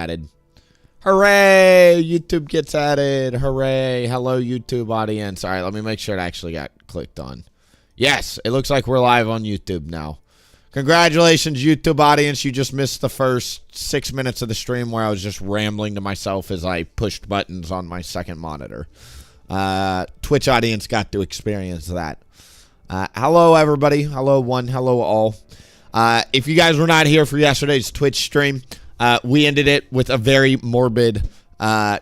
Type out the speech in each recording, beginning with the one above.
added. Hooray! YouTube gets added. Hooray. Hello, YouTube audience. All right, let me make sure it actually got clicked on. Yes, it looks like we're live on YouTube now. Congratulations, YouTube audience. You just missed the first 6 minutes of the stream where I was just rambling to myself as I pushed buttons on my second monitor. Twitch audience got to experience that. Hello, everybody. Hello, one. Hello, all. If you guys were not here for yesterday's Twitch stream, we ended it with a very morbid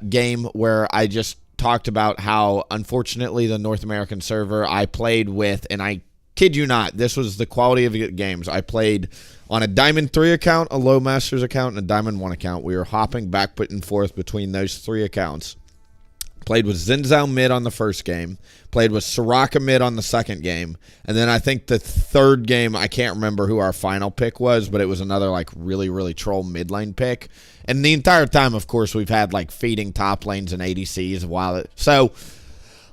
game where I just talked about how, unfortunately, the North American server I played with, and I kid you not, this was the quality of games. I played on a Diamond 3 account, a Low Masters account, and a Diamond 1 account. We were hopping back and forth between those 3 accounts. Played with Zinzao mid on the first game. Played with Soraka mid on the second game. And then I think the third game, I can't remember who our final pick was, but it was another like really, really troll mid lane pick. And the entire time, of course, we've had like feeding top lanes and ADCs. So,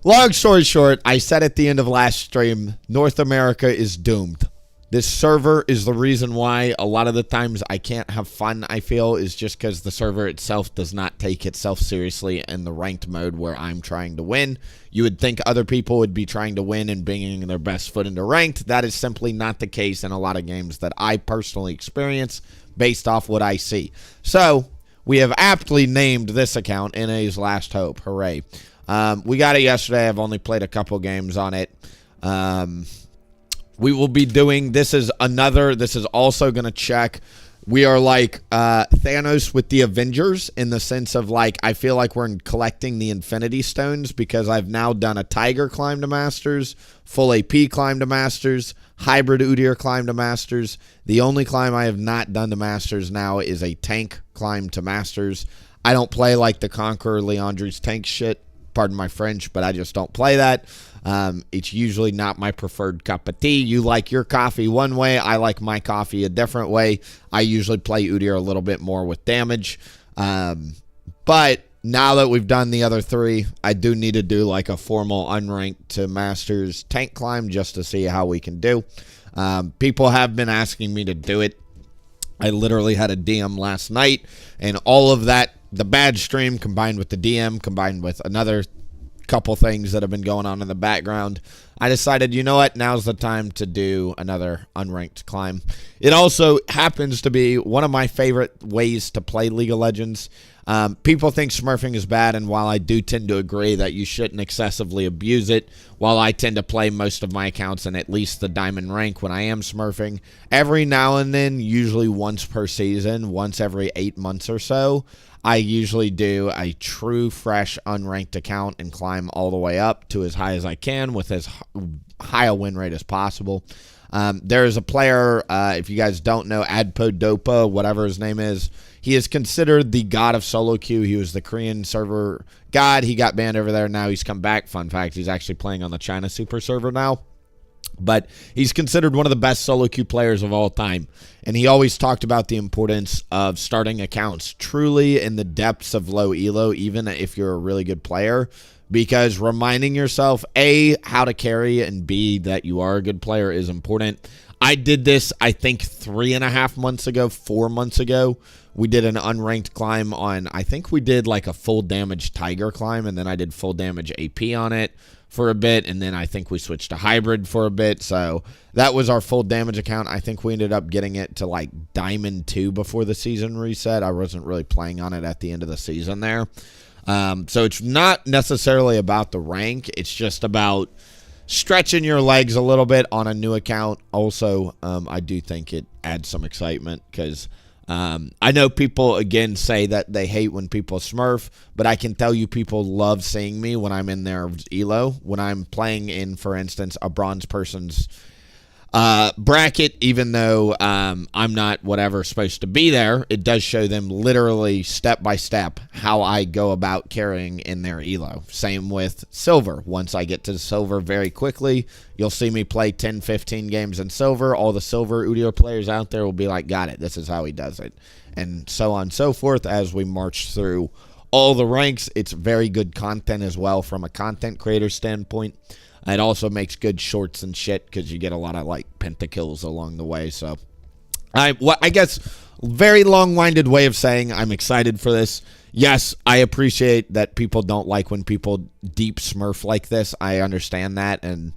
long story short, I said at the end of last stream, North America is doomed. This server is the reason why a lot of the times I can't have fun, I feel, is just because the server itself does not take itself seriously in the ranked mode where I'm trying to win. You would think other people would be trying to win and bringing their best foot into ranked. That is simply not the case in a lot of games that I personally experience based off what I see. So, we have aptly named this account NA's Last Hope. Hooray. We got it yesterday. I've only played a couple games on it. We will be doing, this is also going to check. We are like Thanos with the Avengers in the sense of like, I feel like we're collecting the Infinity Stones because I've now done a Tiger climb to Masters, full AP climb to Masters, hybrid Udyr climb to Masters. The only climb I have not done to Masters now is a tank climb to Masters. I don't play like the Conqueror Leandri's tank shit. Pardon my French, but I just don't play that. It's usually not my preferred cup of tea. You like your coffee one way. I like my coffee a different way. I usually play Udyr a little bit more with damage. But now that we've done the other 3, I do need to do like a formal unranked to Masters tank climb just to see how we can do. People have been asking me to do it. I literally had a DM last night, and all of that, the bad stream combined with the DM, combined with another couple things that have been going on in the background, I decided, you know what, now's the time to do another unranked climb. It also happens to be one of my favorite ways to play League of Legends. People think Smurfing is bad, and while I do tend to agree that you shouldn't excessively abuse it, while I tend to play most of my accounts in at least the Diamond rank when I am Smurfing, every now and then, usually once per season, once every 8 months or so, I usually do a true, fresh, unranked account and climb all the way up to as high as I can with as high a win rate as possible. There is a player, if you guys don't know, Adpodopa, whatever his name is, he is considered the god of solo queue. He was the Korean server god. He got banned over there. Now he's come back. Fun fact, he's actually playing on the China Super server now. But he's considered one of the best solo queue players of all time. And he always talked about the importance of starting accounts truly in the depths of low elo, even if you're a really good player. Because reminding yourself, A, how to carry, and B, that you are a good player is important. I did this, I think, 3.5 months ago, 4 months ago. We did an unranked climb on, I think we did like a full damage Tiger climb, and then I did full damage AP on it for a bit, and then I think we switched to hybrid for a bit. So that was our full damage account. I think we ended up getting it to like Diamond 2 before the season reset. I wasn't really playing on it at the end of the season there. So it's not necessarily about the rank. It's just about stretching your legs a little bit on a new account. Also, I do think it adds some excitement because I know people, again, say that they hate when people smurf, but I can tell you people love seeing me when I'm in their elo. When I'm playing in, for instance, a bronze person's bracket, even though I'm not whatever supposed to be there, it does show them literally step by step how I go about carrying in their elo. Same with silver. Once I get to silver very quickly, you'll see me play 10, 15 games in silver. All the silver Udyr players out there will be like, got it, this is how he does it. And so on and so forth as we march through all the ranks. It's very good content as well from a content creator standpoint. It also makes good shorts and shit because you get a lot of like pentakills along the way. So I guess very long-winded way of saying I'm excited for this. Yes, I appreciate that people don't like when people deep smurf like this. I understand that, and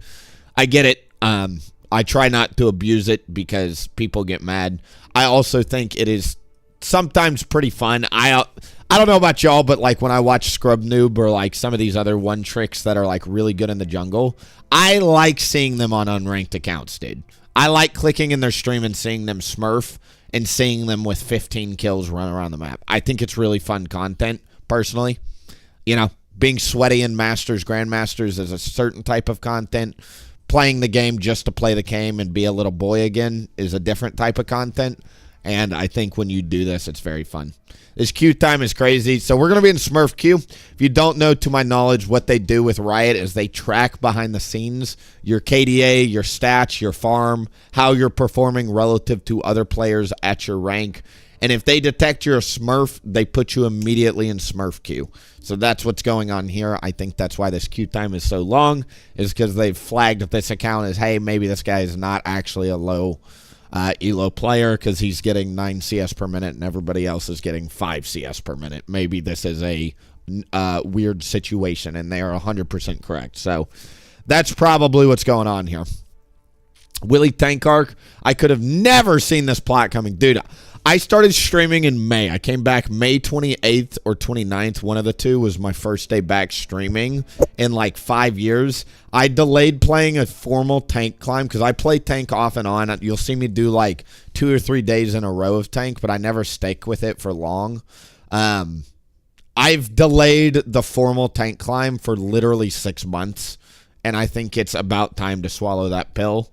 I get it. I try not to abuse it because people get mad. I also think it is sometimes pretty fun. I don't know about y'all, but like when I watch Scrub Noob or like some of these other one tricks that are like really good in the jungle, I like seeing them on unranked accounts, dude. I like clicking in their stream and seeing them smurf and seeing them with 15 kills run around the map. I think it's really fun content, personally. You know, being sweaty in Masters, Grandmasters is a certain type of content. Playing the game just to play the game and be a little boy again is a different type of content. And I think when you do this, it's very fun. This queue time is crazy. So we're going to be in Smurf queue. If you don't know, to my knowledge, what they do with Riot is they track behind the scenes your KDA, your stats, your farm, how you're performing relative to other players at your rank. And if they detect you're a Smurf, they put you immediately in Smurf queue. So that's what's going on here. I think that's why this queue time is so long, is because they've flagged this account as, hey, maybe this guy is not actually a low elo player because he's getting 9 CS per minute and everybody else is getting 5 CS per minute. Maybe this is a weird situation, and they are 100% correct. So that's probably what's going on here. Willie Tank Arc, I could have never seen this plot coming. Dude, I started streaming in May. I came back May 28th or 29th. One of the two was my first day back streaming in like 5 years. I delayed playing a formal tank climb because I play tank off and on. You'll see me do like 2 or 3 days in a row of tank, but I never stick with it for long. I've delayed the formal tank climb for literally 6 months, and I think it's about time to swallow that pill.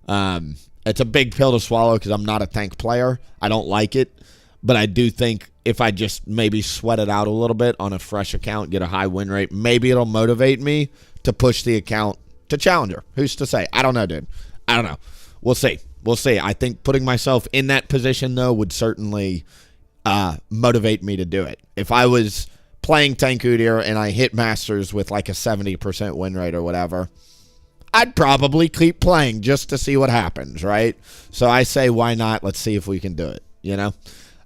It's a big pill to swallow because I'm not a tank player. I don't like it. But I do think if I just maybe sweat it out a little bit on a fresh account, get a high win rate, maybe it'll motivate me to push the account to Challenger. Who's to say? I don't know, dude. I don't know. We'll see. We'll see. I think putting myself in that position, though, would certainly motivate me to do it. If I was playing tank Udyr and I hit Masters with like a 70% win rate or whatever, I'd probably keep playing just to see what happens, right? So I say, why not? Let's see if we can do it, you know?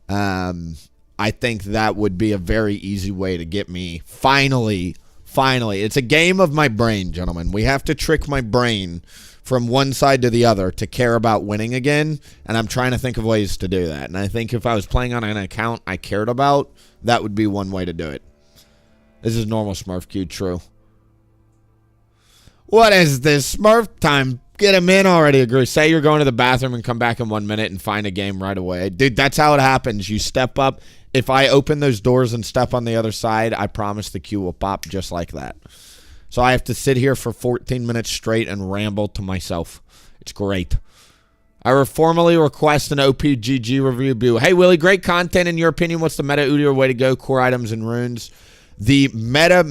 I think that would be a very easy way to get me finally. It's a game of my brain, gentlemen. We have to trick my brain from one side to the other to care about winning again, and I'm trying to think of ways to do that. And I think if I was playing on an account I cared about, that would be one way to do it. This is normal Smurf queue, true. What is this? Smurf time. Get him in already, Agree. Say you're going to the bathroom and come back in 1 minute and find a game right away. Dude, that's how it happens. You step up. If I open those doors and step on the other side, I promise the queue will pop just like that. So I have to sit here for 14 minutes straight and ramble to myself. It's great. I will formally request an OPGG review. Boo. Hey, Willie, great content. In your opinion, what's the meta Udyr way to go? Core items and runes. The meta,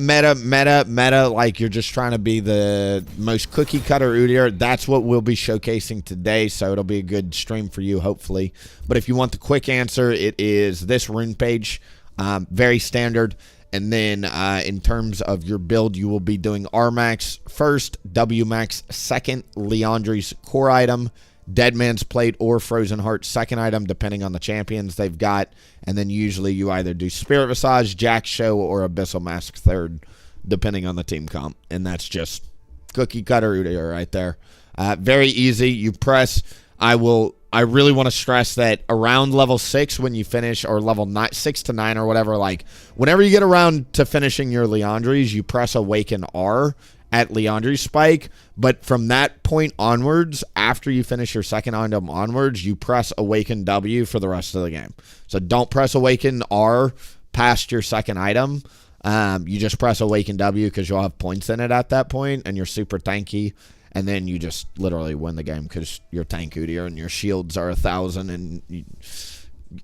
like you're just trying to be the most cookie cutter Udyr, that's what we'll be showcasing today, so it'll be a good stream for you, hopefully. But if you want the quick answer, it is this rune page, very standard. And then in terms of your build, you will be doing R-Max first, W-Max second, Leandri's core item, Dead Man's Plate or Frozen Heart second item, depending on the champions they've got. And then usually you either do Spirit Visage, Jack Show, or Abyssal Mask third, depending on the team comp. And that's just cookie cutter Udyr right there. Very easy. You press. I really want to stress that around level 6 when you finish, or level 9, 6 to 9 or whatever, like whenever you get around to finishing your Leandries, you press Awaken R at Leandri's spike, but from that point onwards, after you finish your second item onwards, you press Awaken W for the rest of the game. So don't press Awaken R past your second item. You just press Awaken W because you'll have points in it at that point, and you're super tanky, and then you just literally win the game because you're tank Udyr and your shields are 1,000, and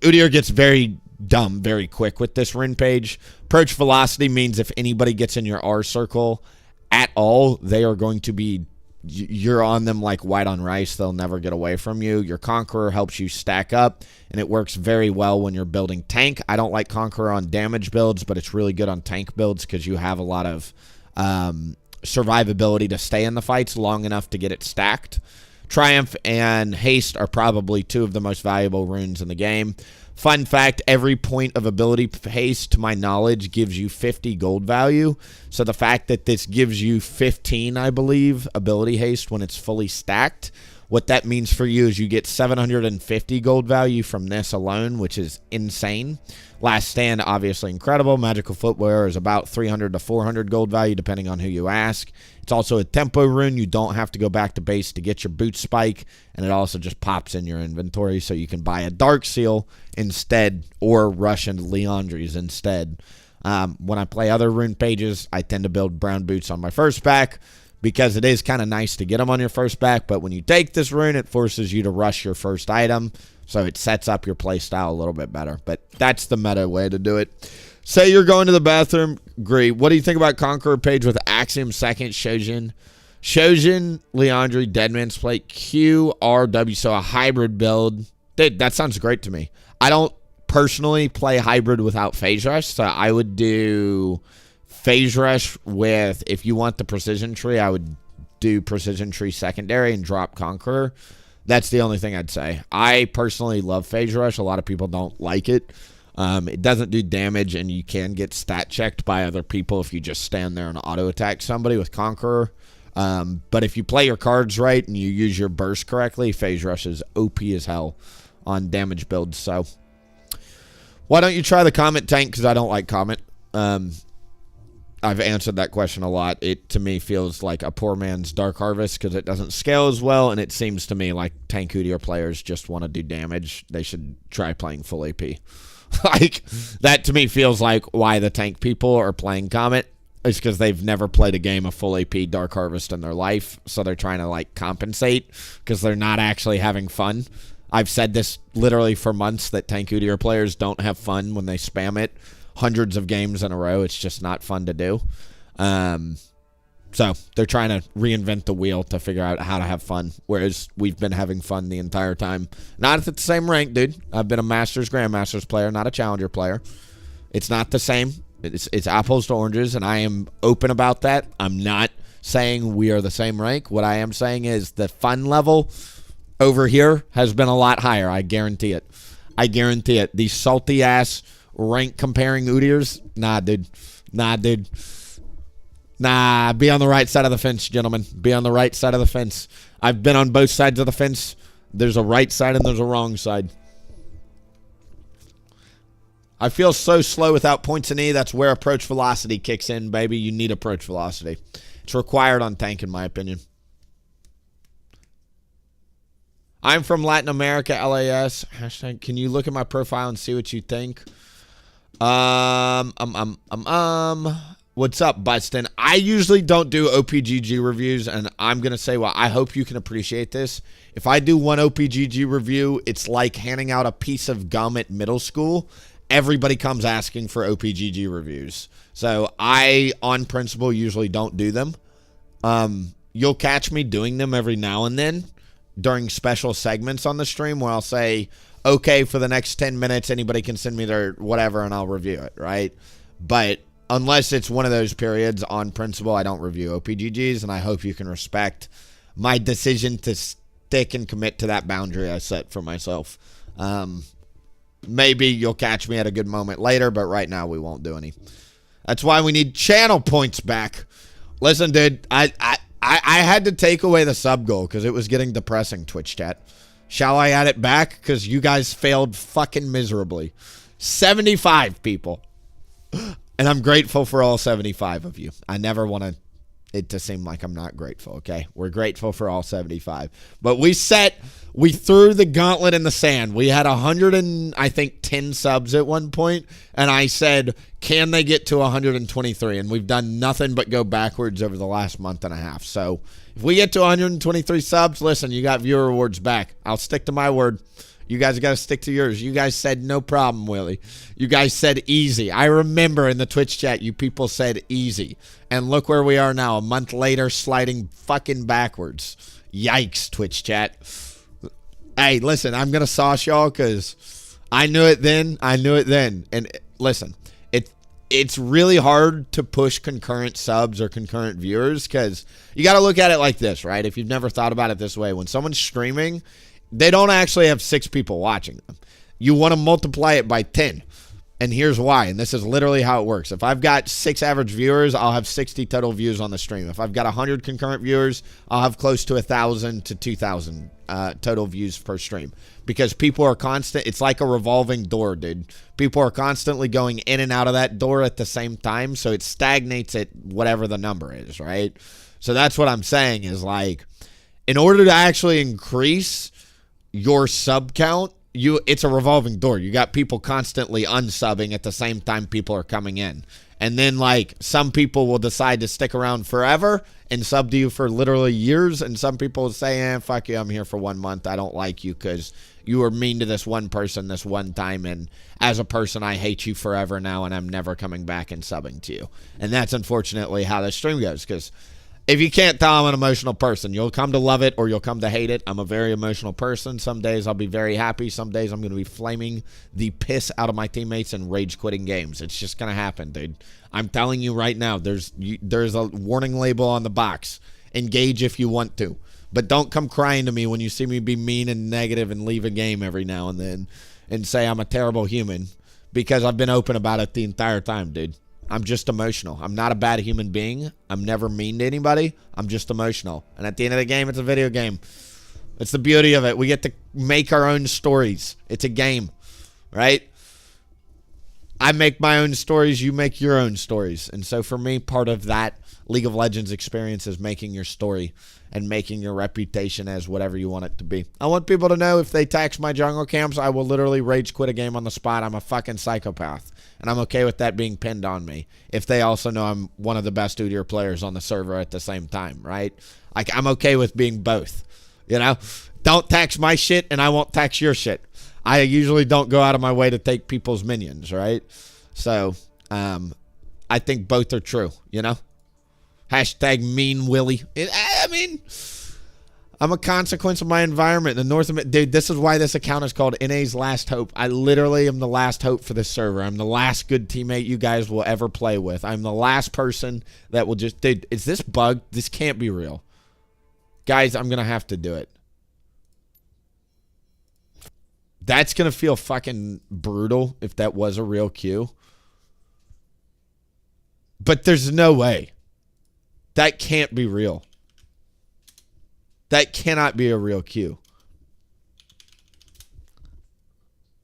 Udyr gets very dumb very quick with this rune page. Approach velocity means if anybody gets in your R circle at all, they are going to be, you're on them like white on rice. They'll never get away from you. Your Conqueror helps you stack up, and it works very well when you're building tank. I don't like Conqueror on damage builds, but it's really good on tank builds because you have a lot of survivability to stay in the fights long enough to get it stacked. Triumph and Haste are probably two of the most valuable runes in the game. Fun fact, every point of ability haste, to my knowledge, gives you 50 gold value. So the fact that this gives you 15, I believe, ability haste when it's fully stacked, what that means for you is you get 750 gold value from this alone, which is insane. Last Stand, obviously incredible. Magical Footwear is about 300 to 400 gold value, depending on who you ask. It's also a tempo rune. You don't have to go back to base to get your boot spike, and it also just pops in your inventory, so you can buy a Dark Seal instead or rush into Leandri's instead. When I play other rune pages, I tend to build brown boots on my first back because it is kind of nice to get them on your first back, but when you take this rune, it forces you to rush your first item, so it sets up your play style a little bit better. But that's the meta way to do it. Say you're going to the bathroom. Agree. What do you think about Conqueror page with Axiom second, Shojin, Leandri, Deadman's Plate, QRW, so a hybrid build. Dude, that sounds great to me. I don't personally play hybrid without Phase Rush, so I would do Phase Rush with, if you want the Precision Tree, I would do Precision Tree secondary and drop Conqueror. That's the only thing I'd say. I personally love Phase Rush. A lot of people don't like it. It doesn't do damage, and you can get stat checked by other people if you just stand there and auto attack somebody with Conqueror. But if you play your cards right and you use your burst correctly, Phase Rush is OP as hell on damage builds. So why don't you try the Comet tank? Because I don't like Comet. I've answered that question a lot. It, to me, feels like a poor man's Dark Harvest because it doesn't scale as well, and it seems to me like tank Udyr players just want to do damage. They should try playing full AP. Like, that to me feels like why the tank people are playing Comet is because they've never played a game of full AP Dark Harvest in their life, so they're trying to, like, compensate because they're not actually having fun. I've said this literally for months that tank Udyr players don't have fun when they spam it hundreds of games in a row. It's just not fun to do. So they're trying to reinvent the wheel to figure out how to have fun, whereas we've been having fun the entire time. Not at the same rank, dude. I've been a Masters, Grandmasters player, not a Challenger player. It's not the same. It's apples to oranges, and I am open about that. I'm not saying we are the same rank. What I am saying is the fun level over here has been a lot higher. I guarantee it. I guarantee it. These salty-ass rank comparing Udyrs, nah, dude. Nah, dude. Nah, be on the right side of the fence, gentlemen. Be on the right side of the fence. I've been on both sides of the fence. There's a right side and there's a wrong side. I feel so slow without points in E. That's where approach velocity kicks in, baby. You need approach velocity. It's required on tank, in my opinion. I'm from Latin America, LAS. Hashtag, can you look at my profile and see what you think? What's up, Bustin? I usually don't do OPGG reviews, and I'm going to say, well, I hope you can appreciate this. If I do one OPGG review, it's like handing out a piece of gum at middle school. Everybody comes asking for OPGG reviews. So I, on principle, usually don't do them. You'll catch me doing them every now and then during special segments on the stream where I'll say, okay, for the next 10 minutes, anybody can send me their whatever, and I'll review it, right? But unless it's one of those periods, on principle, I don't review OPGGs, and I hope you can respect my decision to stick and commit to that boundary I set for myself. Maybe you'll catch me at a good moment later, but right now we won't do any. That's why we need channel points back. Listen, dude, I had to take away the sub goal because it was getting depressing, Twitch chat. Shall I add it back? Because you guys failed fucking miserably. 75 people. And I'm grateful for all 75 of you. I never want it to seem like I'm not grateful, okay? We're grateful for all 75. But we threw the gauntlet in the sand. We had 10 subs at one point, and I said, can they get to 123? And we've done nothing but go backwards over the last month and a half. So if we get to 123 subs, listen, you got viewer rewards back. I'll stick to my word. You guys got to stick to yours. You guys said no problem, Willie. You guys said easy. I remember in the Twitch chat, you people said easy. And look where we are now, a month later, sliding fucking backwards. Yikes, Twitch chat. Hey, listen, I'm going to sauce y'all because I knew it then. I knew it then. And listen, it's really hard to push concurrent subs or concurrent viewers because you got to look at it like this, right? If you've never thought about it this way, when someone's streaming, they don't actually have 6 people watching them. You want to multiply it by 10. And here's why. And this is literally how it works. If I've got 6 average viewers, I'll have 60 total views on the stream. If I've got 100 concurrent viewers, I'll have close to 1,000 to 2,000 total views per stream. Because people are constant. It's like a revolving door, dude. People are constantly going in and out of that door at the same time. So it stagnates at whatever the number is, right? So that's what I'm saying is like, in order to actually increase your sub count, it's a revolving door. You got people constantly unsubbing at the same time people are coming in. And then like some people will decide to stick around forever and sub to you for literally years. And some people will say, fuck you, I'm here for 1 month. I don't like you because you were mean to this one person this one time. And as a person, I hate you forever now and I'm never coming back and subbing to you. And that's unfortunately how the stream goes because if you can't tell, I'm an emotional person. You'll come to love it or you'll come to hate it. I'm a very emotional person. Some days I'll be very happy. Some days I'm going to be flaming the piss out of my teammates and rage quitting games. It's just going to happen, dude. I'm telling you right now, there's a warning label on the box. Engage if you want to. But don't come crying to me when you see me be mean and negative and leave a game every now and then and say I'm a terrible human because I've been open about it the entire time, dude. I'm just emotional. I'm not a bad human being. I'm never mean to anybody. I'm just emotional. And at the end of the game, it's a video game. It's the beauty of it. We get to make our own stories. It's a game, right? I make my own stories. You make your own stories. And so for me, part of that League of Legends experience is making your story and making your reputation as whatever you want it to be. I want people to know if they tax my jungle camps, I will literally rage quit a game on the spot. I'm a fucking psychopath. And I'm okay with that being pinned on me. If they also know I'm one of the best Udyr players on the server at the same time, right? Like, I'm okay with being both, you know? Don't tax my shit and I won't tax your shit. I usually don't go out of my way to take people's minions, right? So, I think both are true, you know? Hashtag mean Willie. I mean, I'm a consequence of my environment. The North America, dude, this is why this account is called NA's Last Hope. I literally am the last hope for this server. I'm the last good teammate you guys will ever play with. I'm the last person that will just, dude, is this bugged? This can't be real. Guys, I'm going to have to do it. That's going to feel fucking brutal if that was a real queue. But there's no way. That can't be real. That cannot be a real queue.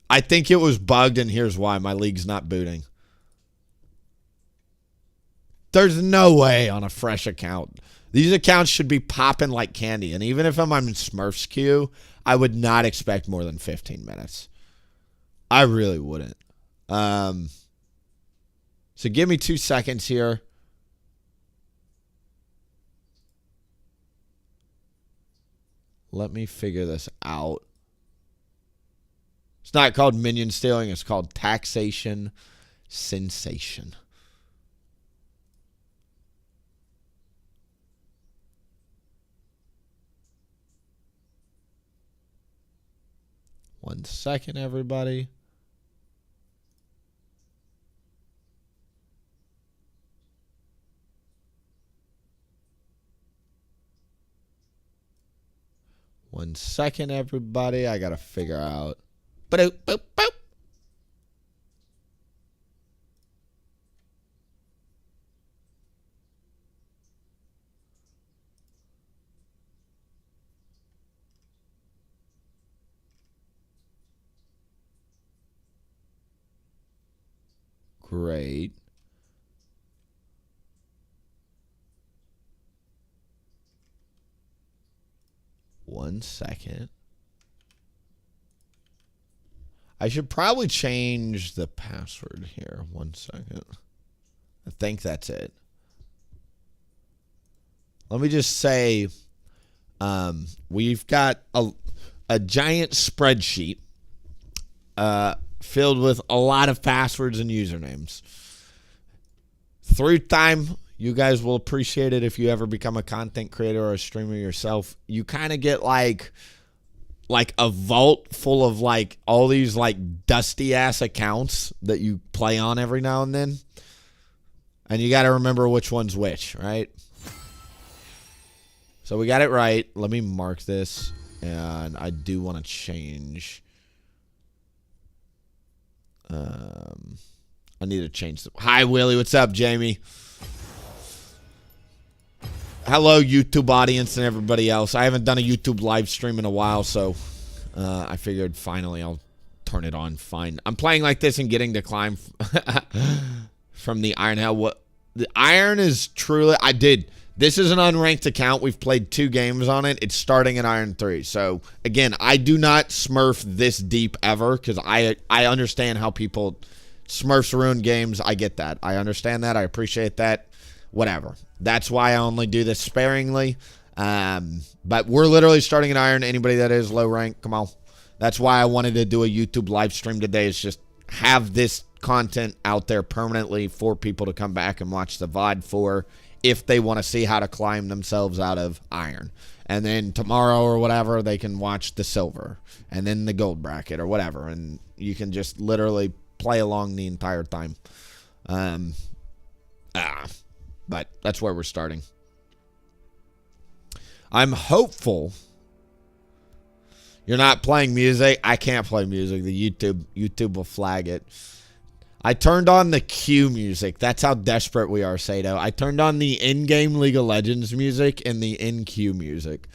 I think it was bugged, and here's why. My league's not booting. There's no way on a fresh account. These accounts should be popping like candy. And even if I'm on Smurf's queue, I would not expect more than 15 minutes. I really wouldn't. So give me 2 seconds here. Let me figure this out. It's not called minion stealing. It's called taxation sensation. One second, everybody. One second, everybody. I got to figure out. Boop, boop, boop. Great. One second. I should probably change the password here. 1 second. I think that's it. Let me just say, we've got a giant spreadsheet filled with a lot of passwords and usernames. Through time, you guys will appreciate it if you ever become a content creator or a streamer yourself. You kind of get like a vault full of like all these like dusty ass accounts that you play on every now and then. And you got to remember which one's which, right? So we got it right. Let me mark this. And I do want to change. I need to change. Hi, Willie. What's up, Jamie? Hello, YouTube audience and everybody else. I haven't done a YouTube live stream in a while, so I figured finally I'll turn it on. Fine. I'm playing like this and getting to climb from the Iron Hell. What the Iron is truly. I did. This is an unranked account. We've played 2 games on it. It's starting at Iron 3. So, again, I do not smurf this deep ever because I understand how people smurfs ruin games. I get that. I understand that. I appreciate that. Whatever. That's why I only do this sparingly. But we're literally starting at Iron. Anybody that is low rank, come on. That's why I wanted to do a YouTube live stream today is just have this content out there permanently for people to come back and watch the VOD for if they want to see how to climb themselves out of Iron. And then tomorrow or whatever, they can watch the silver and then the gold bracket or whatever. And you can just literally play along the entire time. But that's where we're starting. I'm hopeful. You're not playing music. I can't play music. The YouTube will flag it. I turned on the Q music. That's how desperate we are, Sato. I turned on the in-game League of Legends music and the in-queue music.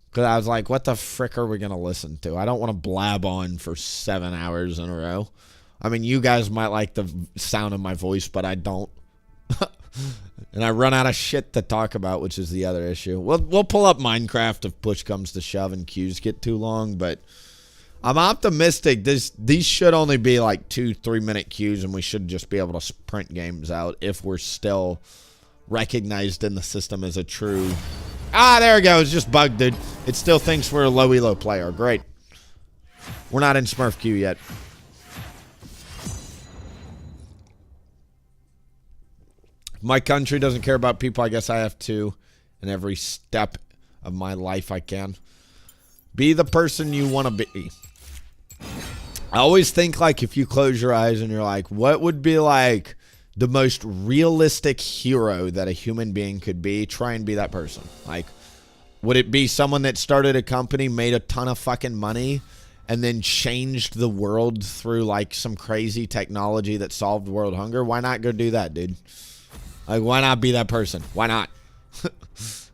Because I was like, what the frick are we going to listen to? I don't want to blab on for 7 hours in a row. I mean, you guys might like the sound of my voice, but I don't. And I run out of shit to talk about, which is the other issue. We'll pull up Minecraft if push comes to shove and queues get too long, but I'm optimistic. These should only be like 2-3 minute queues, and we should just be able to sprint games out if we're still recognized in the system as a true. There we go. It's just bugged, dude. It still thinks we're a low elo player. Great. We're not in Smurf queue yet. My country doesn't care about people. I guess I have to, in every step of my life I can. Be the person you want to be. I always think, like, if you close your eyes and you're like, what would be, like, the most realistic hero that a human being could be? Try and be that person. Like, would it be someone that started a company, made a ton of fucking money, and then changed the world through, like, some crazy technology that solved world hunger? Why not go do that, dude? Like, why not be that person? Why not?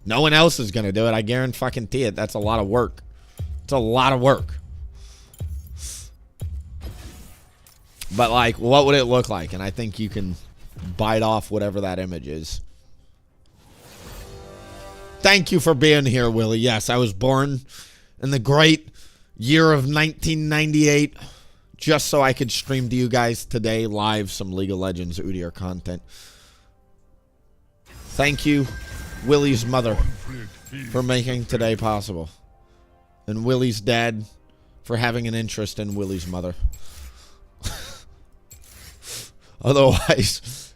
No one else is going to do it. I guarantee it. That's a lot of work. It's a lot of work. But, like, what would it look like? And I think you can bite off whatever that image is. Thank you for being here, Willie. Yes, I was born in the great year of 1998 just so I could stream to you guys today live some League of Legends Udyr content. Thank you, Willie's mother, for making today possible. And Willie's dad for having an interest in Willie's mother. Otherwise,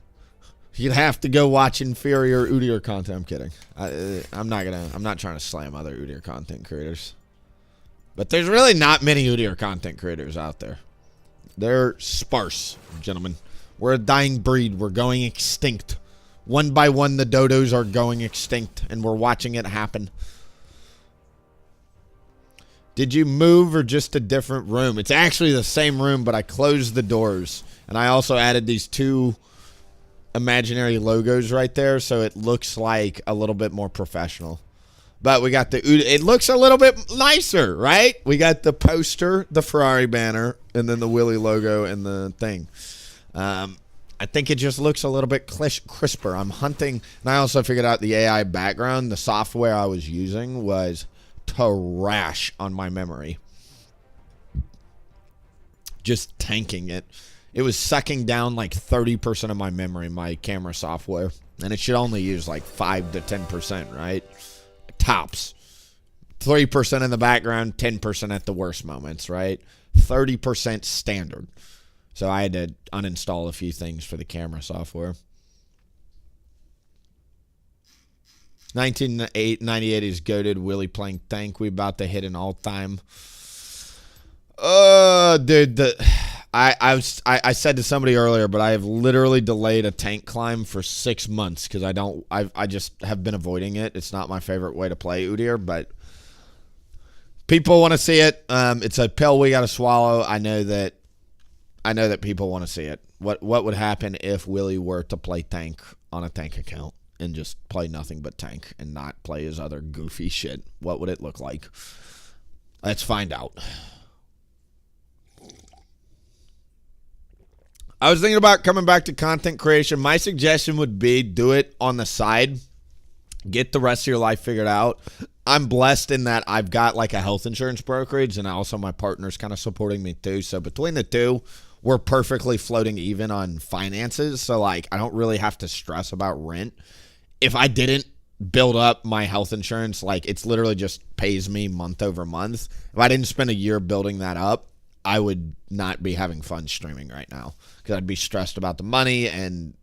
you'd have to go watch inferior Udyr content. I'm kidding. I'm not trying to slam other Udyr content creators. But there's really not many Udyr content creators out there. They're sparse, gentlemen. We're a dying breed. We're going extinct. One by one, the dodos are going extinct, and we're watching it happen. Did you move or just a different room? It's actually the same room, but I closed the doors. And I also added these 2 imaginary logos right there, so it looks like a little bit more professional. But we got it looks a little bit nicer, right? We got the poster, the Ferrari banner, and then the Willie logo and the thing. I think it just looks a little bit crisper. I'm hunting, and I also figured out the AI background. The software I was using was trash on my memory. Just tanking it. It was sucking down like 30% of my memory, my camera software. And it should only use like 5 to 10%, right? Tops. 3% in the background, 10% at the worst moments, right? 30% standard. So I had to uninstall a few things for the camera software. 1998 is goated. Willie playing tank. We about to hit an all-time. Dude, I said to somebody earlier, but I have literally delayed a tank climb for 6 months because I just have been avoiding it. It's not my favorite way to play Udyr, but people want to see it. It's a pill we got to swallow. I know that people want to see it. What would happen if Willie were to play tank on a tank account and just play nothing but tank and not play his other goofy shit? What would it look like? Let's find out. I was thinking about coming back to content creation. My suggestion would be do it on the side. Get the rest of your life figured out. I'm blessed in that I've got like a health insurance brokerage, and also my partner's kind of supporting me too. So between the two, we're perfectly floating even on finances. So like I don't really have to stress about rent. If I didn't build up my health insurance, like it's literally just pays me month over month. If I didn't spend a year building that up, I would not be having fun streaming right now because I'd be stressed about the money, and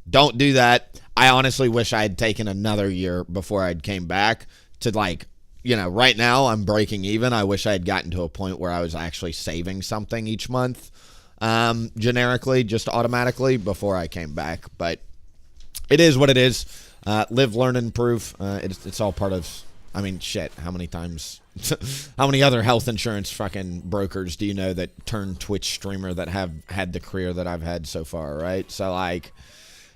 don't do that. I honestly wish I had taken another year before I'd came back to like, right now I'm breaking even. I wish I had gotten to a point where I was actually saving something each month, generically, just automatically before I came back. But it is what it is. Live, learn, improve. It's all part of, shit, how many times, how many other health insurance fucking brokers do you know that turn Twitch streamer that have had the career that I've had so far, right? So, like,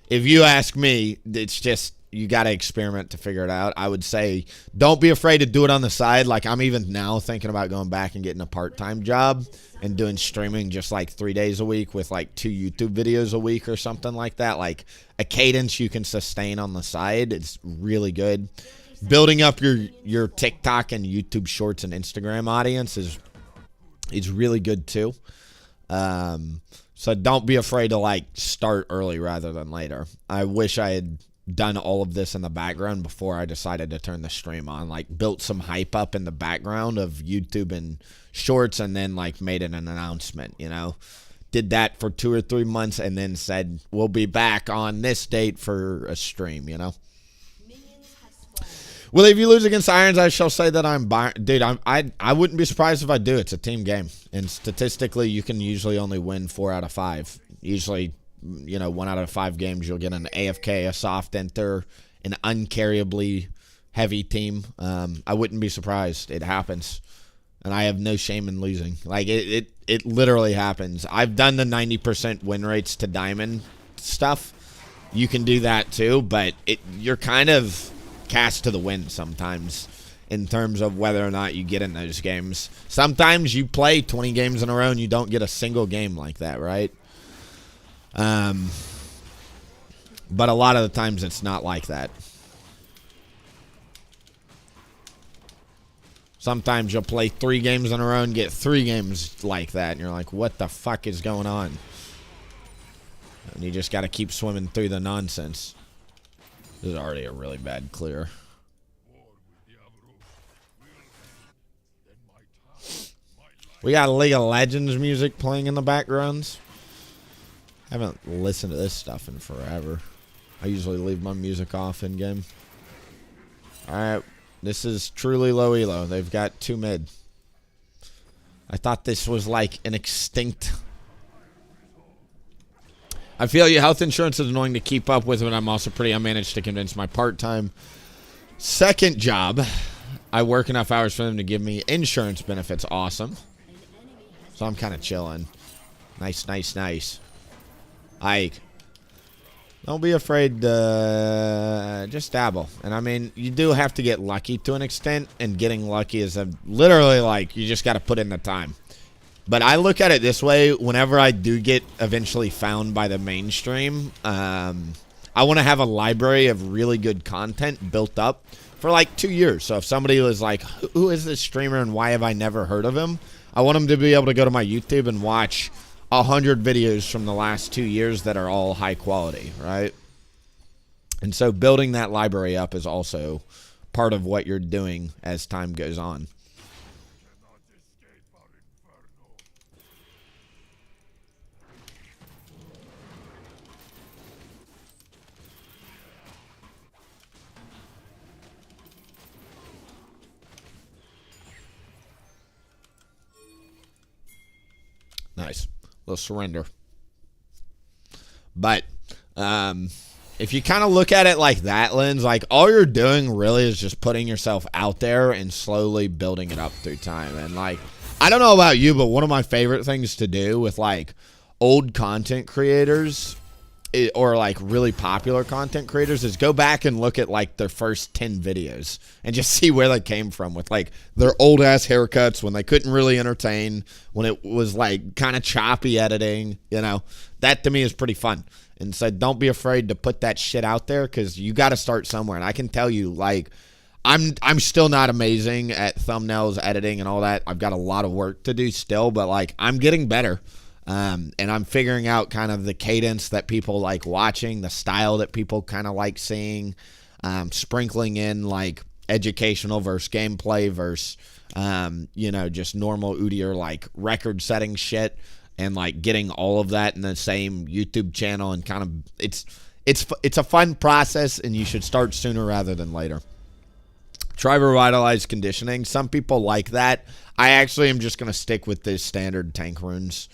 if you ask me, it's just, you got to experiment to figure it out. I would say don't be afraid to do it on the side. Like, I'm even now thinking about going back and getting a part-time job and doing streaming just like 3 days a week with like 2 YouTube videos a week or something like that. Like a cadence you can sustain on the side. It's really good. Building up your TikTok and YouTube shorts and Instagram audience is really good too. So don't be afraid to like start early rather than later. I wish I had done all of this in the background before I decided to turn the stream on. Like built some hype up in the background of YouTube and shorts, and then like made an announcement, Did that for 2 or 3 months and then said, we'll be back on this date for a stream, Willie, if you lose against Irons, I shall say that I'm dude. I wouldn't be surprised if I do. It's a team game, and statistically, you can usually only win 4 out of 5. Usually, 1 out of 5 games, you'll get an AFK, a soft enter, an uncarryably heavy team. I wouldn't be surprised. It happens, and I have no shame in losing. Like it literally happens. I've done the 90% win rates to diamond stuff. You can do that too, but you're kind of cast to the wind sometimes in terms of whether or not you get in those games. Sometimes you play 20 games in a row and you don't get a single game like that, right? But a lot of the times it's not like that. Sometimes you'll play 3 games in a row and get 3 games like that, and you're like, what the fuck is going on? And you just got to keep swimming through the nonsense. This is already a really bad clear. We got League of Legends music playing in the backgrounds. Haven't listened to this stuff in forever. I usually leave my music off in game. Alright, this is truly low elo. They've got 2 mid. I thought this was like an extinct. I feel your health insurance is annoying to keep up with, but I'm also I managed to convince my part-time second job. I work enough hours for them to give me insurance benefits. Awesome. So I'm kind of chilling. Nice, nice, nice. Don't be afraid to just dabble. And you do have to get lucky to an extent, and getting lucky is literally like you just got to put in the time. But I look at it this way: whenever I do get eventually found by the mainstream, I want to have a library of really good content built up for like 2 years. So if somebody was like, who is this streamer and why have I never heard of him? I want them to be able to go to my YouTube and watch 100 videos from the last 2 years that are all high quality, right? And so building that library up is also part of what you're doing as time goes on. They'll surrender. But if you kind of look at it like that, Lens, like all you're doing really is just putting yourself out there and slowly building it up through time. And like, I don't know about you, but one of my favorite things to do with like old content creators or like really popular content creators is go back and look at like their first 10 videos and just see where they came from with like their old ass haircuts when they couldn't really entertain, when it was like kind of choppy editing, you know. That to me is pretty fun. And so don't be afraid to put that shit out there, because you got to start somewhere. And I can tell you, like, I'm still not amazing at thumbnails, editing, and all that. I've got a lot of work to do still, but like I'm getting better. And I'm figuring out kind of the cadence that people like watching, the style that people kind of like seeing, sprinkling in like educational versus gameplay versus, you know, just normal Udyr like record setting shit, and like getting all of that in the same YouTube channel, and kind of it's a fun process, and you should start sooner rather than later. Try revitalized conditioning. Some people like that. I actually am just going to stick with this standard tank runes.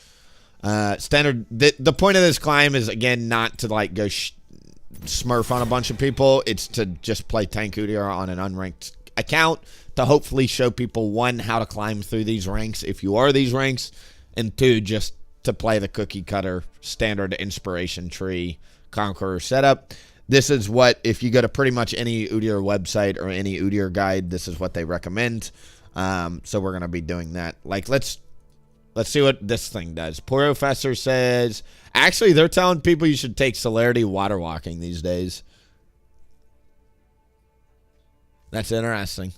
Standard. The point of this climb is, again, not to like go smurf on a bunch of people. It's to just play tank Udyr on an unranked account to hopefully show people, one, how to climb through these ranks if you are these ranks, and two, just to play the cookie cutter standard inspiration tree conqueror setup. This is what, if you go to pretty much any Udyr website or any Udyr guide, this is what they recommend. So we're going to be doing that. Like, let's see what this thing does. Professor says, actually, they're telling people you should take celerity water walking these days. That's interesting.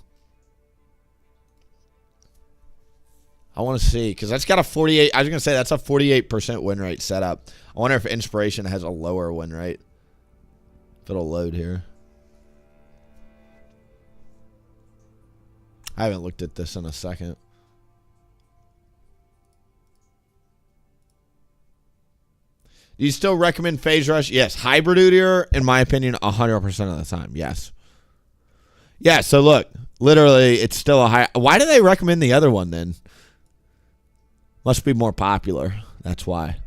I want to see, because that's got a 48. I was going to say that's a 48% win rate setup. I wonder if inspiration has a lower win rate. If it'll load here. I haven't looked at this in a second. Do you still recommend Phase Rush? Yes. Hybrid Udyr, in my opinion, 100% of the time. Yes. Yeah, so look. Literally, it's still a high. Why do they recommend the other one then? Must be more popular. That's why.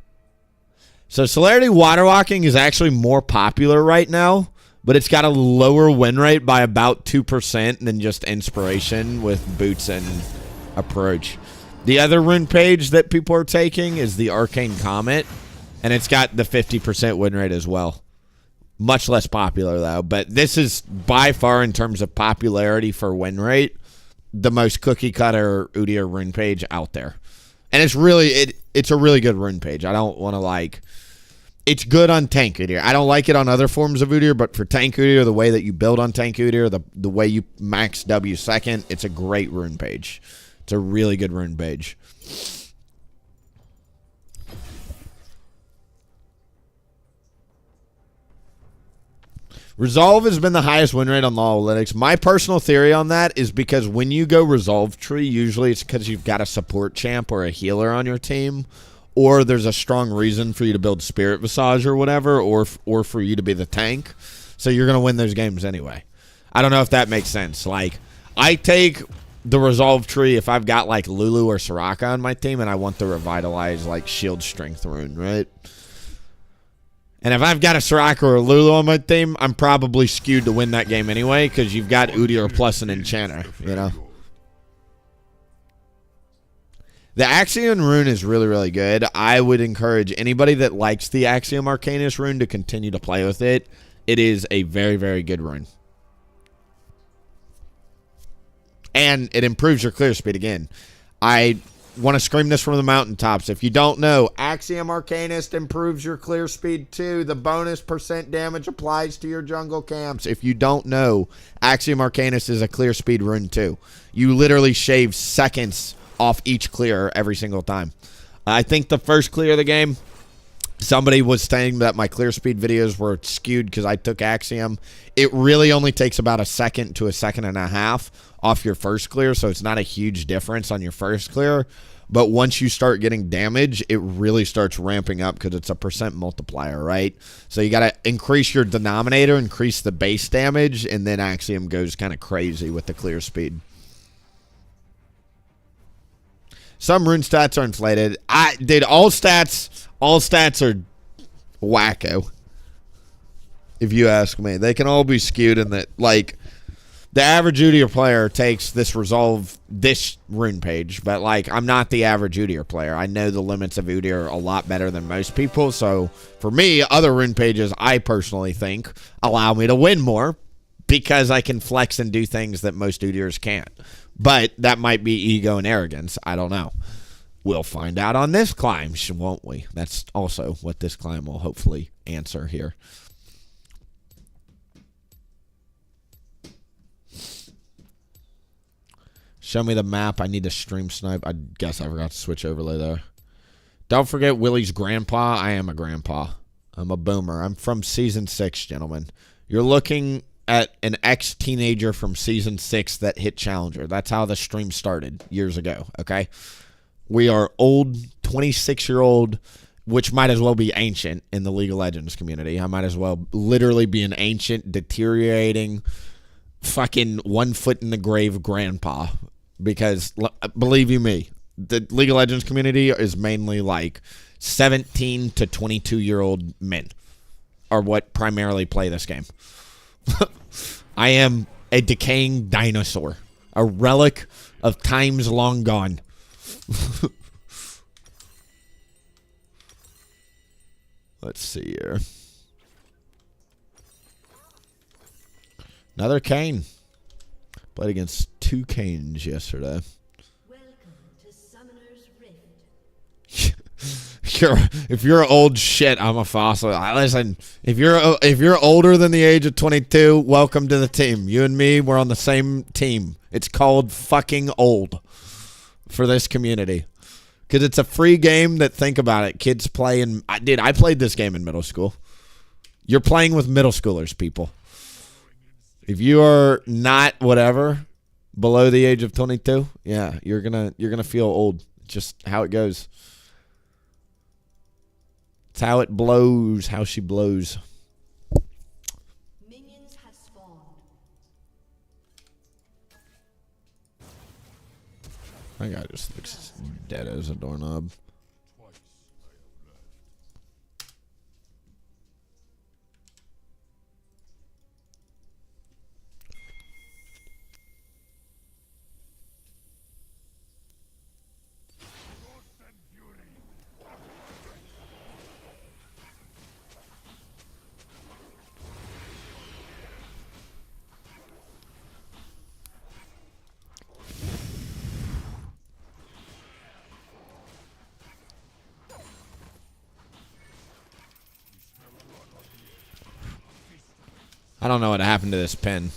So celerity water walking is actually more popular right now, but it's got a lower win rate by about 2% than just inspiration with boots and approach. The other rune page that people are taking is the Arcane Comet, and it's got the 50% win rate as well. Much less popular, though. But this is by far, in terms of popularity for win rate, the most cookie-cutter Udyr rune page out there. And it's really, it's a really good rune page. I don't want to like... It's good on tank Udyr. I don't like it on other forms of Udyr, but for tank Udyr, the way that you build on tank Udyr, the way you max W second, it's a great rune page. It's a really good rune page. Resolve has been the highest win rate on lolWillieP. My personal theory on that is because when you go Resolve tree, usually it's because you've got a support champ or a healer on your team, or there's a strong reason for you to build Spirit Visage or whatever, or for you to be the tank. So you're going to win those games anyway. I don't know if that makes sense. Like, I take the Resolve tree if I've got, like, Lulu or Soraka on my team and I want the Revitalize, like, Shield Strength rune, right? And if I've got a Soraka or a Lulu on my team, I'm probably skewed to win that game anyway, because you've got Udyr plus an Enchanter, you know? The Axiom rune is really, really good. I would encourage anybody that likes the Axiom Arcanus rune to continue to play with it. It is a very, very good rune. And it improves your clear speed again. I want to scream this from the mountaintops. If you don't know, Axiom Arcanist improves your clear speed too. The bonus % damage applies to your jungle camps. If you don't know, Axiom Arcanist is a clear speed rune too. You literally shave seconds off each clear every single time. I think the first clear of the game, somebody was saying that my clear speed videos were skewed because I took Axiom. It really only takes about a second to a second and a half off your first clear, so it's not a huge difference on your first clear. But once you start getting damage, it really starts ramping up because it's a % multiplier, right? So you got to increase your denominator, increase the base damage, and then Axiom goes kind of crazy with the clear speed. Some rune stats are inflated. All stats are wacko. If you ask me, they can all be skewed in that, like, the average Udyr player takes this rune page, but, like, I'm not the average Udyr player. I know the limits of Udyr a lot better than most people, so for me, other rune pages, I personally think, allow me to win more because I can flex and do things that most Udyrs can't. But that might be ego and arrogance. I don't know. We'll find out on this climb, won't we? That's also what this climb will hopefully answer here. Show me the map. I need to stream snipe. I guess I forgot to switch overlay there. Don't forget Willie's grandpa. I am a grandpa. I'm a boomer. I'm from Season 6, gentlemen. You're looking at an ex-teenager from Season 6 that hit Challenger. That's how the stream started years ago, okay? We are old, 26-year-old, which might as well be ancient in the League of Legends community. I might as well literally be an ancient, deteriorating, fucking 1 foot in the grave grandpa. Because, believe you me, the League of Legends community is mainly like 17 to 22-year-old men are what primarily play this game. I am a decaying dinosaur, a relic of times long gone. Let's see here. Another Kane. Played against 2 Canes yesterday. Welcome to Summoner's Rift. If you're old shit, I'm a fossil. Listen, if you're older than the age of 22, welcome to the team. You and me, we're on the same team. It's called fucking old for this community. Because it's a free game that, think about it, kids play in... I played this game in middle school. You're playing with middle schoolers, people. If you are not whatever below the age of 22, yeah, you're gonna feel old. Just how it goes. It's how it blows, how she blows. Minions have spawned. That guy just looks dead as a doorknob. I don't know what happened to this pin.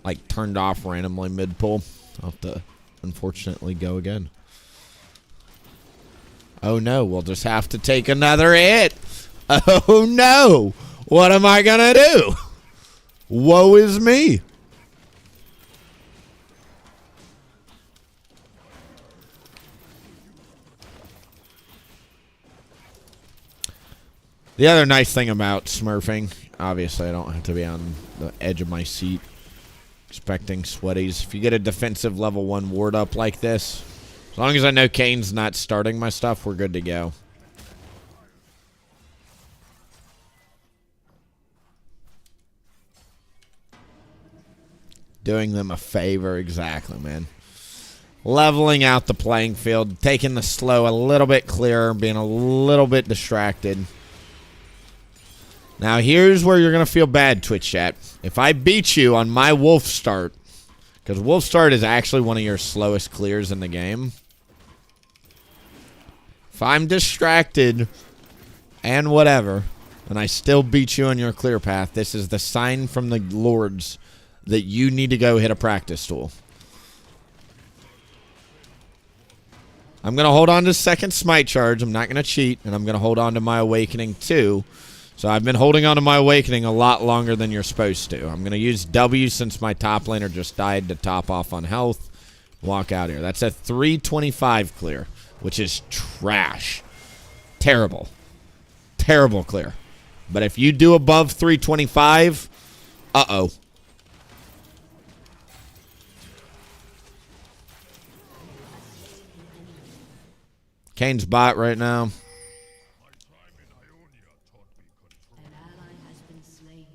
Like, turned off randomly mid-pull. I'll have to, unfortunately, go again. Oh, no. We'll just have to take another hit. Oh, no. What am I going to do? Woe is me. The other nice thing about smurfing, obviously I don't have to be on the edge of my seat expecting sweaties. If you get a defensive level 1 ward up like this, as long as I know Kane's not starting my stuff, we're good to go. Doing them a favor, exactly, man. Leveling out the playing field, taking the slow a little bit clearer, being a little bit distracted. Now, here's where you're going to feel bad, Twitch chat. If I beat you on my wolf start, because wolf start is actually one of your slowest clears in the game. If I'm distracted and whatever, and I still beat you on your clear path, this is the sign from the lords that you need to go hit a practice tool. I'm going to hold on to second smite charge. I'm not going to cheat, and I'm going to hold on to my awakening too. So I've been holding on to my awakening a lot longer than you're supposed to. I'm going to use W since my top laner just died to top off on health. Walk out here. That's a 325 clear, which is trash. Terrible. Terrible clear. But if you do above 325, uh-oh. Kane's bot right now. An ally has been slain.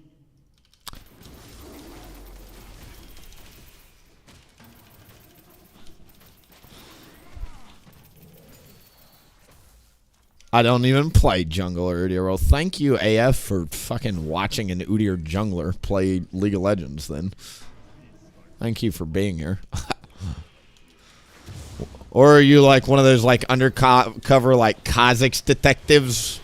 I don't even play jungle or Udyr. Well, thank you, AF, for fucking watching an Udyr jungler play League of Legends then. Thank you for being here. Or are you like one of those like undercover like Kha'Zix detectives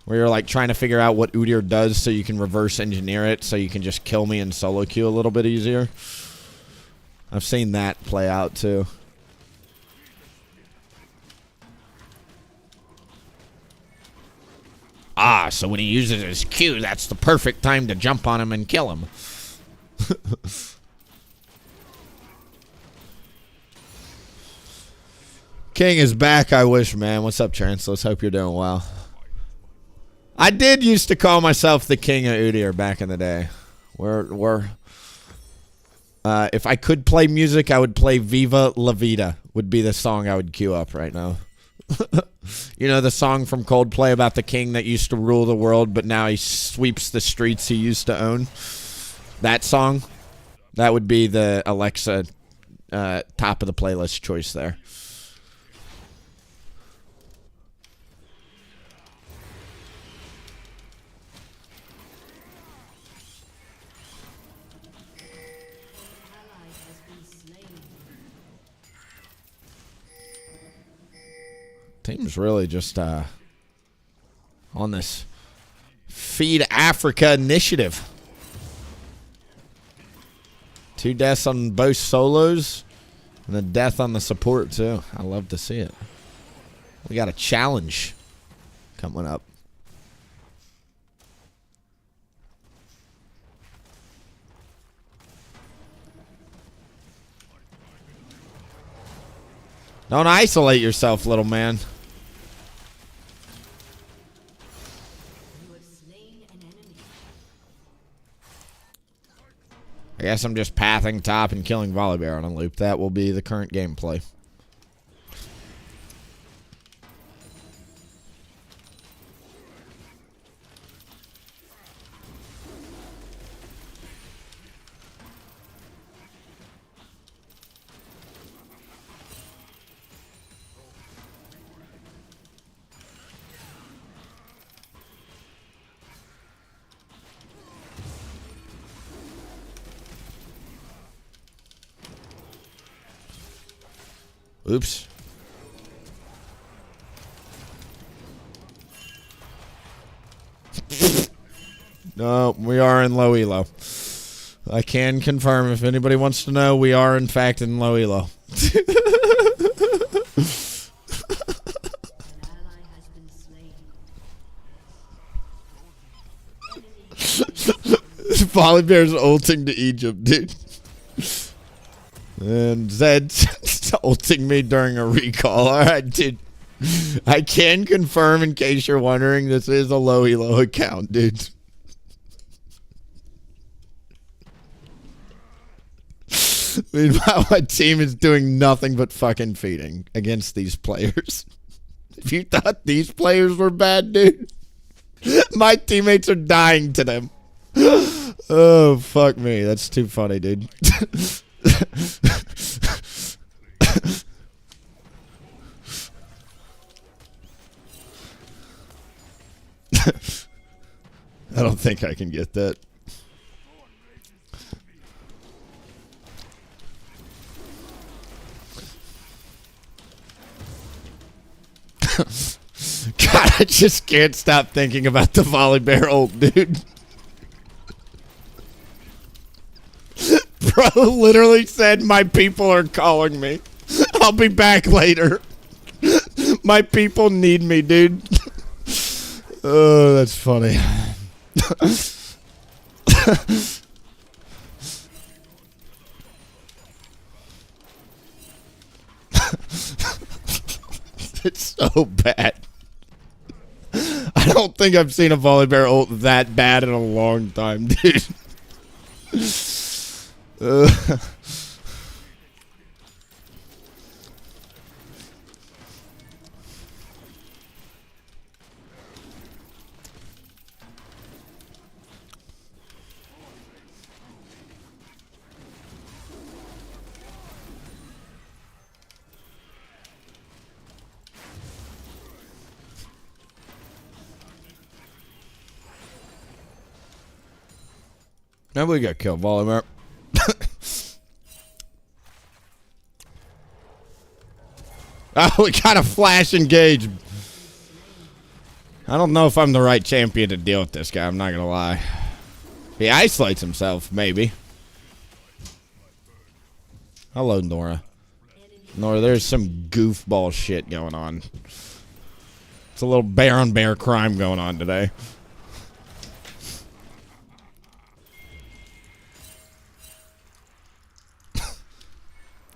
where you're like trying to figure out what Udyr does so you can reverse engineer it so you can just kill me in solo queue a little bit easier? I've seen that play out too. Ah, so when he uses his Q, that's the perfect time to jump on him and kill him. King is back, I wish, man. What's up, Trance? Let's hope you're doing well. I did used to call myself the king of Udyr back in the day. If I could play music, I would play Viva La Vida, would be the song I would queue up right now. You know the song from Coldplay about the king that used to rule the world, but now he sweeps the streets he used to own? That song? That would be the Alexa top of the playlist choice there. Ally has been slain. Team's really just on this Feed Africa initiative. 2 deaths on both solos and a death on the support too. I love to see it. We got a challenge coming up. Don't isolate yourself, little man. You have slain an enemy. I guess I'm just pathing top and killing Volibear on a loop. That will be the current gameplay. Oops. No, we are in low elo. I can confirm if anybody wants to know, we are in fact in low elo. An ally has been slain. Volibear's ulting to Egypt, dude. And Zed's ulting me during a recall. Alright, dude. I can confirm, in case you're wondering, this is a low elo account, dude. Meanwhile, my team is doing nothing but fucking feeding against these players. If you thought these players were bad, dude, my teammates are dying to them. Oh, fuck me. That's too funny, dude. I don't think I can get that. God, I just can't stop thinking about the Volibear ult, dude. Bro literally said, my people are calling me. I'll be back later. My people need me, dude. Oh, that's funny. It's so bad. I don't think I've seen a Volibear ult that bad in a long time, dude. And we got killed, Volleymer. Oh, we got a flash engage. I don't know if I'm the right champion to deal with this guy. I'm not going to lie. He isolates himself, maybe. Hello, Nora. Nora, there's some goofball shit going on. It's a little bear on bear crime going on today.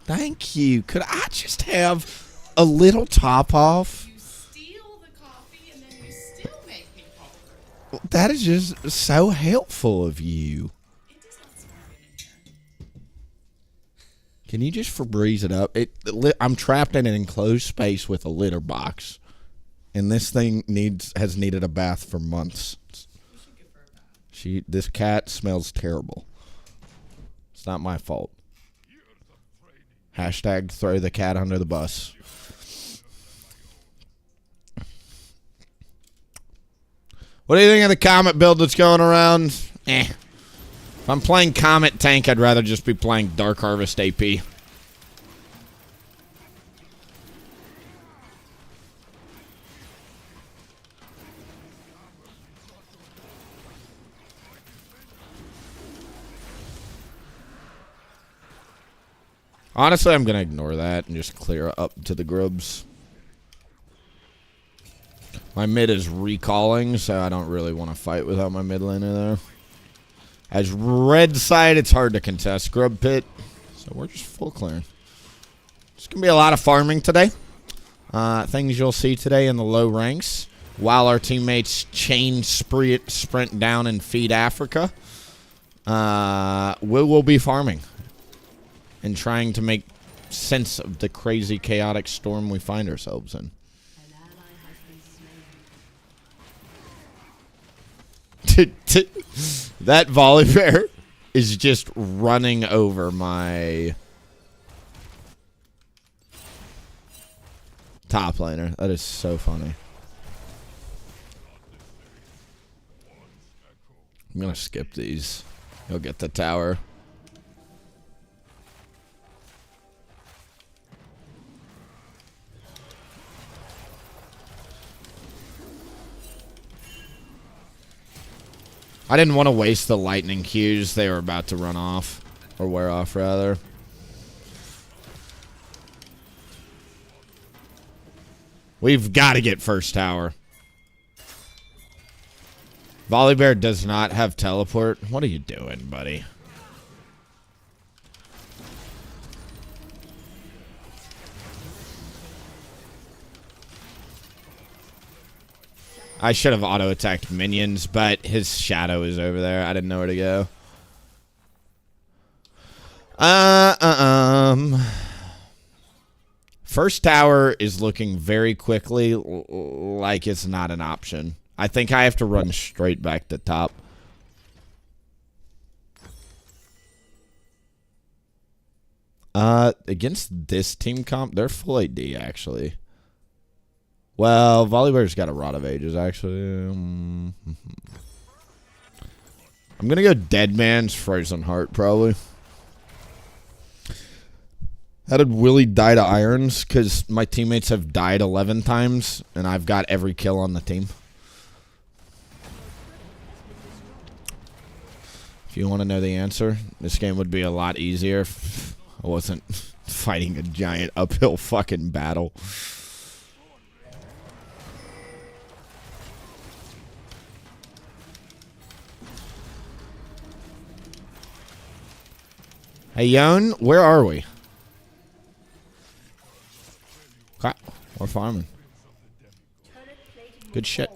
Thank you. Could I just have a little top off? You steal the coffee and then you still make me coffee. That is just so helpful of you. It does not smell in here. Can you just Febreze it up? I'm trapped in an enclosed space with a litter box, and this thing has needed a bath for months. We should give her a bath. This cat smells terrible. It's not my fault. Hashtag throw the cat under the bus. What do you think of the Comet build that's going around? If I'm playing Comet Tank, I'd rather just be playing Dark Harvest AP. Honestly, I'm going to ignore that and just clear up to the grubs. My mid is recalling, so I don't really want to fight without my mid laner there. As red side, it's hard to contest grub pit, so we're just full clearing. It's going to be a lot of farming today. Things you'll see today in the low ranks. While our teammates chain sprint down and feed Africa, we will be farming and trying to make sense of the crazy, chaotic storm we find ourselves in. An ally has been slain. That volley bear is just running over my top laner. That is so funny. I'm going to skip these. He'll get the tower. I didn't want to waste the lightning cues. They were about to run off. Or wear off, rather. We've got to get first tower. Volibear does not have teleport. What are you doing, buddy? I should have auto-attacked minions, but his shadow is over there. I didn't know where to go. First tower is looking very quickly like it's not an option. I think I have to run straight back to top. Against this team comp, they're full AD, actually. Well, Volibear's got a Rod of Ages, actually. I'm going to go Dead Man's Frozen Heart, probably. How did Willie die to irons? Because my teammates have died 11 times, and I've got every kill on the team. If you want to know the answer, this game would be a lot easier if I wasn't fighting a giant uphill fucking battle. Hey, Yon, where are we? Okay, we're farming. Good shit.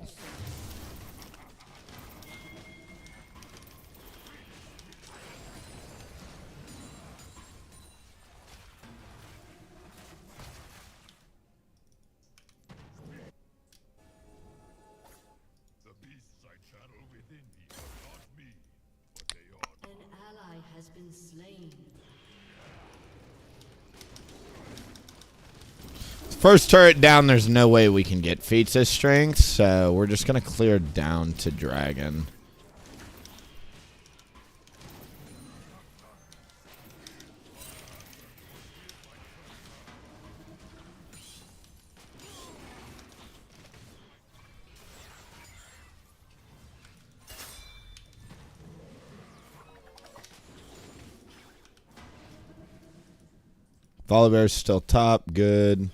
An ally has been slain. First turret down, there's no way we can get feats of strength, so we're just going to clear down to dragon. Volibear's still top. Good.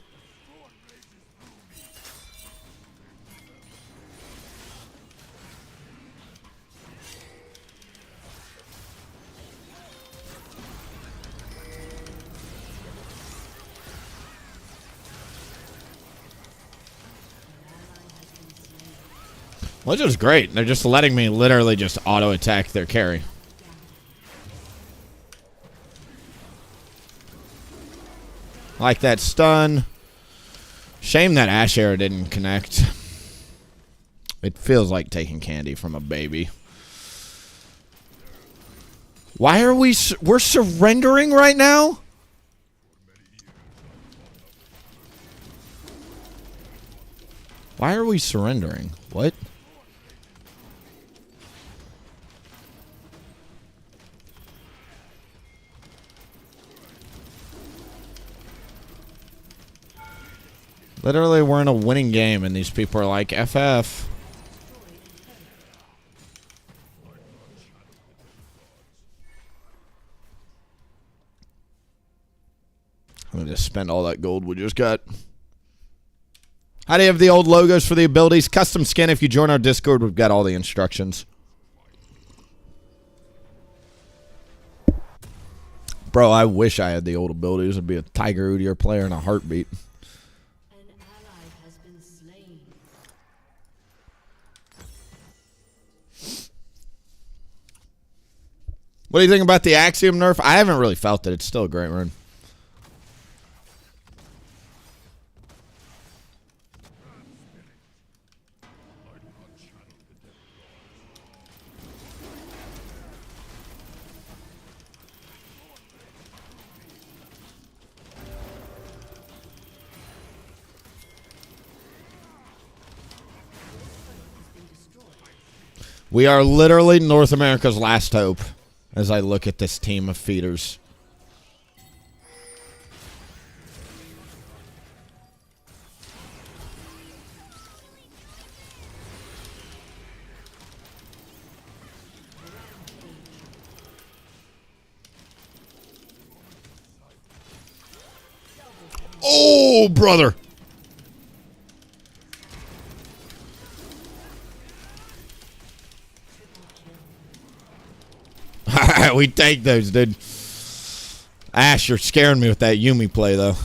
Which is great. They're just letting me literally just auto-attack their carry. Like that stun. Shame that Ash Arrow didn't connect. It feels like taking candy from a baby. Why are we're surrendering right now? Why are we surrendering? What? Literally, we're in a winning game, and these people are like, FF. I'm going to spend all that gold we just got. How do you have the old logos for the abilities? Custom skin. If you join our Discord, we've got all the instructions. Bro, I wish I had the old abilities. I'd be a Tiger Udyr player in a heartbeat. An ally has been slain. What do you think about the Axiom nerf? I haven't really felt it. It's still a great rune. We are literally North America's last hope as I look at this team of feeders. Oh, brother. We take those, dude. Ash, you're scaring me with that Yumi play, though.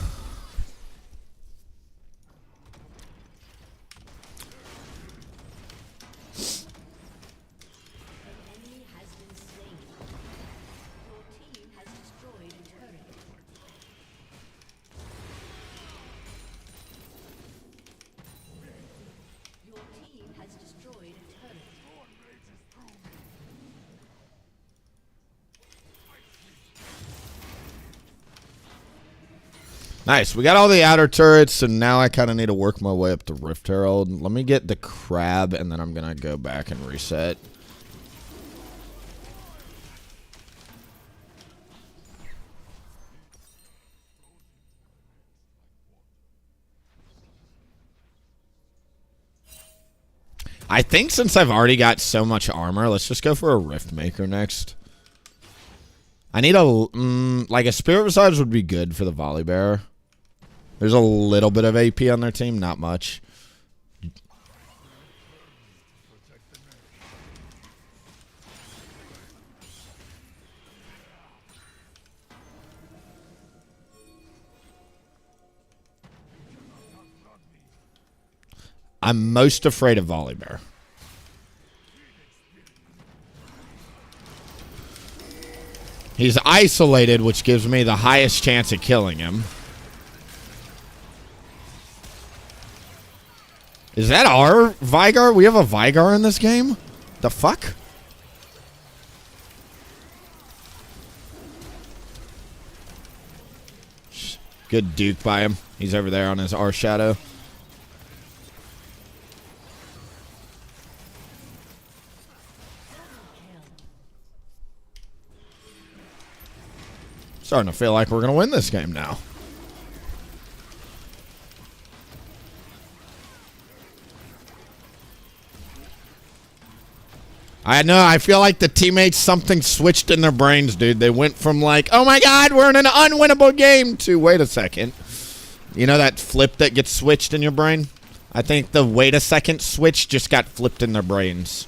Enemy has been slain. Your team has destroyed a turret. Your team has destroyed a turret. Nice. We got all the outer turrets, and now I kind of need to work my way up to Rift Herald. Let me get the crab, and then I'm going to go back and reset. I think since I've already got so much armor, let's just go for a Rift Maker next. I need a... like a Spirit Visage would be good for the Volibear. There's a little bit of AP on their team, not much. I'm most afraid of Volibear. He's isolated, which gives me the highest chance of killing him. Is that our Vigar? We have a Vigar in this game? The fuck? Good Duke by him. He's over there on his R shadow. Starting to feel like we're going to win this game now. I know. I feel like the teammates, something switched in their brains, dude. They went from like, oh my God, we're in an unwinnable game to, wait a second. You know that flip that gets switched in your brain? I think the wait a second switch just got flipped in their brains.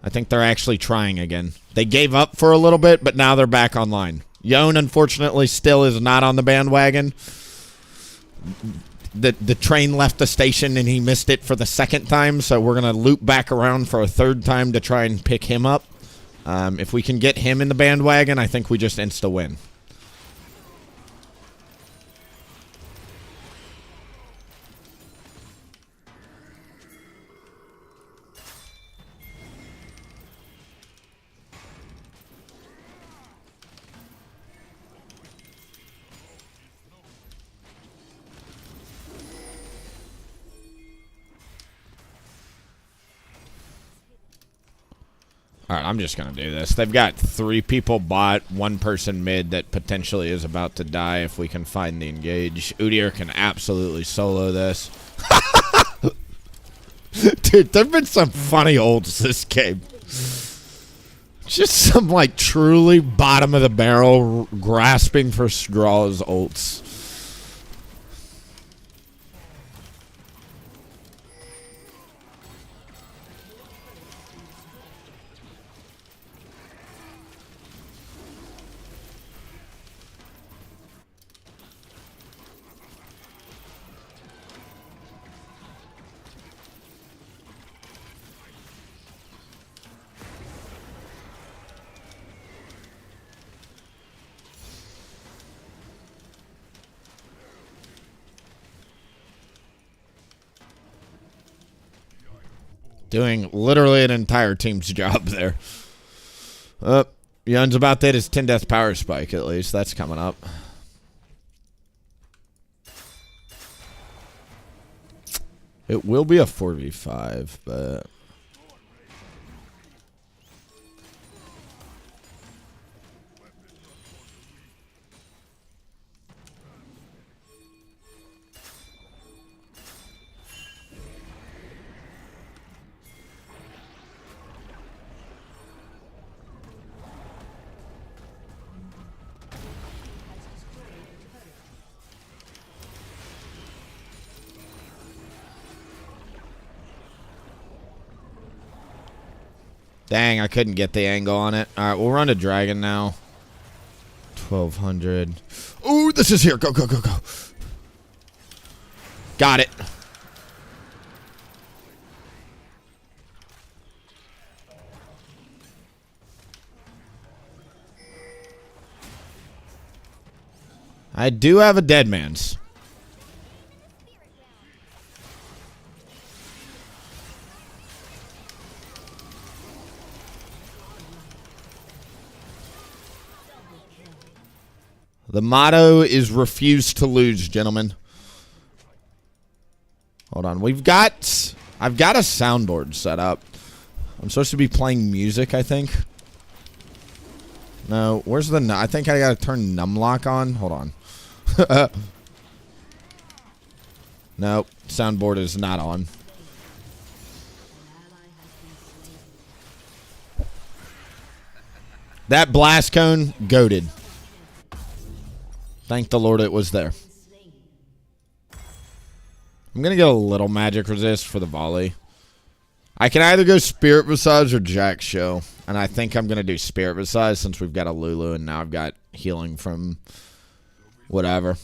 I think they're actually trying again. They gave up for a little bit, but now they're back online. Yone, unfortunately, still is not on the bandwagon. The train left the station and he missed it for the second time, so we're going to loop back around for a third time to try and pick him up. If we can get him in the bandwagon, I think we just insta-win. Alright, I'm just going to do this. They've got 3 people bot, 1 person mid that potentially is about to die if we can find the engage. Udyr can absolutely solo this. Dude, there have been some funny ults this game. Just some, like, truly bottom of the barrel grasping for straws ults. Doing literally an entire team's job there. Yone's about to hit his 10 death power spike at least. That's coming up. It will be a 4v5, but... Dang, I couldn't get the angle on it. All right, we'll run to dragon now. 1200. Ooh, this is here. Go, go, go, go. Got it. I do have a dead man's. The motto is refuse to lose, gentlemen. Hold on. I've got a soundboard set up. I'm supposed to be playing music, I think. No, where's the... I think I got to turn numlock on. Hold on. Nope, soundboard is not on. That blast cone, goated. Thank the Lord it was there. I'm going to get a little magic resist for the volley. I can either go Spirit Visage or Jack Show. And I think I'm going to do Spirit Visage since we've got a Lulu and now I've got healing from whatever.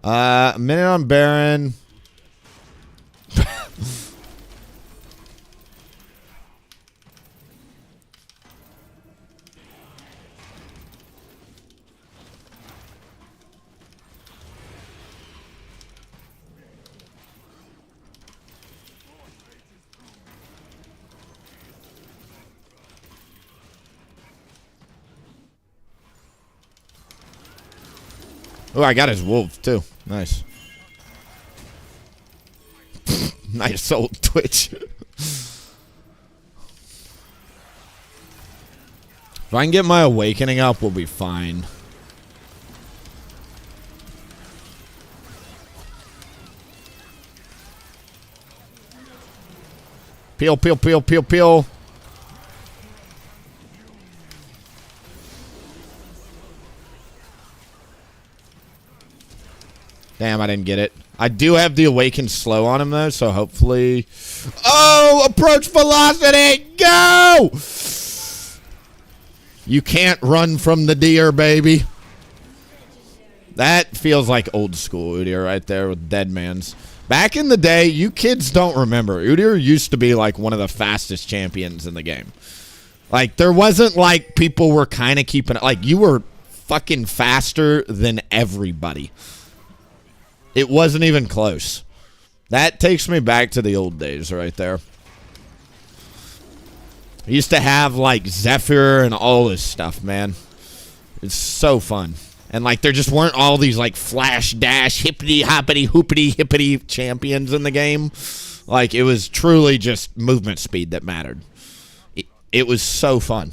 A minute on Baron. Oh, I got his wolf too. Nice. Nice old Twitch. If I can get my awakening up, we'll be fine. Peel, peel, peel, peel, peel. Damn, I didn't get it. I do have the awaken slow on him, though, so hopefully... Oh! Approach velocity! Go! You can't run from the deer, baby. That feels like old school Udyr right there with Dead Man's. Back in the day, you kids don't remember. Udyr used to be like one of the fastest champions in the game. Like, there wasn't like people were kind of keeping it. Like, you were fucking faster than everybody. It wasn't even close. That takes me back to the old days right there. I used to have like Zephyr and all this stuff, man. It's so fun. And like there just weren't all these like flash dash hippity hoppity hoopity hippity champions in the game. Like it was truly just movement speed that mattered. It was so fun.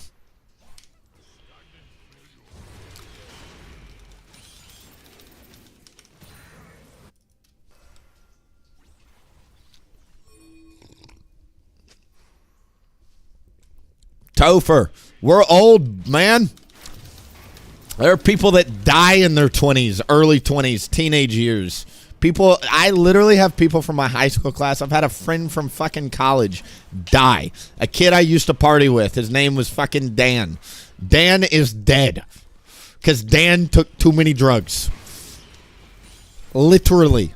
Topher, we're old, man. There are people that die in their 20s, early 20s, teenage years. People, I literally have people from my high school class. I've had a friend from fucking college die. A kid I used to party with, his name was fucking Dan. Dan is dead because Dan took too many drugs. Literally.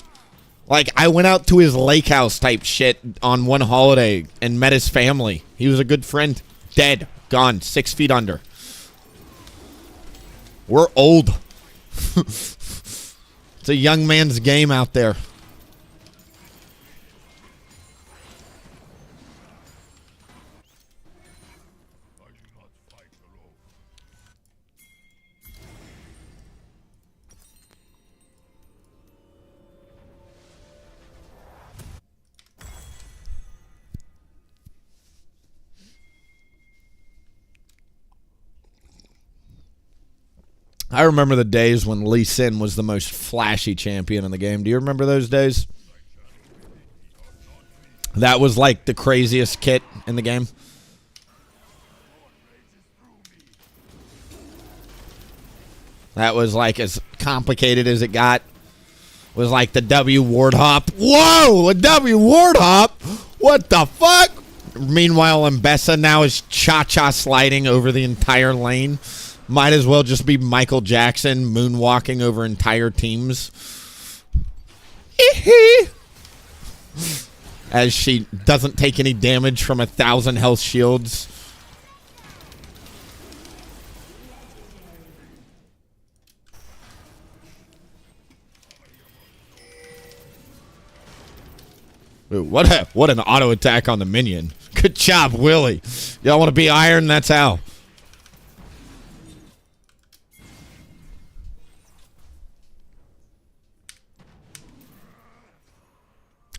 Like, I went out to his lake house type shit on one holiday and met his family. He was a good friend. Dead. Gone. 6 feet under. We're old. It's a young man's game out there. I remember the days when Lee Sin was the most flashy champion in the game. Do you remember those days? That was like the craziest kit in the game. That was like as complicated as it got. Was like the W ward hop. Whoa, a W ward hop? What the fuck? Meanwhile, Mbessa now is cha-cha sliding over the entire lane. Might as well just be Michael Jackson moonwalking over entire teams. As she doesn't take any damage from 1,000 health shields. Ooh, what an auto attack on the minion. Good job, Willie. Y'all want to be iron? That's how.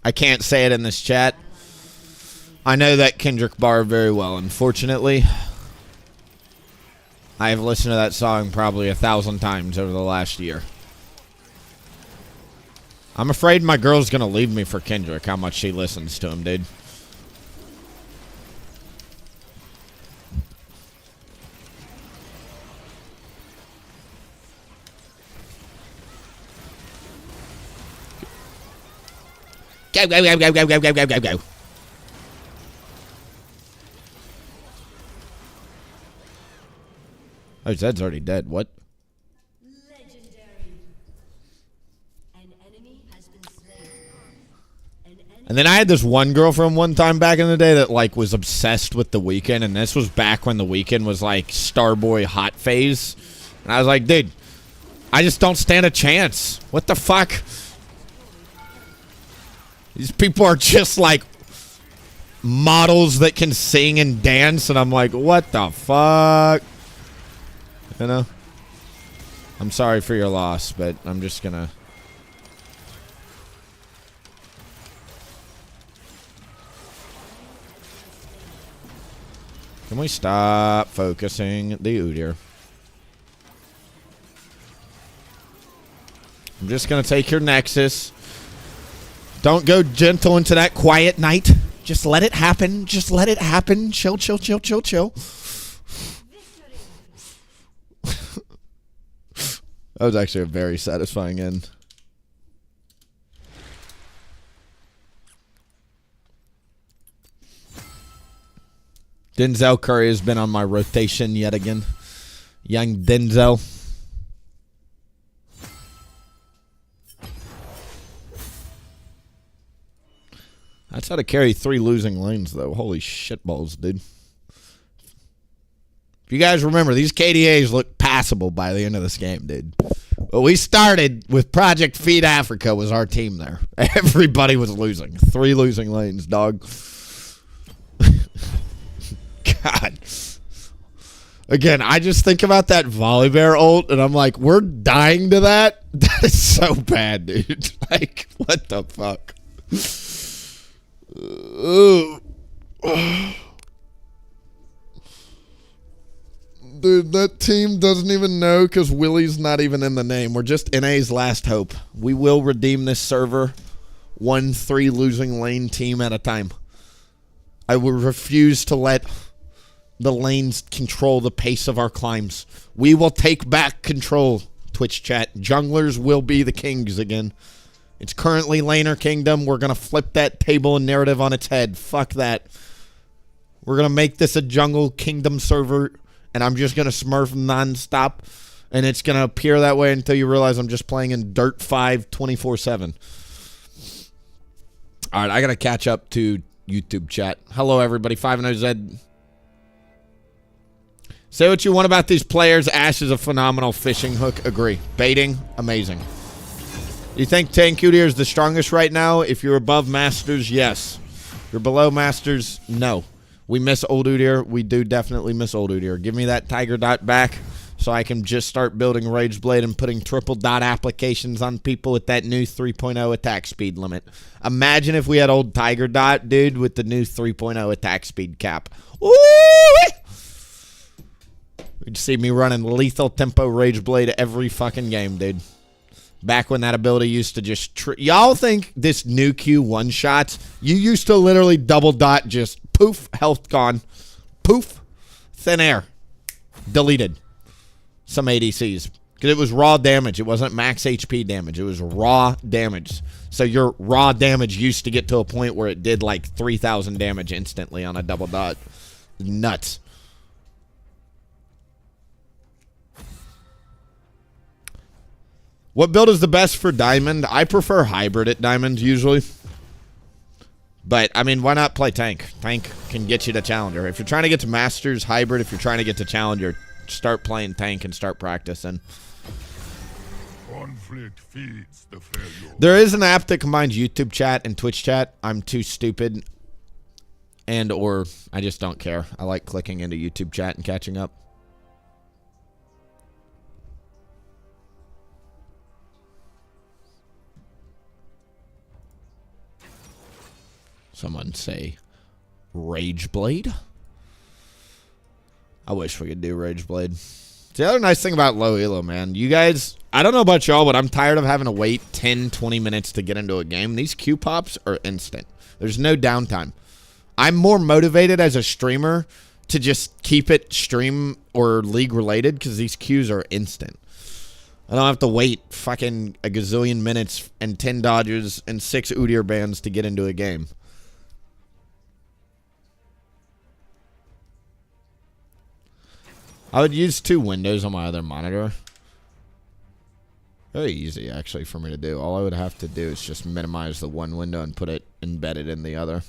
I can't say it in this chat. I know that Kendrick bar very well, unfortunately. I have listened to that song probably 1,000 times over the last year. I'm afraid my girl's going to leave me for Kendrick, how much she listens to him, dude. Go, go, go, go, go, go, go, go, go, go. Oh, Zed's already dead. What? Legendary. An enemy has been slain. And then I had this one girlfriend one time back in the day that like was obsessed with The Weeknd, and this was back when The Weeknd was like Starboy hot phase. And I was like, dude, I just don't stand a chance. What the fuck? These people are just like models that can sing and dance, and I'm like, what the fuck? You know? I'm sorry for your loss, but I'm just gonna... Can we stop focusing the Udyr? I'm just gonna take your Nexus. Don't go gentle into that quiet night. Just let it happen. Just let it happen. Chill, chill, chill, chill, chill. That was actually a very satisfying end. Denzel Curry has been on my rotation yet again. Young Denzel. That's how to carry 3 losing lanes, though. Holy shitballs, dude. If you guys remember, these KDAs look passable by the end of this game, dude. But we started with Project Feed Africa was our team there. Everybody was losing. 3 losing lanes, dog. God. Again, I just think about that Volibear ult, and I'm like, we're dying to that? That is so bad, dude. Like, what the fuck? Dude, that team doesn't even know because Willie's not even in the name. We're just NA's last hope. We will redeem this server 1-3 losing lane team at a time. I will refuse to let the lanes control the pace of our climbs. We will take back control, Twitch chat. Junglers will be the kings again. It's currently Laner Kingdom. We're going to flip that table and narrative on its head. Fuck that. We're going to make this a Jungle Kingdom server, and I'm just going to smurf nonstop, and it's going to appear that way until you realize I'm just playing in Dirt 5 24/7. All right, I got to catch up to YouTube chat. Hello, everybody. 5-0Z. Say what you want about these players. Ash is a phenomenal fishing hook. Agree. Baiting, amazing. You think Tank Udyr is the strongest right now? If you're above Masters, yes. If you're below Masters, no. We miss old Udyr. We do definitely miss old Udyr. Give me that Tiger Dot back so I can just start building Rageblade and putting triple dot applications on people with that new 3.0 attack speed limit. Imagine if we had old Tiger Dot, dude, with the new 3.0 attack speed cap. Ooh! You'd see me running lethal tempo Rageblade every fucking game, dude. Back when that ability used to just... Y'all think this new Q one-shots? You used to literally double dot, just poof, health gone. Poof, thin air. Deleted. Some ADCs. Because it was raw damage. It wasn't max HP damage. It was raw damage. So your raw damage used to get to a point where it did like 3,000 damage instantly on a double dot. Nuts. What build is the best for Diamond? I prefer Hybrid at Diamond, usually. But, I mean, why not play Tank? Tank can get you to Challenger. If you're trying to get to Masters, Hybrid. If you're trying to get to Challenger, start playing Tank and start practicing. Conflict feeds the failure. There is an app that combines YouTube chat and Twitch chat. I'm too stupid. And or I just don't care. I like clicking into YouTube chat and catching up. Someone say Rageblade. I wish we could do Rageblade. The other nice thing about low elo, man, you guys, I don't know about y'all, but I'm tired of having to wait 10, 20 minutes to get into a game. These Q pops are instant. There's no downtime. I'm more motivated as a streamer to just keep it stream or league related because these Qs are instant. I don't have to wait fucking a gazillion minutes and 10 dodges and 6 Udyr bans to get into a game. I would use 2 windows on my other monitor. Very easy, actually, for me to do. All I would have to do is just minimize the one window and put it embedded in the other.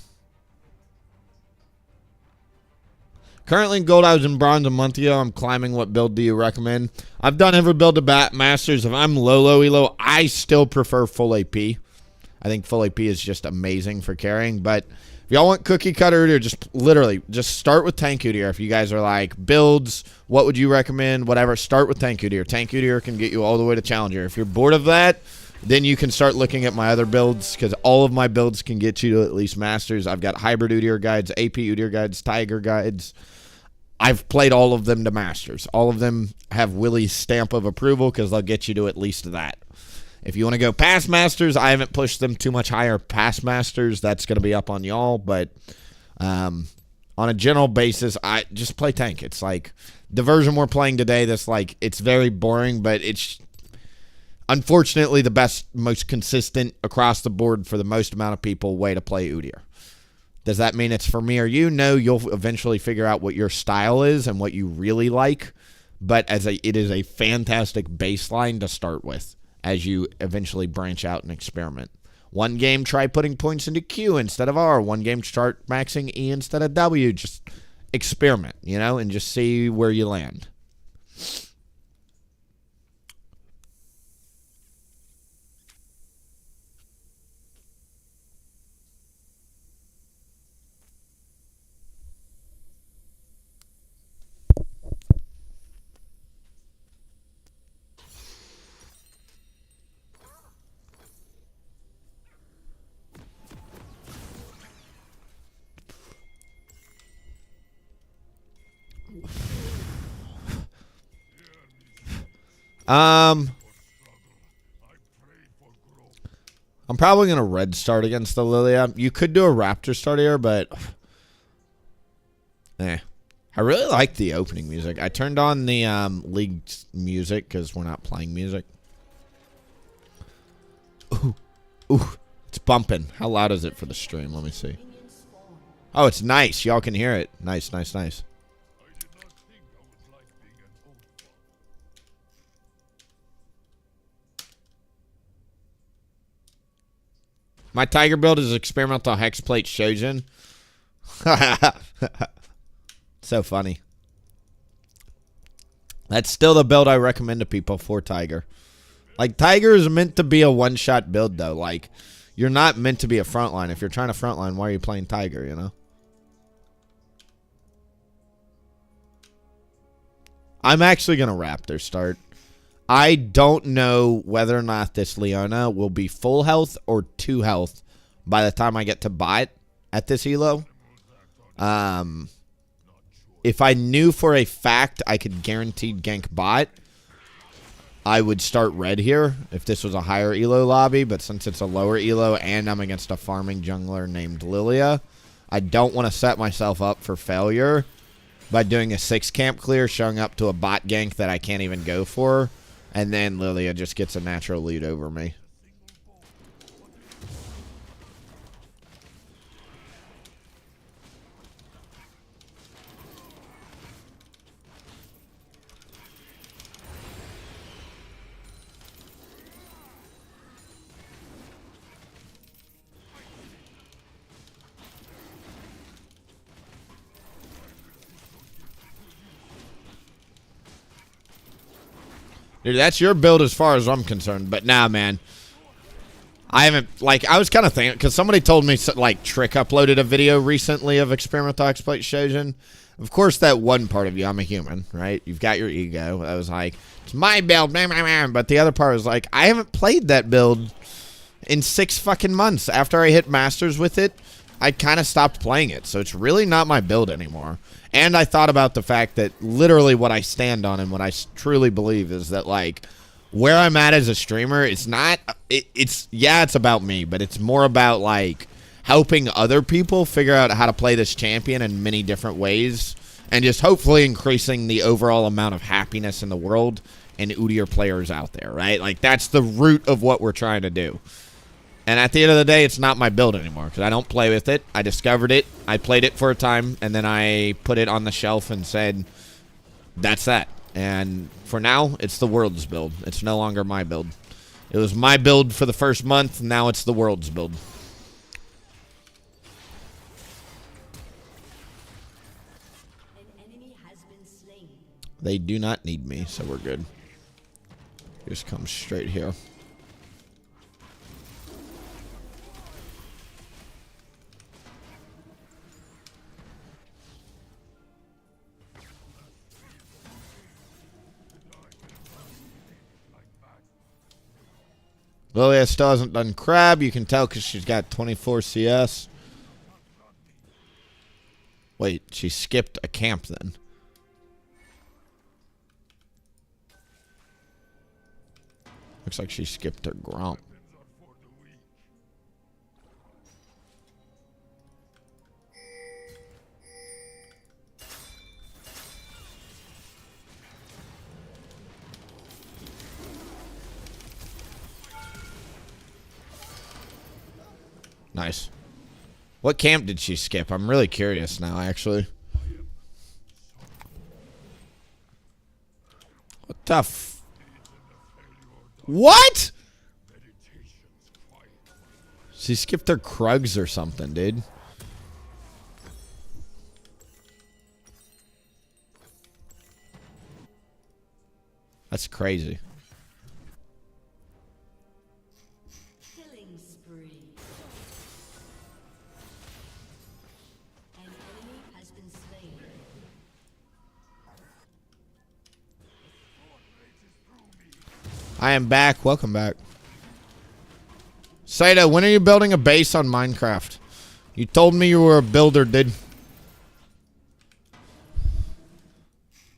Currently in Gold, I was in Bronze a month ago. I'm climbing. What build do you recommend? I've done every build to Masters. If I'm low elo, I still prefer full AP. I think full AP is just amazing for carrying. But If y'all want cookie cutter Udyr, just start with tank Udyr. If you guys are like builds, what would you recommend? Whatever, start with tank Udyr. Tank Udyr can get you all the way to challenger. If you're bored of that, then you can start looking at my other builds, because all of my builds can get you to at least masters. I've got hybrid Udyr guides, AP Udyr guides, tiger guides. I've played all of them to masters. All of them have Willie's stamp of approval, because they'll get you to at least that. If you want to go past masters, I haven't pushed them too much higher past masters. That's going to be up on y'all. But on a general basis, I just play tank. It's like the version we're playing today, that's like, it's very boring, but it's unfortunately the best, most consistent across the board for the most amount of people way to play Udyr. Does that mean it's for me or you? No, you'll eventually figure out what your style is and what you really like. But it is a fantastic baseline to start with, as you eventually branch out and experiment. One game, try putting points into Q instead of R. One game, start maxing E instead of W. Just experiment, and just see where you land. I'm probably going to red start against the Lilia. You could do a Raptor start here, but I really like the opening music. I turned on the league music because we're not playing music. Ooh, it's bumping. How loud is it for the stream? Let me see. Oh, it's nice. Y'all can hear it. Nice, nice, nice. My tiger build is experimental hexplate Shojin. So funny. That's still the build I recommend to people for tiger. Like, tiger is meant to be a one-shot build, though. Like, you're not meant to be a frontline. If you're trying to frontline, why are you playing tiger, I'm actually going to Raptor start. I don't know whether or not this Leona will be full health or 2 health by the time I get to bot at this elo. If I knew for a fact I could guaranteed gank bot, I would start red here if this was a higher elo lobby. But since it's a lower elo and I'm against a farming jungler named Lilia, I don't want to set myself up for failure by doing a 6 camp clear, showing up to a bot gank that I can't even go for. And then Lilia just gets a natural lead over me. Dude, that's your build as far as I'm concerned. But nah, man. I haven't, like, I was kind of thinking, because somebody told me, like, Trick uploaded a video recently of experimental exploit Shojin. Of course, that one part of you, I'm a human, right? You've got your ego. I was like, it's my build, but the other part was like, I haven't played that build in 6 fucking months. After I hit Masters with it, I kind of stopped playing it. So it's really not my build anymore. And I thought about the fact that literally what I stand on and what I truly believe is that, like, where I'm at as a streamer, it's not, it's about me, but it's more about, like, helping other people figure out how to play this champion in many different ways and just hopefully increasing the overall amount of happiness in the world and Udyr players out there, right? Like, that's the root of what we're trying to do. And at the end of the day, it's not my build anymore because I don't play with it. I discovered it. I played it for a time, and then I put it on the shelf and said, that's that. And for now, it's the world's build. It's no longer my build. It was my build for the first month. Now it's the world's build. An enemy has been slain. They do not need me, so we're good. Just come straight here. Lilia still hasn't done crab. You can tell because she's got 24 CS. Wait, she skipped a camp then. Looks like she skipped her gromp. Nice. What camp did she skip? I'm really curious now, actually. What the f... What? She skipped her Krugs or something, dude. That's crazy. Killing spree. An enemy has been slain. I am back. Welcome back. Saito, when are you building a base on Minecraft? You told me you were a builder, dude.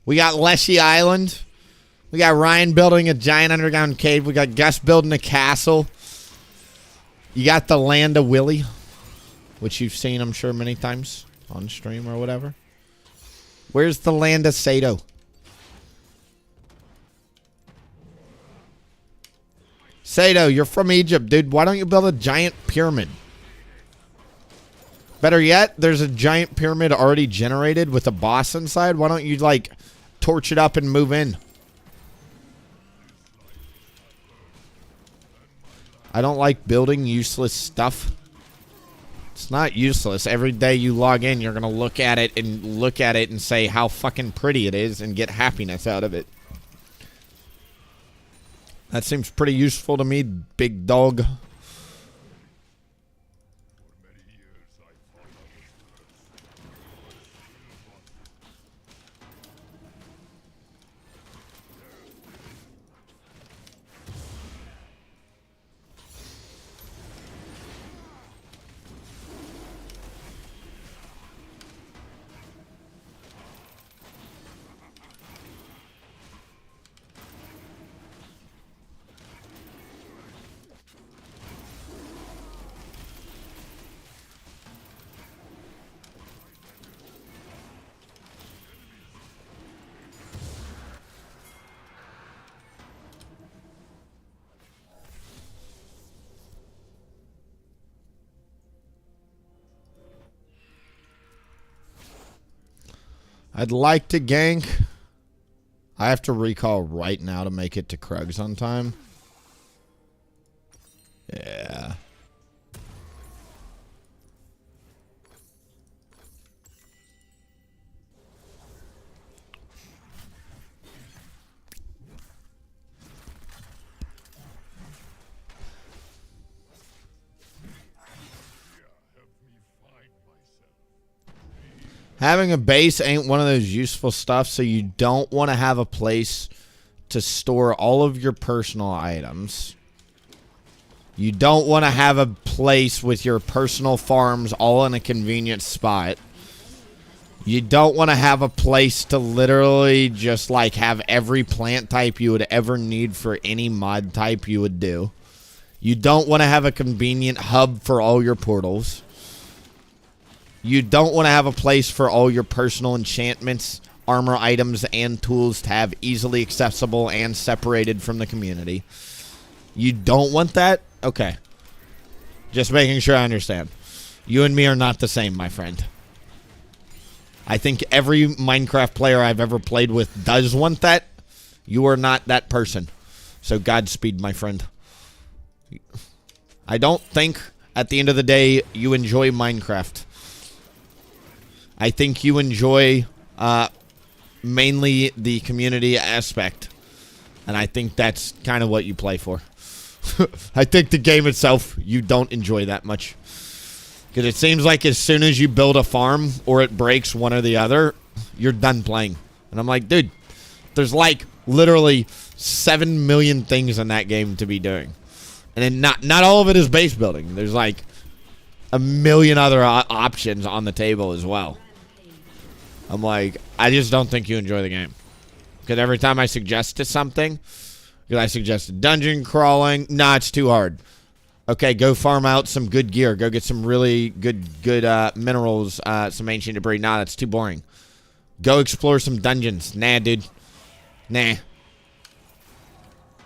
We got Leshy Island. We got Ryan building a giant underground cave. We got Gus building a castle. You got the land of Willie, which you've seen, I'm sure, many times on stream or whatever. Where's the land of Saito? Saito, you're from Egypt, dude. Why don't you build a giant pyramid? Better yet, there's a giant pyramid already generated with a boss inside. Why don't you, like, torch it up and move in? I don't like building useless stuff. It's not useless. Every day you log in, you're going to look at it and say how fucking pretty it is and get happiness out of it. That seems pretty useful to me, big dog. I'd like to gank. I have to recall right now to make it to Krugs on time. Yeah. Having a base ain't one of those useful stuff, so you don't want to have a place to store all of your personal items. You don't want to have a place with your personal farms all in a convenient spot. You don't want to have a place to literally just like have every plant type you would ever need for any mod type you would do. You don't want to have a convenient hub for all your portals. You don't want to have a place for all your personal enchantments, armor items, and tools to have easily accessible and separated from the community. You don't want that? Okay. Just making sure I understand. You and me are not the same, my friend. I think every Minecraft player I've ever played with does want that. You are not that person. So Godspeed, my friend. I don't think, at the end of the day, you enjoy Minecraft. I think you enjoy mainly the community aspect. And I think that's kind of what you play for. I think the game itself, you don't enjoy that much. Because it seems like as soon as you build a farm or it breaks one or the other, you're done playing. And I'm like, dude, there's like literally 7 million things in that game to be doing. And then not all of it is base building. There's like a million other options on the table as well. I'm like, I just don't think you enjoy the game. Because every time I suggest something, because I suggested dungeon crawling, nah, it's too hard. Okay, go farm out some good gear. Go get some really good minerals, some ancient debris. Nah, that's too boring. Go explore some dungeons. Nah, dude. Nah.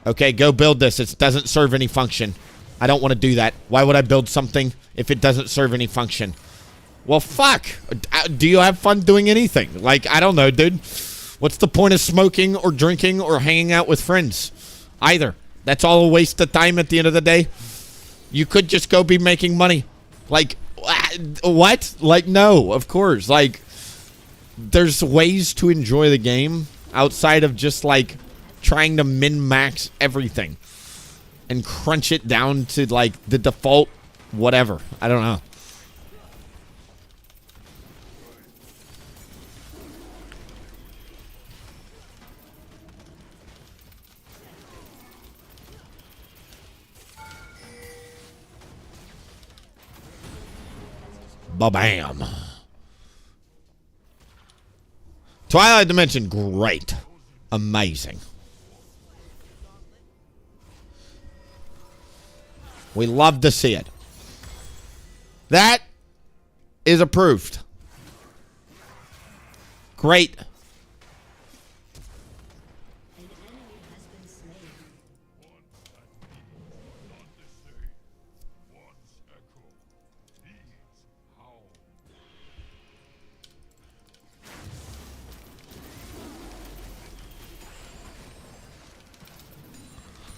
Okay, go build this. It doesn't serve any function. I don't want to do that. Why would I build something if it doesn't serve any function? Well, fuck. Do you have fun doing anything? Like, I don't know, dude. What's the point of smoking or drinking or hanging out with friends? Either. That's all a waste of time at the end of the day. You could just go be making money. Like, what? Like, no, of course. Like, there's ways to enjoy the game outside of just, like, trying to min-max everything and crunch it down to, like, the default whatever. I don't know. Ba-bam. Twilight Dimension, great. Amazing. We love to see it. That is approved. Great.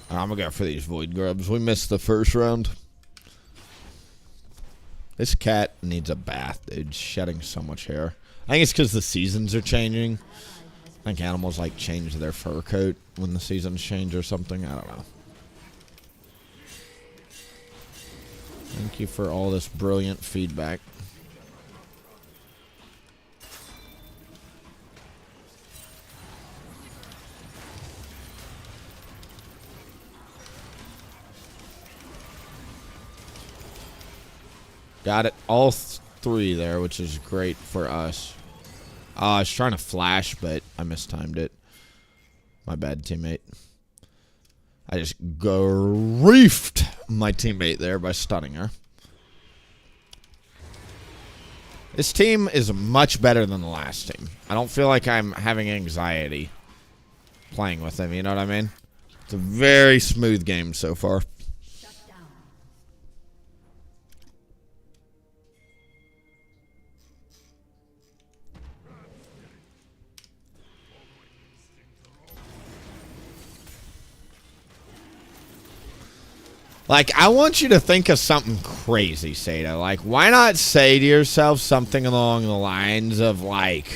I'm gonna go for these void grubs. We missed the first round. This cat needs a bath, dude. Shedding so much hair. I think it's because the seasons are changing. I think animals like change their fur coat when the seasons change or something. I don't know. Thank you for all this brilliant feedback. Got it. All three there, which is great for us. I was trying to flash, but I mistimed it. My bad, teammate. I just griefed my teammate there by stunning her. This team is much better than the last team. I don't feel like I'm having anxiety playing with them, you know what I mean? It's a very smooth game so far. Like, I want you to think of something crazy, Sato. Like, why not say to yourself something along the lines of, like,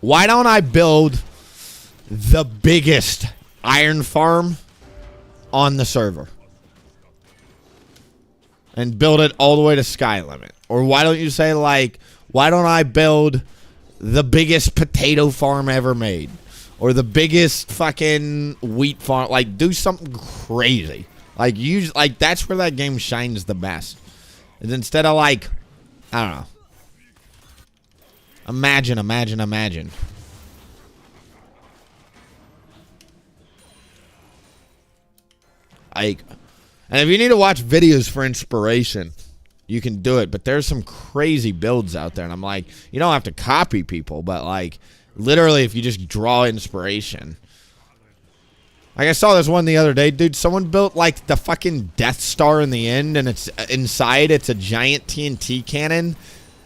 why don't I build the biggest iron farm on the server? And build it all the way to sky limit. Or why don't you say, like, why don't I build the biggest potato farm ever made? Or the biggest fucking wheat farm. Like, do something crazy. Like, like that's where that game shines the best. Is instead of, like, I don't know. Imagine. Like, and if you need to watch videos for inspiration, you can do it. But there's some crazy builds out there. And I'm like, you don't have to copy people, but, like, literally, if you just draw inspiration. Like, I saw this one the other day, dude. Someone built, like, the fucking Death Star in the end, and it's inside, it's a giant TNT cannon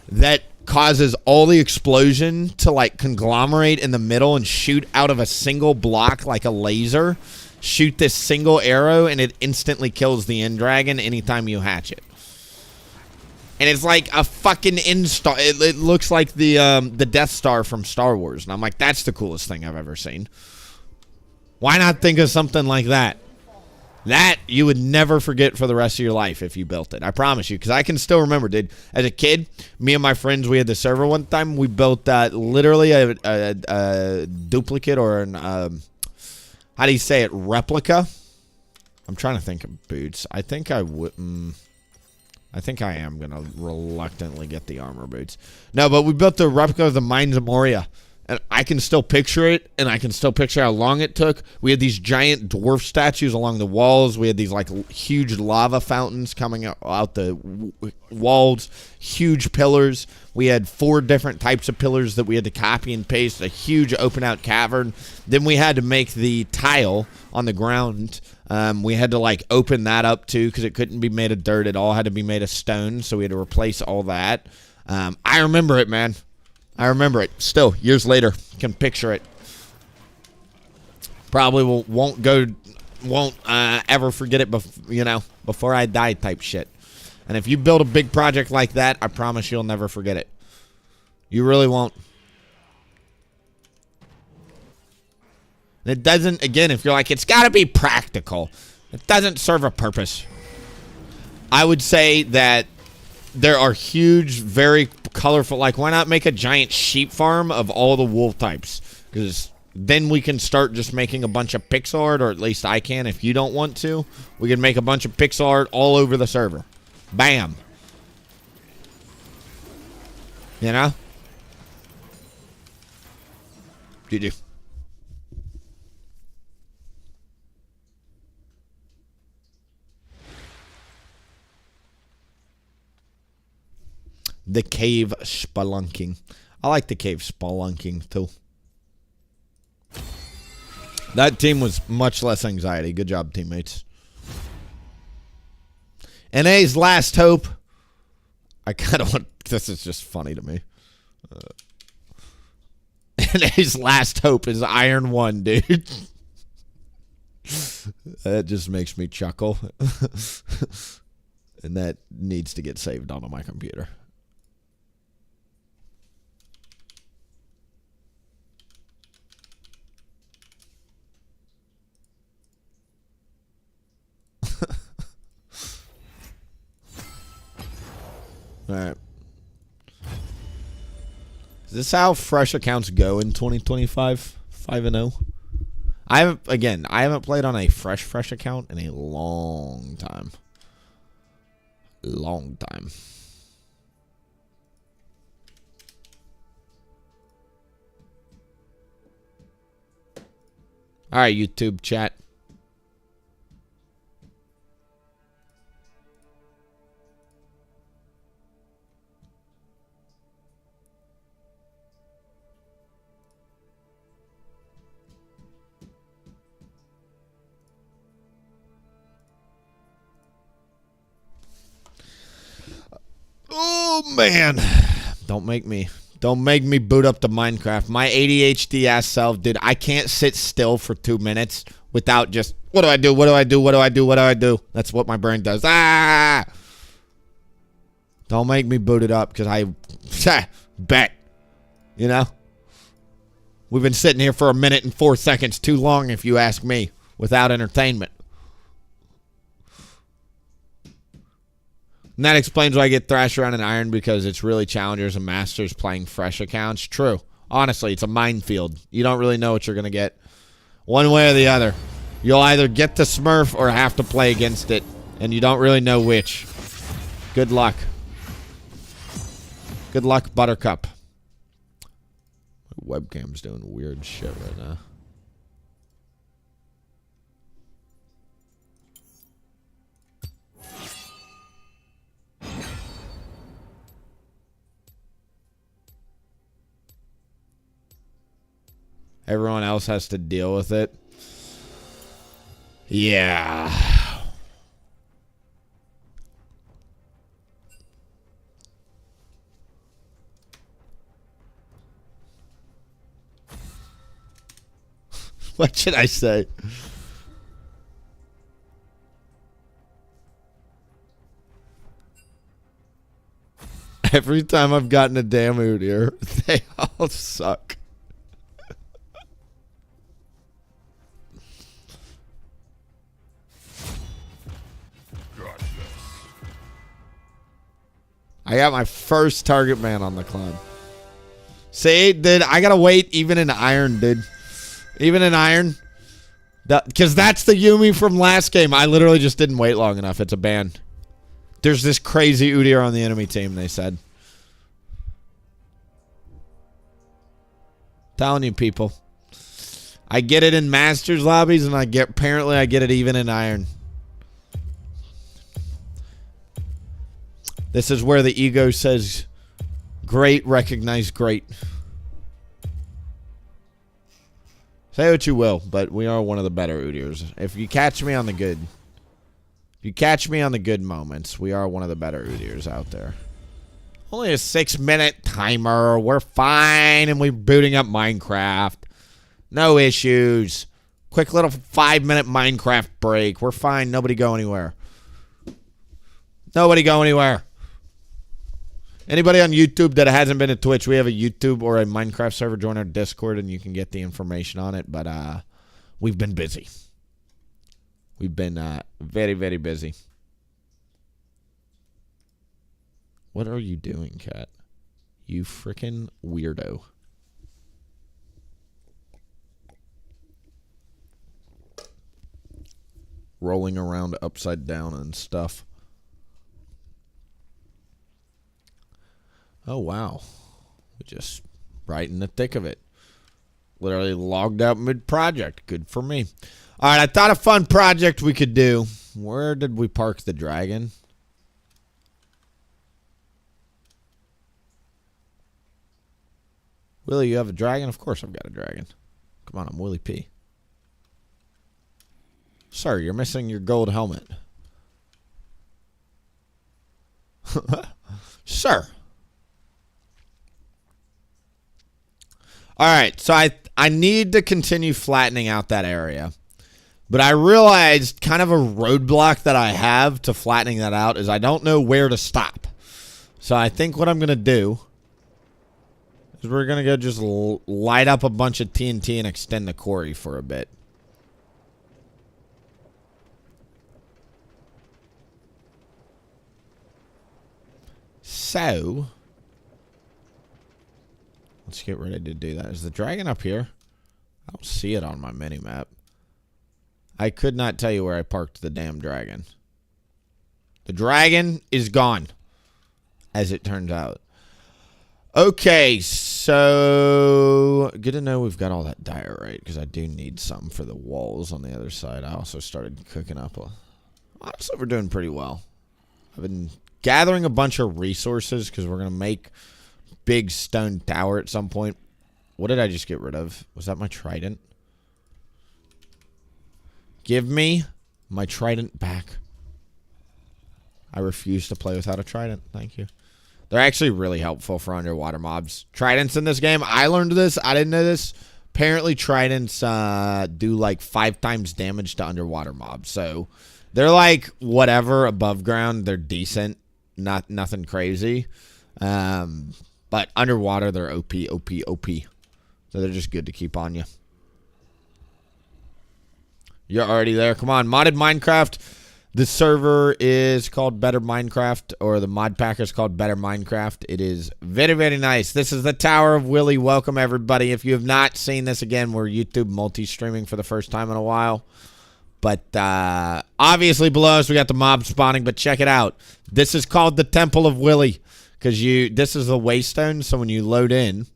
that causes all the explosion to, like, conglomerate in the middle and shoot out of a single block like a laser. Shoot this single arrow, and it instantly kills the end dragon anytime you hatch it. And it's like a fucking Star. It looks like the Death Star from Star Wars. And I'm like, that's the coolest thing I've ever seen. Why not think of something like that? That you would never forget for the rest of your life if you built it. I promise you. Because I can still remember, dude. As a kid, me and my friends, we had the server one time. We built literally a duplicate or an, how do you say it, replica I'm trying to think of boots. I think I would. I think I am going to reluctantly get the armor boots. No, but we built the replica of the Mines of Moria. And I can still picture it, and I can still picture how long it took. We had these giant dwarf statues along the walls. We had these, like, huge lava fountains coming out the walls, huge pillars. We had 4 different types of pillars that we had to copy and paste, a huge open-out cavern. Then we had to make the tile on the ground. We had to, like, open that up, too, because it couldn't be made of dirt. It all had to be made of stone, so we had to replace all that. I remember it, man. I remember it. Still, years later, can picture it. Probably won't ever forget it, before I die type shit. And if you build a big project like that, I promise you'll never forget it. You really won't. It doesn't, again, if you're like, it's got to be practical. It doesn't serve a purpose. I would say that there are huge, very colorful, like, why not make a giant sheep farm of all the wool types? Because then we can start just making a bunch of pixel art, or at least I can if you don't want to. We can make a bunch of pixel art all over the server. Bam. You know? GG. The cave spelunking. I like the cave spelunking too. That team was much less anxiety. Good job, teammates. NA's last hope. I kind of want... This is just funny to me. NA's last hope is Iron 1, dude. That just makes me chuckle. And that needs to get saved onto my computer. All right. Is this how fresh accounts go in 2025? 5-0. I haven't played on a fresh account in a long time. Long time. All right, YouTube chat. Oh man, don't make me boot up the Minecraft. My ADHD ass self, dude, I can't sit still for 2 minutes without just, what do I do? What do I do? What do I do? What do I do? That's what my brain does. Ah! Don't make me boot it up, because I bet, you know? We've been sitting here for 1 minute and 4 seconds too long, if you ask me, without entertainment. And that explains why I get thrashed around in Iron, because it's really challengers and masters playing fresh accounts. True. Honestly, it's a minefield. You don't really know what you're going to get. One way or the other. You'll either get the Smurf or have to play against it. And you don't really know which. Good luck. Good luck, Buttercup. My webcam's doing weird shit right now. Everyone else has to deal with it. Yeah. What should I say? Every time I've gotten a damn Udyr, they all suck. I got my first target man on the clan. See, dude, I gotta wait even in Iron, dude. Even in Iron, Because that's the Yumi from last game. I literally just didn't wait long enough. It's a ban. There's this crazy Udyr on the enemy team, they said. Telling you, people. I get it in Masters lobbies, and apparently I get it even in Iron. This is where the ego says, great, recognize great. Say what you will, but we are one of the better Udyrs. If you catch me on the good, moments, we are one of the better Udyrs out there. Only a 6-minute timer. We're fine, and we're booting up Minecraft. No issues. Quick little 5-minute Minecraft break. We're fine. Nobody go anywhere. Nobody go anywhere. Anybody on YouTube that hasn't been to Twitch, we have a YouTube or a Minecraft server. Join our Discord, and you can get the information on it. But we've been busy. We've been very, very busy. What are you doing, cat? You freaking weirdo. Rolling around upside down and stuff. Oh, wow. We're just right in the thick of it. Literally logged out mid-project. Good for me. All right, I thought a fun project we could do. Where did we park the dragon? Willie, you have a dragon? Of course I've got a dragon. Come on, I'm WillieP. Sir, you're missing your gold helmet. Sir. All right, so I need to continue flattening out that area. But I realized kind of a roadblock that I have to flattening that out is I don't know where to stop. So I think what I'm going to do is we're going to go just light up a bunch of TNT and extend the quarry for a bit. So let's get ready to do that. Is the dragon up here? I don't see it on my mini-map. I could not tell you where I parked the damn dragon. The dragon is gone, as it turns out. Okay, so good to know we've got all that diorite, because I do need some for the walls on the other side. I also started cooking up. Honestly, we're doing pretty well. I've been gathering a bunch of resources, because we're going to make big stone tower at some point. What did I just get rid of? Was that my trident? Give me my trident back. I refuse to play without a trident. Thank you. They're actually really helpful for underwater mobs. Tridents in this game, I learned this. I didn't know this. Apparently, tridents do like 5 times damage to underwater mobs. So they're like whatever above ground. They're decent. Nothing crazy. But underwater, they're OP. So they're just good to keep on you. You're already there. Come on. Modded Minecraft. The server is called Better Minecraft, or the mod pack is called Better Minecraft. It is very, very nice. This is the Tower of Willie. Welcome, everybody. If you have not seen this, again, we're YouTube multi-streaming for the first time in a while. But obviously below us, we got the mob spawning, but check it out. This is called the Temple of Willie, because this is the waystone, so when you load in,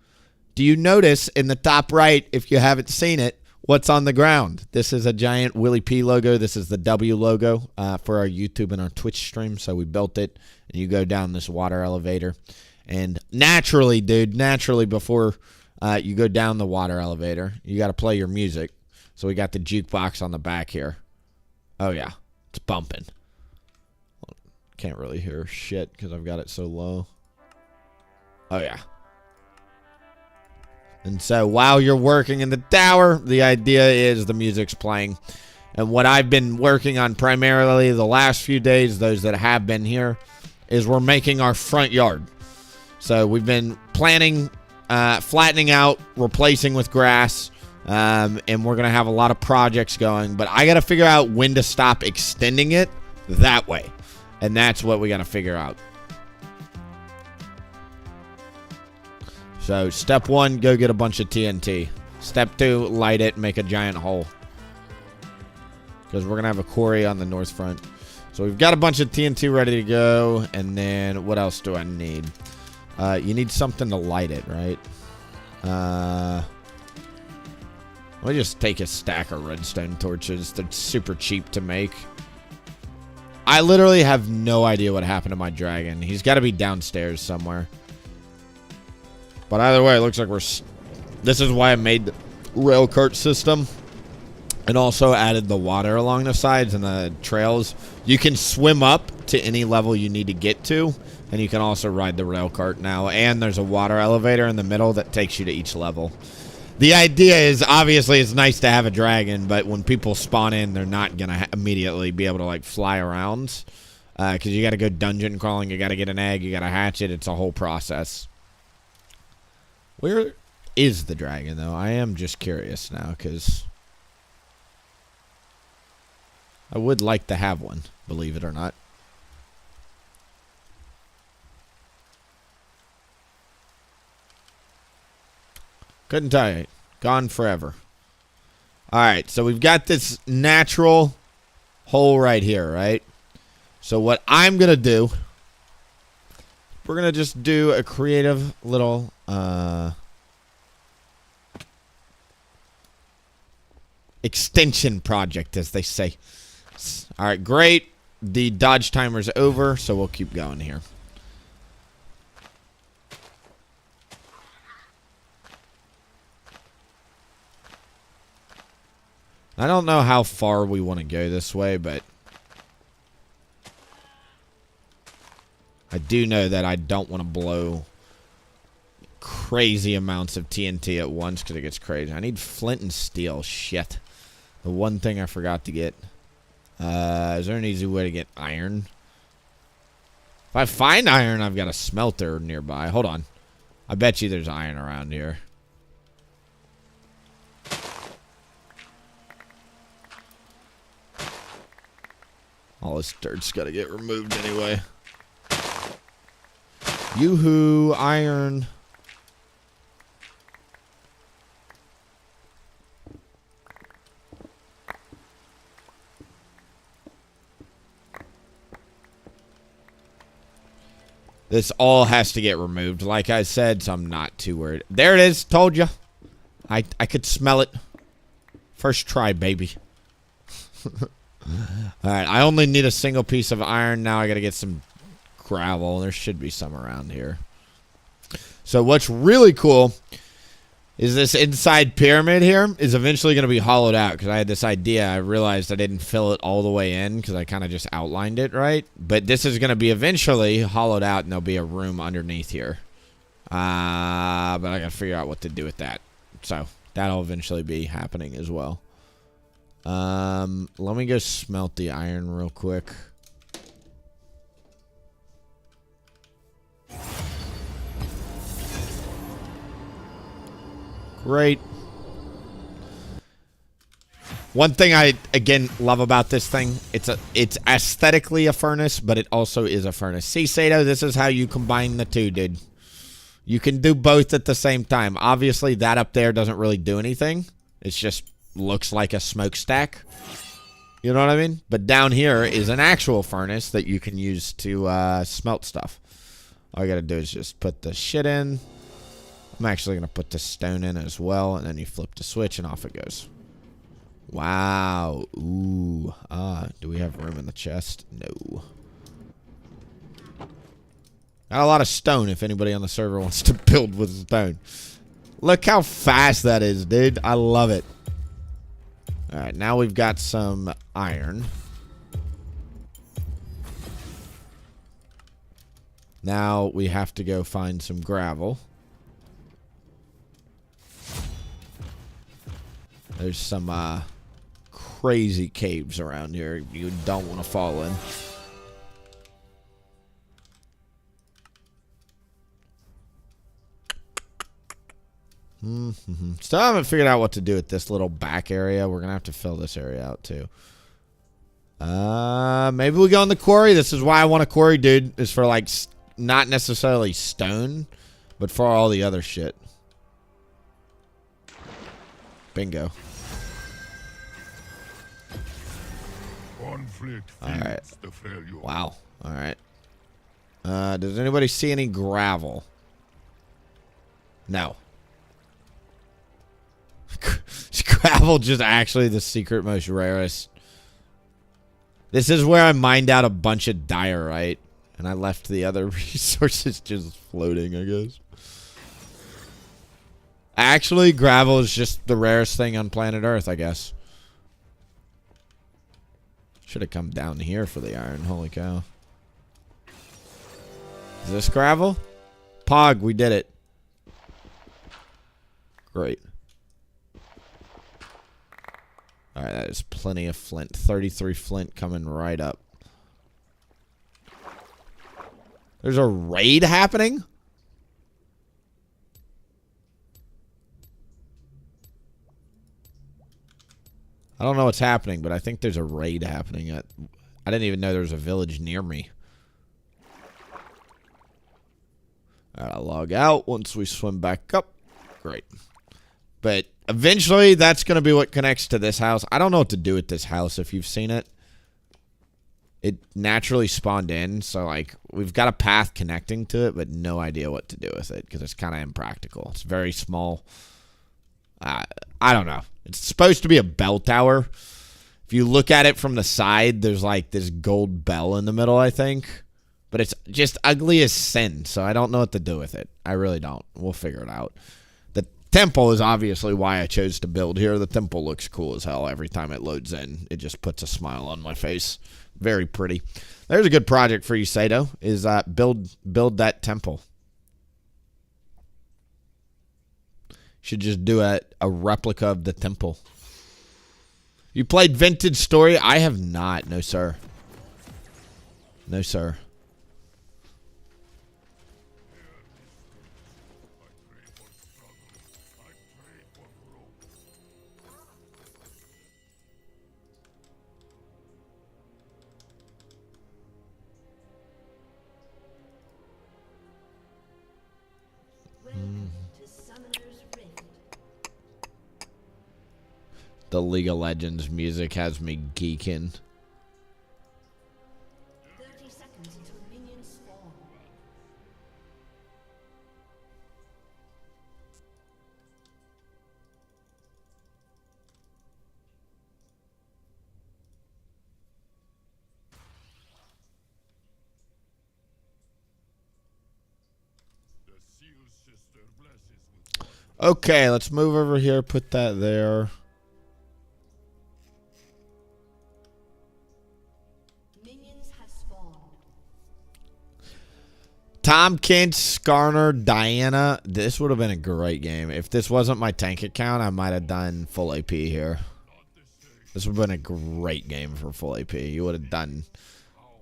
do you notice in the top right, if you haven't seen it, what's on the ground? This is a giant WillieP logo. This is the W logo for our YouTube and our Twitch stream. So we built it, and you go down this water elevator. And naturally, dude, before you go down the water elevator, you got to play your music. So we got the jukebox on the back here. Oh, yeah. It's bumping. Can't really hear shit because I've got it so low. Oh, yeah. And so while you're working in the tower, the idea is the music's playing. And what I've been working on primarily the last few days, those that have been here, is we're making our front yard. So we've been planning, flattening out, replacing with grass, and we're going to have a lot of projects going. But I got to figure out when to stop extending it that way. And that's what we got to figure out. So, step 1, go get a bunch of TNT. Step 2, light it and make a giant hole. because we're going to have a quarry on the north front. So we've got a bunch of TNT ready to go. And then what else do I need? You need something to light it, right? Let me just take a stack of redstone torches. They're super cheap to make. I literally have no idea what happened to my dragon. He's got to be downstairs somewhere. But either way, it looks like we're... This is why I made the rail cart system. And also added the water along the sides and the trails. You can swim up to any level you need to get to. And you can also ride the rail cart now. And there's a water elevator in the middle that takes you to each level. The idea is, obviously, it's nice to have a dragon, but when people spawn in, they're not going to immediately be able to, like, fly around. Because you got to go dungeon crawling, you got to get an egg, you got to hatch it. It's a whole process. Where is the dragon, though? I am just curious now, because I would like to have one, believe it or not. Couldn't tell you. Gone forever. Alright, so we've got this natural hole right here, right? So what I'm going to do, we're going to just do a creative little extension project, as they say. Alright, great. The dodge timer's over, so we'll keep going here. I don't know how far we want to go this way, but I do know that I don't want to blow crazy amounts of TNT at once because it gets crazy. I need flint and steel. Shit. The one thing I forgot to get. Is there an easy way to get iron? If I find iron, I've got a smelter nearby. Hold on. I bet you there's iron around here. All this dirt's got to get removed anyway. Yoo-hoo, iron. This all has to get removed, like I said, so I'm not too worried. There it is. Told you. I could smell it. First try, baby. Alright, I only need a single piece of iron. Now I gotta get some gravel. There should be some around here. So what's really cool is this inside pyramid here is eventually going to be hollowed out. Because I had this idea. I realized I didn't fill it all the way in because I kind of just outlined it, right? But this is going to be eventually hollowed out and there'll be a room underneath here. But I got to figure out what to do with that. So that'll eventually be happening as well. Let me go smelt the iron real quick. Great. One thing I, again, love about this thing, it's aesthetically a furnace, but it also is a furnace. See, Sato, this is how you combine the two, dude. You can do both at the same time. Obviously, that up there doesn't really do anything. It just looks like a smokestack. You know what I mean? But down here is an actual furnace that you can use to smelt stuff. All you gotta do is just put the shit in. I'm actually going to put the stone in as well, and then you flip the switch, and off it goes. Wow. Ooh. Do we have room in the chest? No. Got a lot of stone if anybody on the server wants to build with stone. Look how fast that is, dude. I love it. Alright, now we've got some iron. Now we have to go find some gravel. There's some crazy caves around here you don't want to fall in. Still haven't figured out what to do with this little back area. We're going to have to fill this area out too. Maybe we go in the quarry. This is why I want a quarry, dude. Is for like not necessarily stone, but for all the other shit. Conflict All right. feeds the failure. Wow. All right. Does anybody see any gravel? No. Gravel just actually the secret most rarest. This is where I mined out a bunch of diorite. And I left the other resources just floating, I guess. Actually, gravel is just the rarest thing on planet Earth, I guess. Should have come down here for the iron. Holy cow. Is this gravel? Pog, we did it. Great. Alright, that is plenty of flint. 33 flint coming right up. There's a raid happening? I don't know what's happening, but I think there's a raid happening. I didn't even know there was a village near me. Alright, I'll log out once we swim back up. Great. But eventually, that's going to be what connects to this house. I don't know what to do with this house if you've seen it. It naturally spawned in, so, like, we've got a path connecting to it, but no idea what to do with it, because it's kind of impractical. It's very small. I don't know. It's supposed to be a bell tower. If you look at it from the side, there's, like, this gold bell in the middle, I think. But it's just ugly as sin, so I don't know what to do with it. I really don't. We'll figure it out. The temple is obviously why I chose to build here. The temple looks cool as hell every time it loads in. It just puts a smile on my face. Very pretty. There's a good project for you, Sato, is build that temple. Should just do a replica of the temple. You played Vintage Story? I have not. No, sir. No, sir. The League of Legends music has me geeking. 30 seconds until minions spawn. The seal sister blesses with Okay, let's move over here. Put that there. Minions have spawned. Tom Kent, Skarner, Diana. This would have been a great game. If this wasn't my tank account, I might have done full AP here. This would have been a great game for full AP. You would have done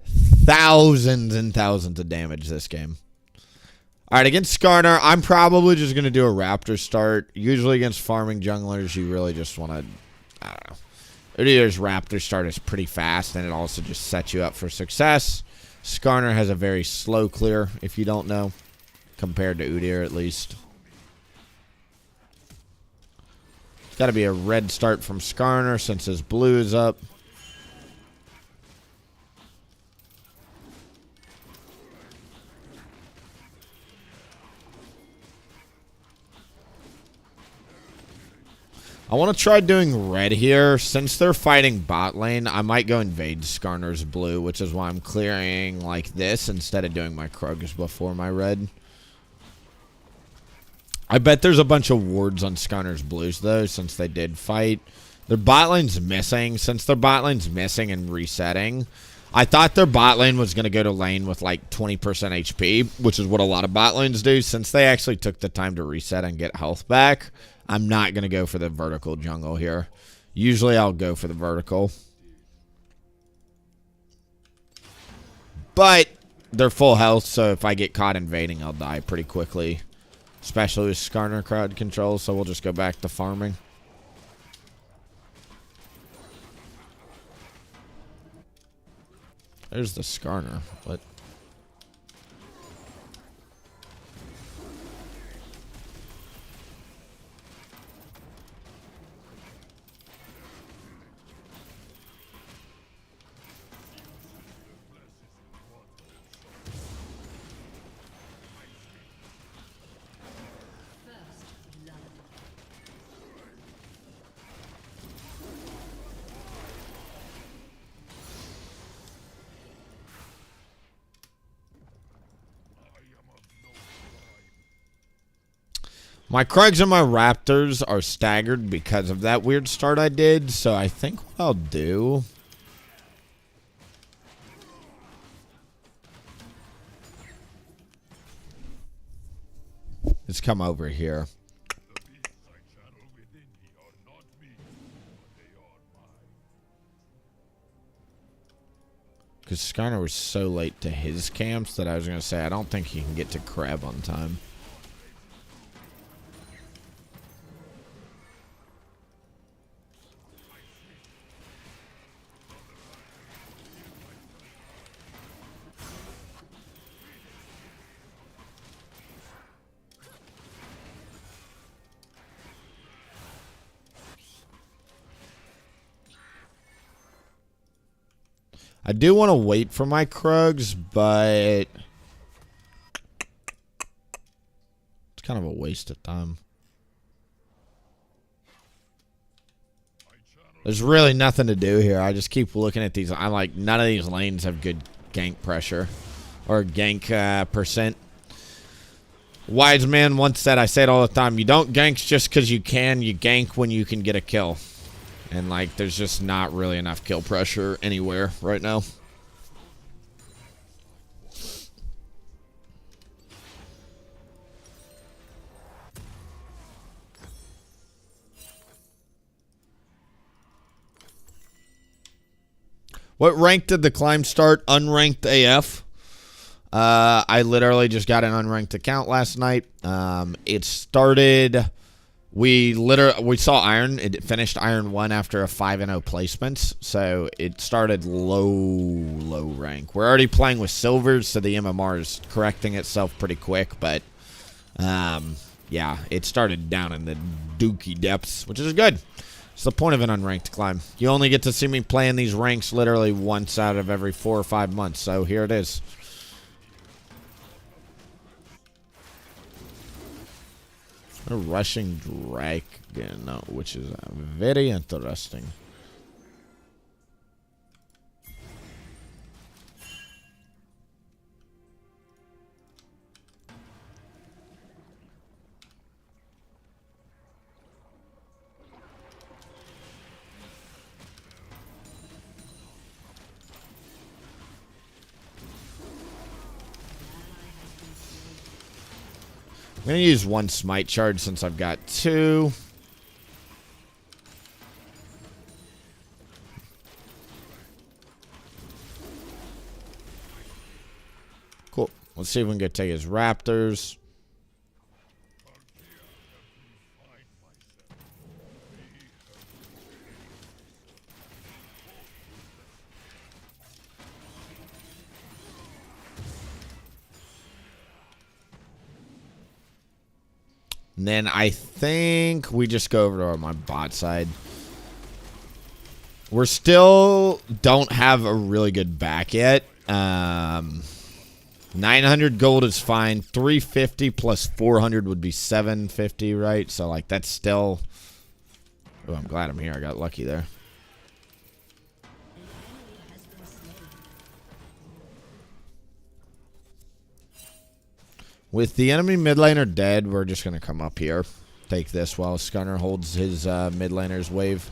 thousands and thousands of damage this game. Alright, against Skarner, I'm probably just going to do a Raptor start. Usually against farming junglers, you really just want to, I don't know. Udyr's Raptor start is pretty fast, and it also just sets you up for success. Skarner has a very slow clear, if you don't know, compared to Udyr at least. It's got to be a red start from Skarner since his blue is up. I want to try doing red here. Since they're fighting bot lane, I might go invade Skarner's blue, which is why I'm clearing like this instead of doing my Krugs before my red. I bet there's a bunch of wards on Skarner's blues, though, since they did fight. Their bot lane's missing. Since their bot lane's missing and resetting, I thought their bot lane was going to go to lane with like 20% HP, which is what a lot of bot lanes do. Since they actually took the time to reset and get health back, I'm not going to go for the vertical jungle here. Usually I'll go for the vertical. But they're full health, so if I get caught invading, I'll die pretty quickly. Especially with Skarner crowd control, so we'll just go back to farming. There's the Skarner. What? My Krugs and my Raptors are staggered because of that weird start I did, so I think what I'll do is come over here. The beasts I channel within me are not me, but they are mine. Because Skyner was so late to his camps that I was going to say I don't think he can get to Crab on time. I do want to wait for my Krugs, but it's kind of a waste of time. There's really nothing to do here. I just keep looking at these. I'm like, none of these lanes have good gank pressure or gank percent. Wise man once said, I say it all the time, you don't gank just because you can. You gank when you can get a kill. And, like, there's just not really enough kill pressure anywhere right now. What rank did the climb start? Unranked AF. I literally just got an unranked account last night. It started... We saw Iron. It finished Iron 1 after a 5-0 placements. So it started low rank. We're already playing with silvers, so the MMR is correcting itself pretty quick. But, yeah, it started down in the dookie depths, which is good. It's the point of an unranked climb. You only get to see me playing these ranks literally once out of every 4 or 5 months. So here it is. A rushing dragon, which is very interesting. I'm going to use one smite charge since I've got 2. Cool. Let's see if we can go take his Raptors. And then I think we just go over to my bot side. We're still don't have a really good back yet. 900 gold is fine. 350 plus 400 would be 750, right? So, like, that's still... Oh, I'm glad I'm here. I got lucky there. With the enemy mid laner dead, we're just going to come up here. Take this while Scunner holds his mid laner's wave.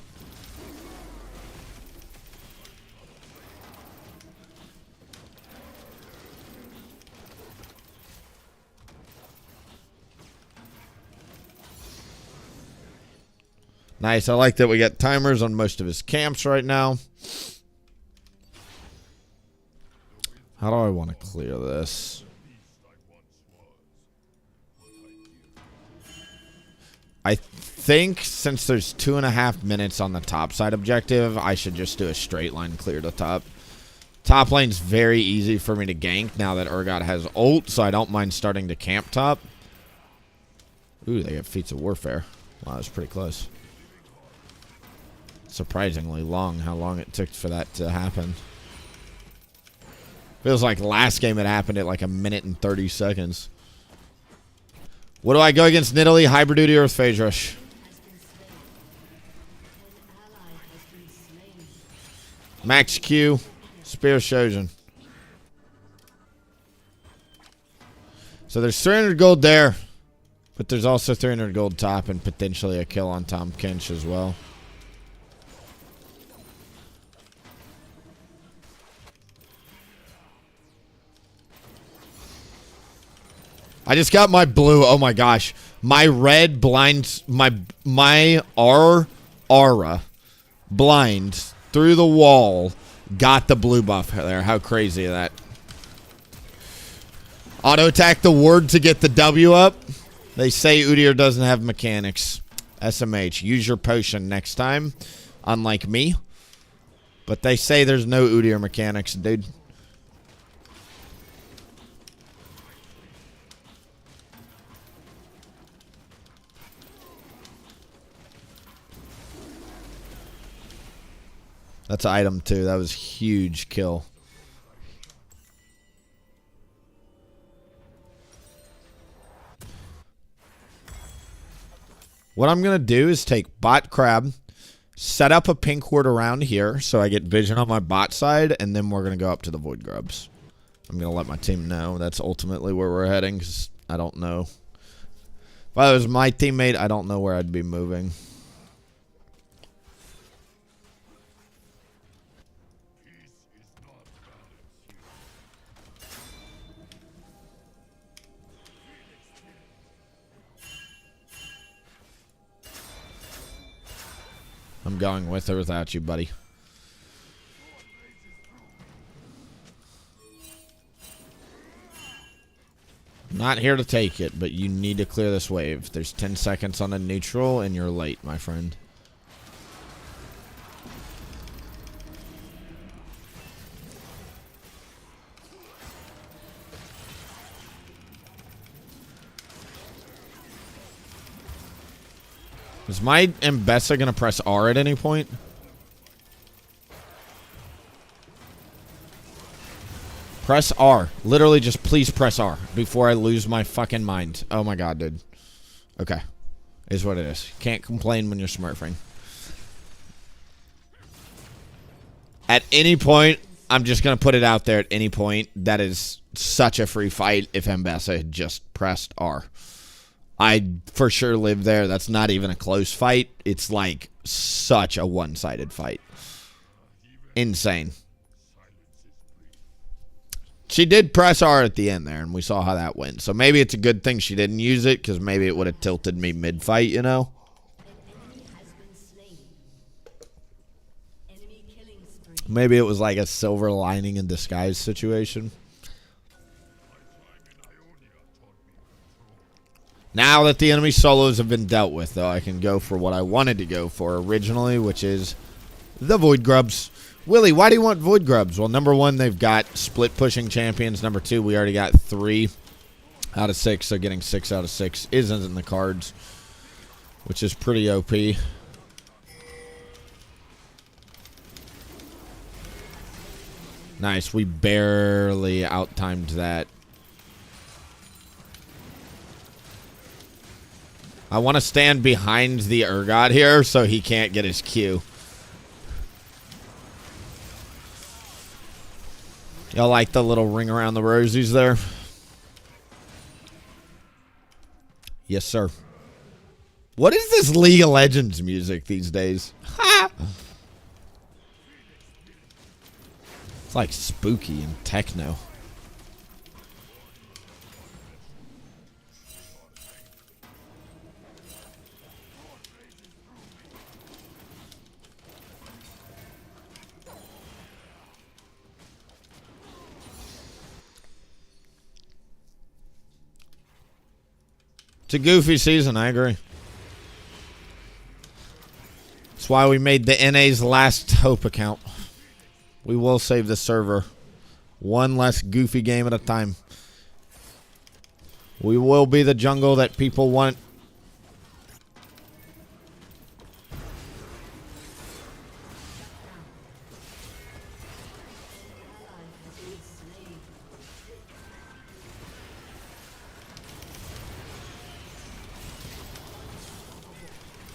Nice. I like that we got timers on most of his camps right now. How do I want to clear this? I think since there's 2.5 minutes on the top side objective, I should just do a straight line clear to top. Top lane's very easy for me to gank now that Urgot has ult, so I don't mind starting to camp top. Ooh, they got feats of warfare. Wow, that's pretty close. Surprisingly long, how long it took for that to happen. Feels like last game it happened at like 1 minute and 30 seconds. What do I go against Nidalee? Hybrid Udyr or Phase Rush? Max Q. Spear Shojin. So there's 300 gold there. But there's also 300 gold top and potentially a kill on Tom Kinch as well. I just got my blue. Oh my gosh. My red blinds, my aura blind through the wall got the blue buff there. How crazy is that? Auto attack the ward to get the W up. They say Udyr doesn't have mechanics. SMH. Use your potion next time. Unlike me. But they say there's no Udyr mechanics, dude. That's an item too. That was a huge kill. What I'm going to do is take bot crab, set up a pink ward around here so I get vision on my bot side, and then we're going to go up to the void grubs. I'm going to let my team know that's ultimately where we're heading because I don't know. If I was my teammate, I don't know where I'd be moving. I'm going with or without you, buddy. Not here to take it, but you need to clear this wave. There's 10 seconds on a neutral, and you're late, my friend. Is my Mbessa going to press R at any point? Press R. Literally just please press R before I lose my fucking mind. Oh my god, dude. Okay. Is what it is. Can't complain when you're smurfing. At any point, I'm just going to put it out there at any point. That is such a free fight if Mbessa had just pressed R. I'd for sure live there. That's not even a close fight. It's like such a one-sided fight. Insane. She did press R at the end there, and we saw how that went. So maybe it's a good thing she didn't use it, because maybe it would have tilted me mid-fight, you know? Maybe it was like a silver lining in disguise situation. Now that the enemy solos have been dealt with, though, I can go for what I wanted to go for originally, which is the Void Grubs. Willie, why do you want Void Grubs? Well, number one, they've got split pushing champions. Number two, we already got 3 out of 6, so getting 6 out of 6 isn't in the cards, which is pretty OP. Nice, we barely out-timed that. I want to stand behind the Urgot here so he can't get his Q. Y'all like the little ring around the rosies there? Yes, sir. What is this League of Legends music these days? Ha! It's like spooky and techno. It's a goofy season, I agree. That's why we made the NA's last hope account. We will save the server. One less goofy game at a time. We will be the jungle that people want.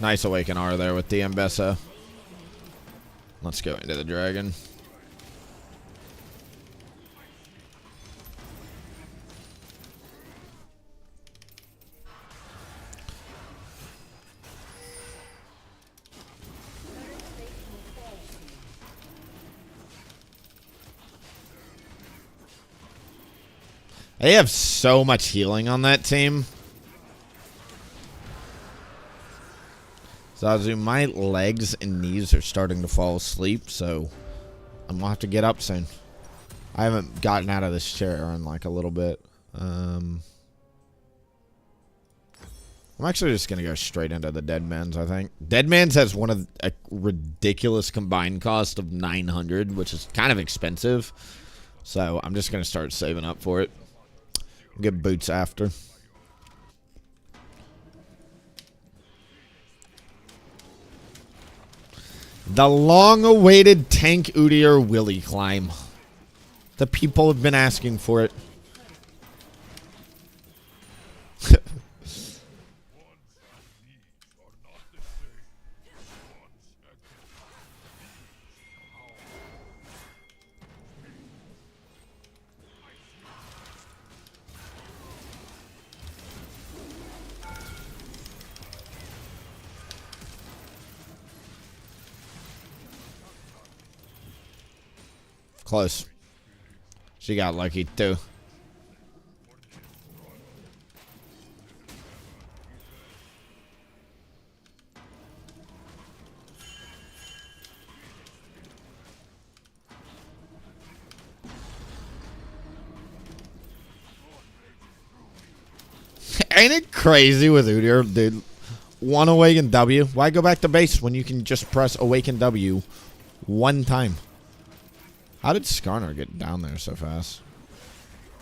Nice awaken R there with the Mbessa. Let's go into the dragon. They have so much healing on that team. Zazu, my legs and knees are starting to fall asleep, so I'm gonna have to get up soon. I haven't gotten out of this chair in like a little bit. I'm actually just gonna go straight into the Dead Man's, I think. Dead Man's has one of a ridiculous combined cost of 900, which is kind of expensive. So I'm just gonna start saving up for it. Get boots after. The long-awaited tank Udyr Willie climb. The people have been asking for it. Close. She got lucky too. Ain't it crazy with Udyr, dude? One awaken W. Why go back to base when you can just press awaken W one time? How did Skarner get down there so fast?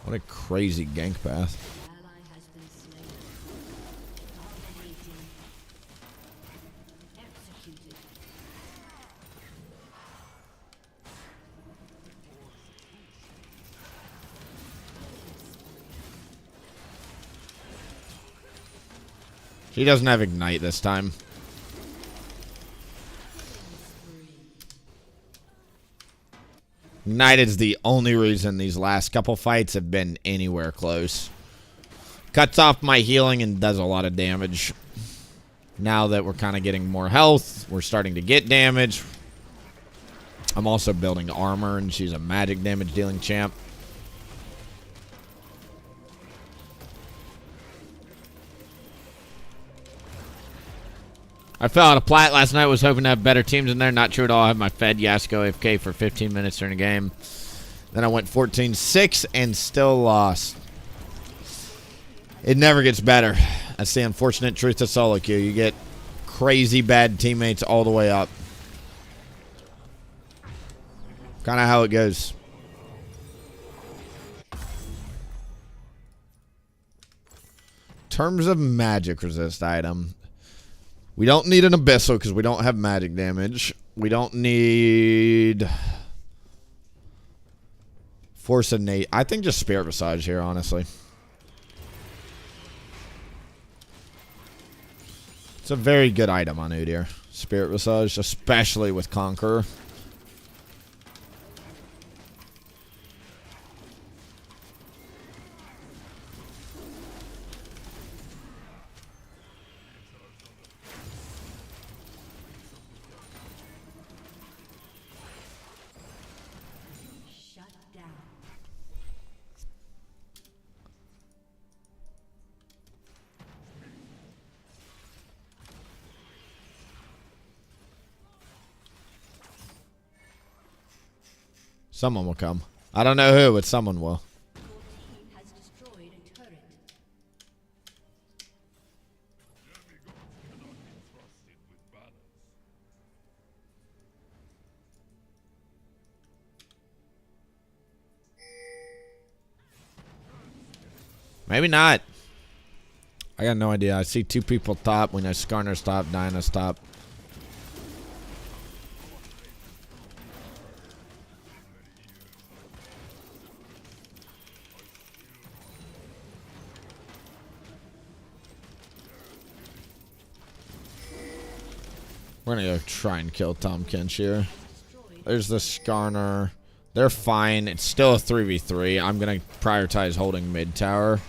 What a crazy gank path. Ally has been slain. Dominating. Executed. She doesn't have ignite this time. Ignite is the only reason these last couple fights have been anywhere close. Cuts off my healing and does a lot of damage. Now that we're kind of getting more health, we're starting to get damage. I'm also building armor, and she's a magic damage dealing champ. I fell out of plat last night. Was hoping to have better teams in there. Not true at all. I had my Fed Yasuko AFK for 15 minutes during the game. Then I went 14-6 and still lost. It never gets better. That's the unfortunate truth of solo queue. You get crazy bad teammates all the way up. Kind of how it goes. Terms of magic resist item. We don't need an Abyssal because we don't have magic damage. We don't need Force Innate. I think just Spirit Visage here, honestly. It's a very good item on Udyr. Spirit Visage, especially with Conqueror. Shut down. Someone will come. I don't know who, but someone will. Your team has destroyed a turret. Maybe not. I got no idea. I see two people top. We know Skarner's top, Diana's top. We're gonna go try and kill Tom Kench here. There's the Skarner. They're fine. It's still a 3v3. I'm gonna prioritize holding mid tower.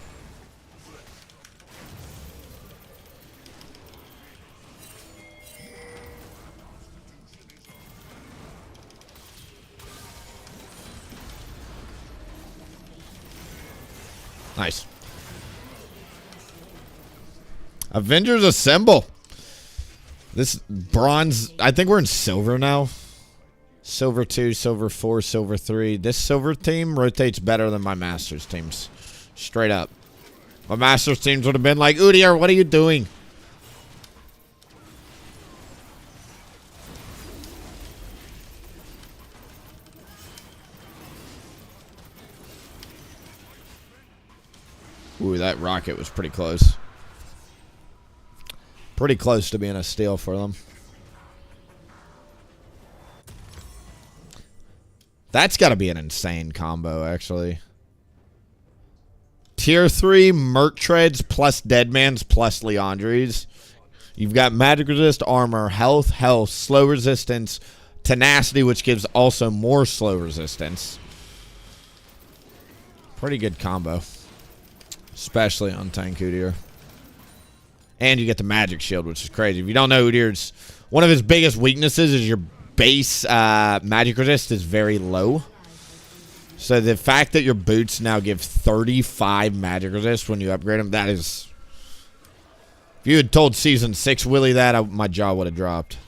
Nice. Avengers Assemble. This bronze, I think we're in silver now. Silver 2, silver 4, silver 3. This silver team rotates better than my Masters teams. Straight up. My Masters teams would have been like, Udyr, what are you doing? Ooh, that rocket was pretty close. Pretty close to being a steal for them. That's got to be an insane combo, actually. Tier 3 Merc Treads plus Deadman's plus Leandri's. You've got Magic Resist Armor, Health, Slow Resistance, Tenacity, which gives also more Slow Resistance. Pretty good combo. Especially on Tank Udyr. And you get the Magic Shield, which is crazy. If you don't know, Udyr's one of his biggest weaknesses is your base Magic Resist is very low. So the fact that your boots now give 35 Magic Resist when you upgrade them, that is... If you had told Season 6 Willie that, my jaw would have dropped.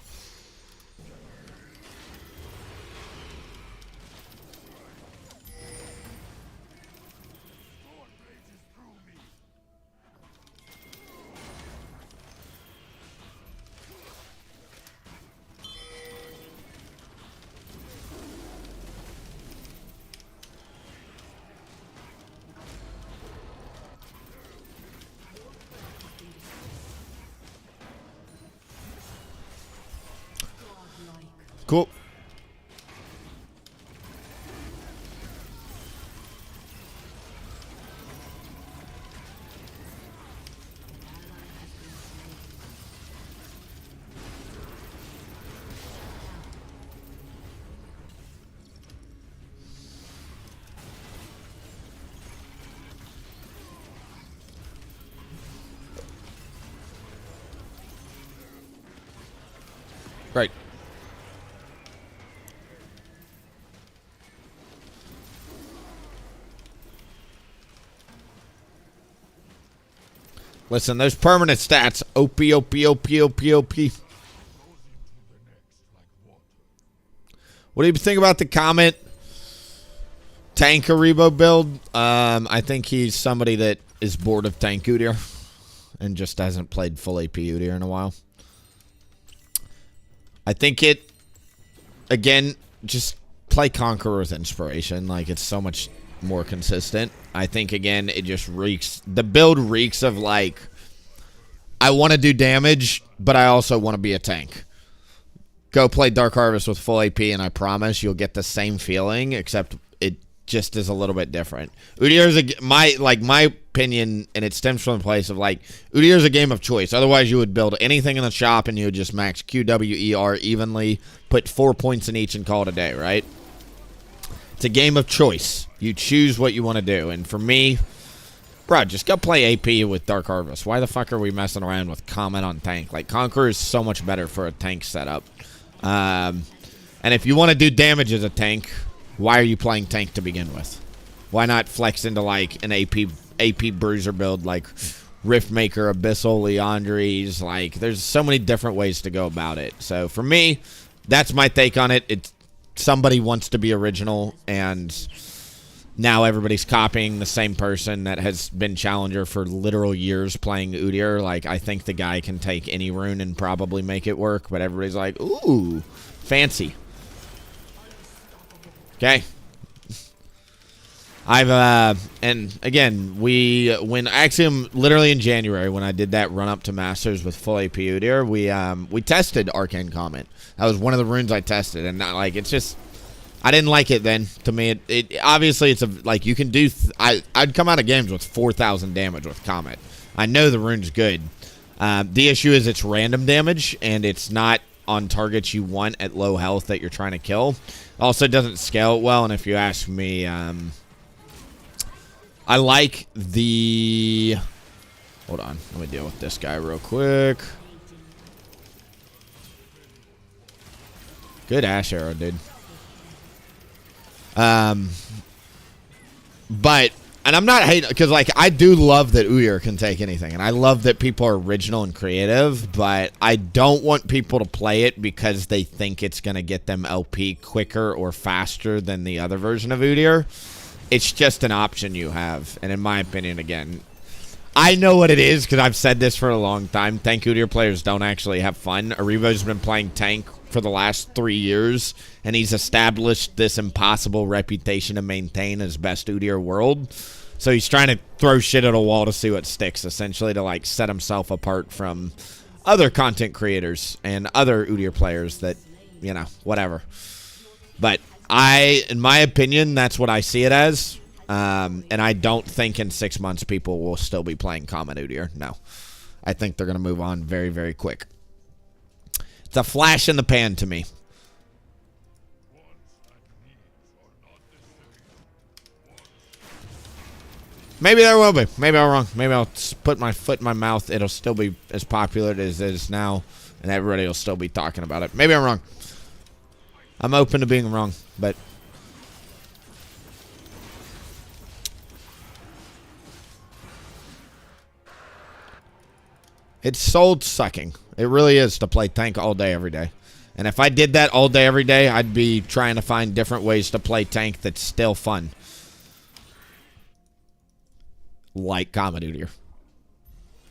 Cool. Right. Listen, those permanent stats. OP, OP, OP, OP, OP. What do you think about the comment? Tank Aribo build? I think he's somebody that is bored of Tank Udyr and just hasn't played full AP Udyr in a while. I think it, again, just play Conqueror with Inspiration. Like, it's so much more consistent. I think, again, it just reeks, the build reeks of, like, I want to do damage, but I also want to be a tank. Go play Dark Harvest with full AP, and I promise you'll get the same feeling, except it just is a little bit different. Udyr is my opinion, and it stems from the place of, like, Udyr is a game of choice. Otherwise, you would build anything in the shop, and you would just max QWER evenly, put 4 points in each, and call it a day, right? It's a game of choice. You choose what you want to do. And for me, bro, just go play AP with Dark Harvest. Why the fuck are we messing around with comment on tank? Like, Conqueror is so much better for a tank setup. And if you want to do damage as a tank, why are you playing tank to begin with? Why not flex into, like, an AP bruiser build, like Riftmaker, Abyssal, Leandri's? Like, there's so many different ways to go about it. So, for me, that's my take on it. It's somebody wants to be original, and now everybody's copying the same person that has been challenger for literal years playing Udyr. Like, I think the guy can take any rune and probably make it work, but everybody's like, ooh, fancy. Okay. And again, actually, literally in January, when I did that run up to Masters with full AP Udyr, we tested Arcane Comment. That was one of the runes I tested, and not like, it's just, I didn't like it then. To me, it obviously, it's like, you can do, I'd come out of games with 4,000 damage with Comet. I know the rune's good. The issue is it's random damage, and it's not on targets you want at low health that you're trying to kill. Also, it doesn't scale well, and if you ask me, I like the... Hold on. Let me deal with this guy real quick. Good Ash Arrow, dude. But And I'm not hating, because, like, I do love that Udyr can take anything. And I love that people are original and creative. But I don't want people to play it because they think it's going to get them LP quicker or faster than the other version of Udyr. It's just an option you have. And in my opinion, again, I know what it is because I've said this for a long time. Tank Udyr players don't actually have fun. Aribo's been playing tank for the last 3 years, and he's established this impossible reputation to maintain as best Udyr world. So he's trying to throw shit at a wall to see what sticks, essentially, to like set himself apart from other content creators and other Udyr players that, you know, whatever. But in my opinion, that's what I see it as. And I don't think in 6 months people will still be playing common Udyr. No. I think they're going to move on very, very quick. It's a flash in the pan to me. Maybe there will be. Maybe I'm wrong. Maybe I'll put my foot in my mouth. It'll still be as popular as it is now, and everybody will still be talking about it. Maybe I'm wrong. I'm open to being wrong, but... It's soul sucking. It really is to play tank all day, every day. And if I did that all day, every day, I'd be trying to find different ways to play tank that's still fun. Like common Udyr.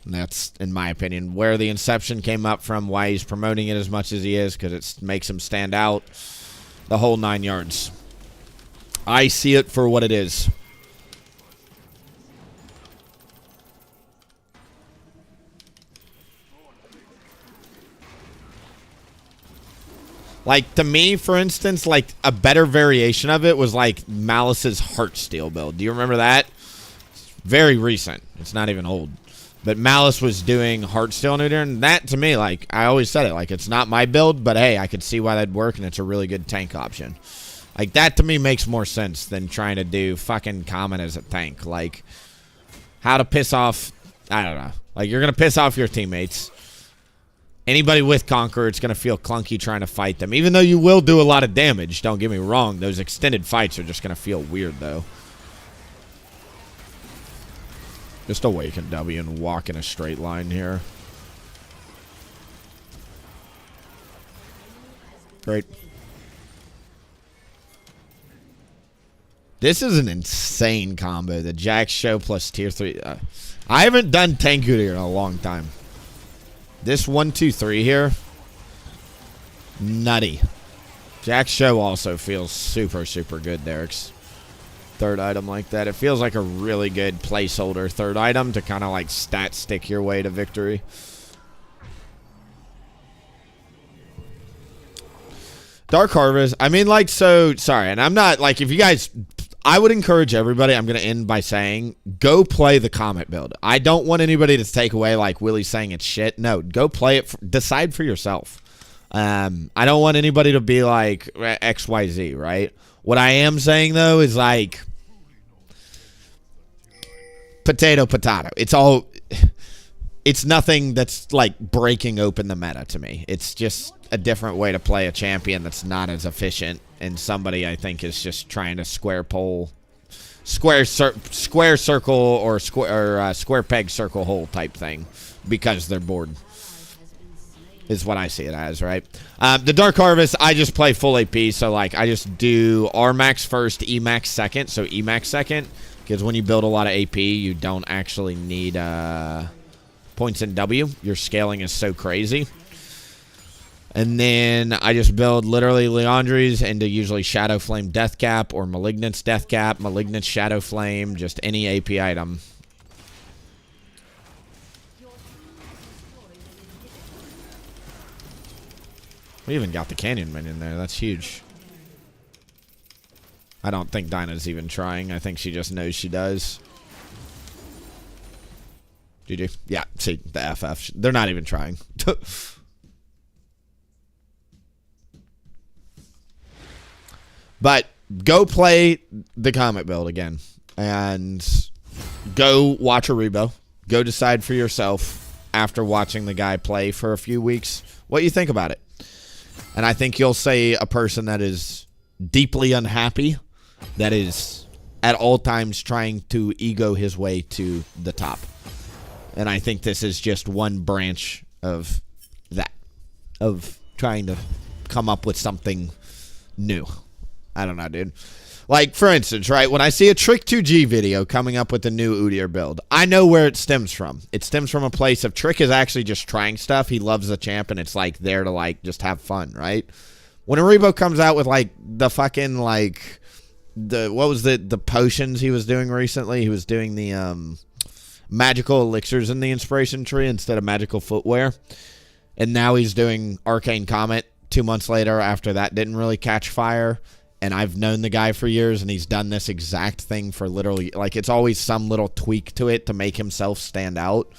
And that's, in my opinion, where the Inception came up from, why he's promoting it as much as he is, because it makes him stand out. The whole 9 yards. I see it for what it is. Like, to me, for instance, like, a better variation of it was, like, Malice's Heartsteel build. Do you remember that? It's very recent. It's not even old. But Malice was doing Heartsteel and Udyr, and that, to me, like, I always said it, like, it's not my build, but, hey, I could see why that'd work, and it's a really good tank option. Like, that, to me, makes more sense than trying to do fucking common as a tank. Like, how to piss off, I don't know. Like, you're going to piss off your teammates. Anybody with Conqueror, it's going to feel clunky trying to fight them. Even though you will do a lot of damage, don't get me wrong. Those extended fights are just going to feel weird, though. Just awaken W and walk in a straight line here. Great. This is an insane combo. The Jax Show plus tier 3. I haven't done tank Udyr in a long time. This 1-2-3 here, nutty. Jack's Show also feels super, super good, Derek's. Third item like that. It feels like a really good placeholder third item to kind of like stat stick your way to victory. Dark Harvest. I mean, like, so, sorry. And I'm not, like, if you guys... I would encourage everybody, I'm going to end by saying, go play the Comet build. I don't want anybody to take away, like, Willie saying it's shit. No, go play it. Decide for yourself. I don't want anybody to be like XYZ, right? What I am saying, though, is, like, potato. It's all... It's nothing that's, like, breaking open the meta to me. It's just a different way to play a champion that's not as efficient, and somebody I think is just trying to square circle or square peg circle hole type thing because they're bored. Is what I see it as, right? The Dark Harvest, I just play full AP, so like I just do R max first, E max second, so E max second, because when you build a lot of AP, you don't actually need points in W. Your scaling is so crazy. And then I just build literally Leandri's into usually Shadow Flame Death Cap or Malignance Death Cap, Malignance Shadow Flame, just any AP item. We even got the Canyon Minion there. That's huge. I don't think Dinah's even trying. I think she just knows she does. GG. Yeah, see, the FF. They're not even trying. But go play the Comet build again. And go watch a rebo. Go decide for yourself after watching the guy play for a few weeks what you think about it. And I think you'll say a person that is deeply unhappy, that is at all times trying to ego his way to the top. And I think this is just one branch of that, of trying to come up with something new. I don't know, dude. Like, for instance, right, when I see a Trick 2G video coming up with a new Udyr build, I know where it stems from. It stems from a place of Trick is actually just trying stuff. He loves the champ, and it's, like, there to, like, just have fun, right? When Aribo comes out with, like, the fucking, like, what was the potions he was doing recently? He was doing the magical elixirs in the inspiration tree instead of magical footwear. And now he's doing Arcane Comet 2 months later after that didn't really catch fire. And I've known the guy for years, and he's done this exact thing for literally, like, it's always some little tweak to it to make himself stand out.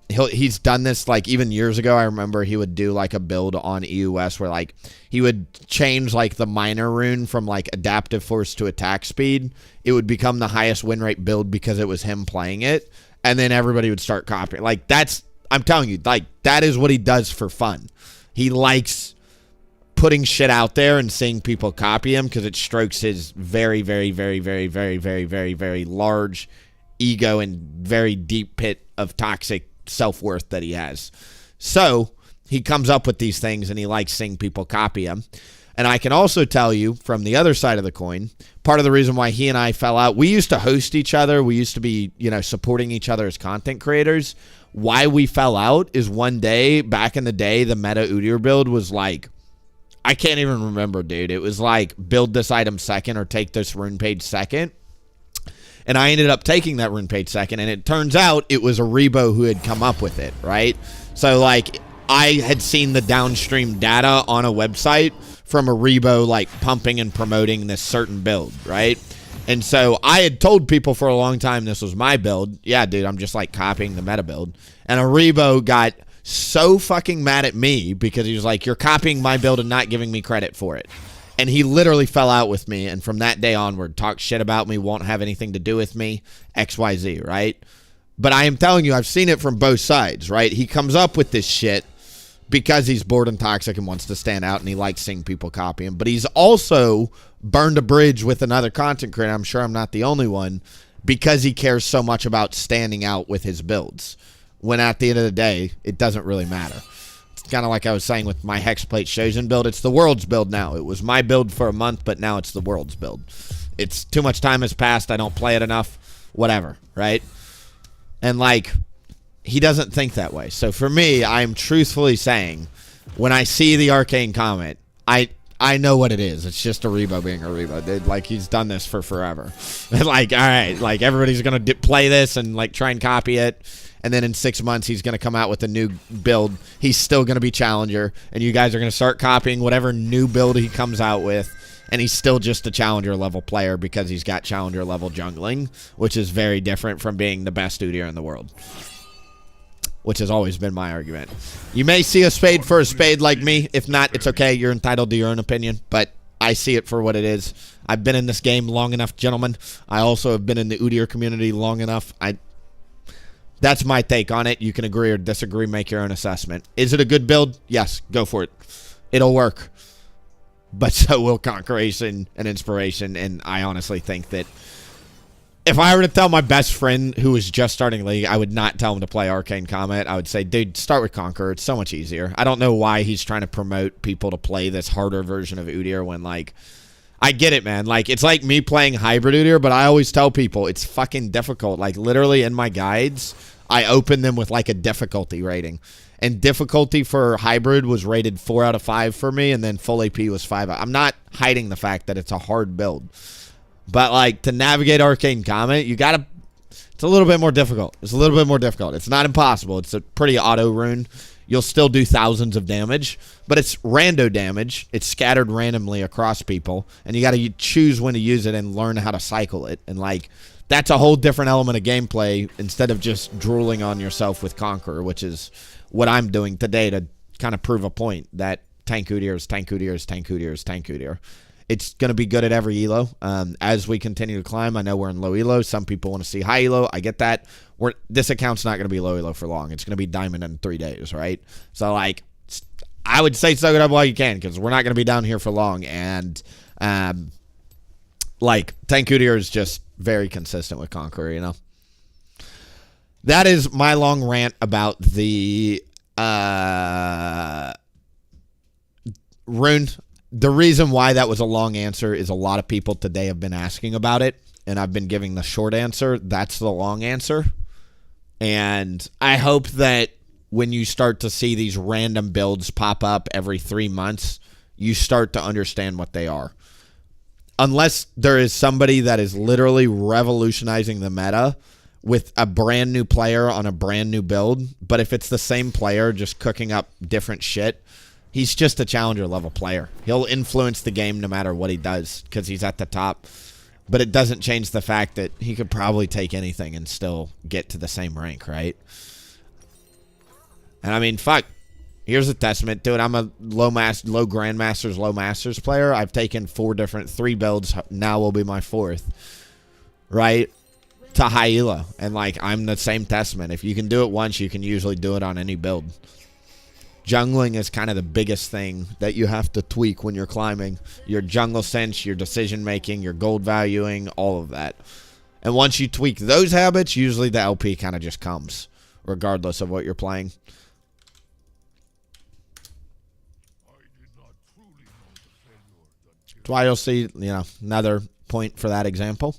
He's done this, like, even years ago. I remember he would do, like, a build on EUS where, like, he would change, like, the minor rune from, like, adaptive force to attack speed. It would become the highest win rate build because it was him playing it. And then everybody would start copying. Like, that's, I'm telling you, like, that is what he does for fun. He likes putting shit out there and seeing people copy him because it strokes his very, very, very, very, very, very, very, very large ego and very deep pit of toxic self-worth that he has. So he comes up with these things and he likes seeing people copy him. And I can also tell you from the other side of the coin, part of the reason why he and I fell out, we used to host each other. We used to be, you know, supporting each other as content creators. Why we fell out is one day, back in the day, the meta Udyr build was like, I can't even remember, dude. It was like, build this item second or take this rune page second. And I ended up taking that rune page second, and it turns out it was Aribo who had come up with it, right? So, like, I had seen the downstream data on a website from Aribo, like, pumping and promoting this certain build, right? And so I had told people for a long time this was my build. Yeah, dude, I'm just, like, copying the meta build. And Aribo got so fucking mad at me because he was like, you're copying my build and not giving me credit for it. And he literally fell out with me, and from that day onward, talked shit about me, won't have anything to do with me, XYZ, right? But I am telling you, I've seen it from both sides, right? He comes up with this shit because he's bored and toxic and wants to stand out, and he likes seeing people copy him. But he's also burned a bridge with another content creator, I'm sure I'm not the only one, because he cares so much about standing out with his builds. When at the end of the day, it doesn't really matter. It's kind of like I was saying with my Hexplate Shogun build. It's the world's build now. It was my build for a month, but now it's the world's build. It's too much time has passed. I don't play it enough. Whatever, right? And, like, he doesn't think that way. So for me, I'm truthfully saying, when I see the Arcane Comet, I know what it is. It's just Aribo being Aribo. Dude, like, he's done this for forever. Like, all right, like, everybody's going to play this and, like, try and copy it. And then in 6 months, he's going to come out with a new build. He's still going to be Challenger. And you guys are going to start copying whatever new build he comes out with. And he's still just a Challenger level player because he's got Challenger level jungling, which is very different from being the best Udyr in the world. Which has always been my argument. You may see a spade for a spade like me. If not, it's okay. You're entitled to your own opinion. But I see it for what it is. I've been in this game long enough, gentlemen. I also have been in the Udyr community long enough. That's my take on it. You can agree or disagree, make your own assessment. Is it a good build? Yes, go for it. It'll work. But so will Conqueration and Inspiration, and I honestly think that if I were to tell my best friend who was just starting League, I would not tell him to play Arcane Comet. I would say, dude, start with Conqueror. It's so much easier. I don't know why he's trying to promote people to play this harder version of Udyr when, like, I get it, man. Like, it's like me playing Hybrid Udyr, but I always tell people it's fucking difficult. Like, literally in my guides, I open them with, like, a difficulty rating. And difficulty for Hybrid was rated 4 out of 5 for me, and then full AP was 5. I'm not hiding the fact that it's a hard build. But, like, to navigate Arcane Comet, you gotta... It's a little bit more difficult. It's a little bit more difficult. It's not impossible. It's a pretty auto rune. You'll still do thousands of damage, but it's rando damage. It's scattered randomly across people, and you gotta choose when to use it and learn how to cycle it. And, like, that's a whole different element of gameplay instead of just drooling on yourself with Conqueror, which is what I'm doing today to kind of prove a point that tank Udyr is tank Udyr is tank Udyr is tank Udyr. It's going to be good at every elo. As we continue to climb, I know we're in low elo. Some people want to see high elo. I get that. This account's not going to be low elo for long. It's going to be diamond in 3 days, right? So, like, I would say soak it up while you can because we're not going to be down here for long. And, Like, Tank Udyr is just very consistent with Conqueror, you know? That is my long rant about the Rune. The reason why that was a long answer is a lot of people today have been asking about it, and I've been giving the short answer. That's the long answer. And I hope that when you start to see these random builds pop up every 3 months, you start to understand what they are. Unless there is somebody that is literally revolutionizing the meta with a brand new player on a brand new build, but if it's the same player just cooking up different shit, he's just a challenger level player. He'll influence the game no matter what he does because he's at the top. But it doesn't change the fact that he could probably take anything and still get to the same rank, right? And I mean, fuck. Here's a testament to it. I'm a low grandmasters, low masters player. I've taken 3 builds. Now will be my 4th, right? To high elo. And like, I'm the same testament. If you can do it once, you can usually do it on any build. Jungling is kind of the biggest thing that you have to tweak when you're climbing. Your jungle sense, your decision making, your gold valuing, all of that. And once you tweak those habits, usually the LP kind of just comes, regardless of what you're playing. That's why you'll see, another point for that example.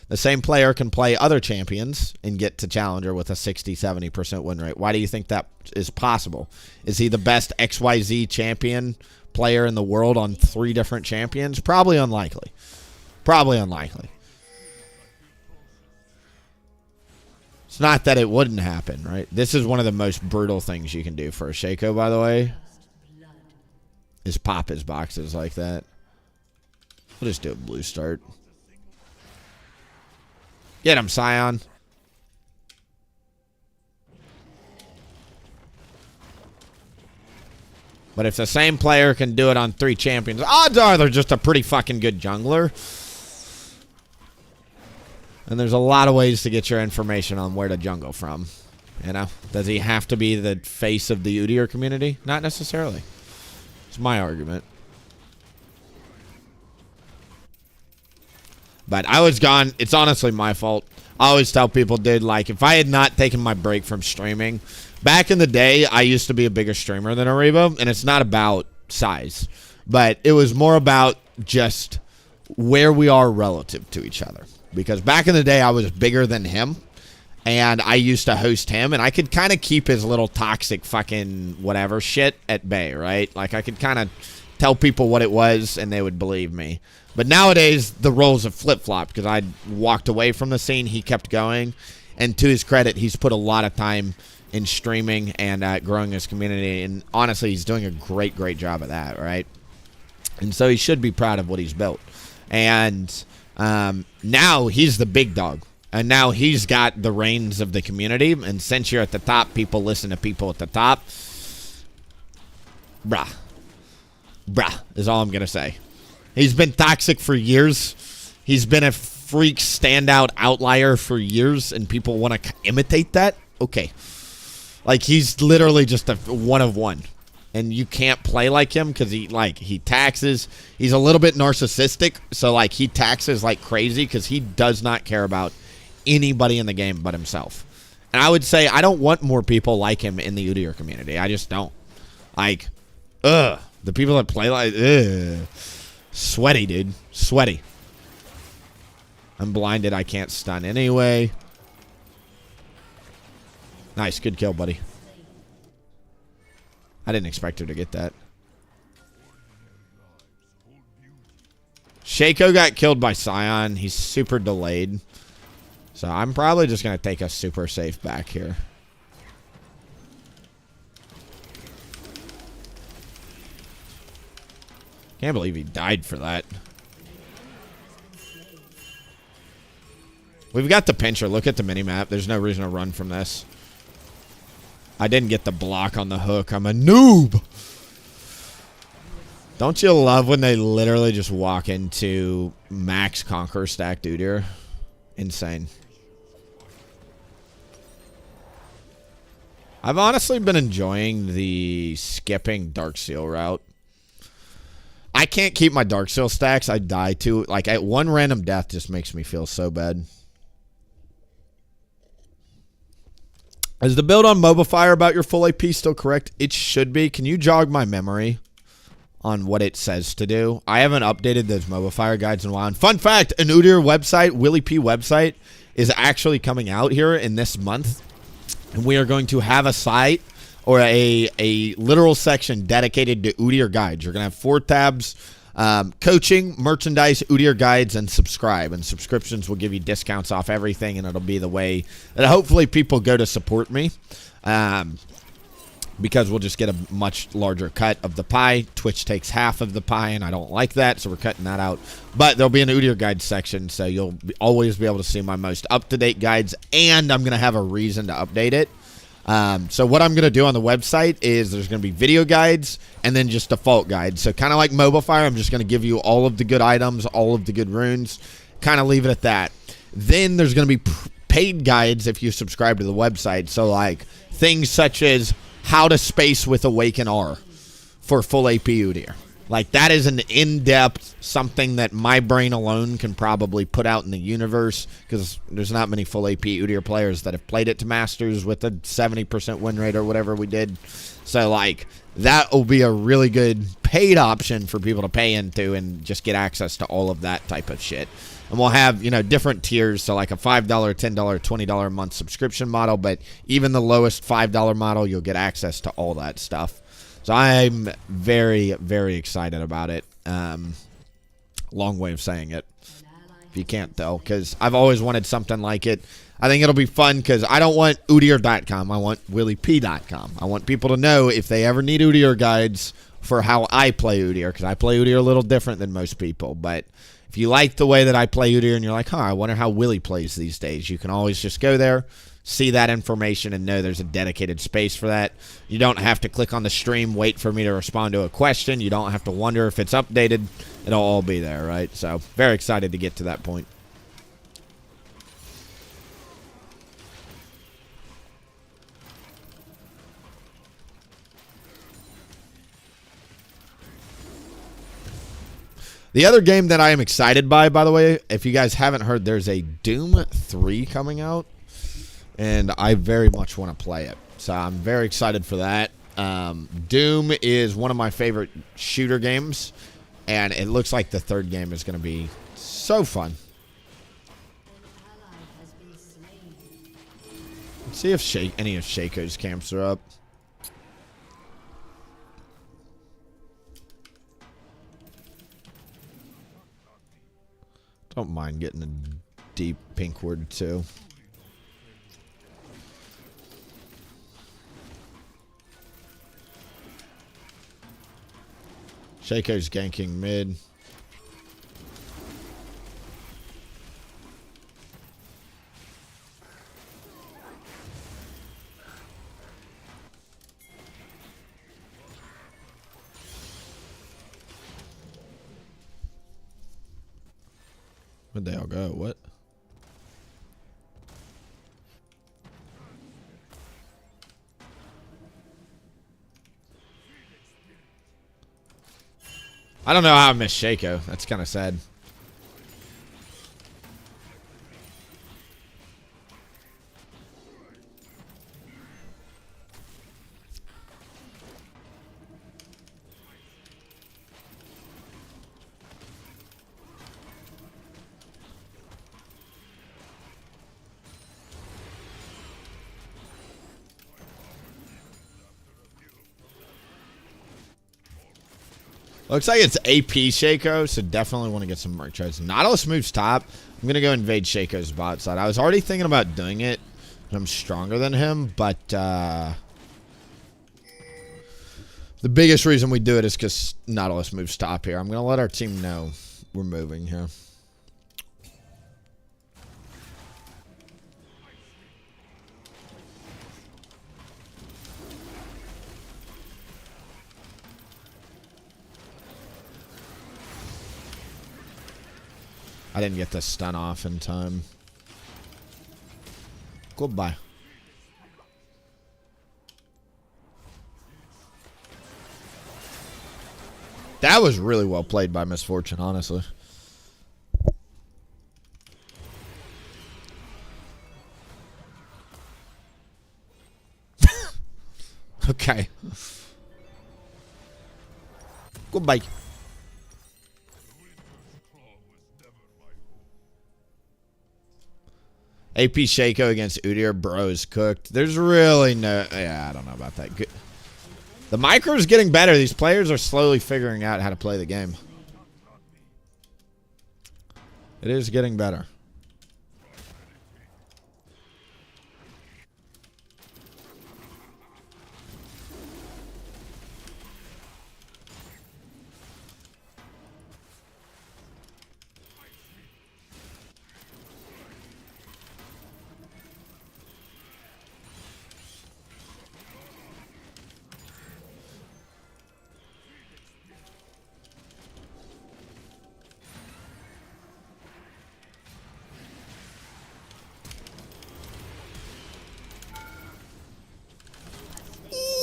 The same player can play other champions and get to Challenger with a 60-70% win rate. Why do you think that is possible? Is he the best XYZ champion player in the world on 3 different champions? Probably unlikely. Probably unlikely. It's not that it wouldn't happen, right? This is one of the most brutal things you can do for a Shaco, by the way, is pop his boxes like that. We'll just do a blue start. Get him, Scion. But if the same player can do it on 3 champions, odds are they're just a pretty fucking good jungler. And there's a lot of ways to get your information on where to jungle from. You know? Does he have to be the face of the Udyr community? Not necessarily. It's my argument. But I was gone. It's honestly my fault. I always tell people, dude, like, if I had not taken my break from streaming, back in the day, I used to be a bigger streamer than Ariba, and it's not about size. But it was more about just where we are relative to each other. Because back in the day, I was bigger than him, and I used to host him, and I could kind of keep his little toxic fucking whatever shit at bay, right? Like, I could kind of tell people what it was, and they would believe me. But nowadays, the roles have flip-flopped because I walked away from the scene. He kept going. And to his credit, he's put a lot of time in streaming and growing his community. And honestly, he's doing a great, great job of that, right? And so he should be proud of what he's built. And now he's the big dog. And now he's got the reins of the community. And since you're at the top, people listen to people at the top. Bruh is all I'm going to say. He's been toxic for years. He's been a freak standout outlier for years, and people want to imitate that? Okay. Like, he's literally just a one of one. And you can't play like him because he taxes. He's a little bit narcissistic, so, like, he taxes like crazy because he does not care about anybody in the game but himself. And I would say I don't want more people like him in the Udyr community. I just don't. Like, the people that play like, sweaty, dude. Sweaty. I'm blinded. I can't stun anyway. Nice. Good kill, buddy. I didn't expect her to get that. Shaco got killed by Scion. He's super delayed. So I'm probably just going to take a super safe back here. Can't believe he died for that. We've got the pincher. Look at the minimap. There's no reason to run from this. I didn't get the block on the hook. I'm a noob. Don't you love when they literally just walk into max Conqueror stacked Udyr? Insane. I've honestly been enjoying the skipping Dark Seal route. I can't keep my Dark Seal stacks. I die too. Like, one random death just makes me feel so bad. Is the build on Mobifier about your full AP still correct? It should be. Can you jog my memory on what it says to do? I haven't updated those Mobifier guides in a while. And fun fact, an Udyr website, WillieP website, is actually coming out here in this month. And we are going to have a site or a literal section dedicated to Udyr guides. You're going to have 4 tabs. Coaching, merchandise, Udyr guides, and subscribe. And subscriptions will give you discounts off everything, and it'll be the way that hopefully people go to support me. Because we'll just get a much larger cut of the pie. Twitch takes half of the pie, and I don't like that, so we're cutting that out. But there'll be an Udyr guide section, so you'll always be able to see my most up-to-date guides, and I'm going to have a reason to update it. So what I'm going to do on the website is there's going to be video guides and then just default guides. So kind of like Mobifier, I'm just going to give you all of the good items, all of the good runes, kind of leave it at that. Then there's going to be paid guides if you subscribe to the website. So like things such as how to space with Awaken R for full AP Udyr. Like that is an in-depth something that my brain alone can probably put out in the universe because there's not many full AP Udyr players that have played it to Masters with a 70% win rate or whatever we did. So like that will be a really good paid option for people to pay into and just get access to all of that type of shit. And we'll have, you know, different tiers, so like a $5, $10, $20 a month subscription model, but even the lowest $5 model, you'll get access to all that stuff. So I'm very, very excited about it. Long way of saying it, if you can't tell, because I've always wanted something like it. I think it'll be fun because I don't want Udyr.com. I want WillieP.com. I want people to know if they ever need Udyr guides for how I play Udyr, because I play Udyr a little different than most people. But if you like the way that I play Udyr and you're like, huh, I wonder how Willie plays these days, you can always just go there, see that information, and know there's a dedicated space for that. You don't have to click on the stream, wait for me to respond to a question. You don't have to wonder if it's updated. It'll all be there, right? So very excited to get to that point. The other game that I am excited by the way, if you guys haven't heard, there's a Doom 3 coming out, and I very much want to play it. So I'm very excited for that. Doom is one of my favorite shooter games, and it looks like the third game is going to be so fun. Let's see if any of Shaco's camps are up. Don't mind getting a deep pink word too. Shaco's ganking mid. Where'd they all go? What? I don't know how I missed Shaco. That's kind of sad. Looks like it's AP Shaco, so definitely want to get some merc trades. Nautilus moves top. I'm going to go invade Shaco's bot side. I was already thinking about doing it. I'm stronger than him, but the biggest reason we do it is because Nautilus moves top here. I'm going to let our team know we're moving here. I didn't get the stun off in time. Goodbye. That was really well played by Misfortune, honestly. Okay. Goodbye. AP Shaco against Udyr, bros cooked. There's really no... Yeah, I don't know about that. Good. The micro's getting better. These players are slowly figuring out how to play the game. It is getting better.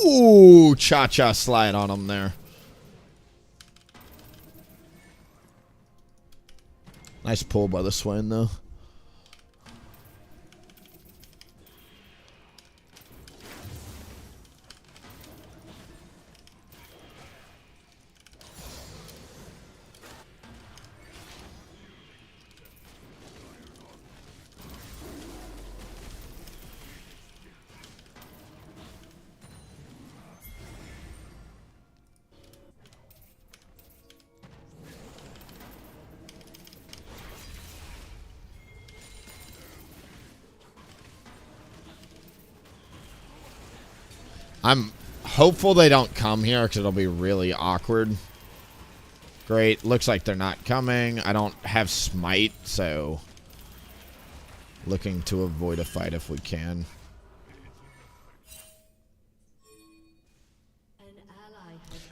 Ooh, cha-cha slide on him there. Nice pull by the Swain, though. I'm hopeful they don't come here because it'll be really awkward. Great. Looks like they're not coming. I don't have smite, so looking to avoid a fight if we can.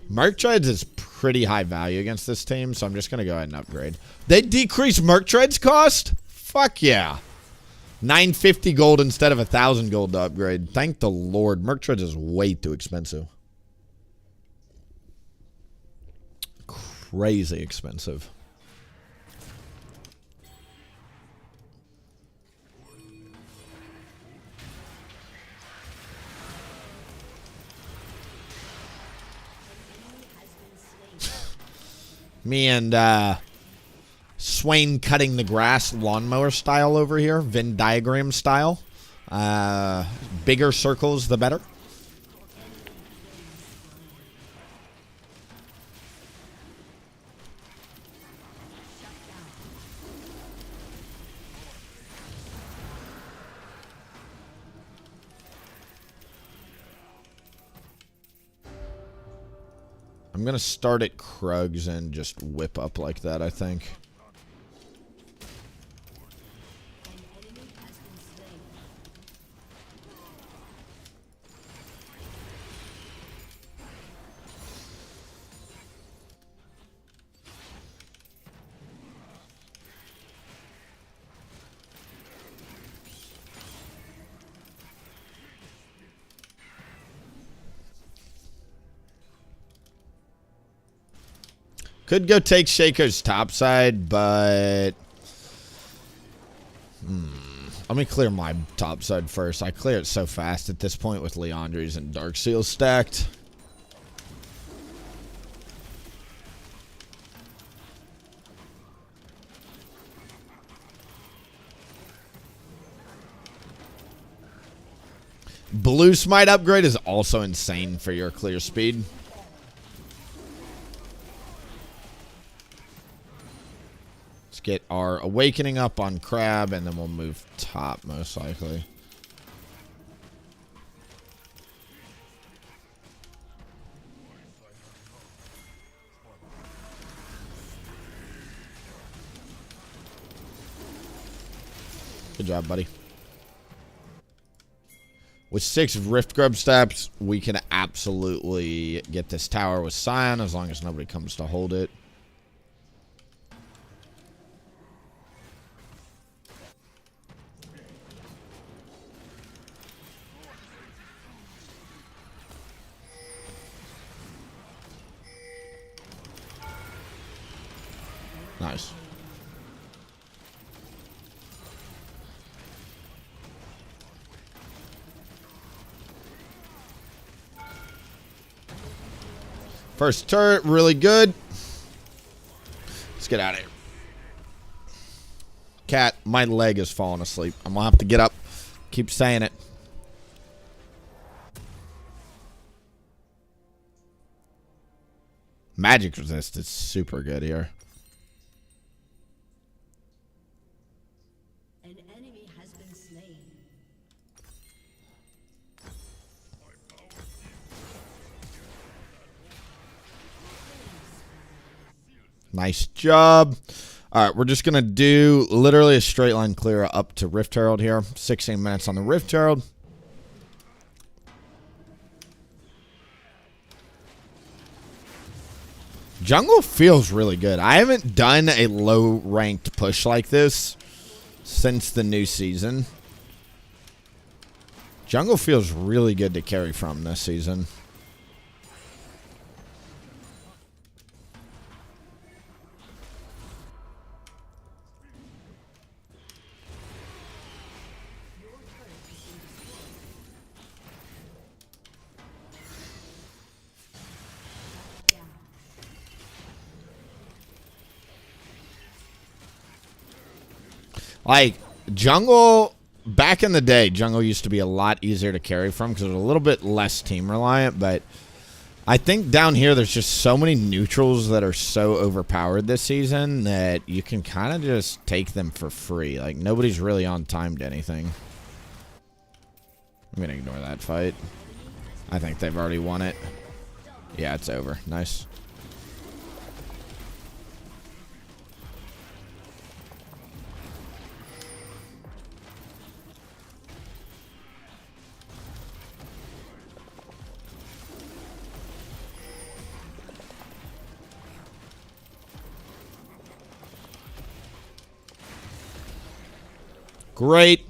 Merc Treads is pretty high value against this team, so I'm just going to go ahead and upgrade. They decrease Merc Treads cost? Fuck yeah. 950 gold instead of 1,000 gold to upgrade. Thank the Lord. Merc Treads is way too expensive. Crazy expensive. Me and Swain cutting the grass lawnmower style over here. Venn diagram style. Bigger circles, the better. I'm going to start at Krugs and just whip up like that, I think. Could go take Shaco's top side, but let me clear my top side first. I clear it so fast at this point with Leandri's and Dark Seal stacked. Blue Smite upgrade is also insane for your clear speed. Get our awakening up on Crab, and then we'll move top most likely. Good job, buddy. With 6 Rift Grub steps, we can absolutely get this tower with Scion as long as nobody comes to hold it. First turret, really good. Let's get out of here. Cat, my leg is falling asleep. I'm gonna have to get up. Keep saying it. Magic resist is super good here. An enemy has been slain. Nice job. All right, we're just going to do literally a straight line clear up to Rift Herald here. 16 minutes on the Rift Herald. Jungle feels really good. I haven't done a low-ranked push like this since the new season. Jungle feels really good to carry from this season. Like, jungle, back in the day, jungle used to be a lot easier to carry from because it was a little bit less team reliant, but I think down here there's just so many neutrals that are so overpowered this season that you can kind of just take them for free. Like, nobody's really on timed anything. I'm going to ignore that fight. I think they've already won it. Yeah, it's over. Nice. Great.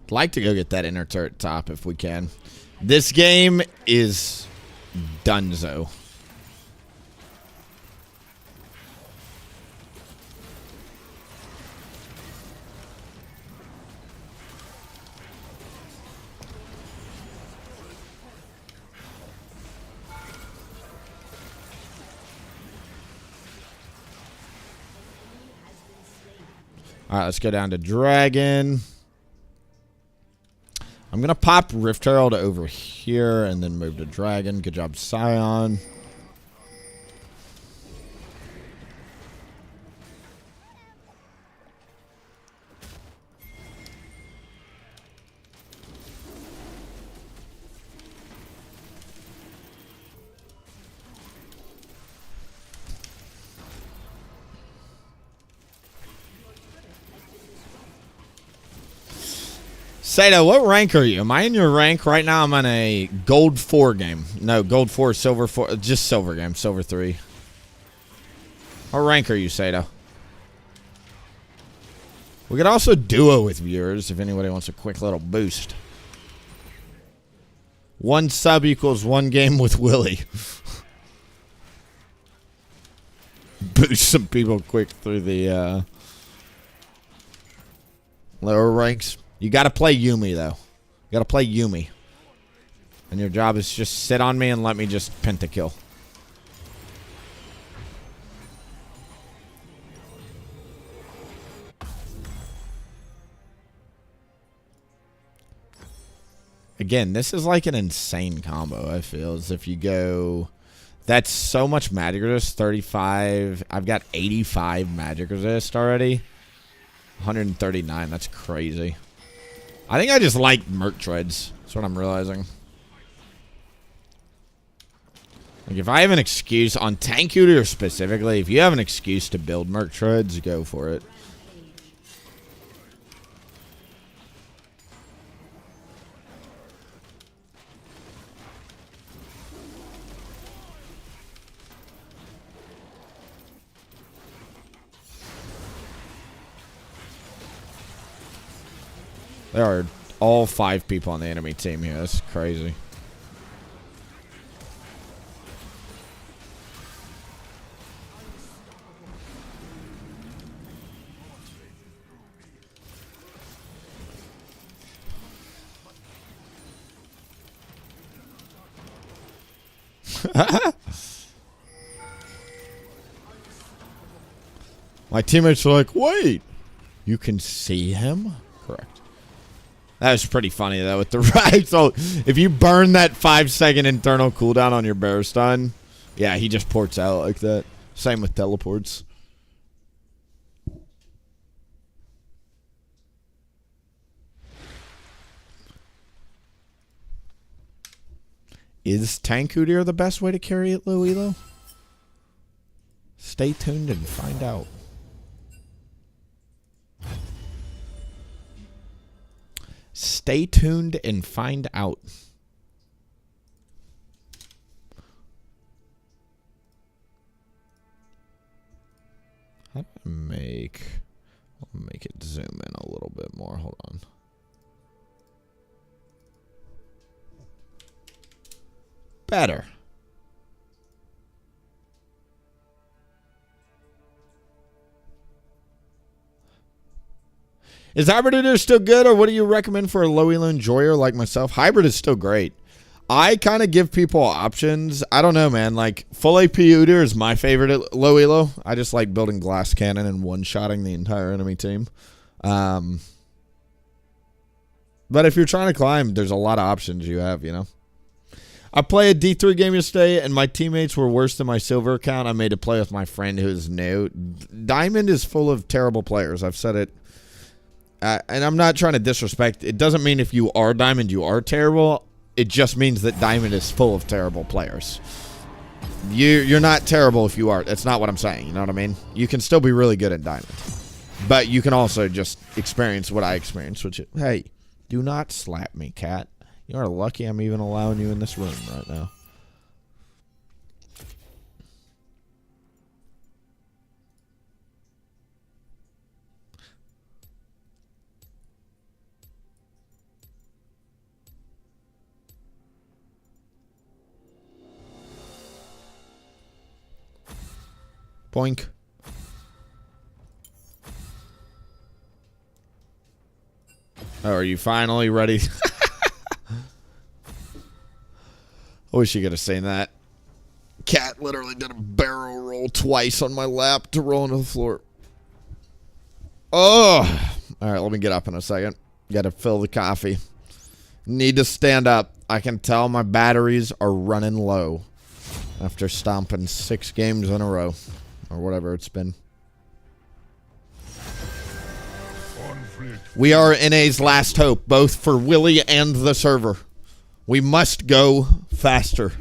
Like to go get that inner turret top if we can. This game is donezo. All right, let's go down to Dragon. I'm going to pop Rift Herald over here and then move to Dragon. Good job, Scion. Sato, what rank are you? Am I in your rank? Right now I'm on a gold 4 game. No, gold 4, silver 4. Just silver game. Silver 3. What rank are you, Sato? We could also duo with viewers if anybody wants a quick little boost. 1 sub equals 1 game with Willie. Boost some people quick through the lower ranks. You got to play Yumi, though. You got to play Yumi. And your job is just sit on me and let me just pentakill. Again, this is like an insane combo, I feel. As if you go... That's so much magic resist. 35. I've got 85 magic resist already. 139. That's crazy. I think I just like Merc Treads. That's what I'm realizing. Like, if I have an excuse on Tank Udyr specifically, if you have an excuse to build Merc Treads, go for it. There are all 5 people on the enemy team here. That's crazy. My teammates were like, wait, you can see him? Correct. That was pretty funny, though, with the right. So, if you burn that 5-second internal cooldown on your bear stun, yeah, he just ports out like that. Same with teleports. Is tank Udyr the best way to carry it, low elo? Stay tuned and find out. Stay tuned and find out. How do I make... I'll make it zoom in a little bit more. Hold on. Better. Is Hybrid Udyr still good, or what do you recommend for a low elo enjoyer like myself? Hybrid is still great. I kind of give people options. I don't know, man. Like, full AP Udyr is my favorite at low elo. I just like building glass cannon and one-shotting the entire enemy team. But if you're trying to climb, there's a lot of options you have, you know. I played a D3 game yesterday, and my teammates were worse than my silver account. I made a play with my friend who's new. Diamond is full of terrible players. I've said it. And I'm not trying to disrespect. It doesn't mean if you are Diamond, you are terrible. It just means that Diamond is full of terrible players. You're not terrible if you are. That's not what I'm saying. You know what I mean? You can still be really good at Diamond. But you can also just experience what I experienced, which is, hey, do not slap me, cat. You are lucky I'm even allowing you in this room right now. Boink. Oh, are you finally ready? I wish you could have seen that. Cat literally did a barrel roll twice on my lap to roll into the floor. Oh! Alright, let me get up in a second. Gotta fill the coffee. Need to stand up. I can tell my batteries are running low after stomping 6 games in a row. Or whatever it's been. We are NA's last hope, both for Willie and the server. We must go faster.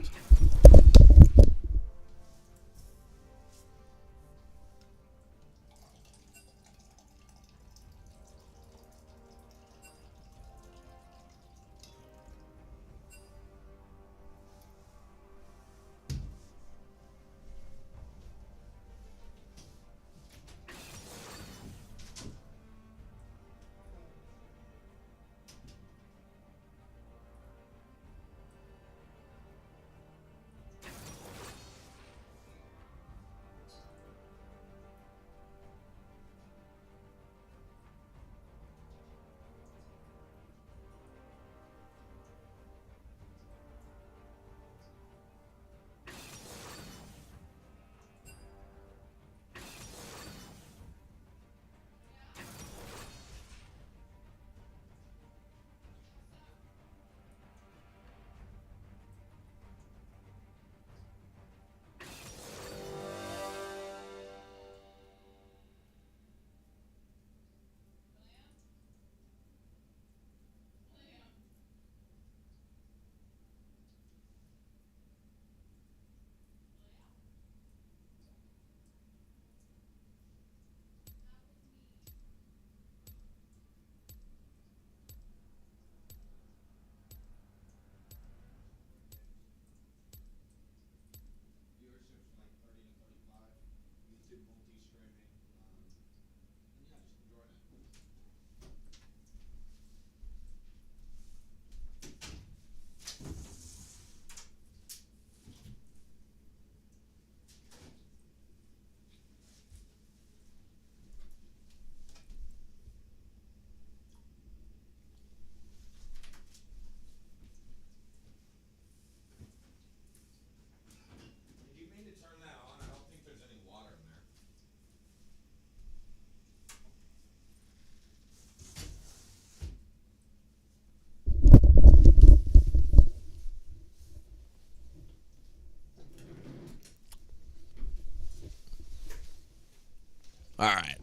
All right.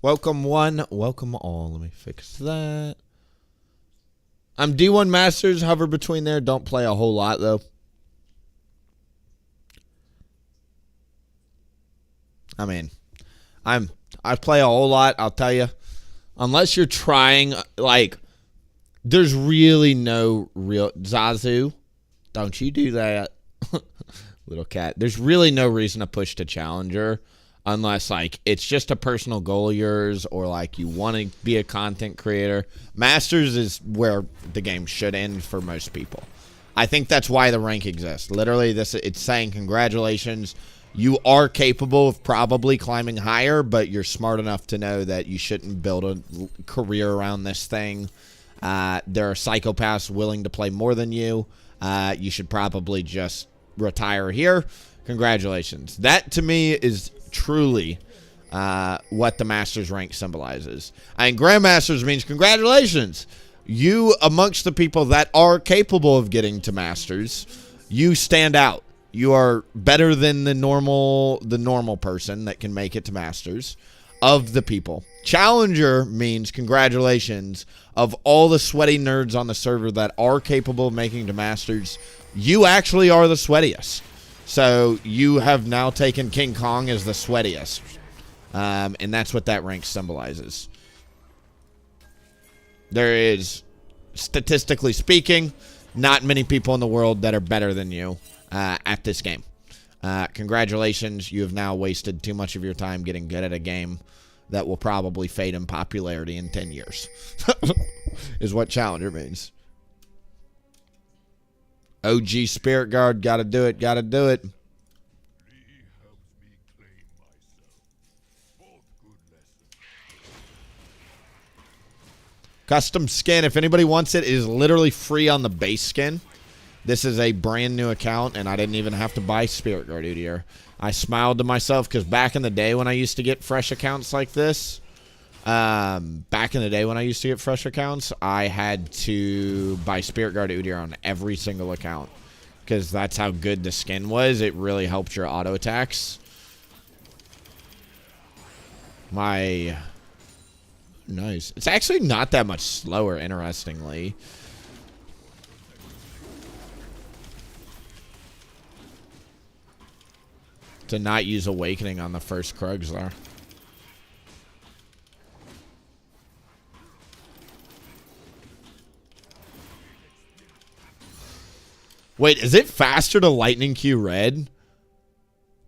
Welcome one, welcome all. Let me fix that. I'm D1 Masters, hover between there. Don't play a whole lot, though. I mean, I play a whole lot, I'll tell you. Unless you're trying, like, there's really no real... Zazu, don't you do that. Little cat. There's really no reason to push to Challenger unless, like, it's just a personal goal of yours or, like, you want to be a content creator. Masters is where the game should end for most people. I think that's why the rank exists. Literally, it's saying congratulations. You are capable of probably climbing higher, but you're smart enough to know that you shouldn't build a career around this thing. There are psychopaths willing to play more than you. You should probably just retire here. Congratulations. That, to me, is truly what the Masters rank symbolizes. And Grandmasters means congratulations. You, amongst the people that are capable of getting to Masters, you stand out. You are better than the normal person that can make it to Masters of the people. Challenger means congratulations of all the sweaty nerds on the server that are capable of making it to Masters. You actually are the sweatiest. So you have now taken King Kong as the sweatiest. And that's what that rank symbolizes. There is, statistically speaking, not many people in the world that are better than you at this game. Congratulations. You have now wasted too much of your time getting good at a game that will probably fade in popularity in 10 years. Is what Challenger means. OG Spirit Guard, gotta do it, gotta do it. Lee helps me claim myself. Both good lessons. Custom skin, if anybody wants it, it is literally free on the base skin. This is a brand new account, and I didn't even have to buy Spirit Guard Udyr. I smiled to myself because back in the day when I used to get fresh accounts like this, I had to buy Spirit Guard Udyr on every single account because that's how good the skin was. It really helped your auto attacks. Nice. It's actually not that much slower, interestingly. To not use Awakening on the first Krugs there. Wait, is it faster to Lightning Q Red?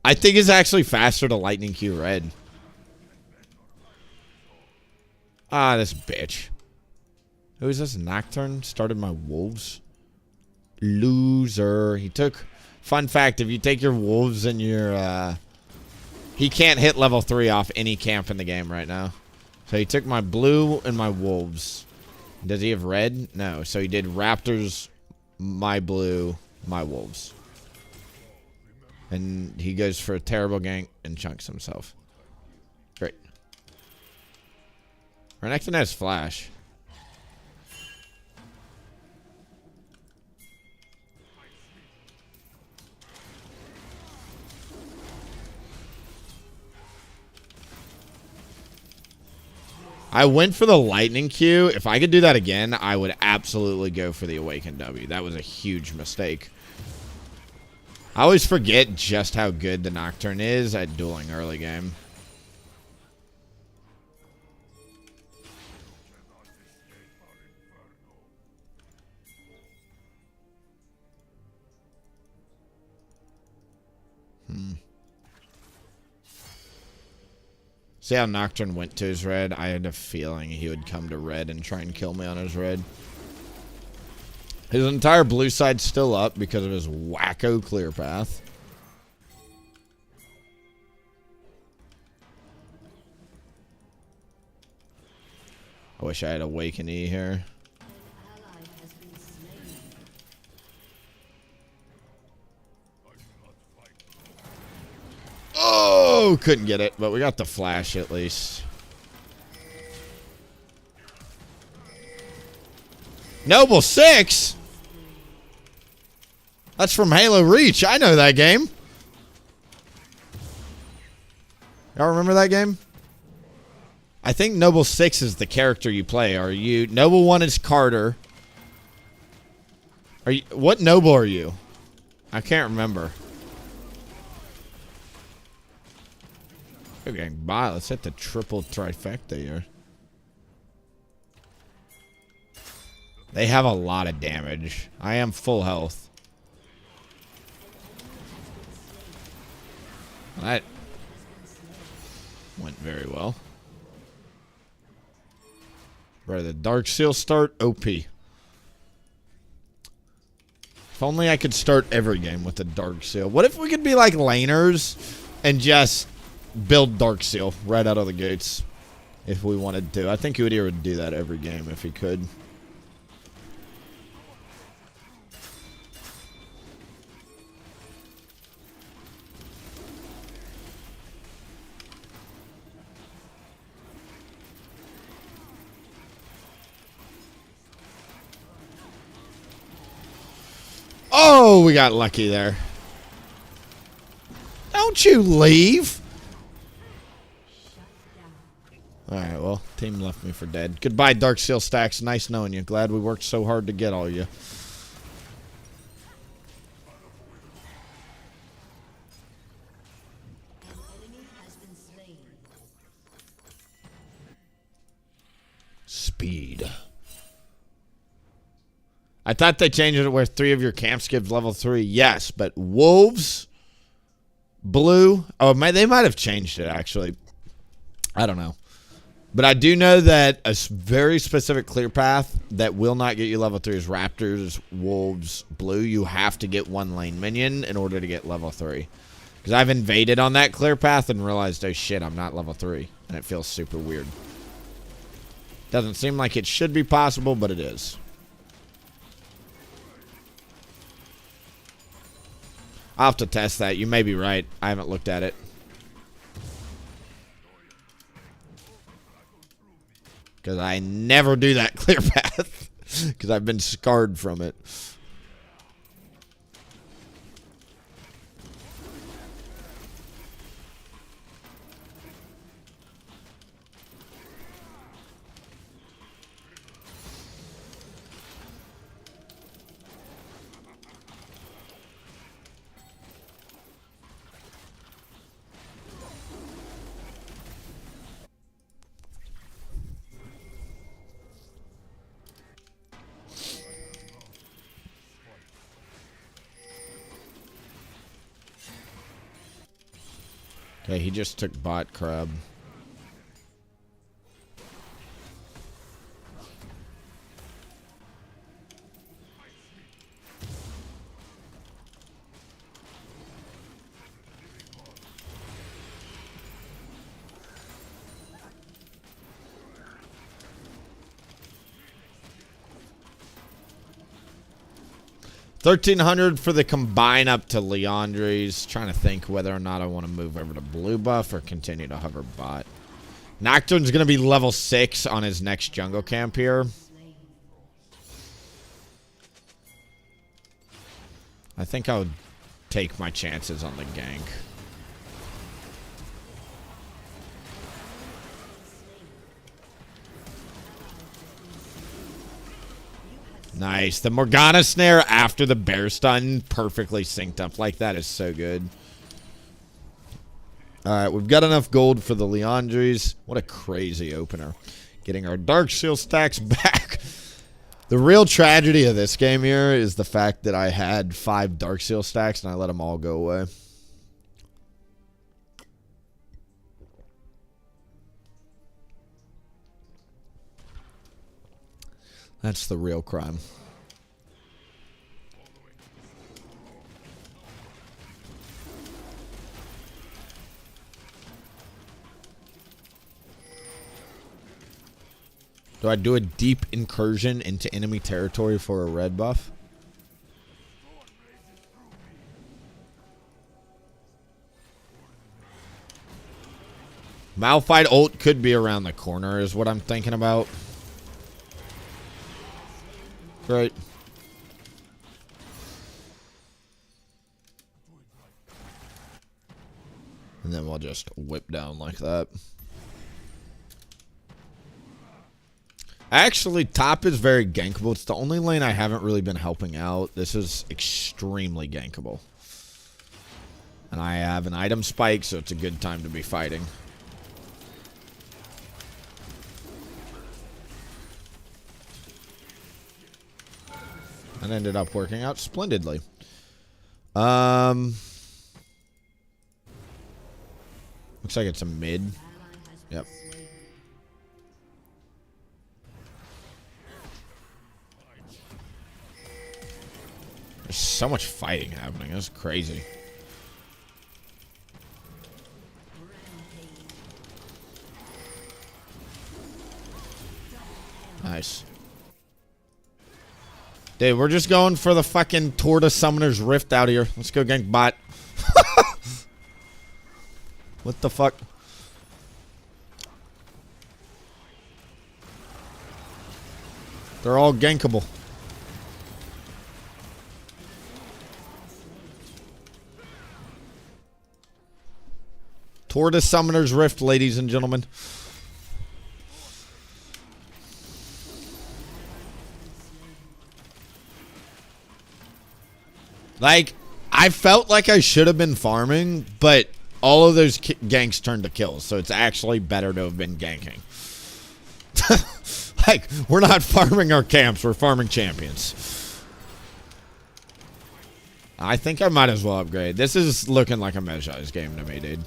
I think it's actually faster to Lightning Q Red. Ah, this bitch. Who is this? Nocturne? Started my wolves. Loser. He took... Fun fact, if you take your wolves and your... he can't hit level 3 off any camp in the game right now. So he took my blue and my wolves. Does he have red? No. So he did raptors, my blue, my wolves. And he goes for a terrible gank and chunks himself. Great. Renekton has flash. I went for the Lightning Q. If I could do that again, I would absolutely go for the Awaken W. That was a huge mistake. I always forget just how good the Nocturne is at dueling early game. See how Nocturne went to his red? I had a feeling he would come to red and try and kill me on his red. His entire blue side's still up because of his wacko clear path. I wish I had Awaken E here. Oh, couldn't get it, but we got the flash at least. Noble 6? That's from Halo Reach. I know that game. Y'all remember that game? I think Noble 6 is the character you play. Are you... Noble 1 is Carter. Are you... What Noble are you? I can't remember. Okay, bye. Let's hit the triple trifecta here. They have a lot of damage. I am full health. That went very well. Right, the Dark Seal start, OP. If only I could start every game with the Dark Seal. What if we could be like laners and just build Dark Seal right out of the gates if we wanted to? I think Udyr would do that every game if he could. Oh, we got lucky there. Don't you leave. Alright, well, team left me for dead. Goodbye, Dark Seal Stacks. Nice knowing you. Glad we worked so hard to get all you. Speed. I thought they changed it where 3 of your camps give level 3. Yes, but wolves, blue. Oh, they might have changed it, actually. I don't know. But I do know that a very specific clear path that will not get you level 3 is raptors, wolves, blue. You have to get 1 lane minion in order to get level 3. Because I've invaded on that clear path and realized, oh shit, I'm not level 3. And it feels super weird. Doesn't seem like it should be possible, but it is. I'll have to test that. You may be right. I haven't looked at it. Because I never do that clear path. Because I've been scarred from it. Okay, he just took bot crab. $1,300 for the combine up to Leandre's. Trying to think whether or not I want to move over to blue buff or continue to hover bot. Nocturne's going to be level 6 on his next jungle camp here. I think I would take my chances on the gank. Nice. The Morgana snare after the bear stun perfectly synced up. Like, that is so good. Alright, we've got enough gold for the Leandres. What a crazy opener. Getting our Dark Shield stacks back. The real tragedy of this game here is the fact that I had 5 Dark Seal stacks and I let them all go away. That's the real crime. Do I do a deep incursion into enemy territory for a red buff? Malphite ult could be around the corner is what I'm thinking about. Great. And then we'll just whip down like that. Actually, top is very gankable. It's the only lane I haven't really been helping out. This is extremely gankable. And I have an item spike, so it's a good time to be fighting. And ended up working out splendidly. Looks like it's a mid. Yep. There's so much fighting happening. That's crazy. Nice. Dude, we're just going for the fucking Torta Summoner's Rift out here. Let's go gank bot. What the fuck? They're all gankable. Torta Summoner's Rift, ladies and gentlemen. Like, I felt like I should have been farming, but all of those ganks turned to kills, so it's actually better to have been ganking. Like, we're not farming our camps, we're farming champions. I think I might as well upgrade. This is looking like a Mejai's game to me, dude.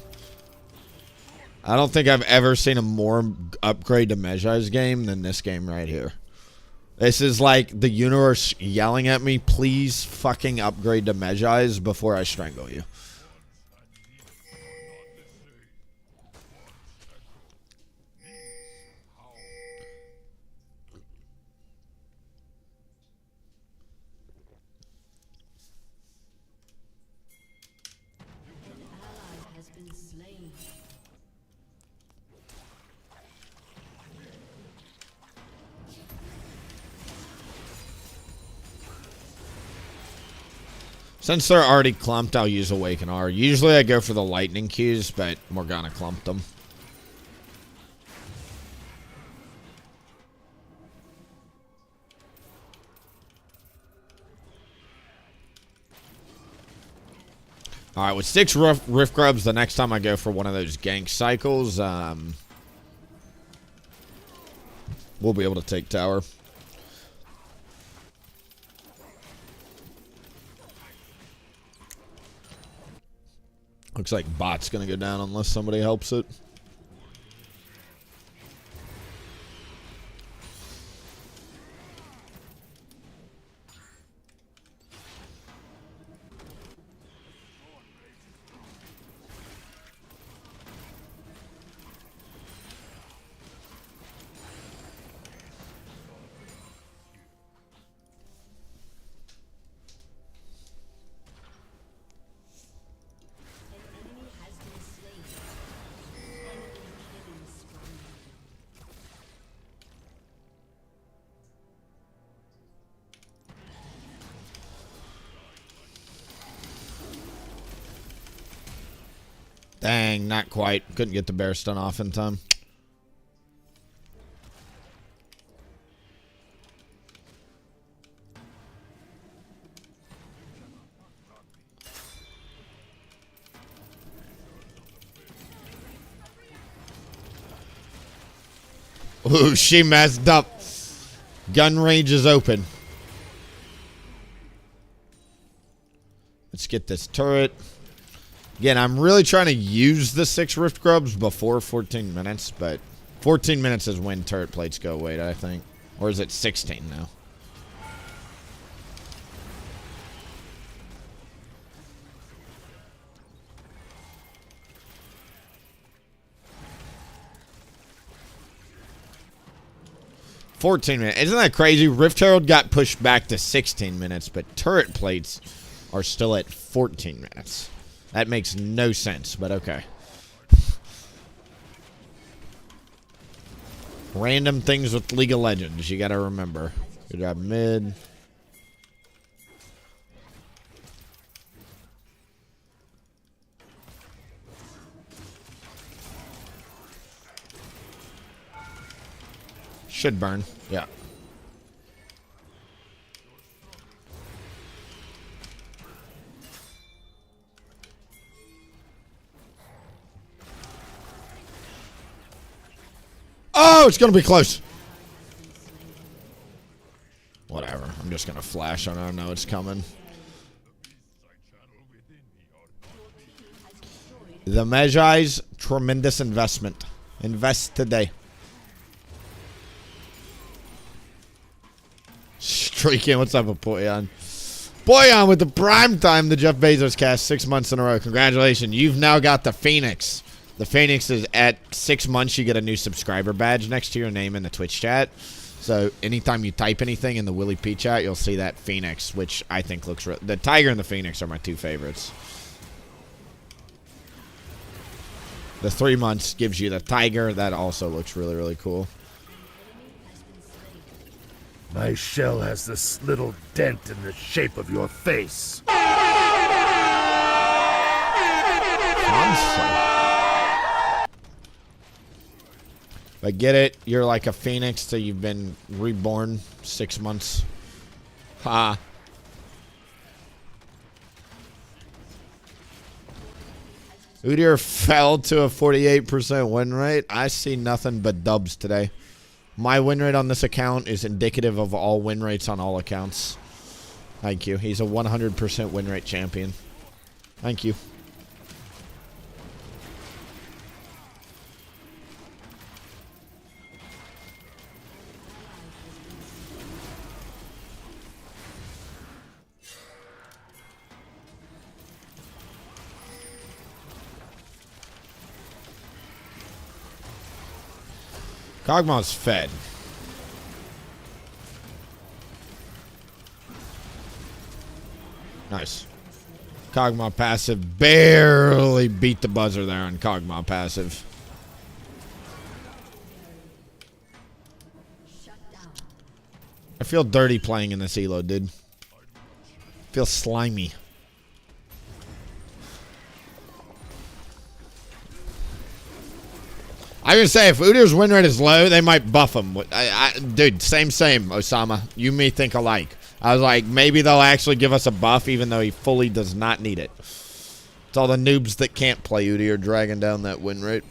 I don't think I've ever seen a more upgrade to Mejai's game than this game right here. This is like the universe yelling at me, please fucking upgrade to Mejai's before I strangle you. Since they're already clumped, I'll use Awaken R. Usually I go for the lightning Qs, but Morgana clumped them. Alright, with 6 Rift Grubs, the next time I go for one of those gank cycles, we'll be able to take tower. Looks like bot's gonna go down unless somebody helps it. Dang, not quite. Couldn't get the bear stun off in time. Ooh, she messed up. Gun range is open. Let's get this turret. Again, I'm really trying to use the 6 Rift Grubs before 14 minutes, but 14 minutes is when turret plates go away, I think. Or is it 16 now? $14 minutes. Isn't that crazy? Rift Herald got pushed back to 16 minutes, but turret plates are still at 14 minutes. That makes no sense, but okay. Random things with League of Legends, you gotta remember. Good job, mid. Should burn. Yeah. Oh, it's going to be close. Whatever. I'm just going to flash on it. I know it's coming. The Magi's tremendous investment. Invest today. Streaking. What's up with Boyan? Boyan with the prime time the Jeff Bezos cast 6 months in a row. Congratulations. You've now got the Phoenix. The Phoenix is at 6 months. You get a new subscriber badge next to your name in the Twitch chat. So anytime you type anything in the WillieP chat, you'll see that Phoenix, which I think looks... The Tiger and the Phoenix are my two favorites. The 3 months gives you the Tiger. That also looks really, really cool. My shell has this little dent in the shape of your face. Console. But get it, you're like a phoenix till you've been reborn 6 months. Ha. Udyr fell to a 48% win rate. I see nothing but dubs today. My win rate on this account is indicative of all win rates on all accounts. Thank you. He's a 100% win rate champion. Thank you. Kog'Maw's fed. Nice. Kog'Maw passive barely beat the buzzer there on Kog'Maw passive. I feel dirty playing in this elo, dude. I feel slimy. I was gonna say, if Udyr's win rate is low, they might buff him. Dude, same, Osama. You and me think alike. I was like, maybe they'll actually give us a buff, even though he fully does not need it. It's all the noobs that can't play Udyr dragging down that win rate.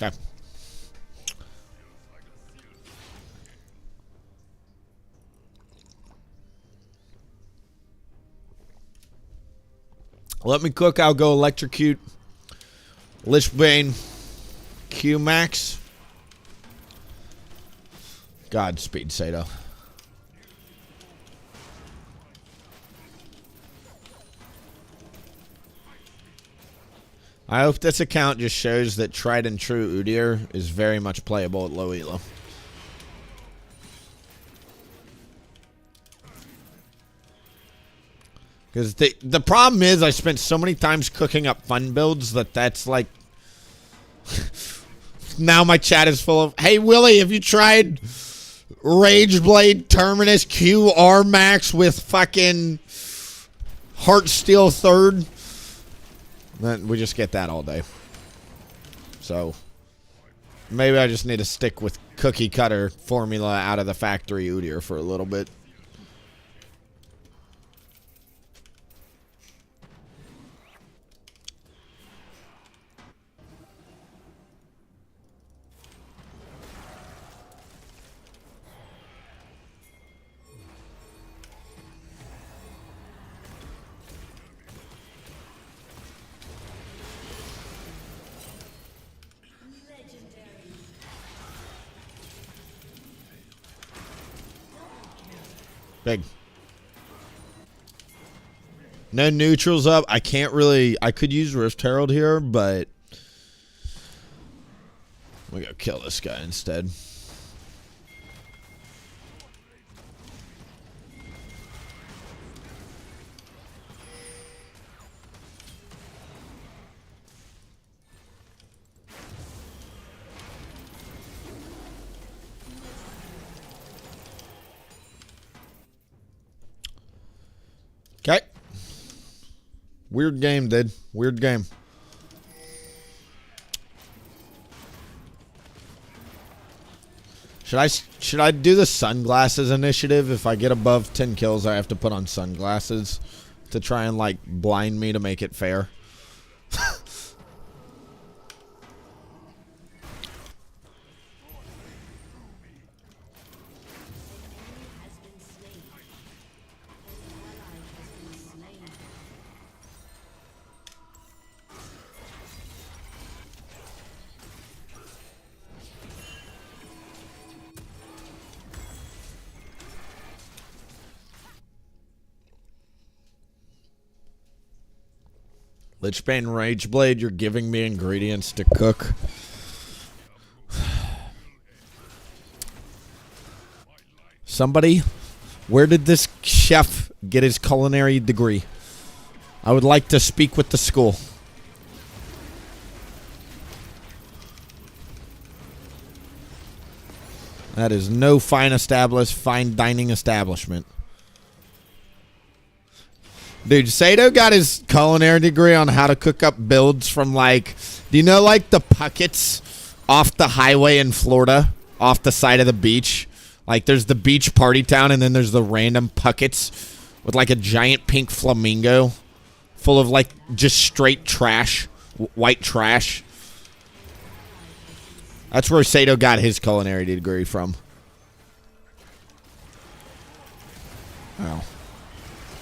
Okay. Let me cook. I'll go electrocute. Lishbane. Q Max. Godspeed, Sato. I hope this account just shows that tried and true Udyr is very much playable at low elo. Because the problem is I spent so many times cooking up fun builds that's like... now my chat is full of, hey, Willie, have you tried Rageblade Terminus QR Max with fucking Heartsteel third? Then we just get that all day. So maybe I just need to stick with cookie cutter formula out of the factory Udyr for a little bit. Big. No neutrals up. I can't really... I could use Rift Herald here, but... we gotta kill this guy instead. Okay. Weird game, dude. Weird game. Should I do the sunglasses initiative? If I get above 10 kills, I have to put on sunglasses to try and like blind me to make it fair. Lichbane Rageblade, you're giving me ingredients to cook. Somebody, where did this chef get his culinary degree? I would like to speak with the school. That is no fine dining establishment. Dude, Sato got his culinary degree on how to cook up builds from, like, do you know, like, the puckets off the highway in Florida, off the side of the beach? Like, there's the beach party town, and then there's the random puckets with, like, a giant pink flamingo full of, like, just straight trash, white trash. That's where Sato got his culinary degree from. Oh.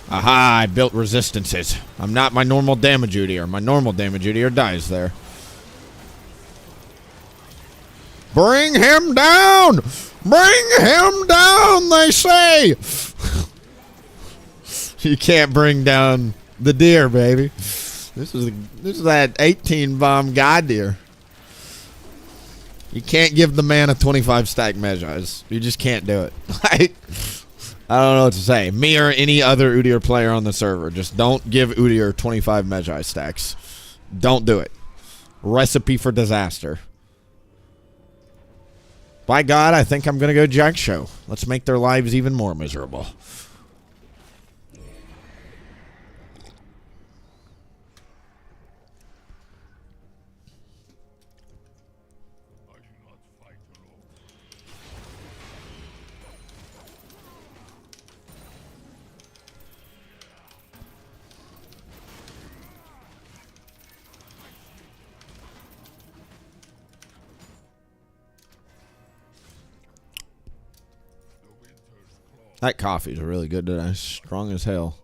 Aha, I built resistances. I'm not my normal damage Udyr. My normal damage Udyr dies there. Bring him down! Bring him down, they say! You can't bring down the deer, baby. This is that 18 bomb god deer. You can't give the man a 25 stack Magi's. You just can't do it. Like, I don't know what to say. Me or any other Udyr player on the server. Just don't give Udyr 25 Magi stacks. Don't do it. Recipe for disaster. By God, I think I'm going to go Jack Show. Let's make their lives even more miserable. That coffee's really good today. Strong as hell.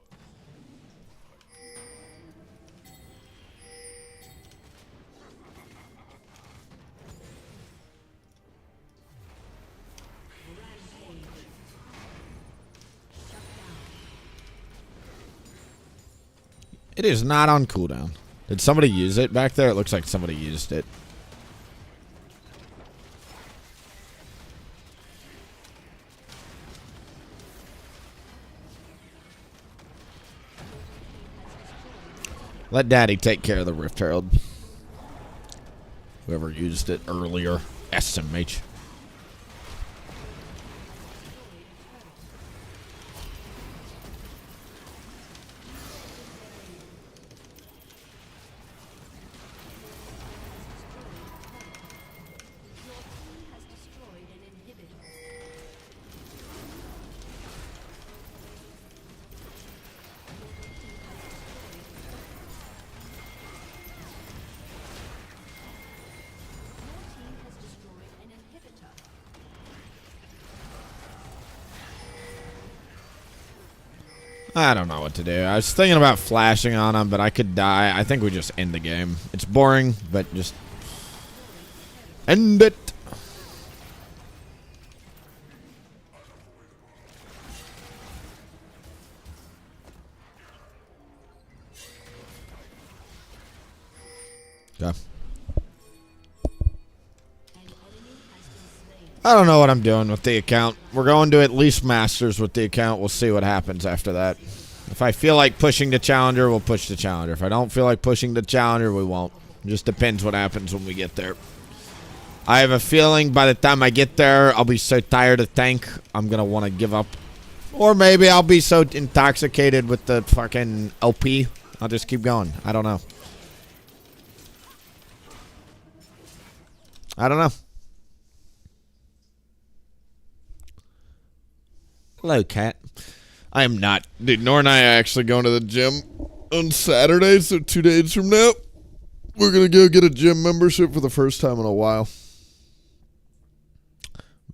It is not on cooldown. Did somebody use it back there? It looks like somebody used it. Let Daddy take care of the Rift Herald. Whoever used it earlier. SMH. I don't know what to do. I was thinking about flashing on him, but I could die. I think we just end the game. It's boring, but just end it. Okay. I don't know what I'm doing with the account. We're going to at least Masters with the account. We'll see what happens after that. If I feel like pushing the Challenger, we'll push the Challenger. If I don't feel like pushing the Challenger, we won't. It just depends what happens when we get there. I have a feeling by the time I get there, I'll be so tired of tank, I'm going to want to give up. Or maybe I'll be so intoxicated with the fucking LP, I'll just keep going. I don't know. I don't know. Hello, cat. I am not. Dude, Nor and I are actually going to the gym on Saturday, so 2 days from now, we're going to go get a gym membership for the first time in a while.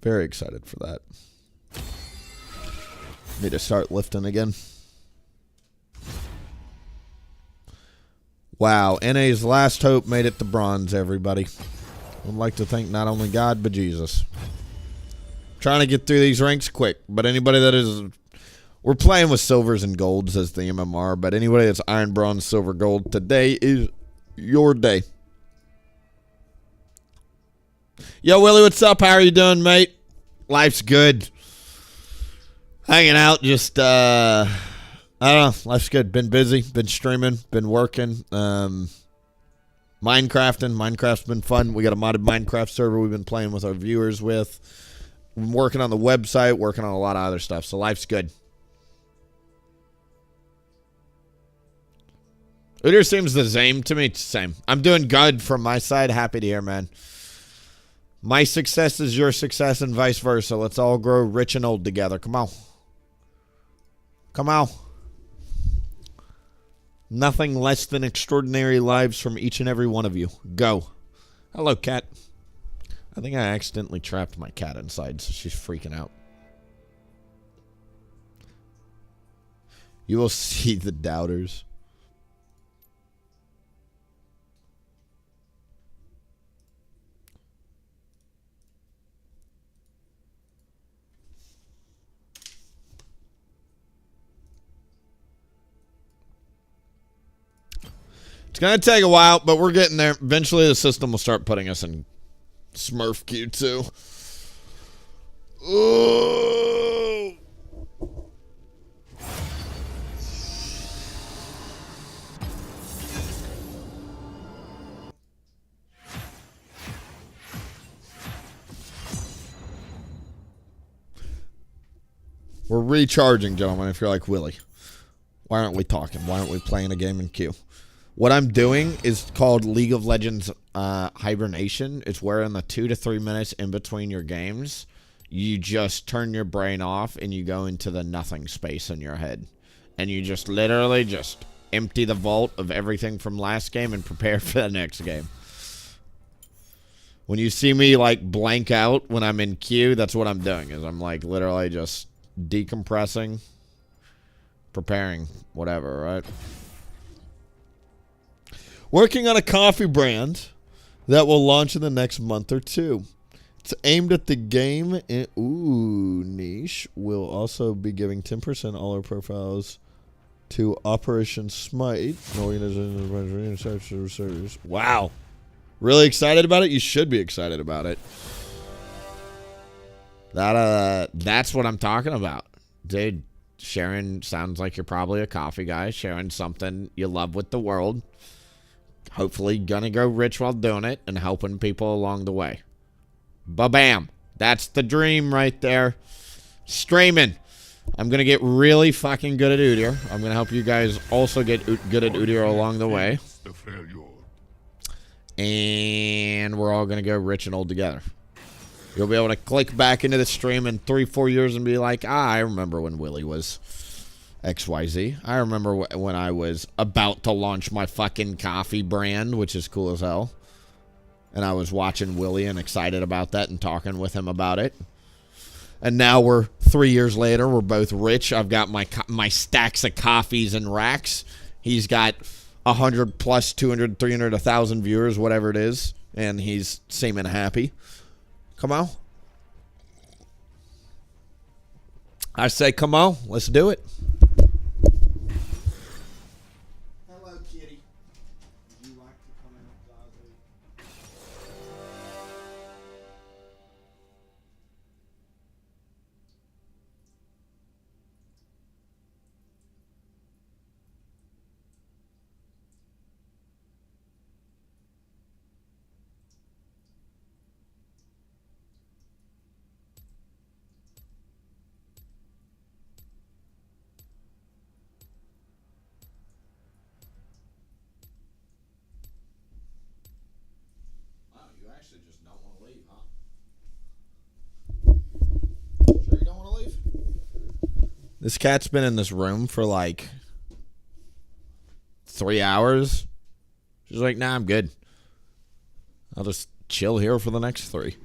Very excited for that. Need to start lifting again. Wow, NA's last hope made it to bronze, everybody. I'd like to thank not only God, but Jesus. Trying to get through these ranks quick, but anybody that is... We're playing with silvers and golds as the MMR, but anybody that's iron, bronze, silver, gold, today is your day. Yo, Willie, what's up? How are you doing, mate? Life's good. Hanging out, just, I don't know. Life's good. Been busy, been streaming, been working. Minecraft's been fun. We got a modded Minecraft server we've been playing with our viewers with. Been working on the website, working on a lot of other stuff, so life's good. Udyr seems the same to me. It's the same. I'm doing good from my side. Happy to hear, man. My success is your success and vice versa. Let's all grow rich and old together. Come on. Come on. Nothing less than extraordinary lives from each and every one of you. Go. Hello, cat. I think I accidentally trapped my cat inside, so she's freaking out. You will see the doubters. It's going to take a while, but we're getting there. Eventually, the system will start putting us in Smurf Q2. Oh. We're recharging, gentlemen, if you're like Willie. Why aren't we talking? Why aren't we playing a game in queue? What I'm doing is called League of Legends hibernation. It's where in the 2 to 3 minutes in between your games, you just turn your brain off and you go into the nothing space in your head. And you just literally just empty the vault of everything from last game and prepare for the next game. When you see me like blank out when I'm in queue, that's what I'm doing. Is I'm like literally just decompressing, preparing, whatever, right? Working on a coffee brand that will launch in the next month or two. It's aimed at the game. Ooh, niche. We'll also be giving 10% all our profiles to Operation Smite. Wow. Really excited about it? You should be excited about it. That's what I'm talking about. Dude, sharing sounds like you're probably a coffee guy. Sharing something you love with the world. Hopefully gonna go rich while doing it and helping people along the way. Ba-bam. That's the dream right there. Streaming. I'm gonna get really fucking good at Udyr. I'm gonna help you guys also get good at Udyr along the way. And we're all gonna go rich and old together. You'll be able to click back into the stream in 3-4 years and be like, I remember when Willie was XYZ. I remember when I was about to launch my fucking coffee brand, which is cool as hell. And I was watching Willie and excited about that and talking with him about it. And now we're 3 years later. We're both rich. I've got my stacks of coffees and racks. He's got 100 plus 200, 300, 1,000 viewers, whatever it is. And he's seeming happy. Come on. I say, come on. Let's do it. Hello, kitty. Would you like to come out, This cat's been in this room for like 3 hours. She's like, nah, I'm good. I'll just chill here for the next 3.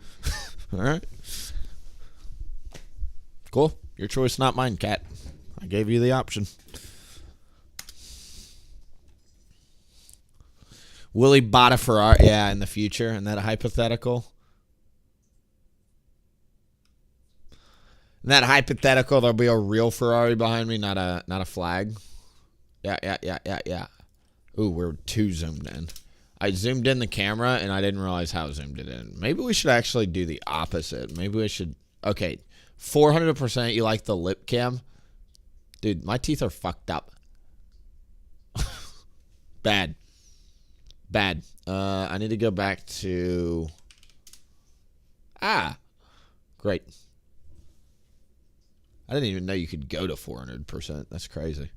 All right. Cool. Your choice, not mine, cat. I gave you the option. Willie bought a Ferrari. Yeah, in the future. In that hypothetical. In that hypothetical, there'll be a real Ferrari behind me, not a flag. Yeah. Ooh, we're too zoomed in. I zoomed in the camera, and I didn't realize how zoomed it in. Maybe we should actually do the opposite. Maybe we should... Okay, 400% you like the lip cam? Dude, my teeth are fucked up. Bad. I need to go back to... Great. I didn't even know you could go to 400%. That's crazy.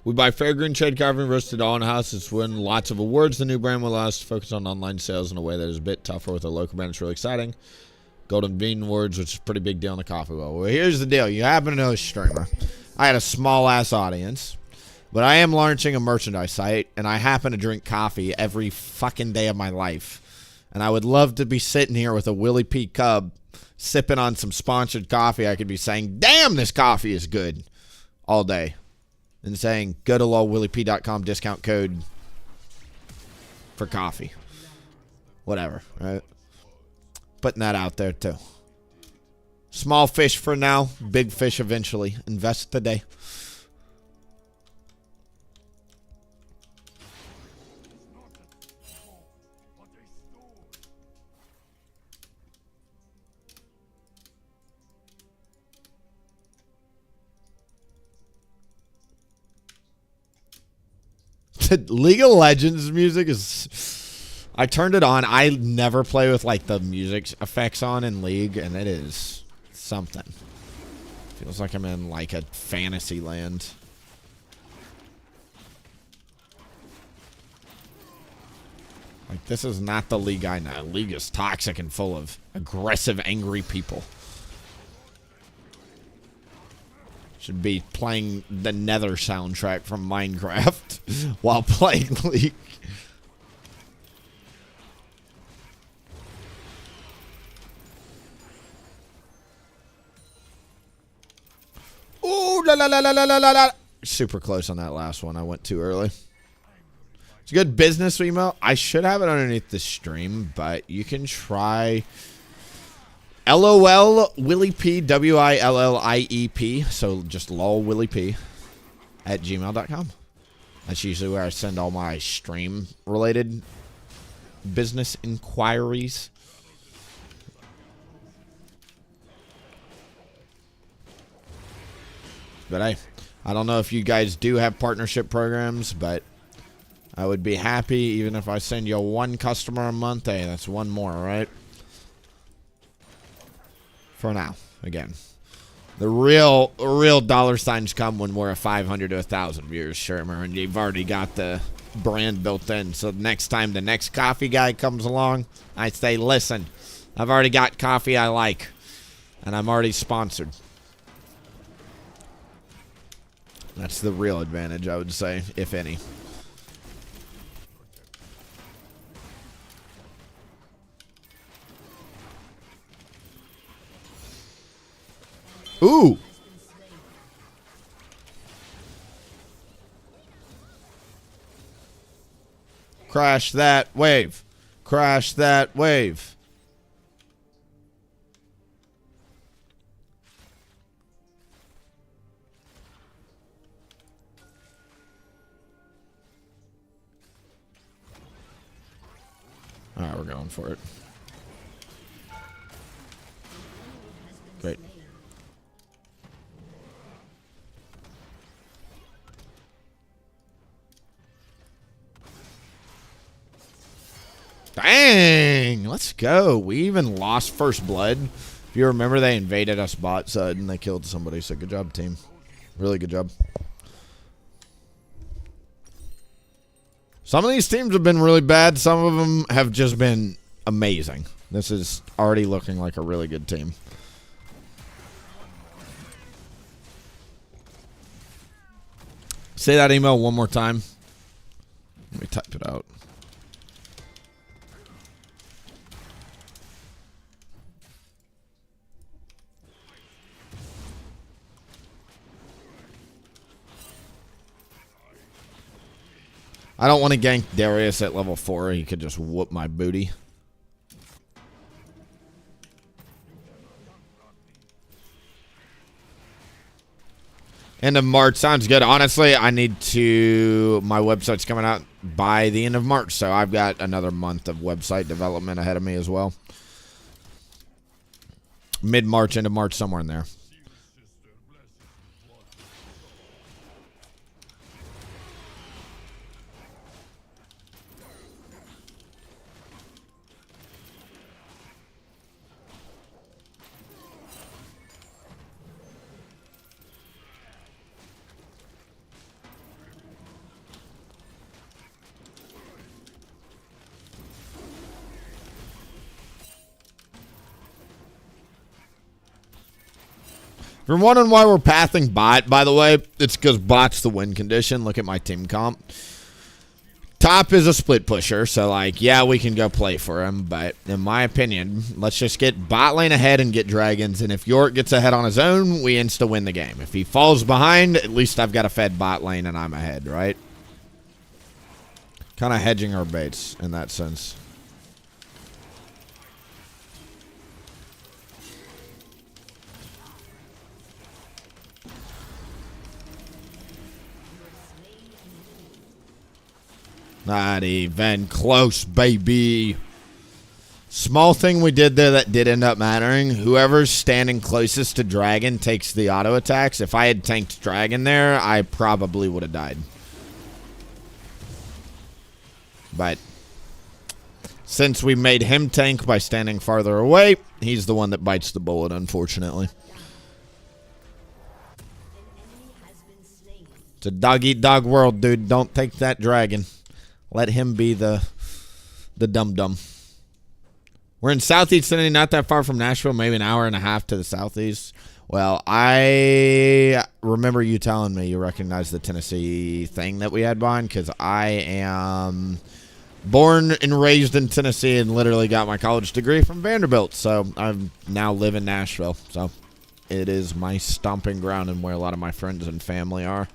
We buy fair-green trade carving roasted all in house. It's win lots of awards. The new brand will allow us to focus on online sales in a way that is a bit tougher with a local brand. It's really exciting. Golden Bean Awards, which is a pretty big deal in the coffee world. Well, here's the deal. You happen to know a streamer. I had a small-ass audience, but I am launching a merchandise site, and I happen to drink coffee every fucking day of my life. And I would love to be sitting here with a WillieP Cub, sipping on some sponsored coffee. I could be saying, damn, this coffee is good, all day. And saying, go to lolWillieP.com, discount code for coffee. Whatever, right? Putting that out there, too. Small fish for now, big fish eventually. Invest today. League of Legends music is... I turned it on. I never play with, like, the music effects on in League, and it is something. Feels like I'm in, like, a fantasy land. Like, this is not the League I know. League is toxic and full of aggressive, angry people. Should be playing the Nether soundtrack from Minecraft while playing League. Ooh, la la la la la la la. Super close on that last one. I went too early. It's a good business email. I should have it underneath the stream, but you can try... lolWillieP, WILLIEP, so just lolWillieP at gmail.com. That's usually where I send all my stream-related business inquiries. But hey, I don't know if you guys do have partnership programs, but I would be happy even if I send you one customer a month. Hey, that's one more, right? For now, again, the real dollar signs come when we're a 500 to 1,000 viewers, Shermer, and you've already got the brand built in. So next time the next coffee guy comes along, I say, listen, I've already got coffee I like, and I'm already sponsored. That's the real advantage, I would say, if any. Ooh. Crash that wave. Crash that wave. All right, we're going for it. Great. Dang, let's go. We even lost first blood. If you remember, they invaded us bot side and they killed somebody. So good job, team. Really good job. Some of these teams have been really bad. Some of them have just been amazing. This is already looking like a really good team. Say that email one more time. Let me type it out. I don't want to gank Darius at level 4. He could just whoop my booty. End of March sounds good. Honestly, I need to... My website's coming out by the end of March, so I've got another month of website development ahead of me as well. Mid-March, end of March, somewhere in there. If you're wondering why we're pathing bot, by the way, it's because bot's the win condition. Look at my team comp. Top is a split pusher, so, like, yeah, we can go play for him. But in my opinion, let's just get bot lane ahead and get dragons. And if Yorick gets ahead on his own, we insta-win the game. If he falls behind, at least I've got a fed bot lane and I'm ahead, right? Kind of hedging our baits in that sense. Not even close, baby. Small thing we did there that did end up mattering. Whoever's standing closest to Dragon takes the auto attacks. If I had tanked Dragon there, I probably would have died. But since we made him tank by standing farther away, he's the one that bites the bullet, unfortunately. It's a dog-eat-dog world, dude. Don't take that Dragon. Let him be the dum-dum. We're in Southeast Tennessee, not that far from Nashville, maybe an hour and a half to the southeast. Well, I remember you telling me you recognize the Tennessee thing that we had behind, because I am born and raised in Tennessee and literally got my college degree from Vanderbilt. So I now live in Nashville. So it is my stomping ground and where a lot of my friends and family are.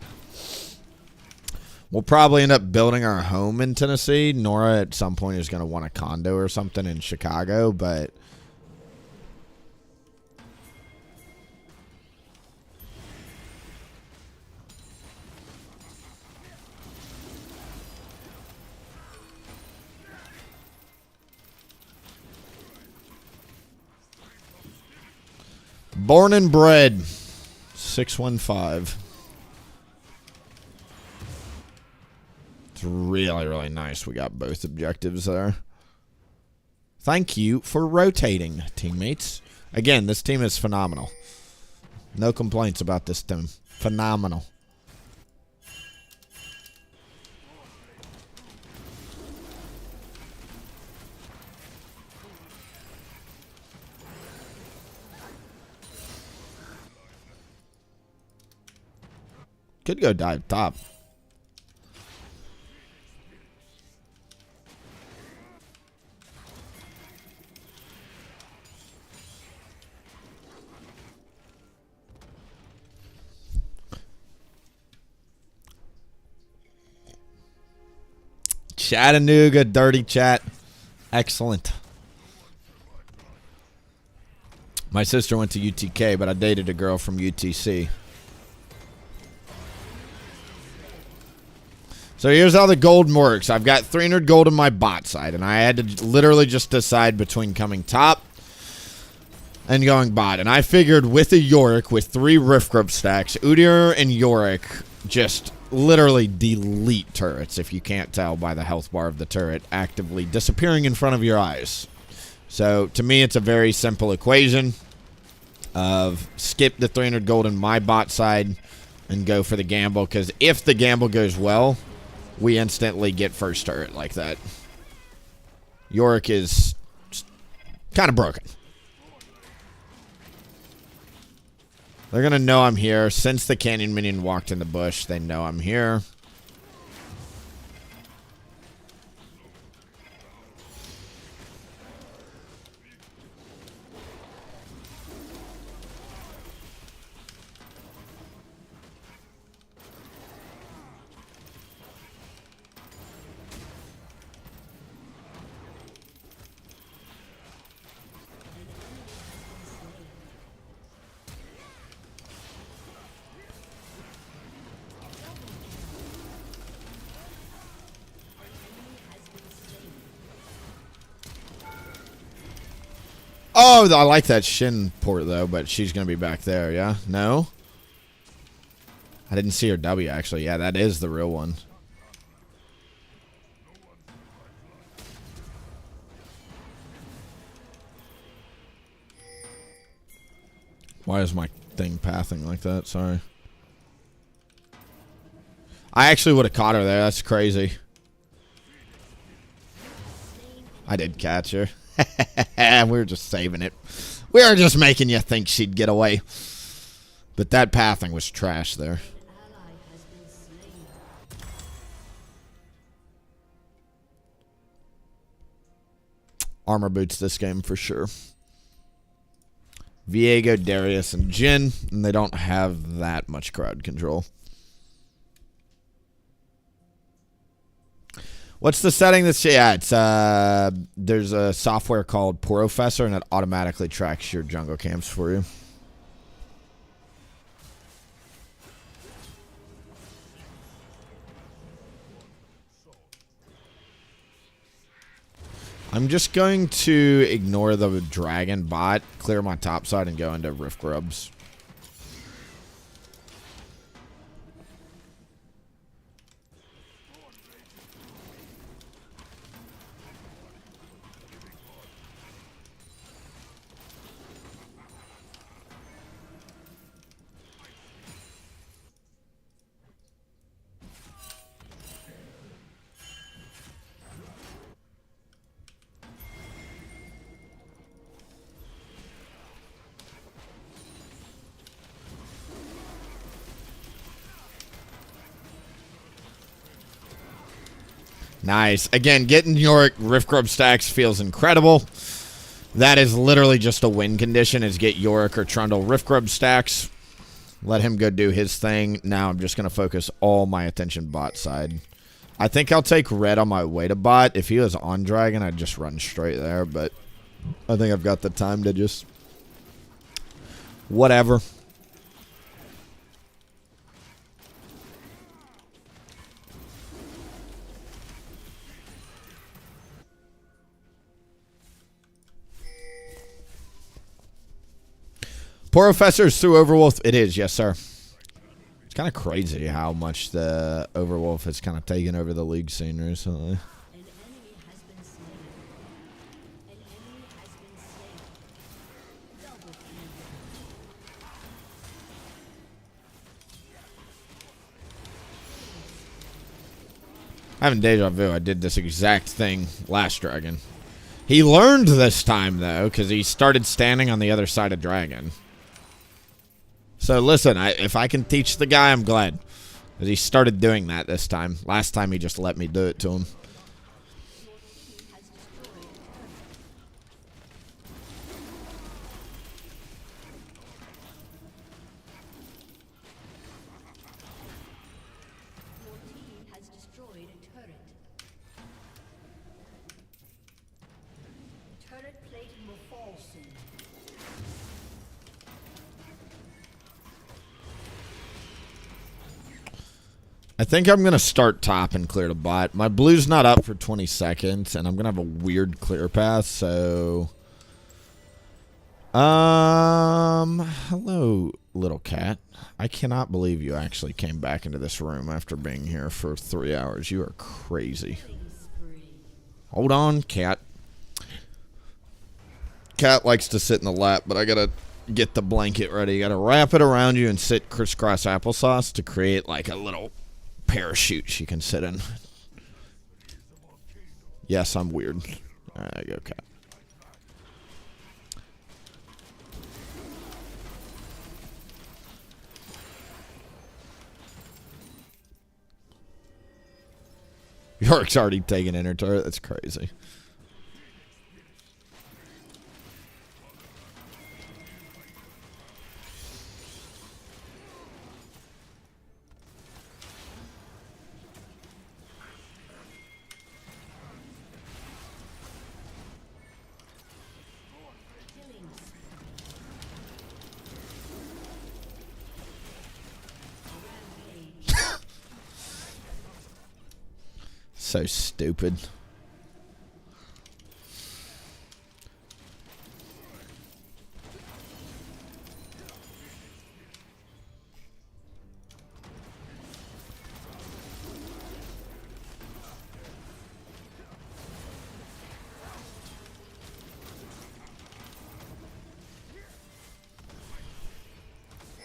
We'll probably end up building our home in Tennessee. Nora at some point is going to want a condo or something in Chicago, but born and bred 615. It's really, really nice. We got both objectives there. Thank you for rotating, teammates. Again, this team is phenomenal. No complaints about this team. Phenomenal. Could go dive top. Chattanooga, dirty chat. Excellent. My sister went to UTK, but I dated a girl from UTC. So here's how the gold works. I've got 300 gold in my bot side, and I had to literally just decide between coming top and going bot. And I figured with a Yorick, with 3 Rift Grub stacks, Udyr and Yorick just literally delete turrets, if you can't tell by the health bar of the turret actively disappearing in front of your eyes. So to me, it's a very simple equation of skip the 300 gold in my bot side and go for the gamble, because if the gamble goes well, we instantly get first turret like that. Yorick is kind of broken. They're going to know I'm here. Since the canyon minion walked in the bush, they know I'm here. Oh, I like that Shin port, though, but she's going to be back there, yeah? No? I didn't see her W, actually. Yeah, that is the real one. Why is my thing pathing like that? Sorry. I actually would have caught her there. That's crazy. I did catch her. We were just saving it. We were just making you think she'd get away. But that pathing was trash there. Armor boots this game for sure. Viego, Darius, and Jhin, and they don't have that much crowd control. What's the setting that's... Yeah, it's... there's a software called Professor, and it automatically tracks your jungle camps for you. I'm just going to ignore the dragon bot, clear my top side, and go into Rift Grubs. Nice. Again, getting your Rift Grub stacks feels incredible. That is literally just a win condition, is get Yorick or Trundle Rift Grub stacks. Let him go do his thing. Now I'm just going to focus all my attention bot side. I think I'll take red on my way to bot. If he was on dragon, I'd just run straight there. But I think I've got the time to just... whatever. Professor's through Overwolf. It is, yes, sir. It's kind of crazy how much the Overwolf has kind of taken over the league scene recently. An enemy has been slain. An enemy has been slain. Double kill. Having deja vu, I did this exact thing last dragon. He learned this time, though, because he started standing on the other side of dragon. So, listen, if I can teach the guy, I'm glad. Because he started doing that this time. Last time, he just let me do it to him. Your team has destroyed a turret. Turret plating will fall soon. I think I'm going to start top and clear the bot. My blue's not up for 20 seconds, and I'm going to have a weird clear path, so... Hello, little cat. I cannot believe you actually came back into this room after being here for 3 hours. You are crazy. Hold on, cat. Cat likes to sit in the lap, but I gotta get the blanket ready. You gotta wrap it around you and sit crisscross applesauce to create like a little parachute she can sit in. Yes, I'm weird. Alright, I go, cat. York's already taken in her turret. That's crazy. So stupid.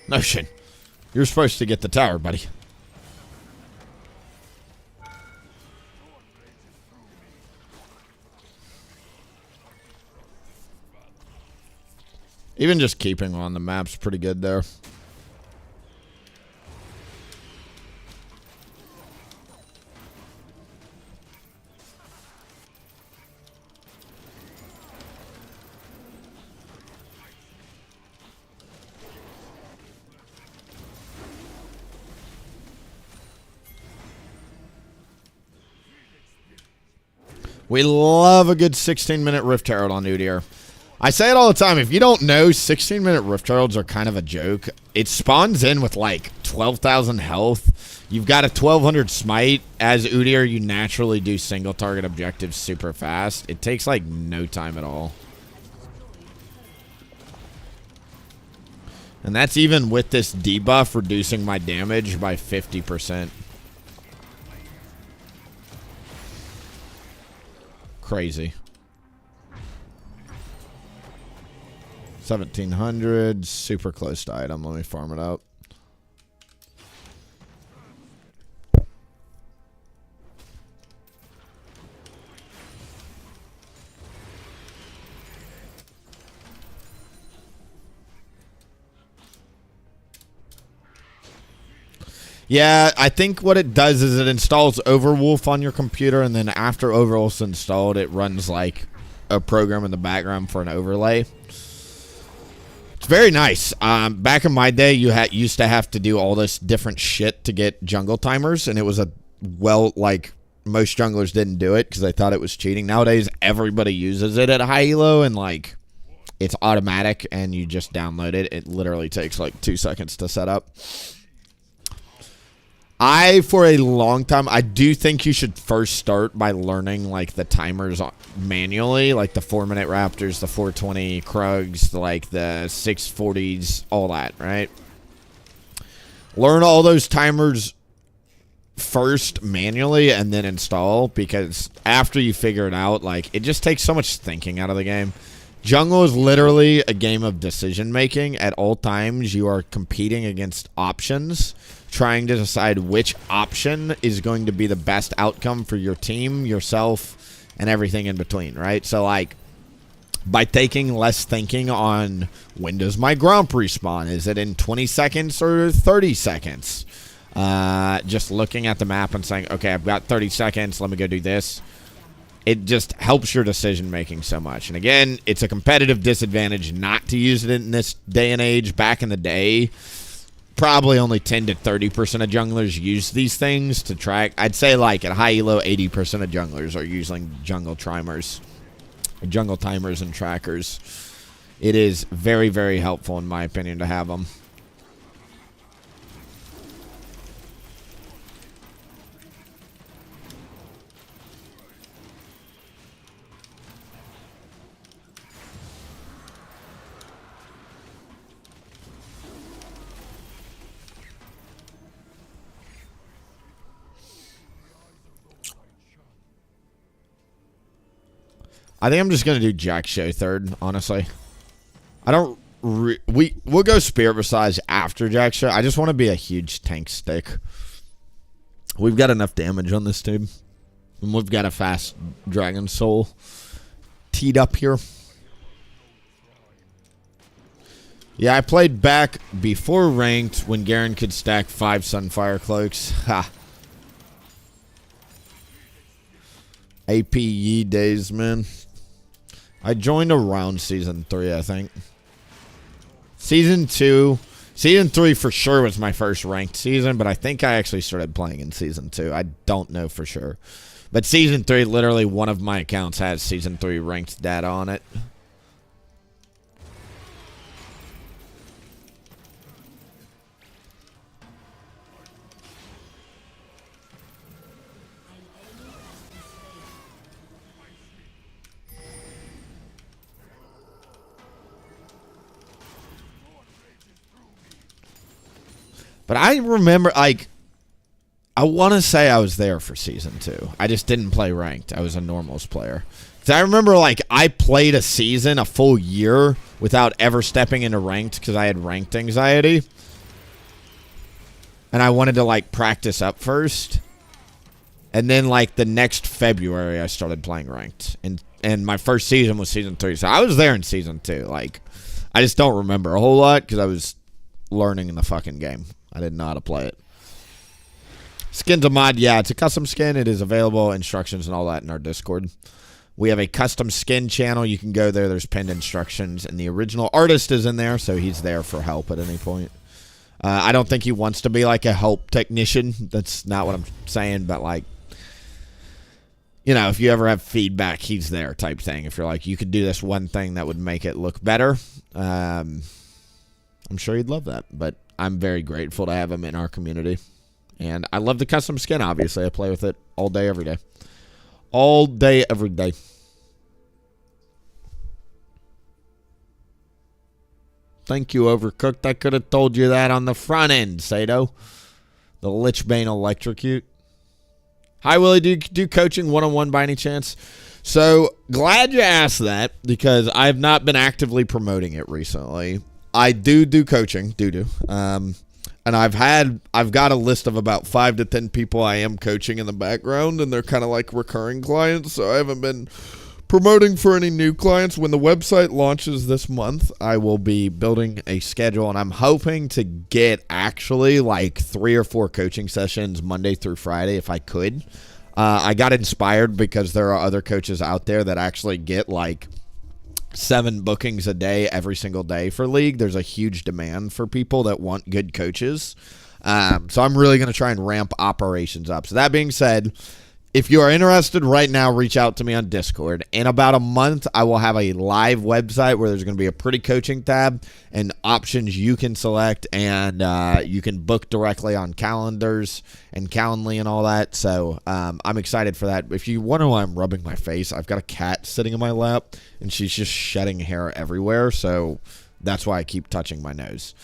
No shit. You're supposed to get the tower, buddy. Even just keeping on the map's pretty good there. We love a good 16-minute Rift Herald on Udyr. I say it all the time. If you don't know, 16-minute Rift Heralds are kind of a joke. It spawns in with like 12,000 health. You've got a 1,200 smite. As Udyr, you naturally do single target objectives super fast. It takes like no time at all. And that's even with this debuff reducing my damage by 50%. Crazy. 1,700, super close to item. Let me farm it up. Yeah, I think what it does is it installs Overwolf on your computer, and then after Overwolf's installed, it runs like a program in the background for an overlay. It's very nice. Back in my day, you used to have to do all this different shit to get jungle timers, and it was like most junglers didn't do it because they thought it was cheating. Nowadays, everybody uses it at high elo, and like it's automatic, and you just download it. It literally takes like 2 seconds to set up. For a long time, I do think you should first start by learning, like, the timers manually, like the 4-minute Raptors, the 420 Krugs, like the 640s, all that, right? Learn all those timers first manually and then install, because after you figure it out, like, it just takes so much thinking out of the game. Jungle is literally a game of decision-making. At all times, you are competing against options, trying to decide which option is going to be the best outcome for your team, yourself, and everything in between, right? So, like, by taking less thinking on when does my Gromp respawn? Is it in 20 seconds or 30 seconds? Just looking at the map and saying, okay, I've got 30 seconds, let me go do this. It just helps your decision-making so much. And again, it's a competitive disadvantage not to use it in this day and age. Back in the day, probably only 10 to 30% of junglers use these things to track. I'd say like at high elo, 80% of junglers are using jungle timers and trackers. It is very, very helpful, in my opinion, to have them. I think I'm just gonna do Jack Show third, honestly. I don't. We'll go Spirit Visage after Jack Show. I just want to be a huge tank stick. We've got enough damage on this dude, and we've got a fast Dragon Soul teed up here. Yeah, I played back before ranked when Garen could stack 5 Sunfire Cloaks. Ha. AP Yi days, man. I joined around Season 3, I think. Season 3 for sure was my first ranked season, but I think I actually started playing in Season 2. I don't know for sure. But Season 3, literally one of my accounts has Season 3 ranked data on it. But I remember, like, I want to say I was there for Season 2. I just didn't play ranked. I was a normals player. Because I remember, like, I played a season, a full year, without ever stepping into ranked because I had ranked anxiety. And I wanted to, like, practice up first. And then, like, the next February, I started playing ranked. And my first season was Season 3. So I was there in Season 2. Like, I just don't remember a whole lot because I was learning in the fucking game. I didn't know how to play it. Skin's a mod. Yeah, it's a custom skin. It is available. Instructions and all that in our Discord. We have a custom skin channel. You can go there. There's pinned instructions. And the original artist is in there, so he's there for help at any point. I don't think he wants to be like a help technician. That's not what I'm saying, but like, you know, if you ever have feedback, he's there type thing. If you're like, you could do this one thing that would make it look better, I'm sure he'd love that. But I'm very grateful to have him in our community. And I love the custom skin, obviously. I play with it all day, every day. All day, every day. Thank you, Overcooked. I could have told you that on the front end, Sato. The Lichbane Electrocute. Hi, Willie. Do you do coaching one-on-one by any chance? So, glad you asked that, because I've not been actively promoting it recently. I do coaching, and I've got a list of about 5 to 10 people I am coaching in the background, and they're kind of like recurring clients, so I haven't been promoting for any new clients. When the website launches this month, I will be building a schedule, and I'm hoping to get actually like 3 or 4 coaching sessions Monday through Friday if I could. I got inspired because there are other coaches out there that actually get like 7 bookings a day every single day for League. There's a huge demand for people that want good coaches. So I'm really going to try and ramp operations up. So that being said, if you are interested right now, reach out to me on Discord. In about a month, I will have a live website where there's going to be a pretty coaching tab and options you can select, and you can book directly on calendars and Calendly and all that. So I'm excited for that. If you wonder why I'm rubbing my face, I've got a cat sitting in my lap, and she's just shedding hair everywhere. So that's why I keep touching my nose.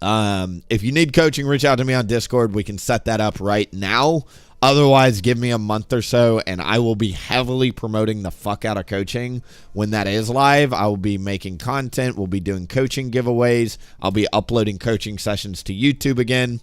If you need coaching, reach out to me on Discord. We can set that up right now. Otherwise, give me a month or so, and I will be heavily promoting the fuck out of coaching when that is live. I will be making content. We'll be doing coaching giveaways. I'll be uploading coaching sessions to YouTube again,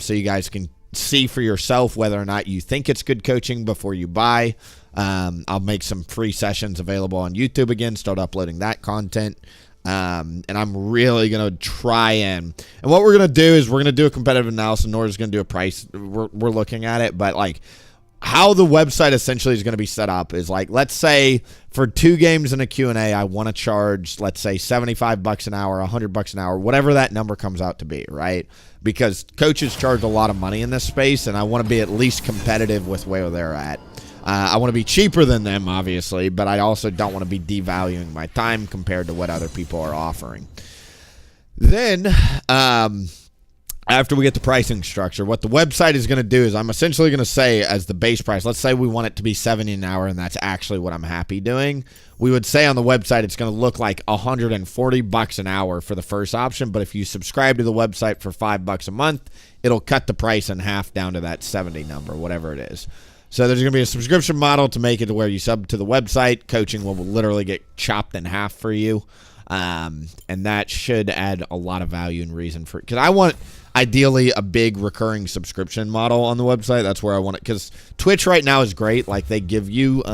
so you guys can see for yourself whether or not you think it's good coaching before you buy. I'll make some free sessions available on YouTube again, start uploading that content. And I'm really going to try and what we're going to do is we're going to do a competitive analysis. Nora's going to do a price. We're looking at it, but like how the website essentially is going to be set up is like, let's say for 2 games and a Q&A, I want to charge, let's say $75 an hour, $100 an hour, whatever that number comes out to be, right? Because coaches charge a lot of money in this space, and I want to be at least competitive with where they're at. I want to be cheaper than them, obviously, but I also don't want to be devaluing my time compared to what other people are offering. Then, after we get the pricing structure, what the website is going to do is I'm essentially going to say as the base price, let's say we want it to be $70 an hour, and that's actually what I'm happy doing. We would say on the website it's going to look like $140 an hour for the first option, but if you subscribe to the website for $5 a month, it'll cut the price in half down to that 70 number, whatever it is. So there's going to be a subscription model to make it to where you sub to the website. Coaching will literally get chopped in half for you. And that should add a lot of value and reason for it. Because I want, ideally, a big recurring subscription model on the website. That's where I want it. Because Twitch right now is great. Like, they give you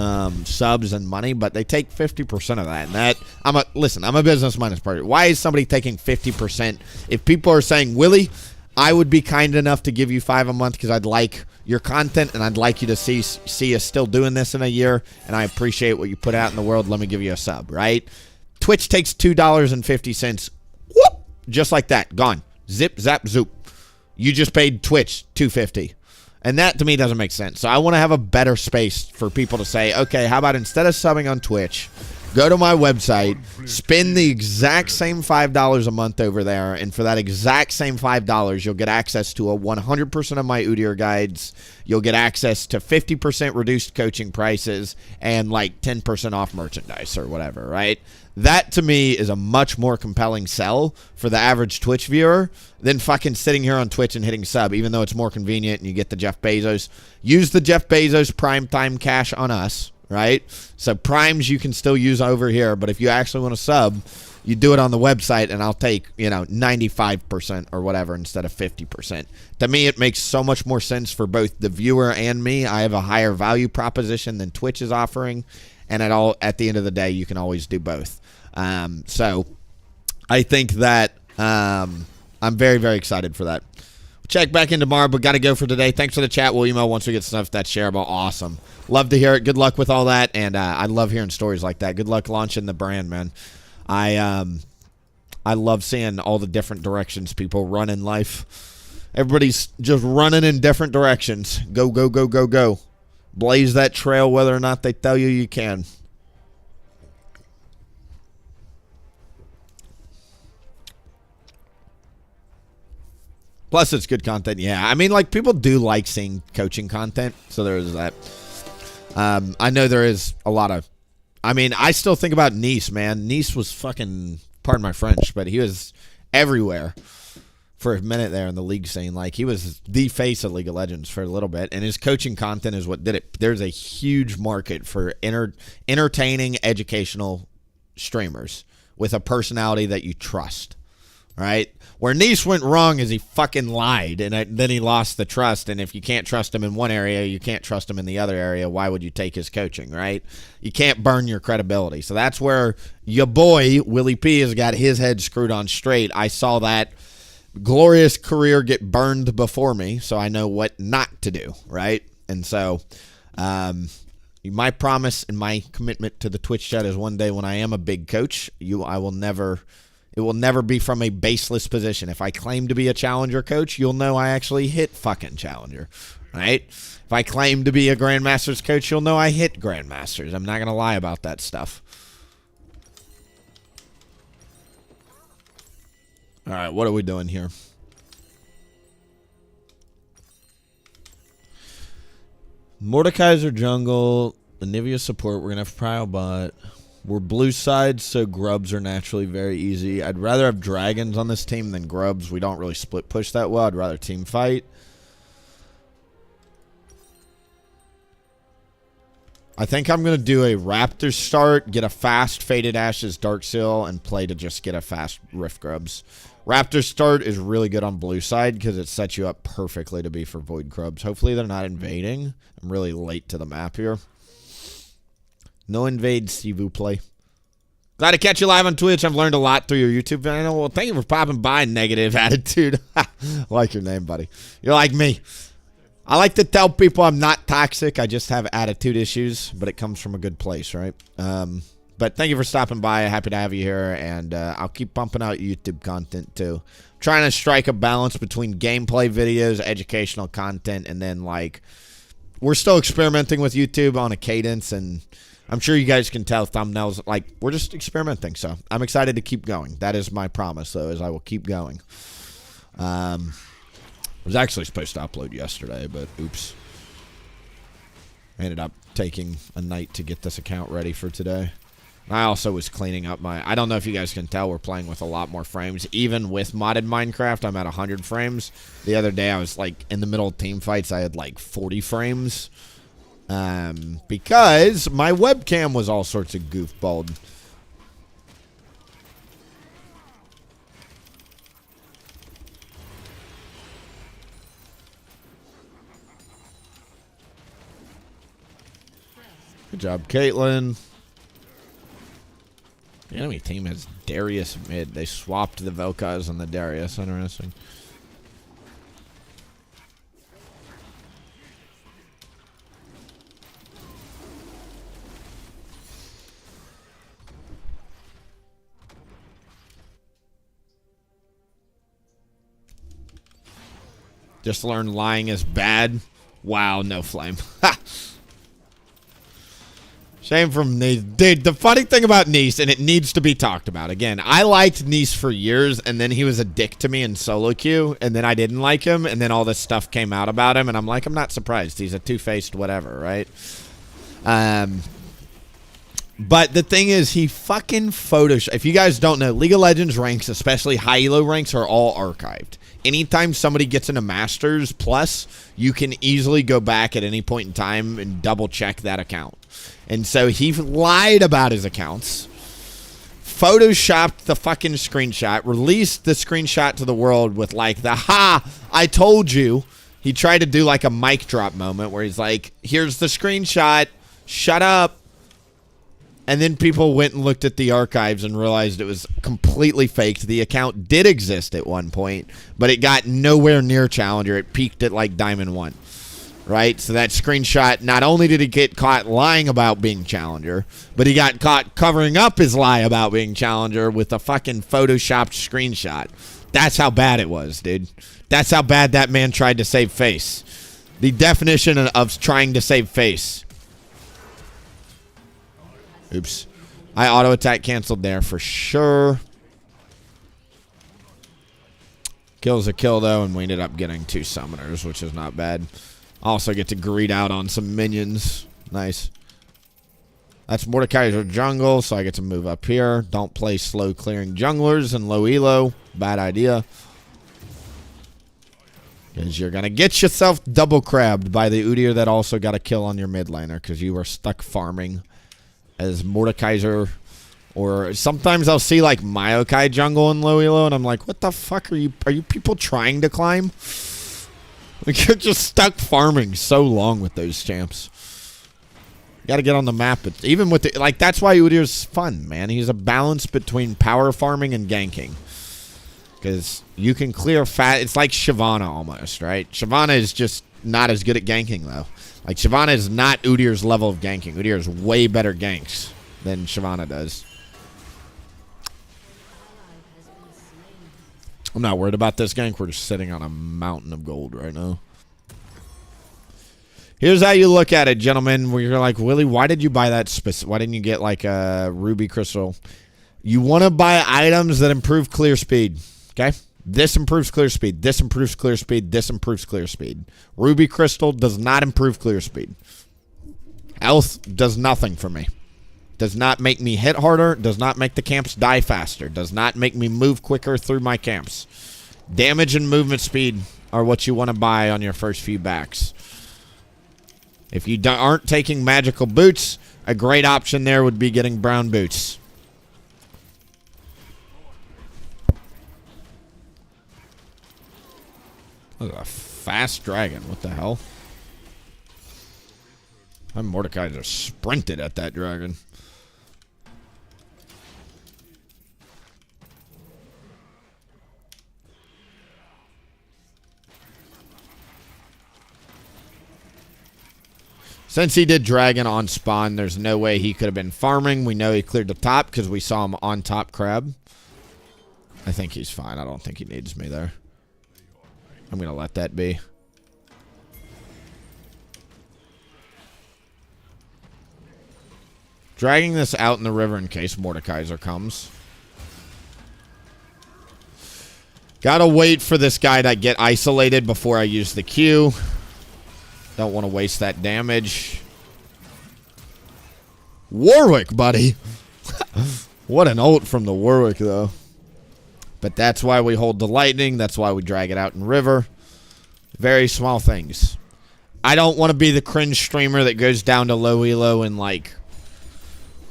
subs and money, but they take 50% of that. And that, I'm a business minus part. Why is somebody taking 50%? If people are saying, Willie, I would be kind enough to give you $5 a month because I'd like your content and I'd like you to see us still doing this in a year, and I appreciate what you put out in the world. Let me give you a sub, right? Twitch takes $2.50, whoop, just like that, gone. Zip, zap, zoop. You just paid Twitch $2.50. And that, to me, doesn't make sense. So I want to have a better space for people to say, okay, how about instead of subbing on Twitch, go to my website, spend the exact same $5 a month over there, and for that exact same $5, you'll get access to 100% of my Udyr guides. You'll get access to 50% reduced coaching prices and like 10% off merchandise or whatever, right? That, to me, is a much more compelling sell for the average Twitch viewer than fucking sitting here on Twitch and hitting sub, even though it's more convenient and you get the Jeff Bezos. Use the Jeff Bezos Primetime cash on us, right? So primes you can still use over here, but if you actually want to sub, you do it on the website, and I'll take, 95% or whatever instead of 50%. To me, it makes so much more sense for both the viewer and me. I have a higher value proposition than Twitch is offering, and at the end of the day, you can always do both. So I think that I'm very, very excited for that. Check back in tomorrow, but got to go for today. Thanks for the chat. We'll email once we get stuff that's shareable. Awesome. Love to hear it. Good luck with all that, and I love hearing stories like that. Good luck launching the brand, man. I love seeing all the different directions people run in life. Everybody's just running in different directions. Go, go, go, go, go. Blaze that trail whether or not they tell you you can. Plus, it's good content. Yeah, I mean, like, people do like seeing coaching content, so there's that. I know there is a lot of... I mean, I still think about Nice, man. Nice was fucking... Pardon my French, but he was everywhere for a minute there in the league scene. Like, he was the face of League of Legends for a little bit, and his coaching content is what did it. There's a huge market for entertaining, educational streamers with a personality that you trust, right? Where Nice went wrong is he fucking lied, and then he lost the trust. And if you can't trust him in one area, you can't trust him in the other area. Why would you take his coaching, right? You can't burn your credibility. So that's where your boy, WillieP, has got his head screwed on straight. I saw that glorious career get burned before me, so I know what not to do, right? And so my promise and my commitment to the Twitch chat is one day when I am a big coach, it will never be from a baseless position. If I claim to be a challenger coach, you'll know I actually hit fucking challenger, right? If I claim to be a grandmasters coach, you'll know I hit grandmasters. I'm not going to lie about that stuff. All right, what are we doing here? Mordekaiser jungle, Anivia support. We're going to have Prio bot. We're blue side, so grubs are naturally very easy. I'd rather have dragons on this team than grubs. We don't really split push that well. I'd rather team fight. I think I'm going to do a Raptor start, get a fast Faded Ashes Darkseal, and play to just get a fast Rift Grubs. Raptor start is really good on blue side because it sets you up perfectly to be for Void Grubs. Hopefully they're not invading. I'm really late to the map here. No invade, s'il vous plaît. Glad to catch you live on Twitch. I've learned a lot through your YouTube channel. Well, thank you for popping by, Negative Attitude. I like your name, buddy. You're like me. I like to tell people I'm not toxic. I just have attitude issues, but it comes from a good place, right? But thank you for stopping by. Happy to have you here, and I'll keep pumping out YouTube content, too. Trying to strike a balance between gameplay videos, educational content, and then, like, we're still experimenting with YouTube on a cadence, and I'm sure you guys can tell thumbnails, like, we're just experimenting, so I'm excited to keep going. That is my promise, though, is I will keep going. I was actually supposed to upload yesterday, but oops. I ended up taking a night to get this account ready for today. I also was cleaning up my... I don't know if you guys can tell, we're playing with a lot more frames. Even with modded Minecraft, I'm at 100 frames. The other day, I was, like, in the middle of team fights, I had, like, 40 frames. Because my webcam was all sorts of goofballed. Good job, Caitlyn. The enemy team has Darius mid. They swapped the Vel'Koz and the Darius. Interesting. Just learned lying is bad. Wow, no flame. Ha! Shame from Nice. Dude, the funny thing about Nice, and it needs to be talked about. Again, I liked Nice for years, and then he was a dick to me in solo queue, and then I didn't like him, and then all this stuff came out about him, and I'm like, I'm not surprised. He's a two-faced whatever, right? But the thing is, he fucking photoshopped. If you guys don't know, League of Legends ranks, especially high elo ranks, are all archived. Anytime somebody gets into Masters Plus, you can easily go back at any point in time and double check that account. And so he lied about his accounts, photoshopped the fucking screenshot, released the screenshot to the world with like the, ha, I told you. He tried to do like a mic drop moment where he's like, here's the screenshot, shut up. And then people went and looked at the archives and realized it was completely faked. The account did exist at one point, but it got nowhere near Challenger. It peaked at like Diamond 1, right? So that screenshot, not only did he get caught lying about being Challenger, but he got caught covering up his lie about being Challenger with a fucking photoshopped screenshot. That's how bad it was, dude. That's how bad that man tried to save face. The definition of trying to save face. Oops. I auto attack canceled there for sure. Kill's a kill though, and we ended up getting 2 summoners, which is not bad. Also get to greed out on some minions. Nice. That's Mordekaiser jungle, so I get to move up here. Don't play slow clearing junglers and low elo. Bad idea. Because you're going to get yourself double crabbed by the Udyr that also got a kill on your mid laner because you were stuck farming as Mordekaiser, or sometimes I'll see like Maokai jungle in low elo, and I'm like, what the fuck are you people trying to climb? Like, you're just stuck farming so long with those champs. You gotta get on the map. But even with the, like, that's why Udyr's fun, man. He's a balance between power farming and ganking. Because you can clear fat. It's like Shyvana almost, right? Shyvana is just not as good at ganking, though. Like, Shyvana is not Udyr's level of ganking. Udyr is way better ganks than Shyvana does. I'm not worried about this gank. We're just sitting on a mountain of gold right now. Here's how you look at it, gentlemen. Where you're like, Willie, why did you buy that? Why didn't you get like a ruby crystal? You want to buy items that improve clear speed. Okay? This improves clear speed. This improves clear speed. This improves clear speed. Ruby crystal does not improve clear speed. Health does nothing for me. Does not make me hit harder. Does not make the camps die faster. Does not make me move quicker through my camps. Damage and movement speed are what you want to buy on your first few backs. If you aren't taking magical boots, a great option there would be getting brown boots. Look at a fast dragon. What the hell? My Mordekaiser sprinted at that dragon. Since he did dragon on spawn, there's no way he could have been farming. We know he cleared the top because we saw him on top crab. I think he's fine. I don't think he needs me there. I'm going to let that be. Dragging this out in the river in case Mordekaiser comes. Gotta wait for this guy to get isolated before I use the Q. Don't want to waste that damage. Warwick, buddy. What an ult from the Warwick, though. But that's why we hold the lightning. That's why we drag it out in river. Very small things. I don't want to be the cringe streamer that goes down to low elo and like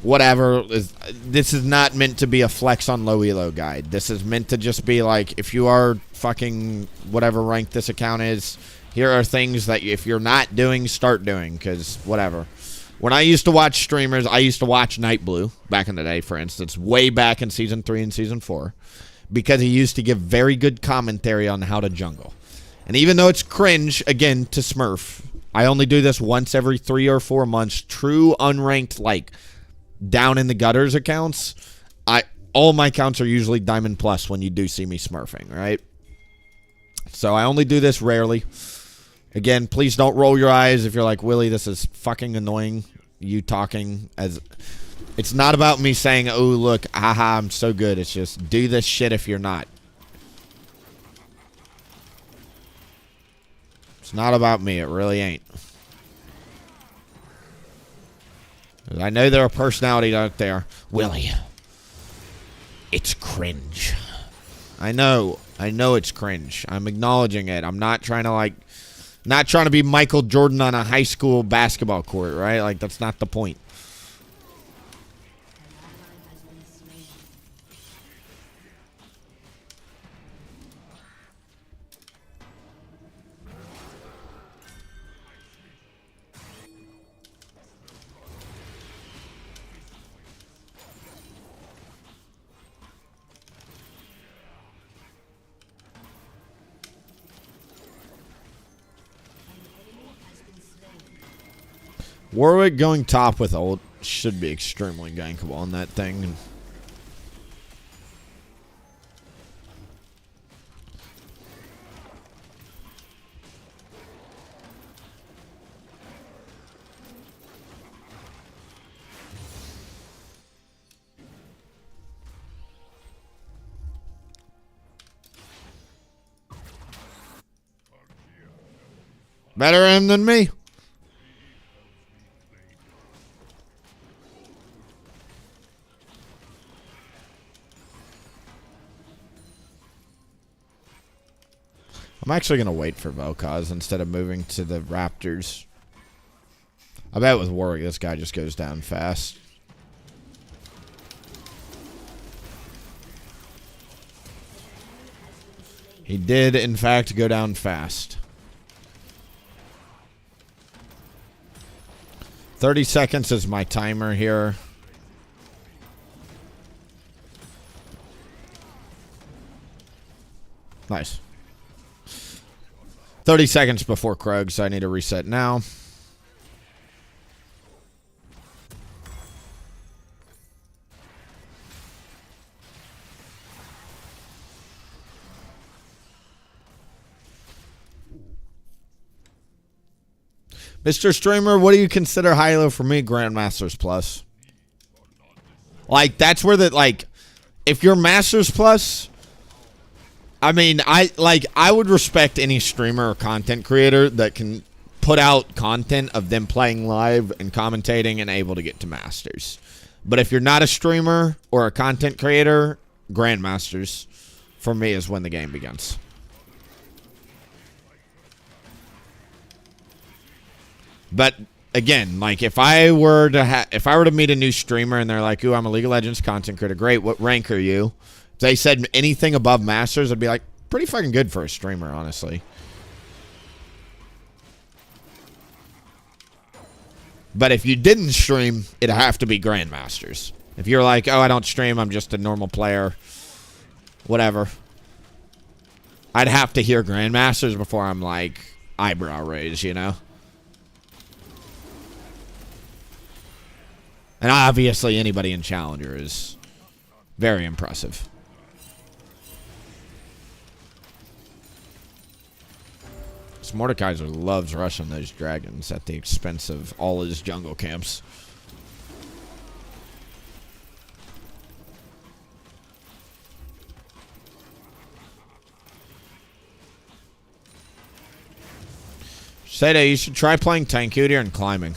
whatever. This is not meant to be a flex on low elo guide. This is meant to just be like, if you are fucking whatever rank this account is, here are things that if you're not doing, start doing, because whatever. When I used to watch streamers, I used to watch Nightblue back in the day, for instance, way back in Season 3 and Season 4, because he used to give very good commentary on how to jungle. And even though it's cringe, again, to Smurf, I only do this once every 3 or 4 months. True unranked, like, down in the gutters accounts, all my accounts are usually Diamond Plus when you do see me Smurfing, right? So I only do this rarely. Again, please don't roll your eyes if you're like, Willie, this is fucking annoying, you talking. As it's not about me saying, oh, look, haha, I'm so good. It's just do this shit if you're not. It's not about me. It really ain't. I know there are personalities out there. Willie, it's cringe. I know it's cringe. I'm acknowledging it. I'm not trying to be Michael Jordan on a high school basketball court, right? Like, that's not the point. Warwick going top with ult should be extremely gankable on that thing. Better him than me. I'm actually going to wait for Vel'Koz instead of moving to the Raptors. I bet with Warwick, this guy just goes down fast. He did, in fact, go down fast. 30 seconds is my timer here. Nice. 30 seconds before Krug, so I need to reset now. Mr. Streamer, what do you consider high-low for me? Grandmasters Plus. Like, that's where the, like, if you're Masters Plus, I mean, I would respect any streamer or content creator that can put out content of them playing live and commentating and able to get to Masters. But if you're not a streamer or a content creator, Grandmasters, for me, is when the game begins. But again, like if I were to meet a new streamer and they're like, "Ooh, I'm a League of Legends content creator. Great. What rank are you?" If they said anything above Masters, I'd be like, pretty fucking good for a streamer, honestly. But if you didn't stream, it'd have to be Grandmasters. If you're like, "Oh, I don't stream, I'm just a normal player," whatever, I'd have to hear Grandmasters before I'm like eyebrow raise, you know? And obviously anybody in Challenger is very impressive. This Mordekaiser loves rushing those dragons at the expense of all his jungle camps. Seda, you should try playing tank Udyr and climbing.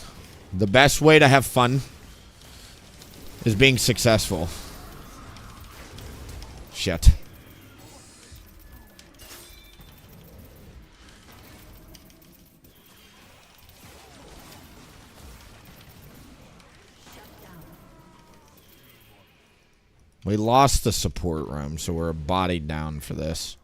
The best way to have fun is being successful. Shit. We lost the support room, so we're bodied down for this.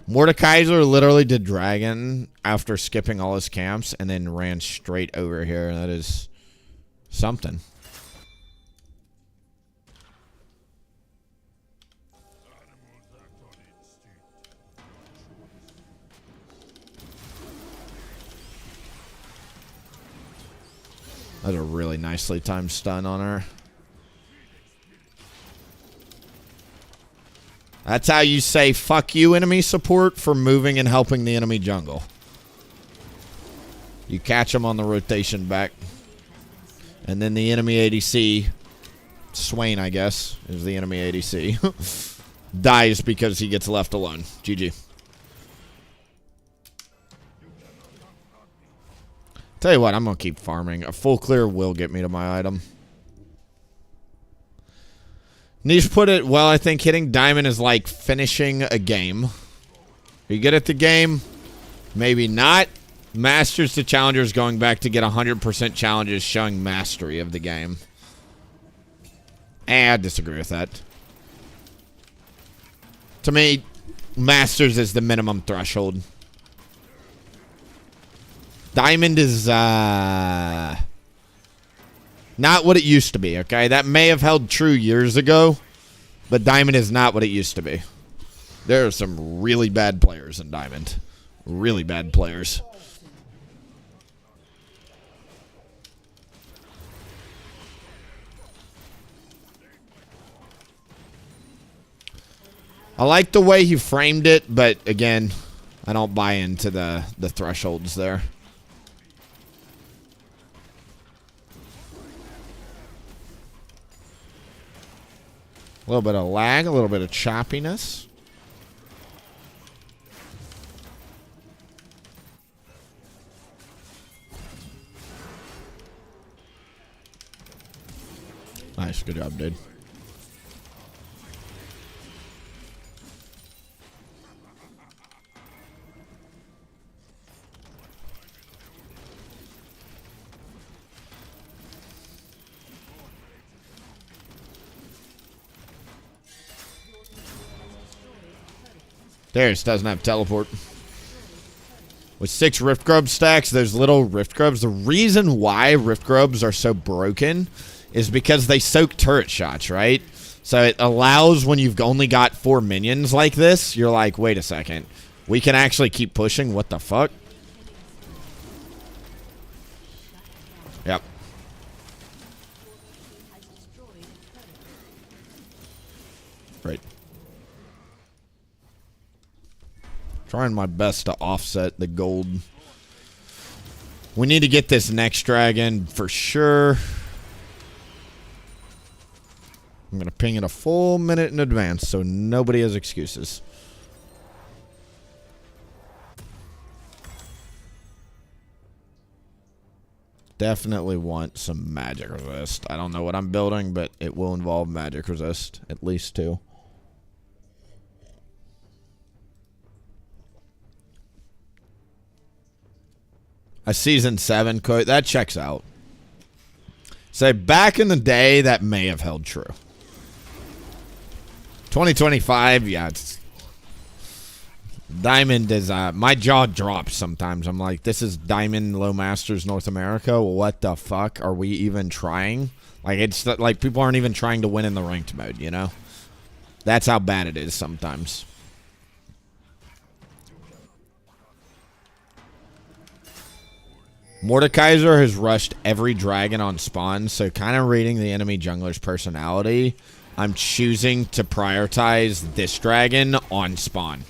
Mordekaiser literally did dragon after skipping all his camps and then ran straight over here. That is something. That's a really nicely timed stun on her. That's how you say fuck you, enemy support, for moving and helping the enemy jungle. You catch them on the rotation back. And then the enemy ADC, Swain, I guess, is the enemy ADC, dies because he gets left alone. GG. Tell you what, I'm going to keep farming. A full clear will get me to my item. Niche put it, well, I think hitting diamond is like finishing a game. Are you good at the game? Maybe not. Masters to challengers, going back to get 100% challenges, showing mastery of the game. I disagree with that. To me, masters is the minimum threshold. Diamond is not what it used to be, okay? That may have held true years ago, but Diamond is not what it used to be. There are some really bad players in Diamond. Really bad players. I like the way he framed it, but again, I don't buy into the thresholds there. A little bit of lag, a little bit of choppiness. Nice, good job, dude. Darius doesn't have teleport. With 6 Rift Grub stacks, those little Rift Grubs, the reason why Rift Grubs are so broken is because they soak turret shots, right? So it allows, when you've only got 4 minions like this, you're like, wait a second. We can actually keep pushing? What the fuck? Yep. Right. Trying my best to offset the gold. We need to get this next dragon for sure. I'm going to ping it a full minute in advance so nobody has excuses. Definitely want some magic resist. I don't know what I'm building, but it will involve magic resist. At least 2. A season 7 quote, that checks out. Say, back in the day, that may have held true. 2025, yeah, it's... Diamond is, my jaw drops sometimes. I'm like, this is Diamond Low Masters North America? What the fuck? Are we even trying? Like, it's like people aren't even trying to win in the ranked mode, you know? That's how bad it is sometimes. Mordekaiser has rushed every dragon on spawn, so kind of reading the enemy jungler's personality, I'm choosing to prioritize this dragon on spawn.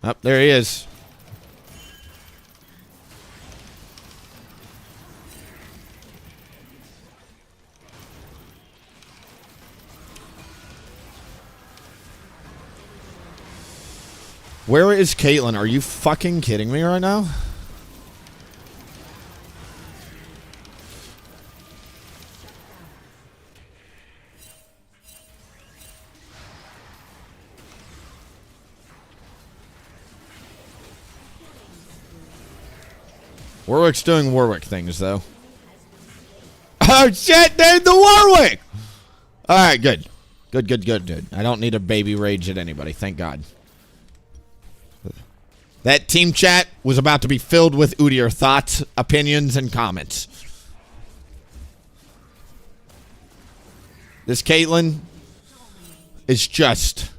Oh, there he is. Where is Caitlyn? Are you fucking kidding me right now? Warwick's doing Warwick things, though. Oh, shit, dude, the Warwick! All right, good. Good. I don't need to baby rage at anybody. Thank God. That team chat was about to be filled with Udyr thoughts, opinions, and comments. This Caitlyn is just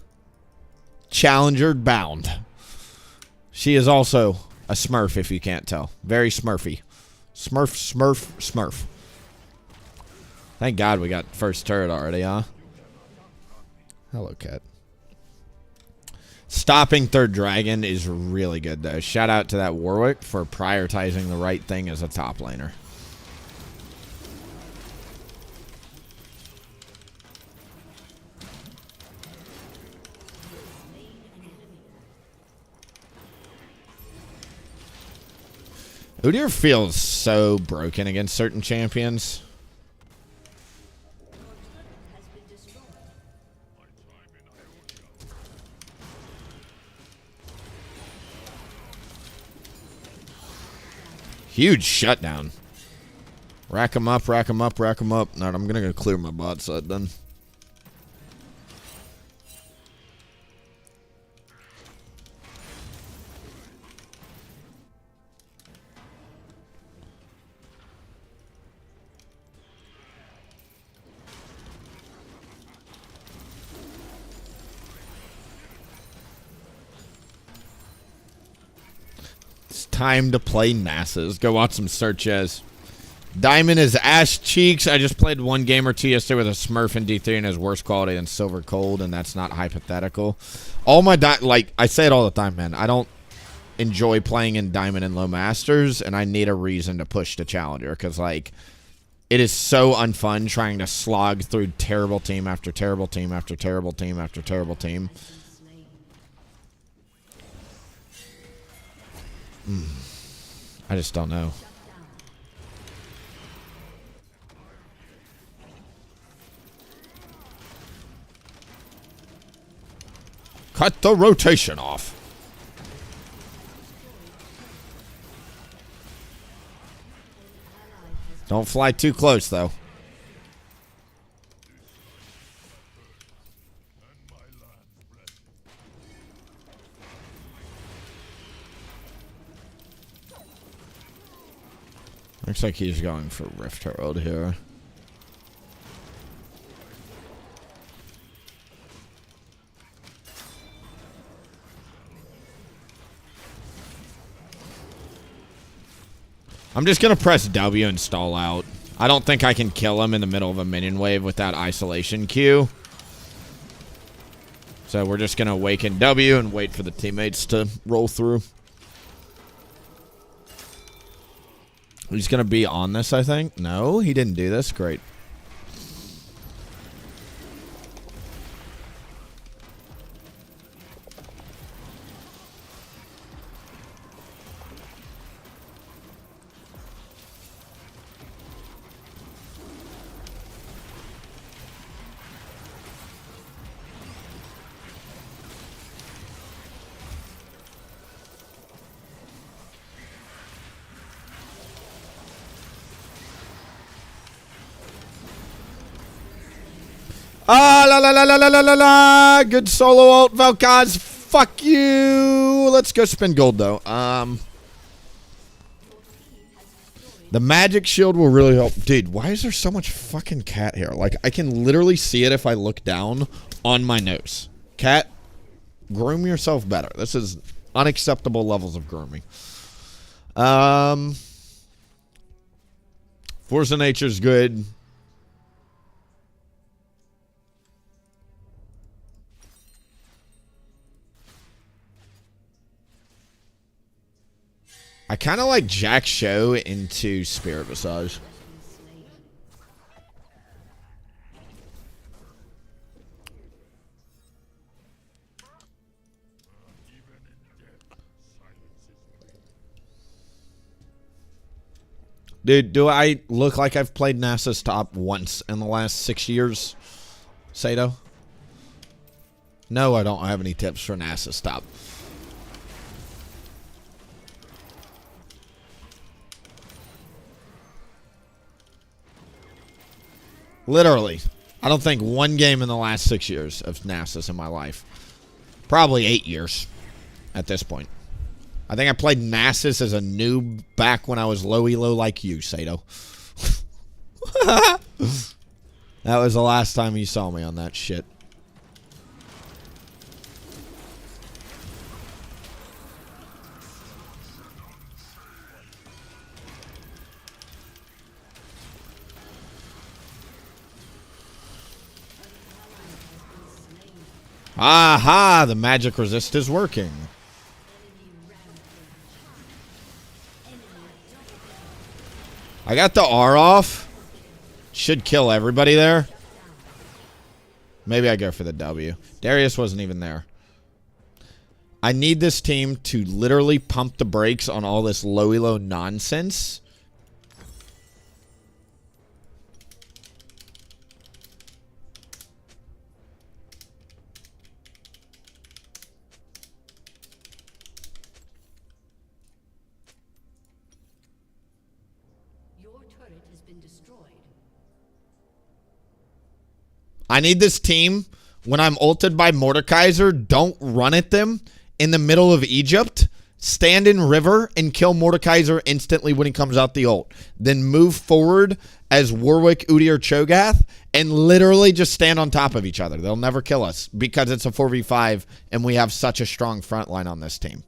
challenger bound. She is also a Smurf, if you can't tell. Very Smurfy. Smurf. Thank God we got first turret already, huh? Hello, cat. Stopping third dragon is really good, though. Shout out to that Warwick for prioritizing the right thing as a top laner. Udyr feels so broken against certain champions. Huge shutdown. Rack him up. Not, I'm going to go clear my bot side then. Time to play NASA's. Go watch some searches. Diamond is ass cheeks. I just played one game or two yesterday with a Smurf in D3 and is worse quality than Silver Cold, and that's not hypothetical. All my like I say it all the time, man. I don't enjoy playing in Diamond and Low Masters, and I need a reason to push to Challenger because like it is so unfun trying to slog through terrible team after terrible team after terrible team after terrible team. I just don't know. Cut the rotation off. Don't fly too close, though. Looks like he's going for Rift Herald here. I'm just going to press W and stall out. I don't think I can kill him in the middle of a minion wave with that isolation Q. So we're just going to awaken W and wait for the teammates to roll through. He's going to be on this, I think. No, he didn't do this. Great. Ah, la la la la la la la la. Good solo ult, Vel'Koz. Fuck you. Let's go spin gold, though. The magic shield will really help. Dude, why is there so much fucking cat hair? Like, I can literally see it if I look down on my nose. Cat, groom yourself better. This is unacceptable levels of grooming. Force of Nature's good. I kind of like Jack Show into Spirit Visage. Dude, do I look like I've played NASA's top once in the last 6 years, Sato? No, I don't have any tips for NASA's top. Literally. I don't think one game in the last 6 years of Nasus in my life. Probably 8 years at this point. I think I played Nasus as a noob back when I was low elo like you, Sato. That was the last time you saw me on that shit. Aha! The magic resist is working. I got the R off. Should kill everybody there. Maybe I go for the W. Darius wasn't even there. I need this team to literally pump the brakes on all this low elo nonsense. I need this team, when I'm ulted by Mordekaiser, don't run at them in the middle of Egypt. Stand in river and kill Mordekaiser instantly when he comes out the ult. Then move forward as Warwick, Udyr, Cho'Gath, and literally just stand on top of each other. They'll never kill us because it's a 4v5 and we have such a strong front line on this team.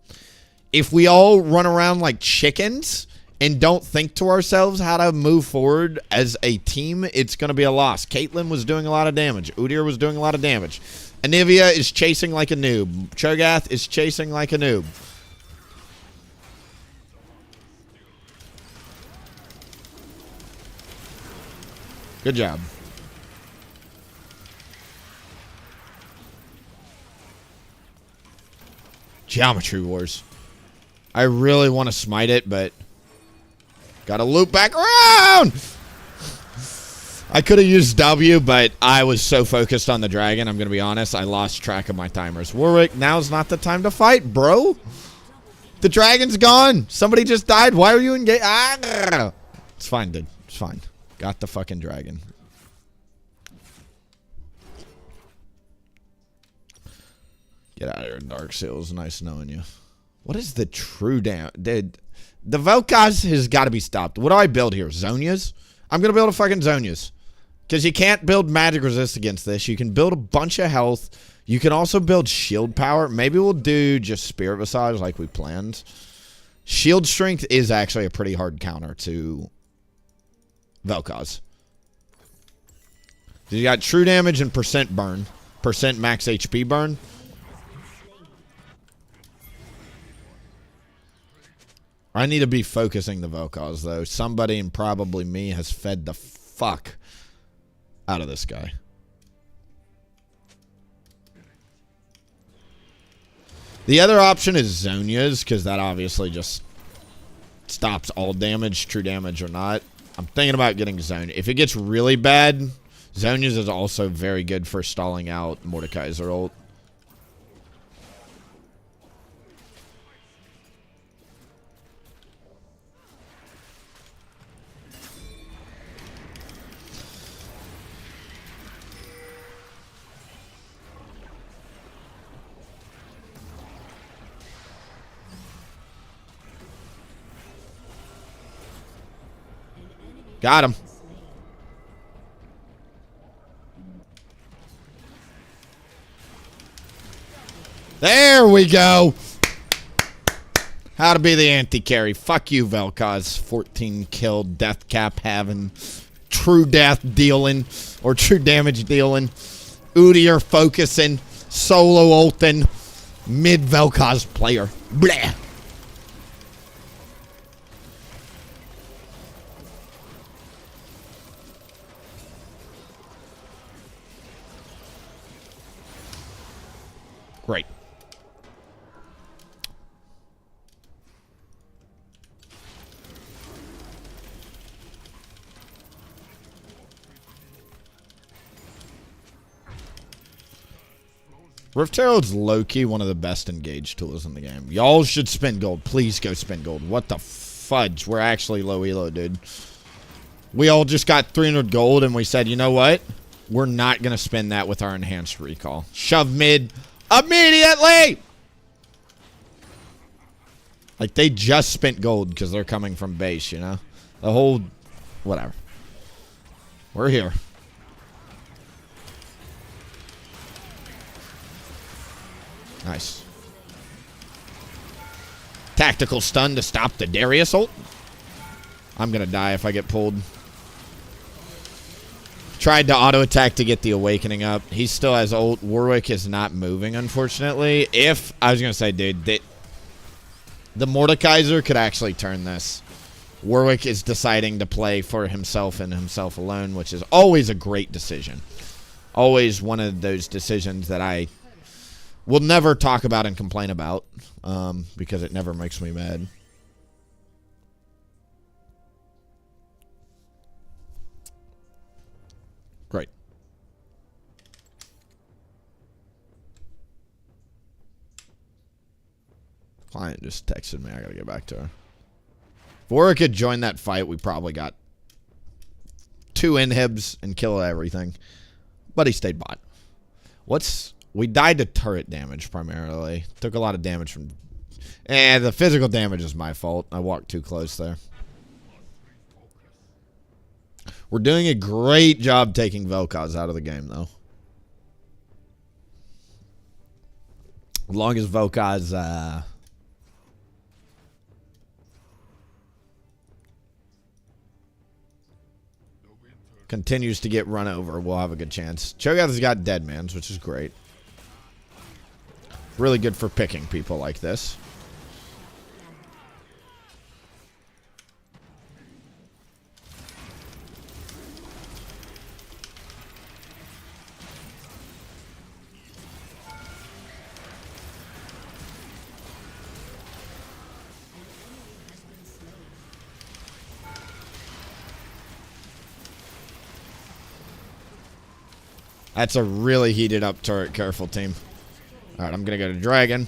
If we all run around like chickens and don't think to ourselves how to move forward as a team, it's going to be a loss. Caitlyn was doing a lot of damage. Udyr was doing a lot of damage. Anivia is chasing like a noob. Cho'Gath is chasing like a noob. Good job. Geometry Wars. I really want to smite it, but gotta loop back around! I could have used W, but I was so focused on the dragon, I'm gonna be honest, I lost track of my timers. Warwick, now's not the time to fight, bro. The dragon's gone. Somebody just died. Why are you engaged? Ah! It's fine, dude. It's fine. Got the fucking dragon. Get out of here, Dark Seals. Nice knowing you. What is the true damn... Dude, the Vel'Koz has got to be stopped. What do I build here? Zonias? I'm going to build a fucking Zonias. Because you can't build magic resist against this. You can build a bunch of health. You can also build shield power. Maybe we'll do just Spirit Visage like we planned. Shield strength is actually a pretty hard counter to Vel'Koz. You got true damage and percent burn. Percent max HP burn. I need to be focusing the Vel'Koz, though. Somebody, and probably me, has fed the fuck out of this guy. The other option is Zonias, because that obviously just stops all damage, true damage or not. I'm thinking about getting Zone. If it gets really bad, Zonias is also very good for stalling out Mordekaiser ult. Got him. There we go. How to be the anti-carry. Fuck you, Vel'Koz. 14 kill, death cap having, true death dealing, or true damage dealing. Udyr focusing, solo ulting, mid Vel'Koz player. Blah. Great. Rift Herald's low-key one of the best engaged tools in the game. Y'all should spend gold. Please go spend gold. What the fudge? We're actually low elo, dude. We all just got 300 gold and we said, you know what? We're not going to spend that with our enhanced recall. Shove mid immediately! Like, they just spent gold because they're coming from base, you know? The whole... Whatever. We're here. Nice. Tactical stun to stop the Darius ult. I'm going to die if I get pulled. Tried to auto attack to get the awakening up. He still has ult. Warwick is not moving, unfortunately. If I was gonna say, dude, the Mordekaiser could actually turn this. Warwick is deciding to play for himself and himself alone, which is always a great decision. Always one of those decisions that I will never talk about and complain about, because it never makes me mad. Great. Client just texted me. I gotta get back to her. If Warwick had joined that fight, we probably got 2 inhibs and kill everything. But he stayed bot. We died to turret damage primarily. Took a lot of damage from... the physical damage is my fault. I walked too close there. We're doing a great job taking Vel'Koz out of the game, though. As long as Vel'Koz, continues to get run over, we'll have a good chance. Cho'Gath has got Deadmans, which is great. Really good for picking people like this. That's a really heated up turret. Careful, team. Alright, I'm going to go to Dragon.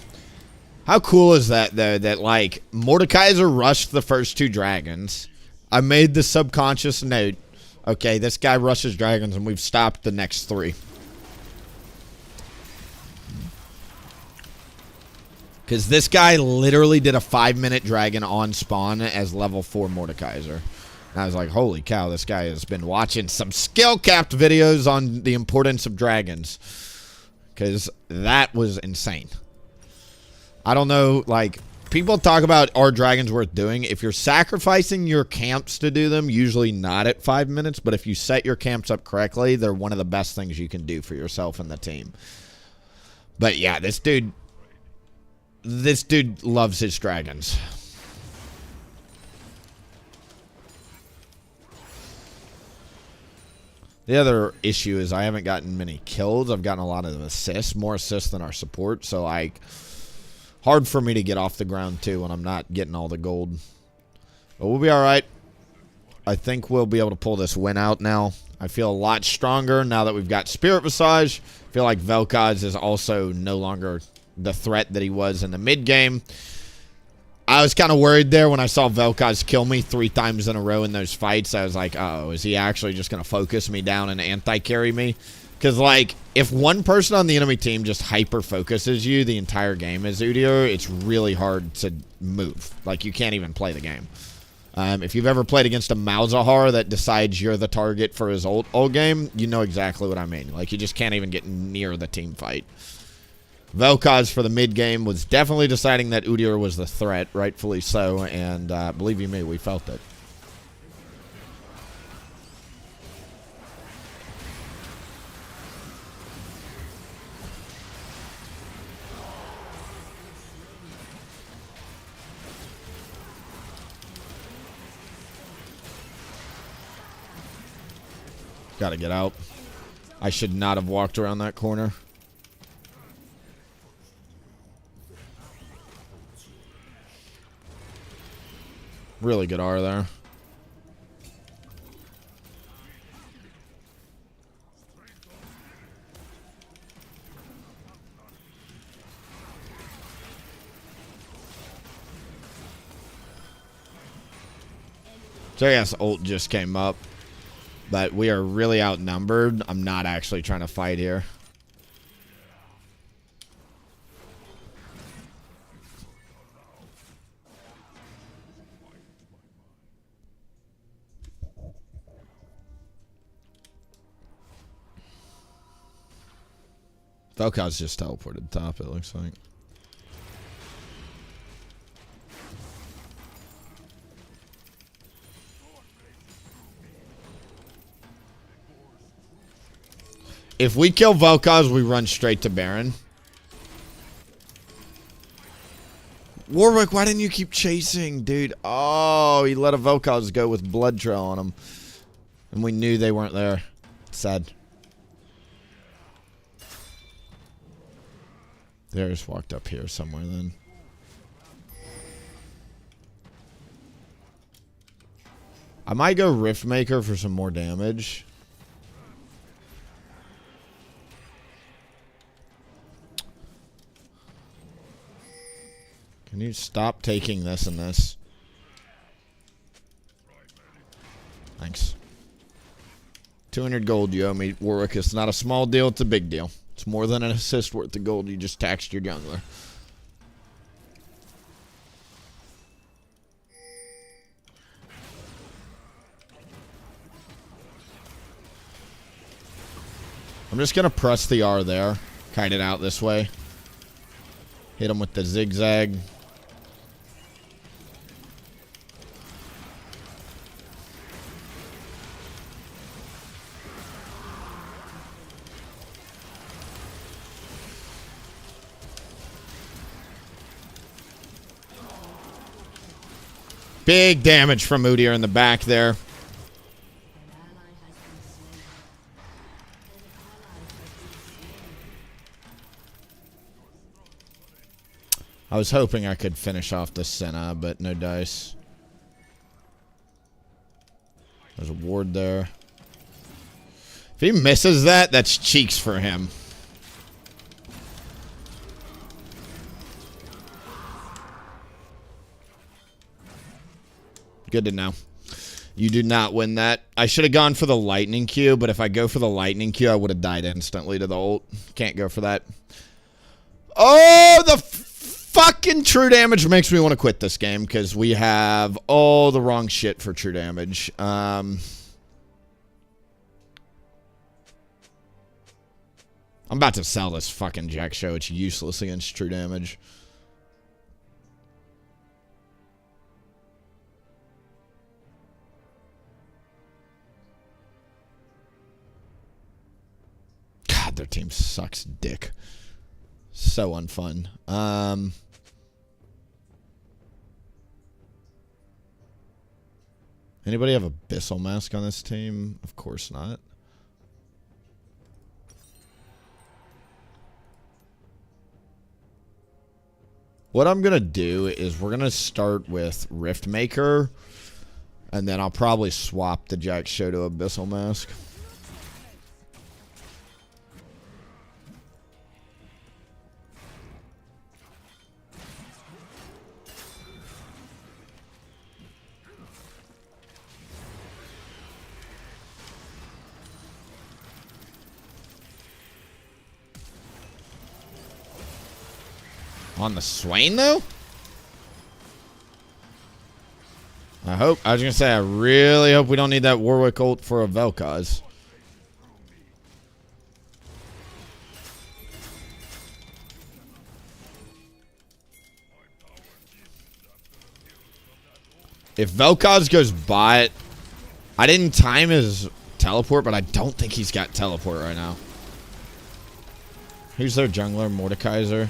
How cool is that, though, that, like, Mordekaiser rushed the first 2 dragons. I made the subconscious note. Okay, this guy rushes dragons, and we've stopped the next 3. Because this guy literally did a 5-minute dragon on spawn as level 4 Mordekaiser. I was like, holy cow, this guy has been watching some skill-capped videos on the importance of dragons. Because that was insane. I don't know, like, people talk about, are dragons worth doing? If you're sacrificing your camps to do them, usually not at 5 minutes. But if you set your camps up correctly, they're one of the best things you can do for yourself and the team. But yeah, this dude loves his dragons. The other issue is I haven't gotten many kills. I've gotten a lot of assists, more assists than our support. So, like, hard for me to get off the ground, too, when I'm not getting all the gold. But we'll be all right. I think we'll be able to pull this win out now. I feel a lot stronger now that we've got Spirit Visage. I feel like Vel'Koz is also no longer the threat that he was in the mid-game. I was kind of worried there when I saw Vel'Koz kill me 3 times in a row in those fights. I was like, uh-oh, is he actually just going to focus me down and anti-carry me? Because, like, if one person on the enemy team just hyper-focuses you the entire game as Udyr, it's really hard to move. Like, you can't even play the game. If you've ever played against a Malzahar that decides you're the target for his ult all game, you know exactly what I mean. Like, you just can't even get near the team fight. Vel'Koz for the mid-game was definitely deciding that Udyr was the threat, rightfully so, and believe you me, we felt it. Gotta get out. I should not have walked around that corner. Really good R there. So I guess ult just came up. But we are really outnumbered. I'm not actually trying to fight here. Vel'Koz's just teleported top, it looks like. If we kill Vel'Koz, we run straight to Baron. Warwick, why didn't you keep chasing, dude? Oh, he let a Vel'Koz go with blood trail on him. And we knew they weren't there. Sad. They just walked up here somewhere then. I might go Riftmaker for some more damage. Can you stop taking this and this? Thanks. 200 gold you owe me, Warwick. It's not a small deal, it's a big deal. It's more than an assist worth of gold you just taxed your jungler. I'm just going to press the R there. Kite it out this way. Hit him with the zigzag. Big damage from Udyr in the back there. I was hoping I could finish off the Senna, but no dice. There's a ward there. If he misses that, that's cheeks for him. Good to know. You do not win that. I should have gone for the lightning Q, but if I go for the lightning Q, I would have died instantly to the ult. Can't go for that. Oh, the fucking true damage makes me want to quit this game because we have all the wrong shit for true damage. I'm about to sell this fucking Jack show. It's useless against true damage. God, their team sucks dick. So unfun. Anybody have Abyssal Mask on this team? Of course not. What I'm going to do is we're going to start with Riftmaker, and then I'll probably swap the Jack Show to Abyssal Mask. On the Swain, though? I was going to say, I really hope we don't need that Warwick ult for a Vel'Koz. If Vel'Koz goes bot, I didn't time his teleport, but I don't think he's got teleport right now. Who's their jungler? Mordekaiser.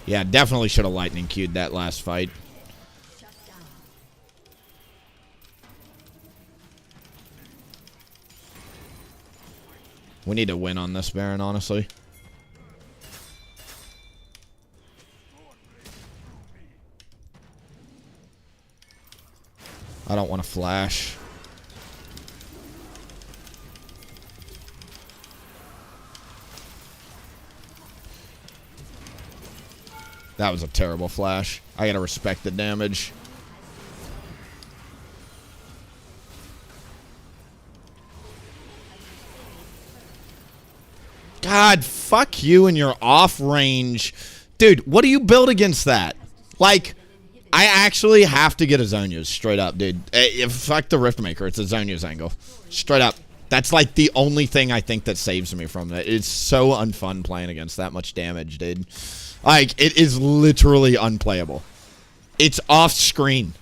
Yeah, definitely should have lightning queued that last fight. We need to win on this Baron, honestly. I don't want to flash. That was a terrible flash. I gotta respect the damage. God, fuck you and your off-range. Dude, what do you build against that? Like, I actually have to get a Zhonya's straight up, dude. Fuck the Riftmaker. It's a Zhonya's angle. Straight up. That's like the only thing I think that saves me from it. It's so unfun playing against that much damage, dude. Like, it is literally unplayable. It's off screen.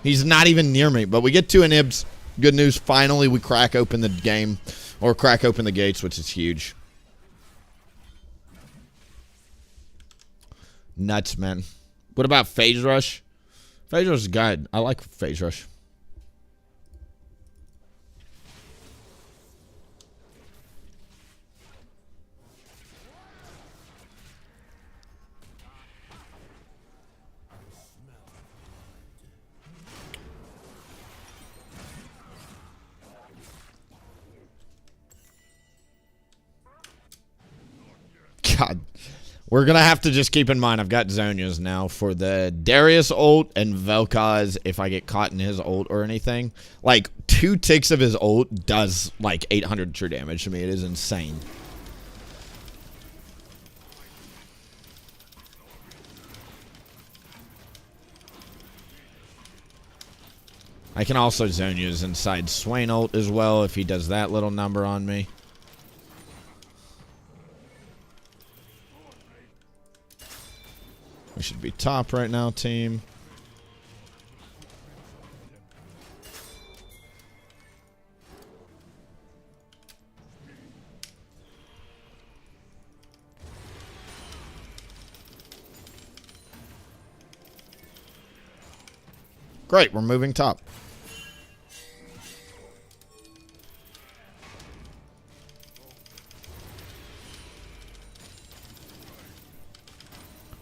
He's not even near me, but we get 2 inhibs. Good news. Finally, we crack open the game. Or crack open the gates, which is huge. Nuts, man. What about Phase Rush? Phase Rush is good. I like Phase Rush. God. We're going to have to just keep in mind, I've got Zhonya's now for the Darius ult and Vel'Koz if I get caught in his ult or anything. Like, 2 ticks of his ult does, like, 800 true damage to me. It is insane. I can also Zhonya's inside Swain ult as well if he does that little number on me. We should be top right now, team. Great, we're moving top.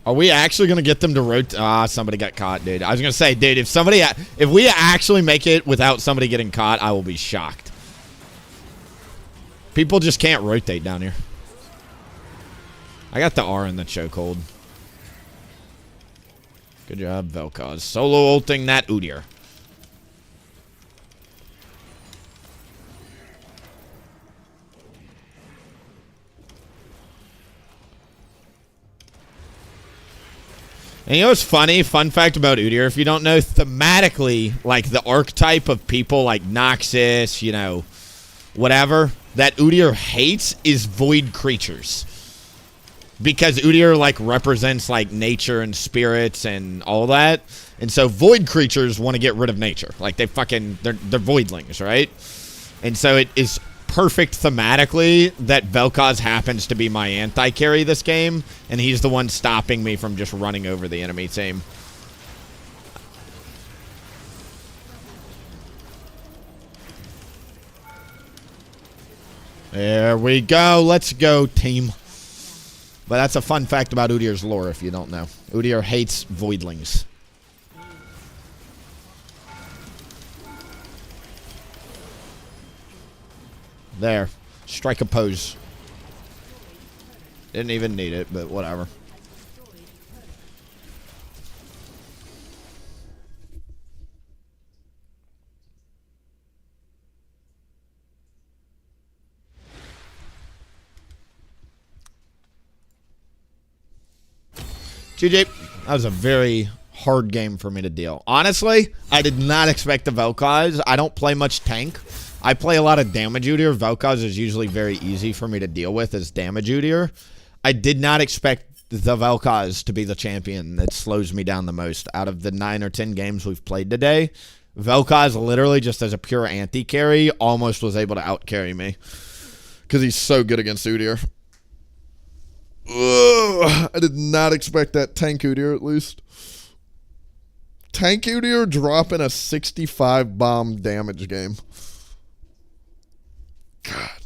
Are we actually going to get them to rotate? Ah, somebody got caught, dude. I was going to say, dude, if we actually make it without somebody getting caught, I will be shocked. People just can't rotate down here. I got the R in the chokehold. Good job, Vel'Koz. Solo ulting that Udyr. And you know what's funny? Fun fact about Udyr, if you don't know, thematically, like the archetype of people like Noxus, you know, whatever, that Udyr hates is void creatures. Because Udyr, like, represents, like, nature and spirits and all that. And so void creatures want to get rid of nature. Like, they're voidlings, right? And so it is perfect thematically that Vel'Koz happens to be my anti-carry this game, and he's the one stopping me from just running over the enemy team. There we go. Let's go, team. But that's a fun fact about Udyr's lore if you don't know. Udyr hates voidlings. There. Strike a pose. Didn't even need it, but whatever. GG. That was a very hard game for me to deal. Honestly, I did not expect the Vel'Koz. I don't play much tank. I play a lot of damage Udyr. Vel'Koz is usually very easy for me to deal with as damage Udyr. I did not expect the Vel'Koz to be the champion that slows me down the most. Out of the 9 or 10 games we've played today, Vel'Koz literally just as a pure anti-carry almost was able to out-carry me. Because he's so good against Udyr. Ugh, I did not expect that tank Udyr at least. Tank Udyr dropping a 65 bomb damage game. God.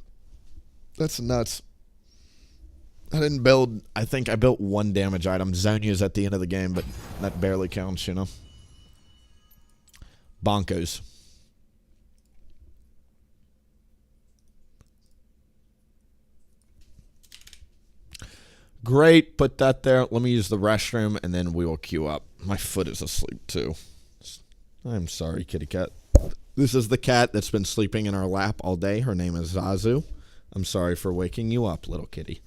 That's nuts. I didn't build, I think I built 1 damage item. Zhonya's at the end of the game, but that barely counts, you know. Bonkos. Great, put that there. Let me use the restroom, and then we will queue up. My foot is asleep, too. I'm sorry, kitty cat. This is the cat that's been sleeping in our lap all day. Her name is Zazu. I'm sorry for waking you up, little kitty.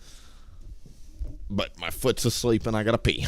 But my foot's asleep, and I gotta pee.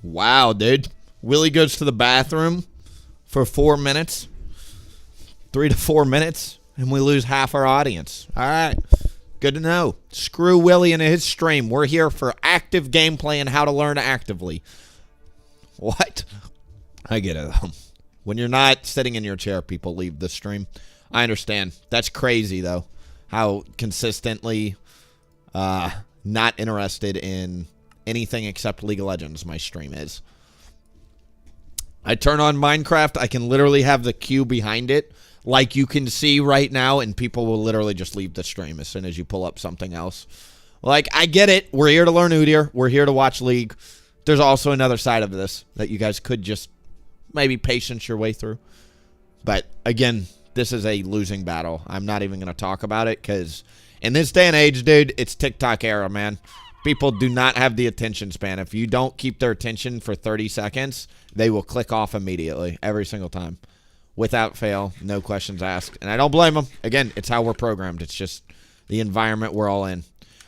Wow, dude. Willie goes to the bathroom for 4 minutes. 3 to 4 minutes. And we lose half our audience. All right. Good to know. Screw Willie and his stream. We're here for active gameplay and how to learn actively. What? I get it. When you're not sitting in your chair, people leave the stream. I understand. That's crazy, though. How consistently not interested in anything except League of Legends my stream is. I turn on Minecraft, I can literally have the queue behind it like you can see right now, and people will literally just leave the stream as soon as you pull up something else. Like, I get it. We're here to learn Udyr. We're here to watch League. There's also another side of this that you guys could just maybe patience your way through. But, again, this is a losing battle. I'm not even going to talk about it because in this day and age, dude, it's TikTok era, man. People do not have the attention span. If you don't keep their attention for 30 seconds, they will click off immediately every single time. Without fail, no questions asked. And I don't blame them. Again, it's how we're programmed. It's just the environment we're all in.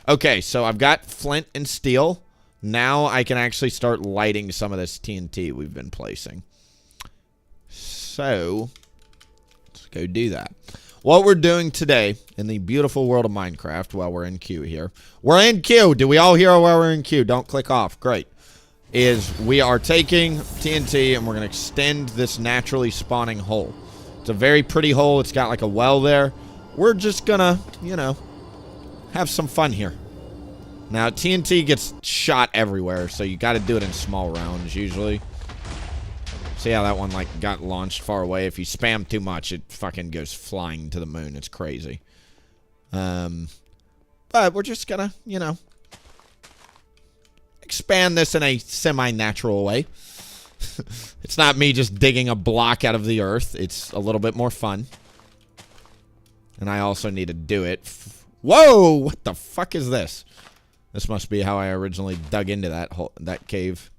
Okay, so I've got flint and steel. Now I can actually start lighting some of this TNT we've been placing. So, let's go do that. What we're doing today in the beautiful world of Minecraft while we're in queue here. We're in queue. Do we all hear while we're in queue? Don't click off. Great. Is we are taking TNT and we're going to extend this naturally spawning hole. It's a very pretty hole. It's got like a well there. we're just gonna, you know, have some fun here. Now, TNT gets shot everywhere, so you gotta do it in small rounds, usually. See how that one, like, got launched far away? If you spam too much, it fucking goes flying to the moon. It's crazy. But we're just gonna, you know, expand this in a semi-natural way. It's not me just digging a block out of the earth. It's a little bit more fun. And I also need to do it. Whoa! What the fuck is this? This must be how I originally dug into that cave.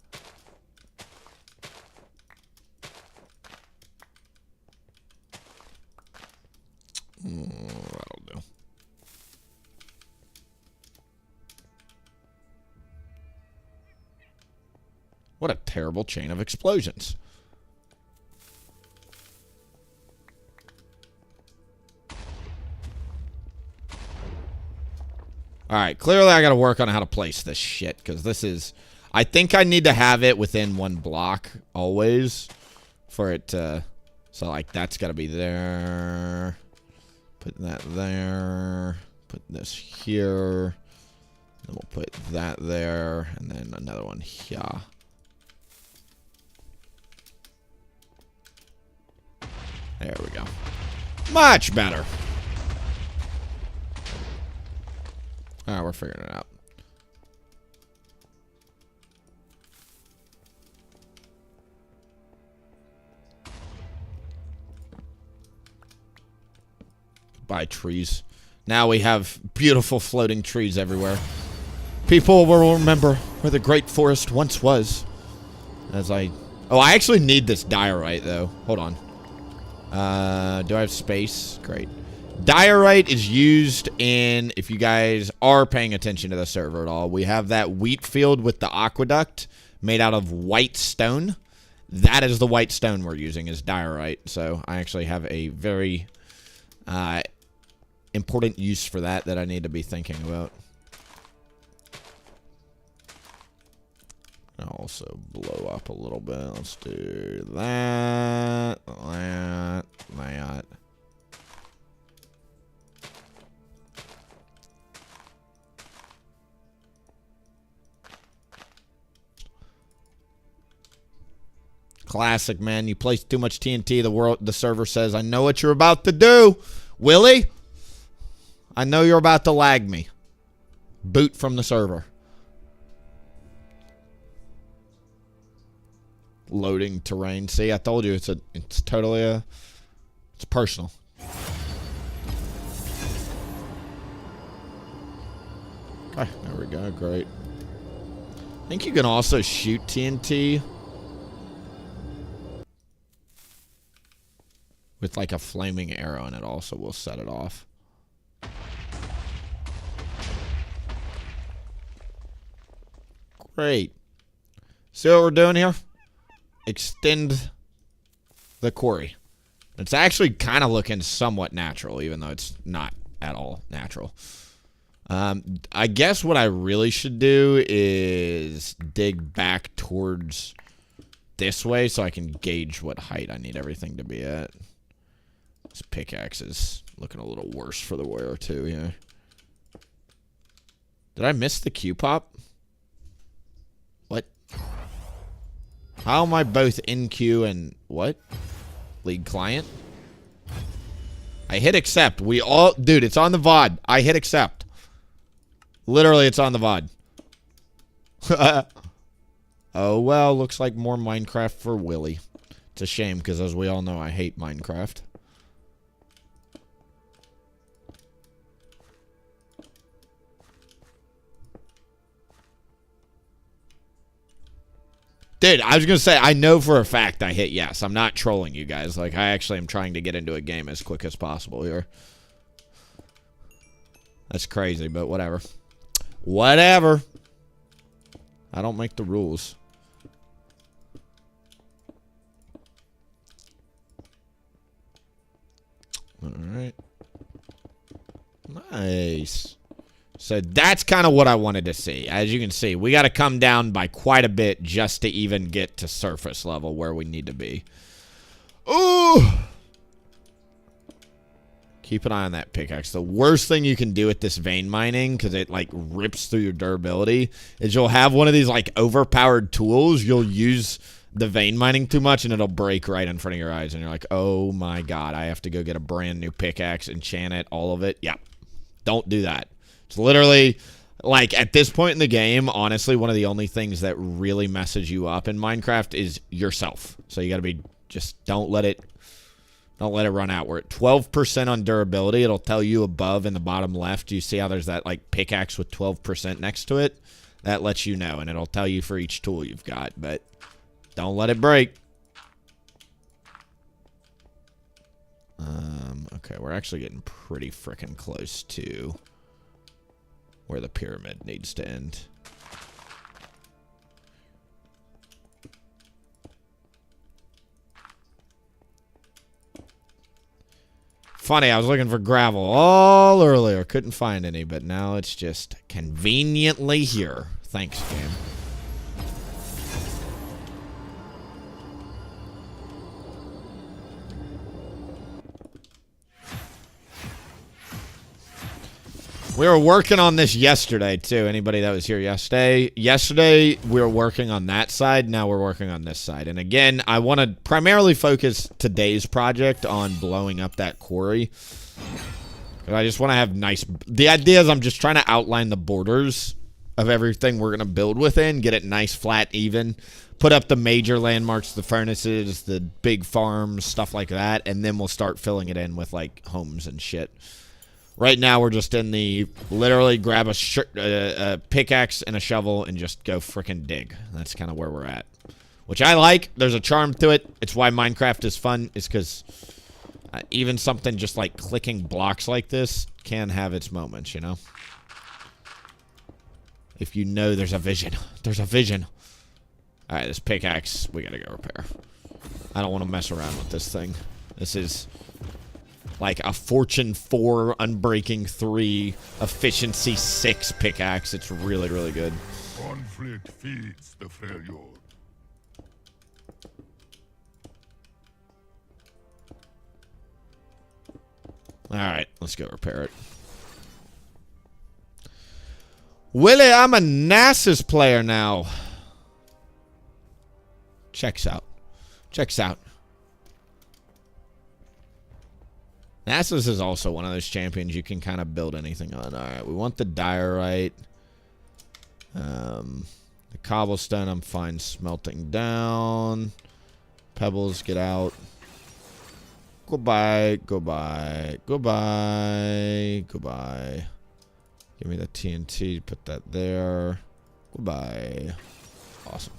That'll do. What a terrible chain of explosions. Alright, clearly I gotta work on how to place this shit, because this is... I think I need to have it within one block, always, for it to... So, like, that's gotta be there. Put that there. Put this here. Then we'll put that there, and then another one here. There we go. Much better. Alright, we're figuring it out. Goodbye, trees. Now we have beautiful floating trees everywhere. People will remember where the great forest once was. As I... Oh, I actually need this diorite, though. Hold on. Do I have space? Great. Diorite is used in, if you guys are paying attention to the server at all, we have that wheat field with the aqueduct made out of white stone. That is the white stone we're using, is diorite. So I actually have a very important use for that I need to be thinking about. I'll also blow up a little bit. Let's do that. Classic, man. You place too much TNT, the server says, I know what you're about to do. Willie, I know you're about to lag me. Boot from the server. Loading terrain. See, I told you it's totally it's personal. Okay, there we go. Great. I think you can also shoot TNT with like a flaming arrow, and it also will set it off. Great. See what we're doing here? Extend the quarry. It's actually kind of looking somewhat natural, even though it's not at all natural. I guess what I really should do is dig back towards this way so I can gauge what height I need everything to be at. This pickaxe is looking a little worse for the wear too here. Did I miss the Q pop? What? How am I both in queue and what? League client? I hit accept. We all... Dude, it's on the VOD. I hit accept. Literally, it's on the VOD. Oh, well, looks like more Minecraft for Willie. It's a shame, because as we all know, I hate Minecraft. Dude, I was going to say, I know for a fact I hit yes. I'm not trolling you guys. Like, I actually am trying to get into a game as quick as possible here. That's crazy, but whatever. Whatever. I don't make the rules. Alright. Nice. So that's kind of what I wanted to see. As you can see, we got to come down by quite a bit just to even get to surface level where we need to be. Ooh! Keep an eye on that pickaxe. The worst thing you can do with this vein mining, because it like rips through your durability, is you'll have one of these like overpowered tools. You'll use the vein mining too much and it'll break right in front of your eyes. And you're like, oh my God, I have to go get a brand new pickaxe, enchant it, all of it. Yeah, don't do that. It's literally like at this point in the game, honestly, one of the only things that really messes you up in Minecraft is yourself. So you got to be, just don't let it run out. We're at 12% on durability. It'll tell you above in the bottom left. You see how there's that like pickaxe with 12% next to it? That lets you know, and it'll tell you for each tool you've got, but don't let it break. Okay, we're actually getting pretty freaking close to where the pyramid needs to end. Funny, I was looking for gravel all earlier. Couldn't find any, but now it's just conveniently here. Thanks, game. We were working on this yesterday, too. Anybody that was here yesterday? Yesterday, we were working on that side. Now we're working on this side. And again, I want to primarily focus today's project on blowing up that quarry. I just want to have nice... The idea is I'm just trying to outline the borders of everything we're going to build within. Get it nice, flat, even. Put up the major landmarks, the furnaces, the big farms, stuff like that. And then we'll start filling it in with, like, homes and shit. Right now, we're just in the literally grab a pickaxe and a shovel and just go frickin' dig. That's kind of where we're at. Which I like. There's a charm to it. It's why Minecraft is fun. It's because even something just like clicking blocks like this can have its moments, you know? If you know there's a vision. There's a vision. Alright, this pickaxe, we gotta go repair. I don't want to mess around with this thing. This is... like a Fortune 4, Unbreaking 3, Efficiency 6 pickaxe. It's really, really good. Conflict feeds the failure. Alright, let's go repair it. Willie, I'm a Nasus player now. Checks out. Checks out. Nasus is also one of those champions you can kind of build anything on. Alright, we want the diorite. The cobblestone, I'm fine smelting down. Pebbles, get out. Goodbye, goodbye, goodbye, goodbye. Give me the TNT, put that there. Goodbye. Awesome.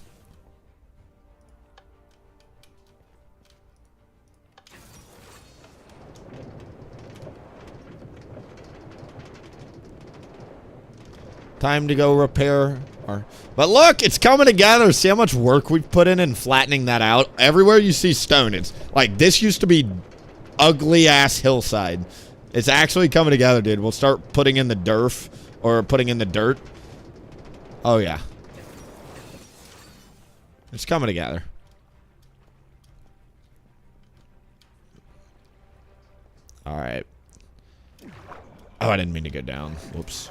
Time to go repair our... But look, it's coming together. See how much work we've put in flattening that out? Everywhere you see stone, it's like this used to be ugly-ass hillside. It's actually coming together, dude. We'll start putting in the derf, or putting in the dirt. Oh, yeah. It's coming together. All right. Oh, I didn't mean to go down. Whoops.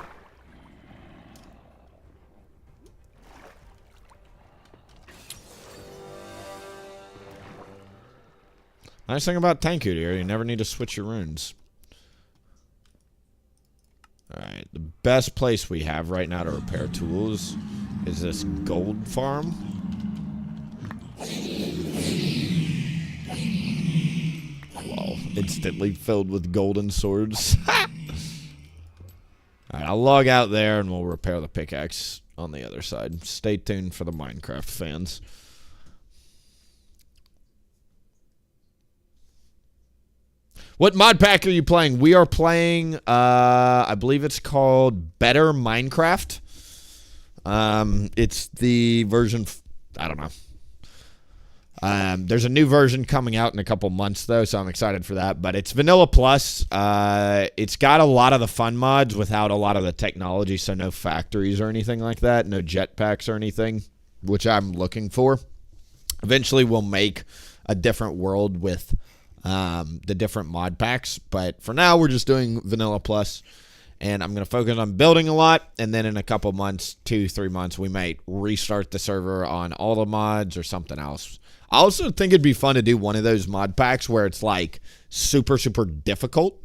Nice thing about tank Udyr, you never need to switch your runes. Alright, the best place we have right now to repair tools is this gold farm. Wow, instantly filled with golden swords. Alright, I'll log out there and we'll repair the pickaxe on the other side. Stay tuned for the Minecraft fans. What mod pack are you playing? We are playing, I believe it's called Better Minecraft. It's the version, I don't know. There's a new version coming out in a couple months, though, so I'm excited for that. But it's Vanilla Plus. It's got a lot of the fun mods without a lot of the technology, so no factories or anything like that. No jetpacks or anything, which I'm looking for. Eventually, we'll make a different world with... the different mod packs. But for now, we're just doing Vanilla Plus. And I'm going to focus on building a lot. And then in a couple months, 2-3 months, we might restart the server on all the mods or something else. I also think it'd be fun to do one of those mod packs where it's like super, super difficult.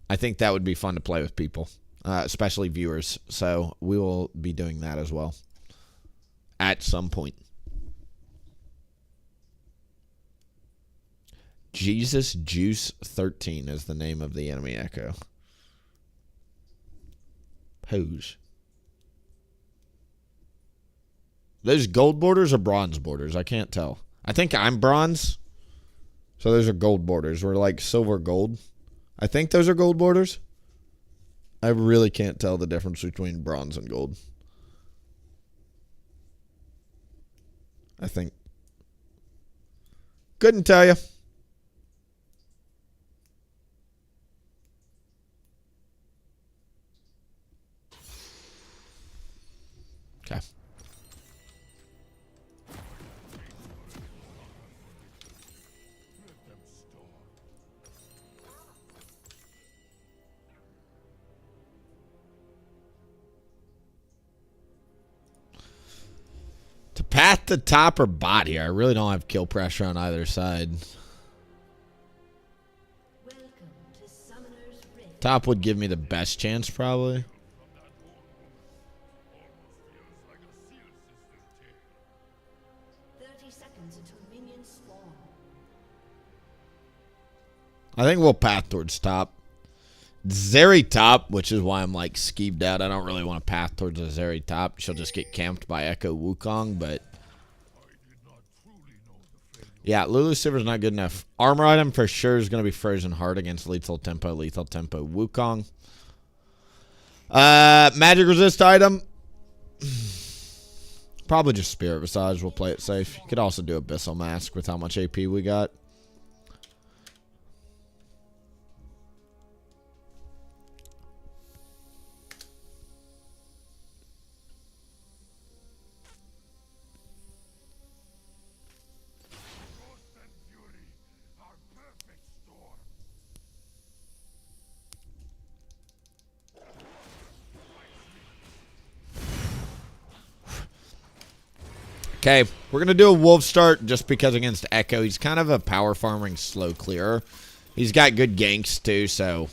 I think that would be fun to play with people, especially viewers. So we will be doing that as well at some point. Jesus Juice 13 is the name of the enemy Echo. Pose. Those gold borders or bronze borders? I can't tell. I think I'm bronze. So those are gold borders. We're like silver gold. I think those are gold borders. I really can't tell the difference between bronze and gold. I think. Couldn't tell you. Okay. To path to top or bot here. I really don't have kill pressure on either side. Welcome to Summoner's Rift. Top would give me the best chance, probably. 30 seconds until minions spawn. I think we'll path towards top. Zeri top, which is why I'm like skeeved out. I don't really want to path towards a Zeri top. She'll just get camped by Echo Wukong, but yeah, Lulu Silver's not good enough. Armor item for sure is going to be Frozen Heart against Lethal Tempo Wukong. Magic resist item. Probably just Spirit Visage. We'll play it safe. You could also do Abyssal Mask with how much AP we got. Okay, we're going to do a Wolf start just because against Echo, he's kind of a power farming slow clearer. He's got good ganks too, so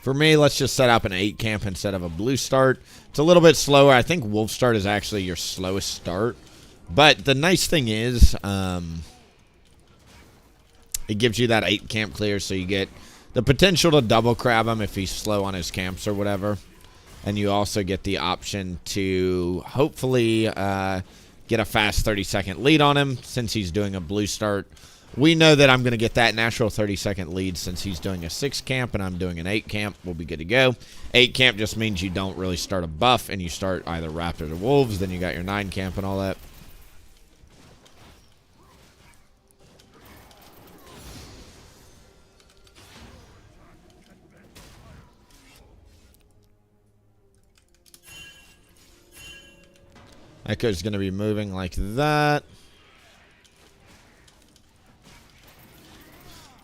for me, let's just set up an 8 camp instead of a blue start. It's a little bit slower. I think Wolf start is actually your slowest start. But the nice thing is it gives you that 8 camp clear, so you get the potential to double crab him if he's slow on his camps or whatever. And you also get the option to hopefully get a fast 30-second lead on him since he's doing a blue start. We know that I'm going to get that natural 30-second lead since he's doing a 6 camp and I'm doing an 8 camp. We'll be good to go. 8 camp just means you don't really start a buff and you start either Raptors or Wolves. Then you got your 9 camp and all that. Echo's going to be moving like that.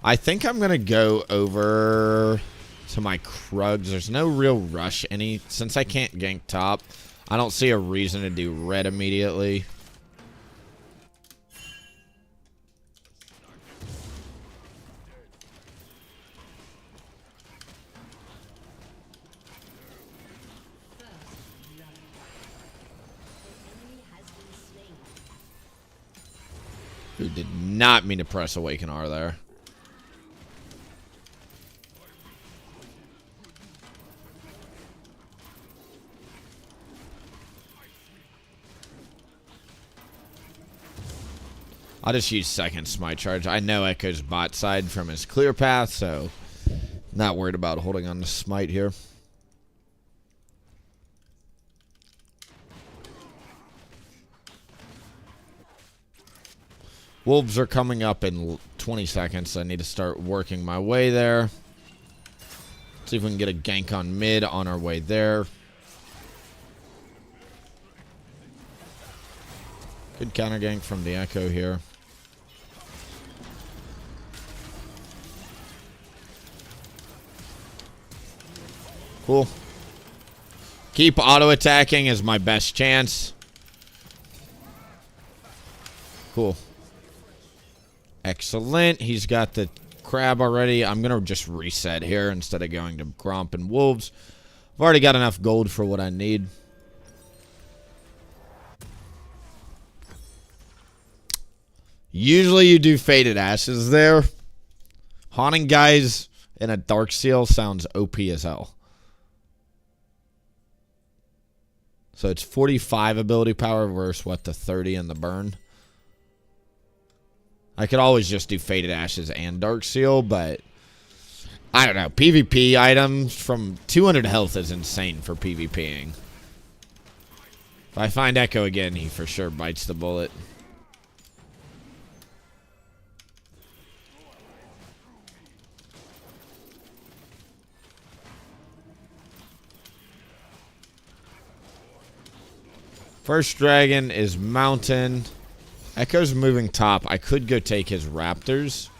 I think I'm going to go over to my Krugs. There's no real rush since I can't gank top. I don't see a reason to do red immediately. Who did not mean to press Awaken R there. I'll just use second Smite Charge. I know Echo's bot side from his clear path, so not worried about holding on to Smite here. Wolves are coming up in 20 seconds, so I need to start working my way there. See if we can get a gank on mid on our way there. Good counter gank from the Echo here. Cool. Keep auto-attacking is my best chance. Cool. Excellent. He's got the crab already. I'm going to just reset here instead of going to Gromp and Wolves. I've already got enough gold for what I need. Usually you do Faded Ashes there. Haunting guys in a Dark Seal sounds OP as hell. So it's 45 ability power versus what, the 30 in the burn. I could always just do Faded Ashes and Dark Seal, but I don't know. PvP items from 200 health is insane for PvPing. If I find Echo again, he for sure bites the bullet. First dragon is mountain. Echo's moving top. I could go take his raptors.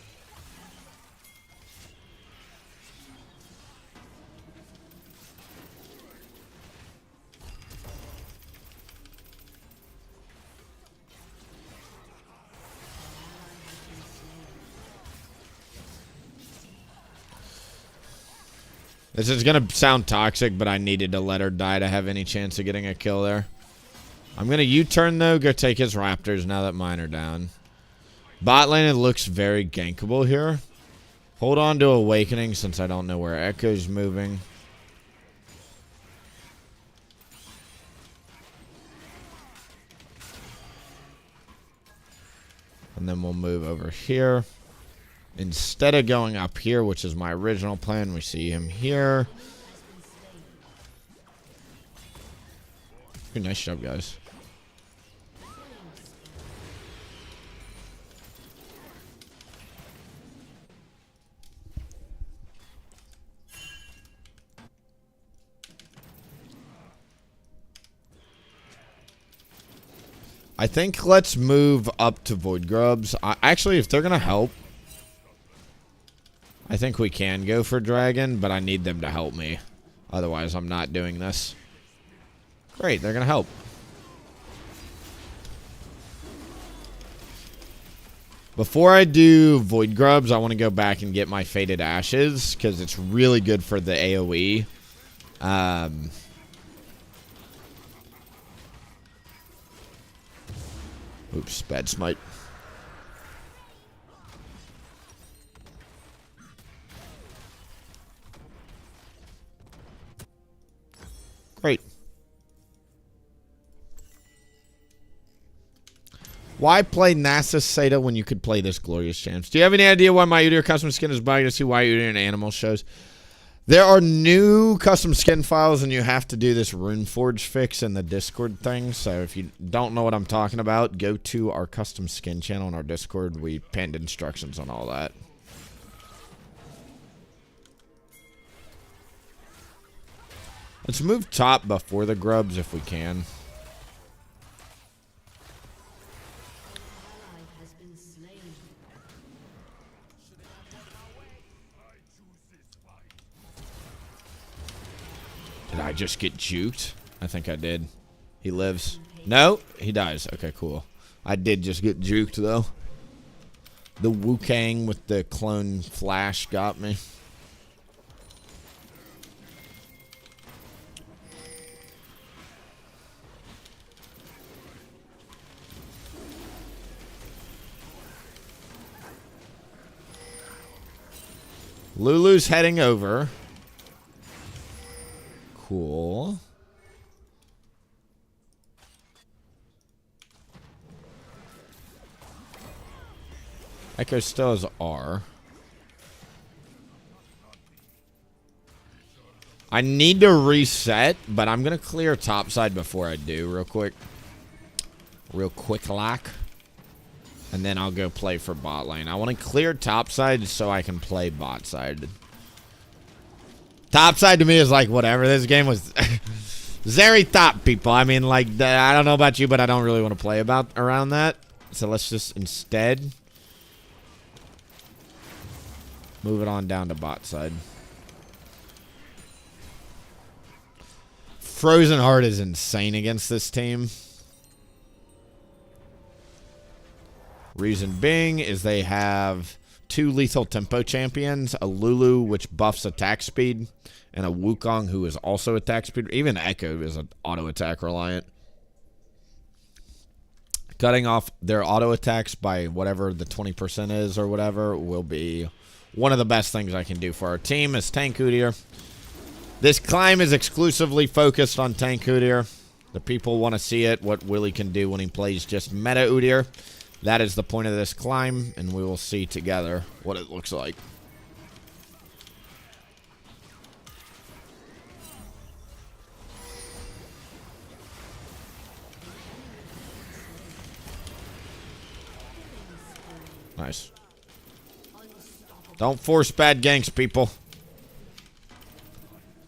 This is going to sound toxic, but I needed to let her die to have any chance of getting a kill there. I'm going to U-turn, though, go take his raptors now that mine are down. Bot lane, it looks very gankable here. Hold on to Awakening since I don't know where Echo's moving. And then we'll move over here. Instead of going up here, which is my original plan, we see him here. Pretty nice job, guys. I think let's move up to Void Grubs. Actually, if they're going to help, I think we can go for Dragon, but I need them to help me. Otherwise, I'm not doing this. Great, they're going to help. Before I do Void Grubs, I want to go back and get my Faded Ashes, because it's really good for the AoE. Oops, bad smite. Great. Why play Nasus Seda when you could play this glorious champs? Do you have any idea why my Udyr custom skin is bugged? To see why Udyr in animal shows. There are new custom skin files, and you have to do this Rune Forge fix in the Discord thing. So if you don't know what I'm talking about, go to our custom skin channel in our Discord. We pinned instructions on all that. Let's move top before the grubs if we can. Did I just get juked? I think I did. He lives. No, he dies. Okay, cool. I did just get juked, though. The Wu Kang with the clone flash got me. Lulu's heading over. Cool. Echo still has R. I need to reset, but I'm going to clear topside before I do real quick. Real quick like. And then I'll go play for bot lane. I want to clear topside so I can play bot side. Topside to me is like whatever. This game was very top, people. I mean, like, I don't know about you, but I don't really want to play around that. So let's just instead move it on down to bot side. Frozen Heart is insane against this team. Reason being is they have 2 lethal tempo champions, a Lulu, which buffs attack speed, and a Wukong, who is also attack speed. Even Echo is an auto attack reliant. Cutting off their auto attacks by whatever the 20% is or whatever will be one of the best things I can do for our team as Tank Udyr. This climb is exclusively focused on Tank Udyr. The people want to see it, what Willie can do when he plays just meta Udyr. That is the point of this climb, and we will see together what it looks like. Nice. Don't force bad ganks, people.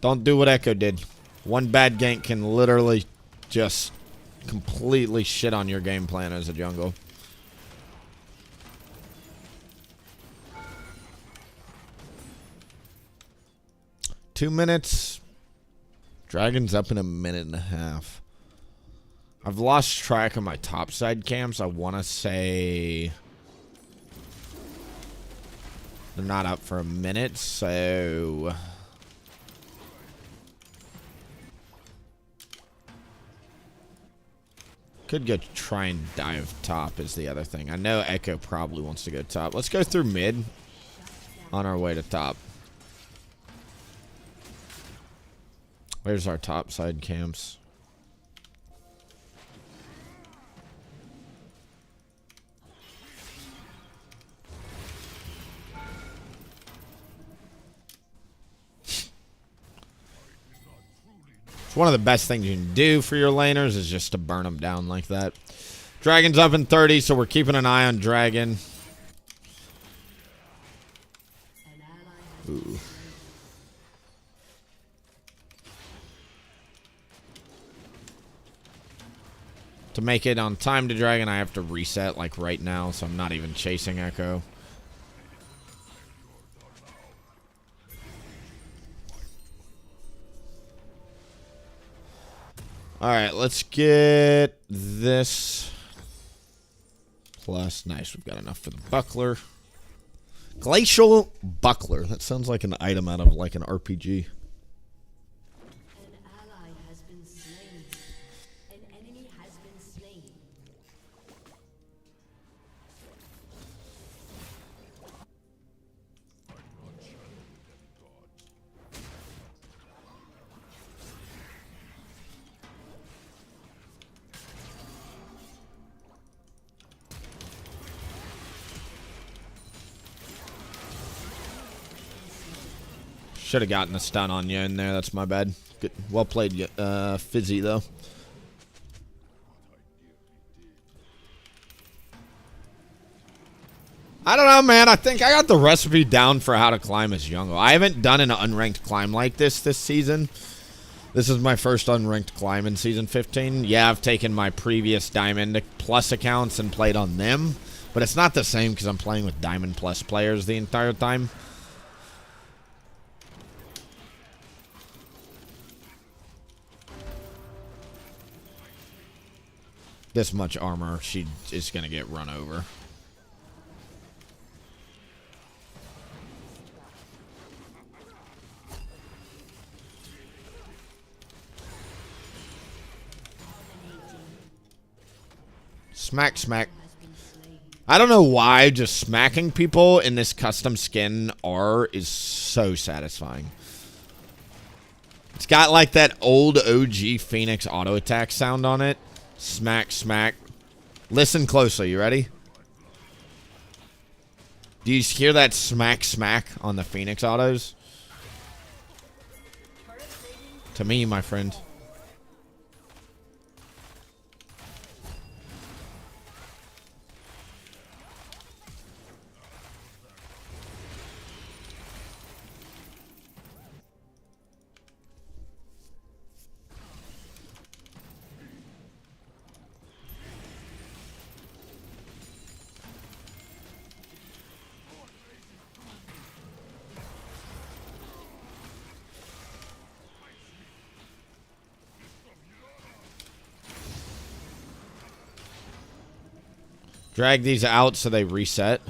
Don't do what Echo did. One bad gank can literally just completely shit on your game plan as a jungle. Two minutes. Dragon's up in a minute and a half. I've lost track of my topside camps. I want to say they're not up for a minute, so could go try and dive top is the other thing. I know Echo probably wants to go top. Let's go through mid on our way to top. Where's our top side camps? It's one of the best things you can do for your laners is just to burn them down like that. Dragon's up in 30, so we're keeping an eye on Dragon. Ooh. To make it on time to Dragon, I have to reset like right now, so I'm not even chasing Echo. Alright, let's get this. Plus, nice, we've got enough for the buckler. Glacial buckler. That sounds like an item out of like an RPG. An ally has been slain. An enemy has been slain. Should have gotten a stun on you in there. That's my bad. Good. Well played, Fizzy, though. I don't know, man. I think I got the recipe down for how to climb as jungle. I haven't done an unranked climb like this season. This is my first unranked climb in Season 15. Yeah, I've taken my previous Diamond Plus accounts and played on them. But it's not the same because I'm playing with Diamond Plus players the entire time. This much armor, she is going to get run over. Smack, smack. I don't know why just smacking people in this custom skin R is so satisfying. It's got like that old OG Phoenix auto attack sound on it. Smack, smack. Listen closely. You ready? Do you hear that smack, smack on the Phoenix autos? To me, my friend. Drag these out so they reset.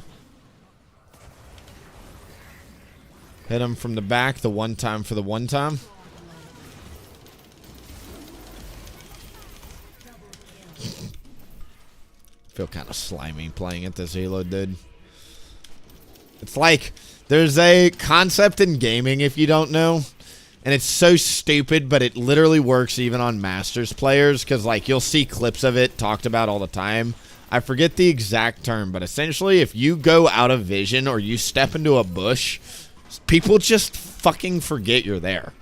Hit them from the back the one time for the one time. Feel kind of slimy playing at this Elo, dude. It's like there's a concept in gaming, if you don't know, and it's so stupid, but it literally works even on Masters players, because like you'll see clips of it talked about all the time. I forget the exact term, but essentially if you go out of vision or you step into a bush, people just fucking forget you're there.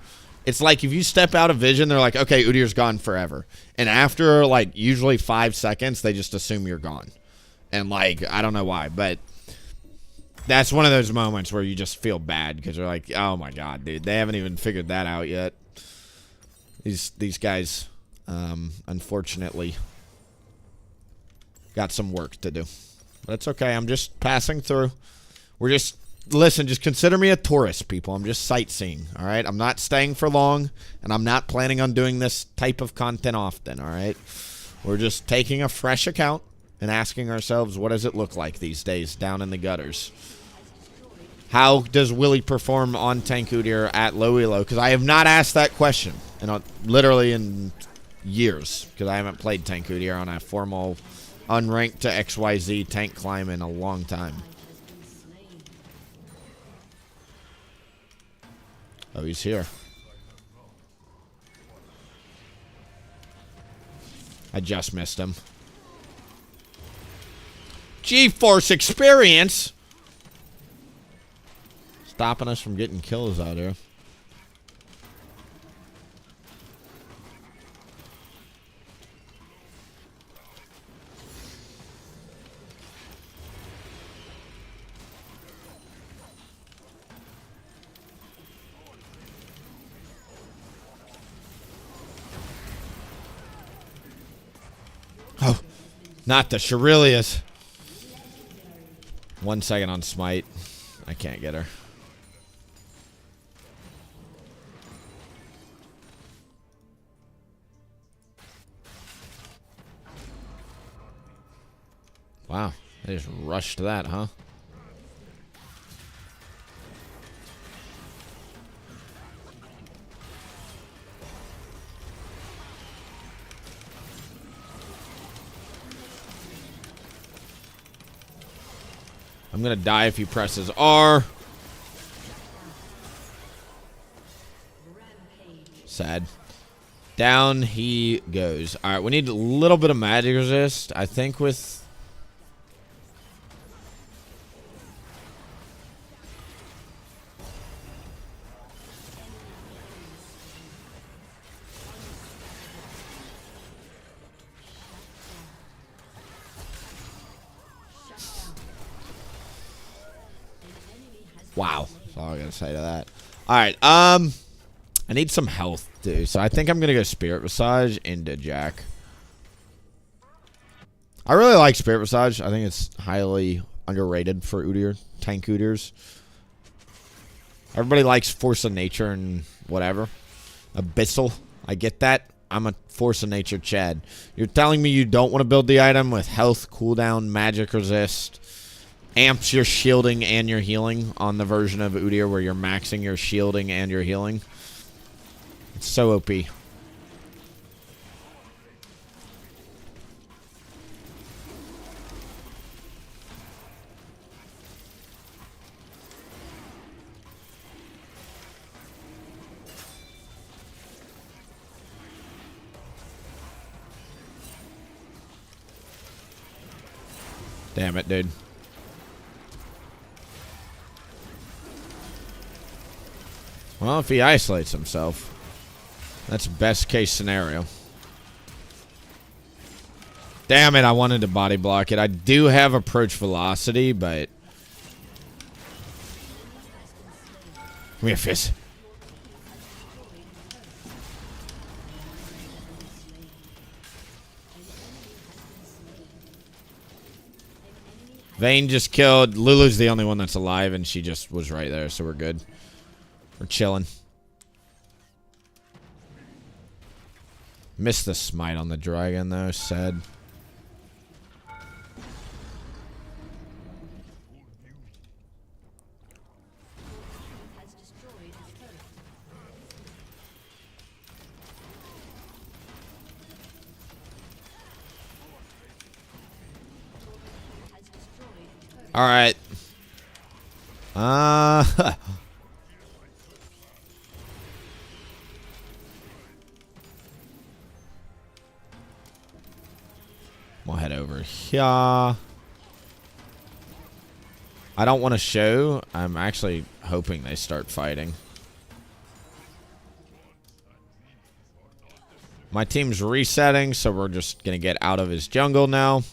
It's like if you step out of vision, they're like, okay, Udyr's gone forever. And after like usually 5 seconds, they just assume you're gone. And like, I don't know why, but that's one of those moments where you just feel bad because they're like, oh my God, dude, they haven't even figured that out yet. These guys, unfortunately, got some work to do. But it's okay. I'm just passing through. We're just... Listen, just consider me a tourist, people. I'm just sightseeing, all right? I'm not staying for long, and I'm not planning on doing this type of content often, all right? We're just taking a fresh account and asking ourselves, what does it look like these days down in the gutters? How does Willie perform on Tank Udyr at low elo? Because I have not asked that question, literally in years, because I haven't played Tank Udyr on a formal unranked to XYZ tank climb in a long time. Oh, he's here. I just missed him. G-Force experience! Stopping us from getting kills out here. Oh, not the Shirelius. 1 second on smite. I can't get her. Wow, they just rushed that, huh? I'm gonna die if he presses R. Sad. Down he goes. Alright, we need a little bit of magic resist. I think with... Wow. That's all I gotta say to that. Alright, I need some health, dude. So I think I'm gonna go Spirit Visage into Jack. I really like Spirit Visage. I think it's highly underrated for Udyr, tank Udyrs. Everybody likes Force of Nature and whatever. Abyssal. I get that. I'm a Force of Nature Chad. You're telling me you don't want to build the item with health, cooldown, magic resist, amps your shielding and your healing on the version of Udyr where you're maxing your shielding and your healing. It's so OP. Damn it, dude. Well, if he isolates himself, that's best case scenario. Damn it, I wanted to body block it. I do have approach velocity, but... Come here, Fizz. Vayne just killed... Lulu's the only one that's alive, and she just was right there, so we're good. We're chilling. Missed the smite on the dragon, though. Sad. All right. We'll head over here. I don't want to show. I'm actually hoping they start fighting. My team's resetting, so we're just going to get out of his jungle now.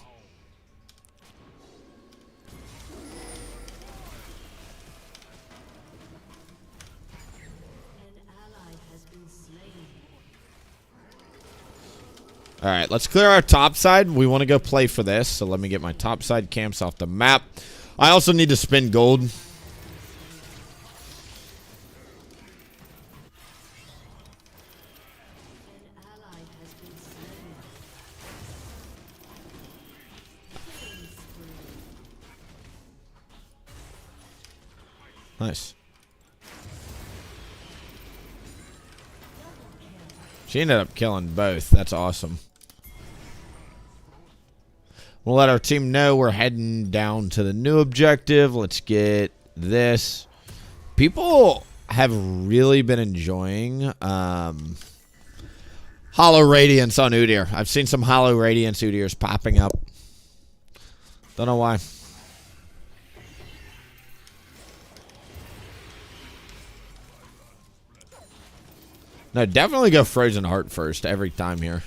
All right, let's clear our top side. We want to go play for this, so let me get my top side camps off the map. I also need to spend gold. Nice. She ended up killing both. That's awesome. We'll let our team know we're heading down to the new objective. Let's get this. People have really been enjoying Hollow Radiance on Udyr. I've seen some Hollow Radiance Udyrs popping up. Don't know why. No, definitely go Frozen Heart first every time here.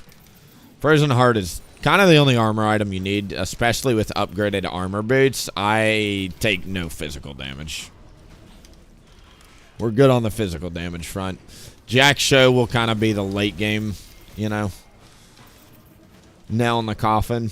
Frozen Heart is kind of the only armor item you need, especially with upgraded armor boots. I take no physical damage. We're good on the physical damage front. Jack Show will kind of be the late game, you know, nail in the coffin.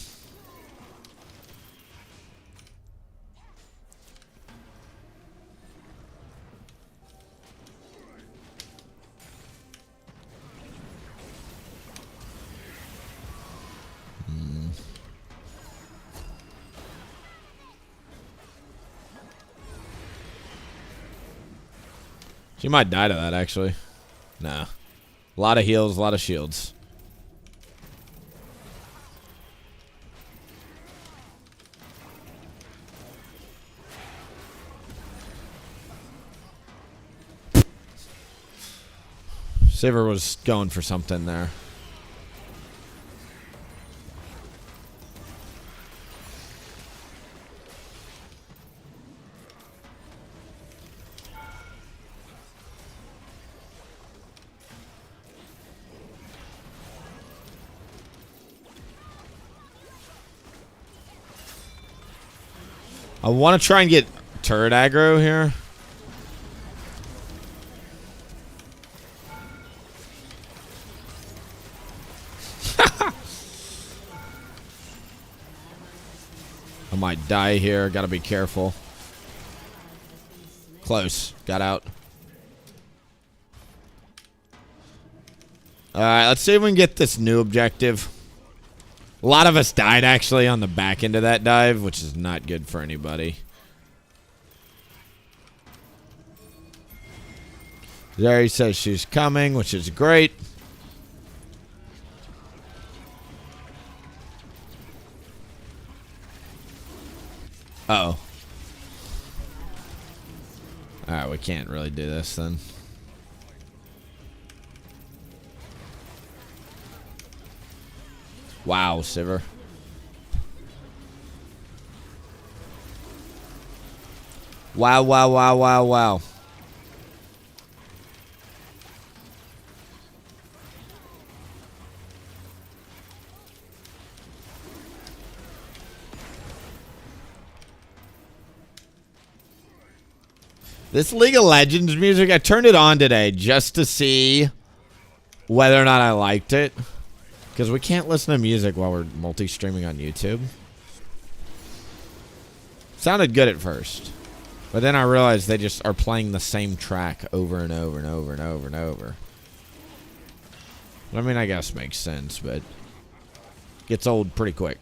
She might die to that, actually. Nah. A lot of heals, a lot of shields. Sivir was going for something there. I want to try and get turret aggro here. I might die here. Gotta be careful. Close. Got out. Alright, let's see if we can get this new objective. A lot of us died, actually, on the back end of that dive, which is not good for anybody. Zeri says she's coming, which is great. Uh-oh. Alright, we can't really do this, then. Wow, Sivir. Wow, wow, wow, wow, wow. This League of Legends music, I turned it on today just to see whether or not I liked it. Because we can't listen to music while we're multi-streaming on YouTube. Sounded good at first. But then I realized they just are playing the same track over and over and over and over and over. I mean, I guess makes sense, but gets old pretty quick.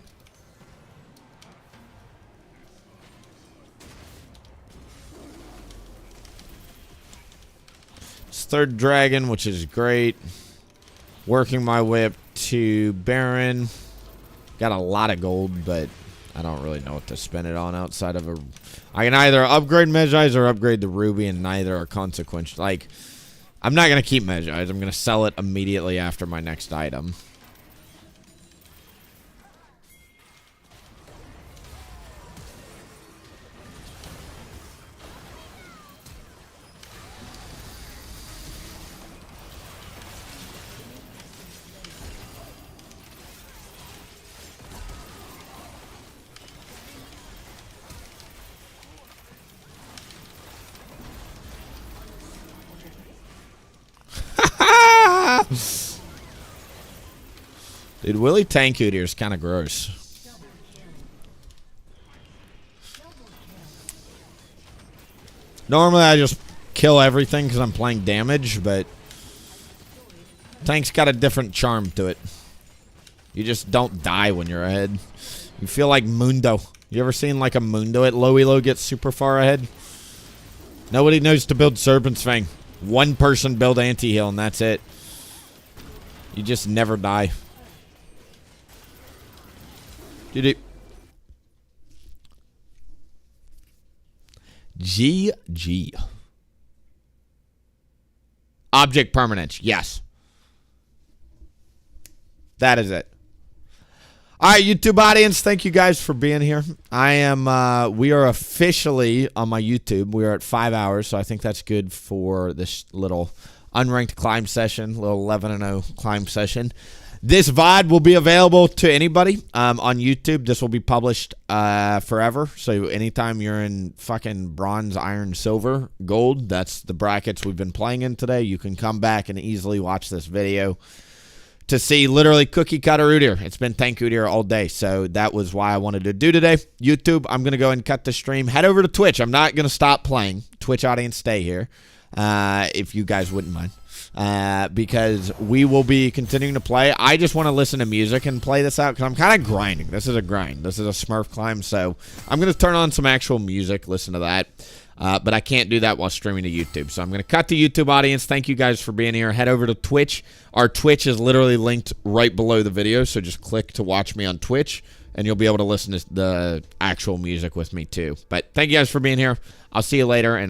It's third dragon, which is great. Working my way up to Baron. Got a lot of gold, but I don't really know what to spend it on outside of a... I can either upgrade Medjai's or upgrade the Ruby, and neither are consequential. Like, I'm not going to keep Medjai's. I'm going to sell it immediately after my next item. Dude, Willie tank Udyr is kind of gross. Normally I just kill everything because I'm playing damage, but tank's got a different charm to it. You just don't die when you're ahead. You feel like Mundo. You ever seen like a Mundo at low elo get super far ahead? Nobody knows to build Serpent's Fang. One person build anti-heal and that's it. You just never die. GG. Object permanence. Yes. That is it. All right, YouTube audience, thank you guys for being here. We are officially on my YouTube. We are at 5 hours, so I think that's good for this little unranked climb session, little 11-0 climb session. This VOD will be available to anybody on YouTube. This will be published forever. So anytime you're in fucking bronze, iron, silver, gold, that's the brackets we've been playing in today. You can come back and easily watch this video to see literally cookie cutter Udyr. It's been tank Udyr all day. So that was why I wanted to do today. YouTube, I'm going to go and cut the stream. Head over to Twitch. I'm not going to stop playing. Twitch audience, stay here if you guys wouldn't mind. Because we will be continuing to play. I just want to listen to music and play this out because I'm kind of grinding. This is a grind. This is a Smurf climb, so I'm going to turn on some actual music, listen to that. But I can't do that while streaming to YouTube. So I'm going to cut the YouTube audience. Thank you guys for being here. Head over to Twitch. Our Twitch is literally linked right below the video, so just click to watch me on Twitch, and you'll be able to listen to the actual music with me too. But thank you guys for being here. I'll see you later. And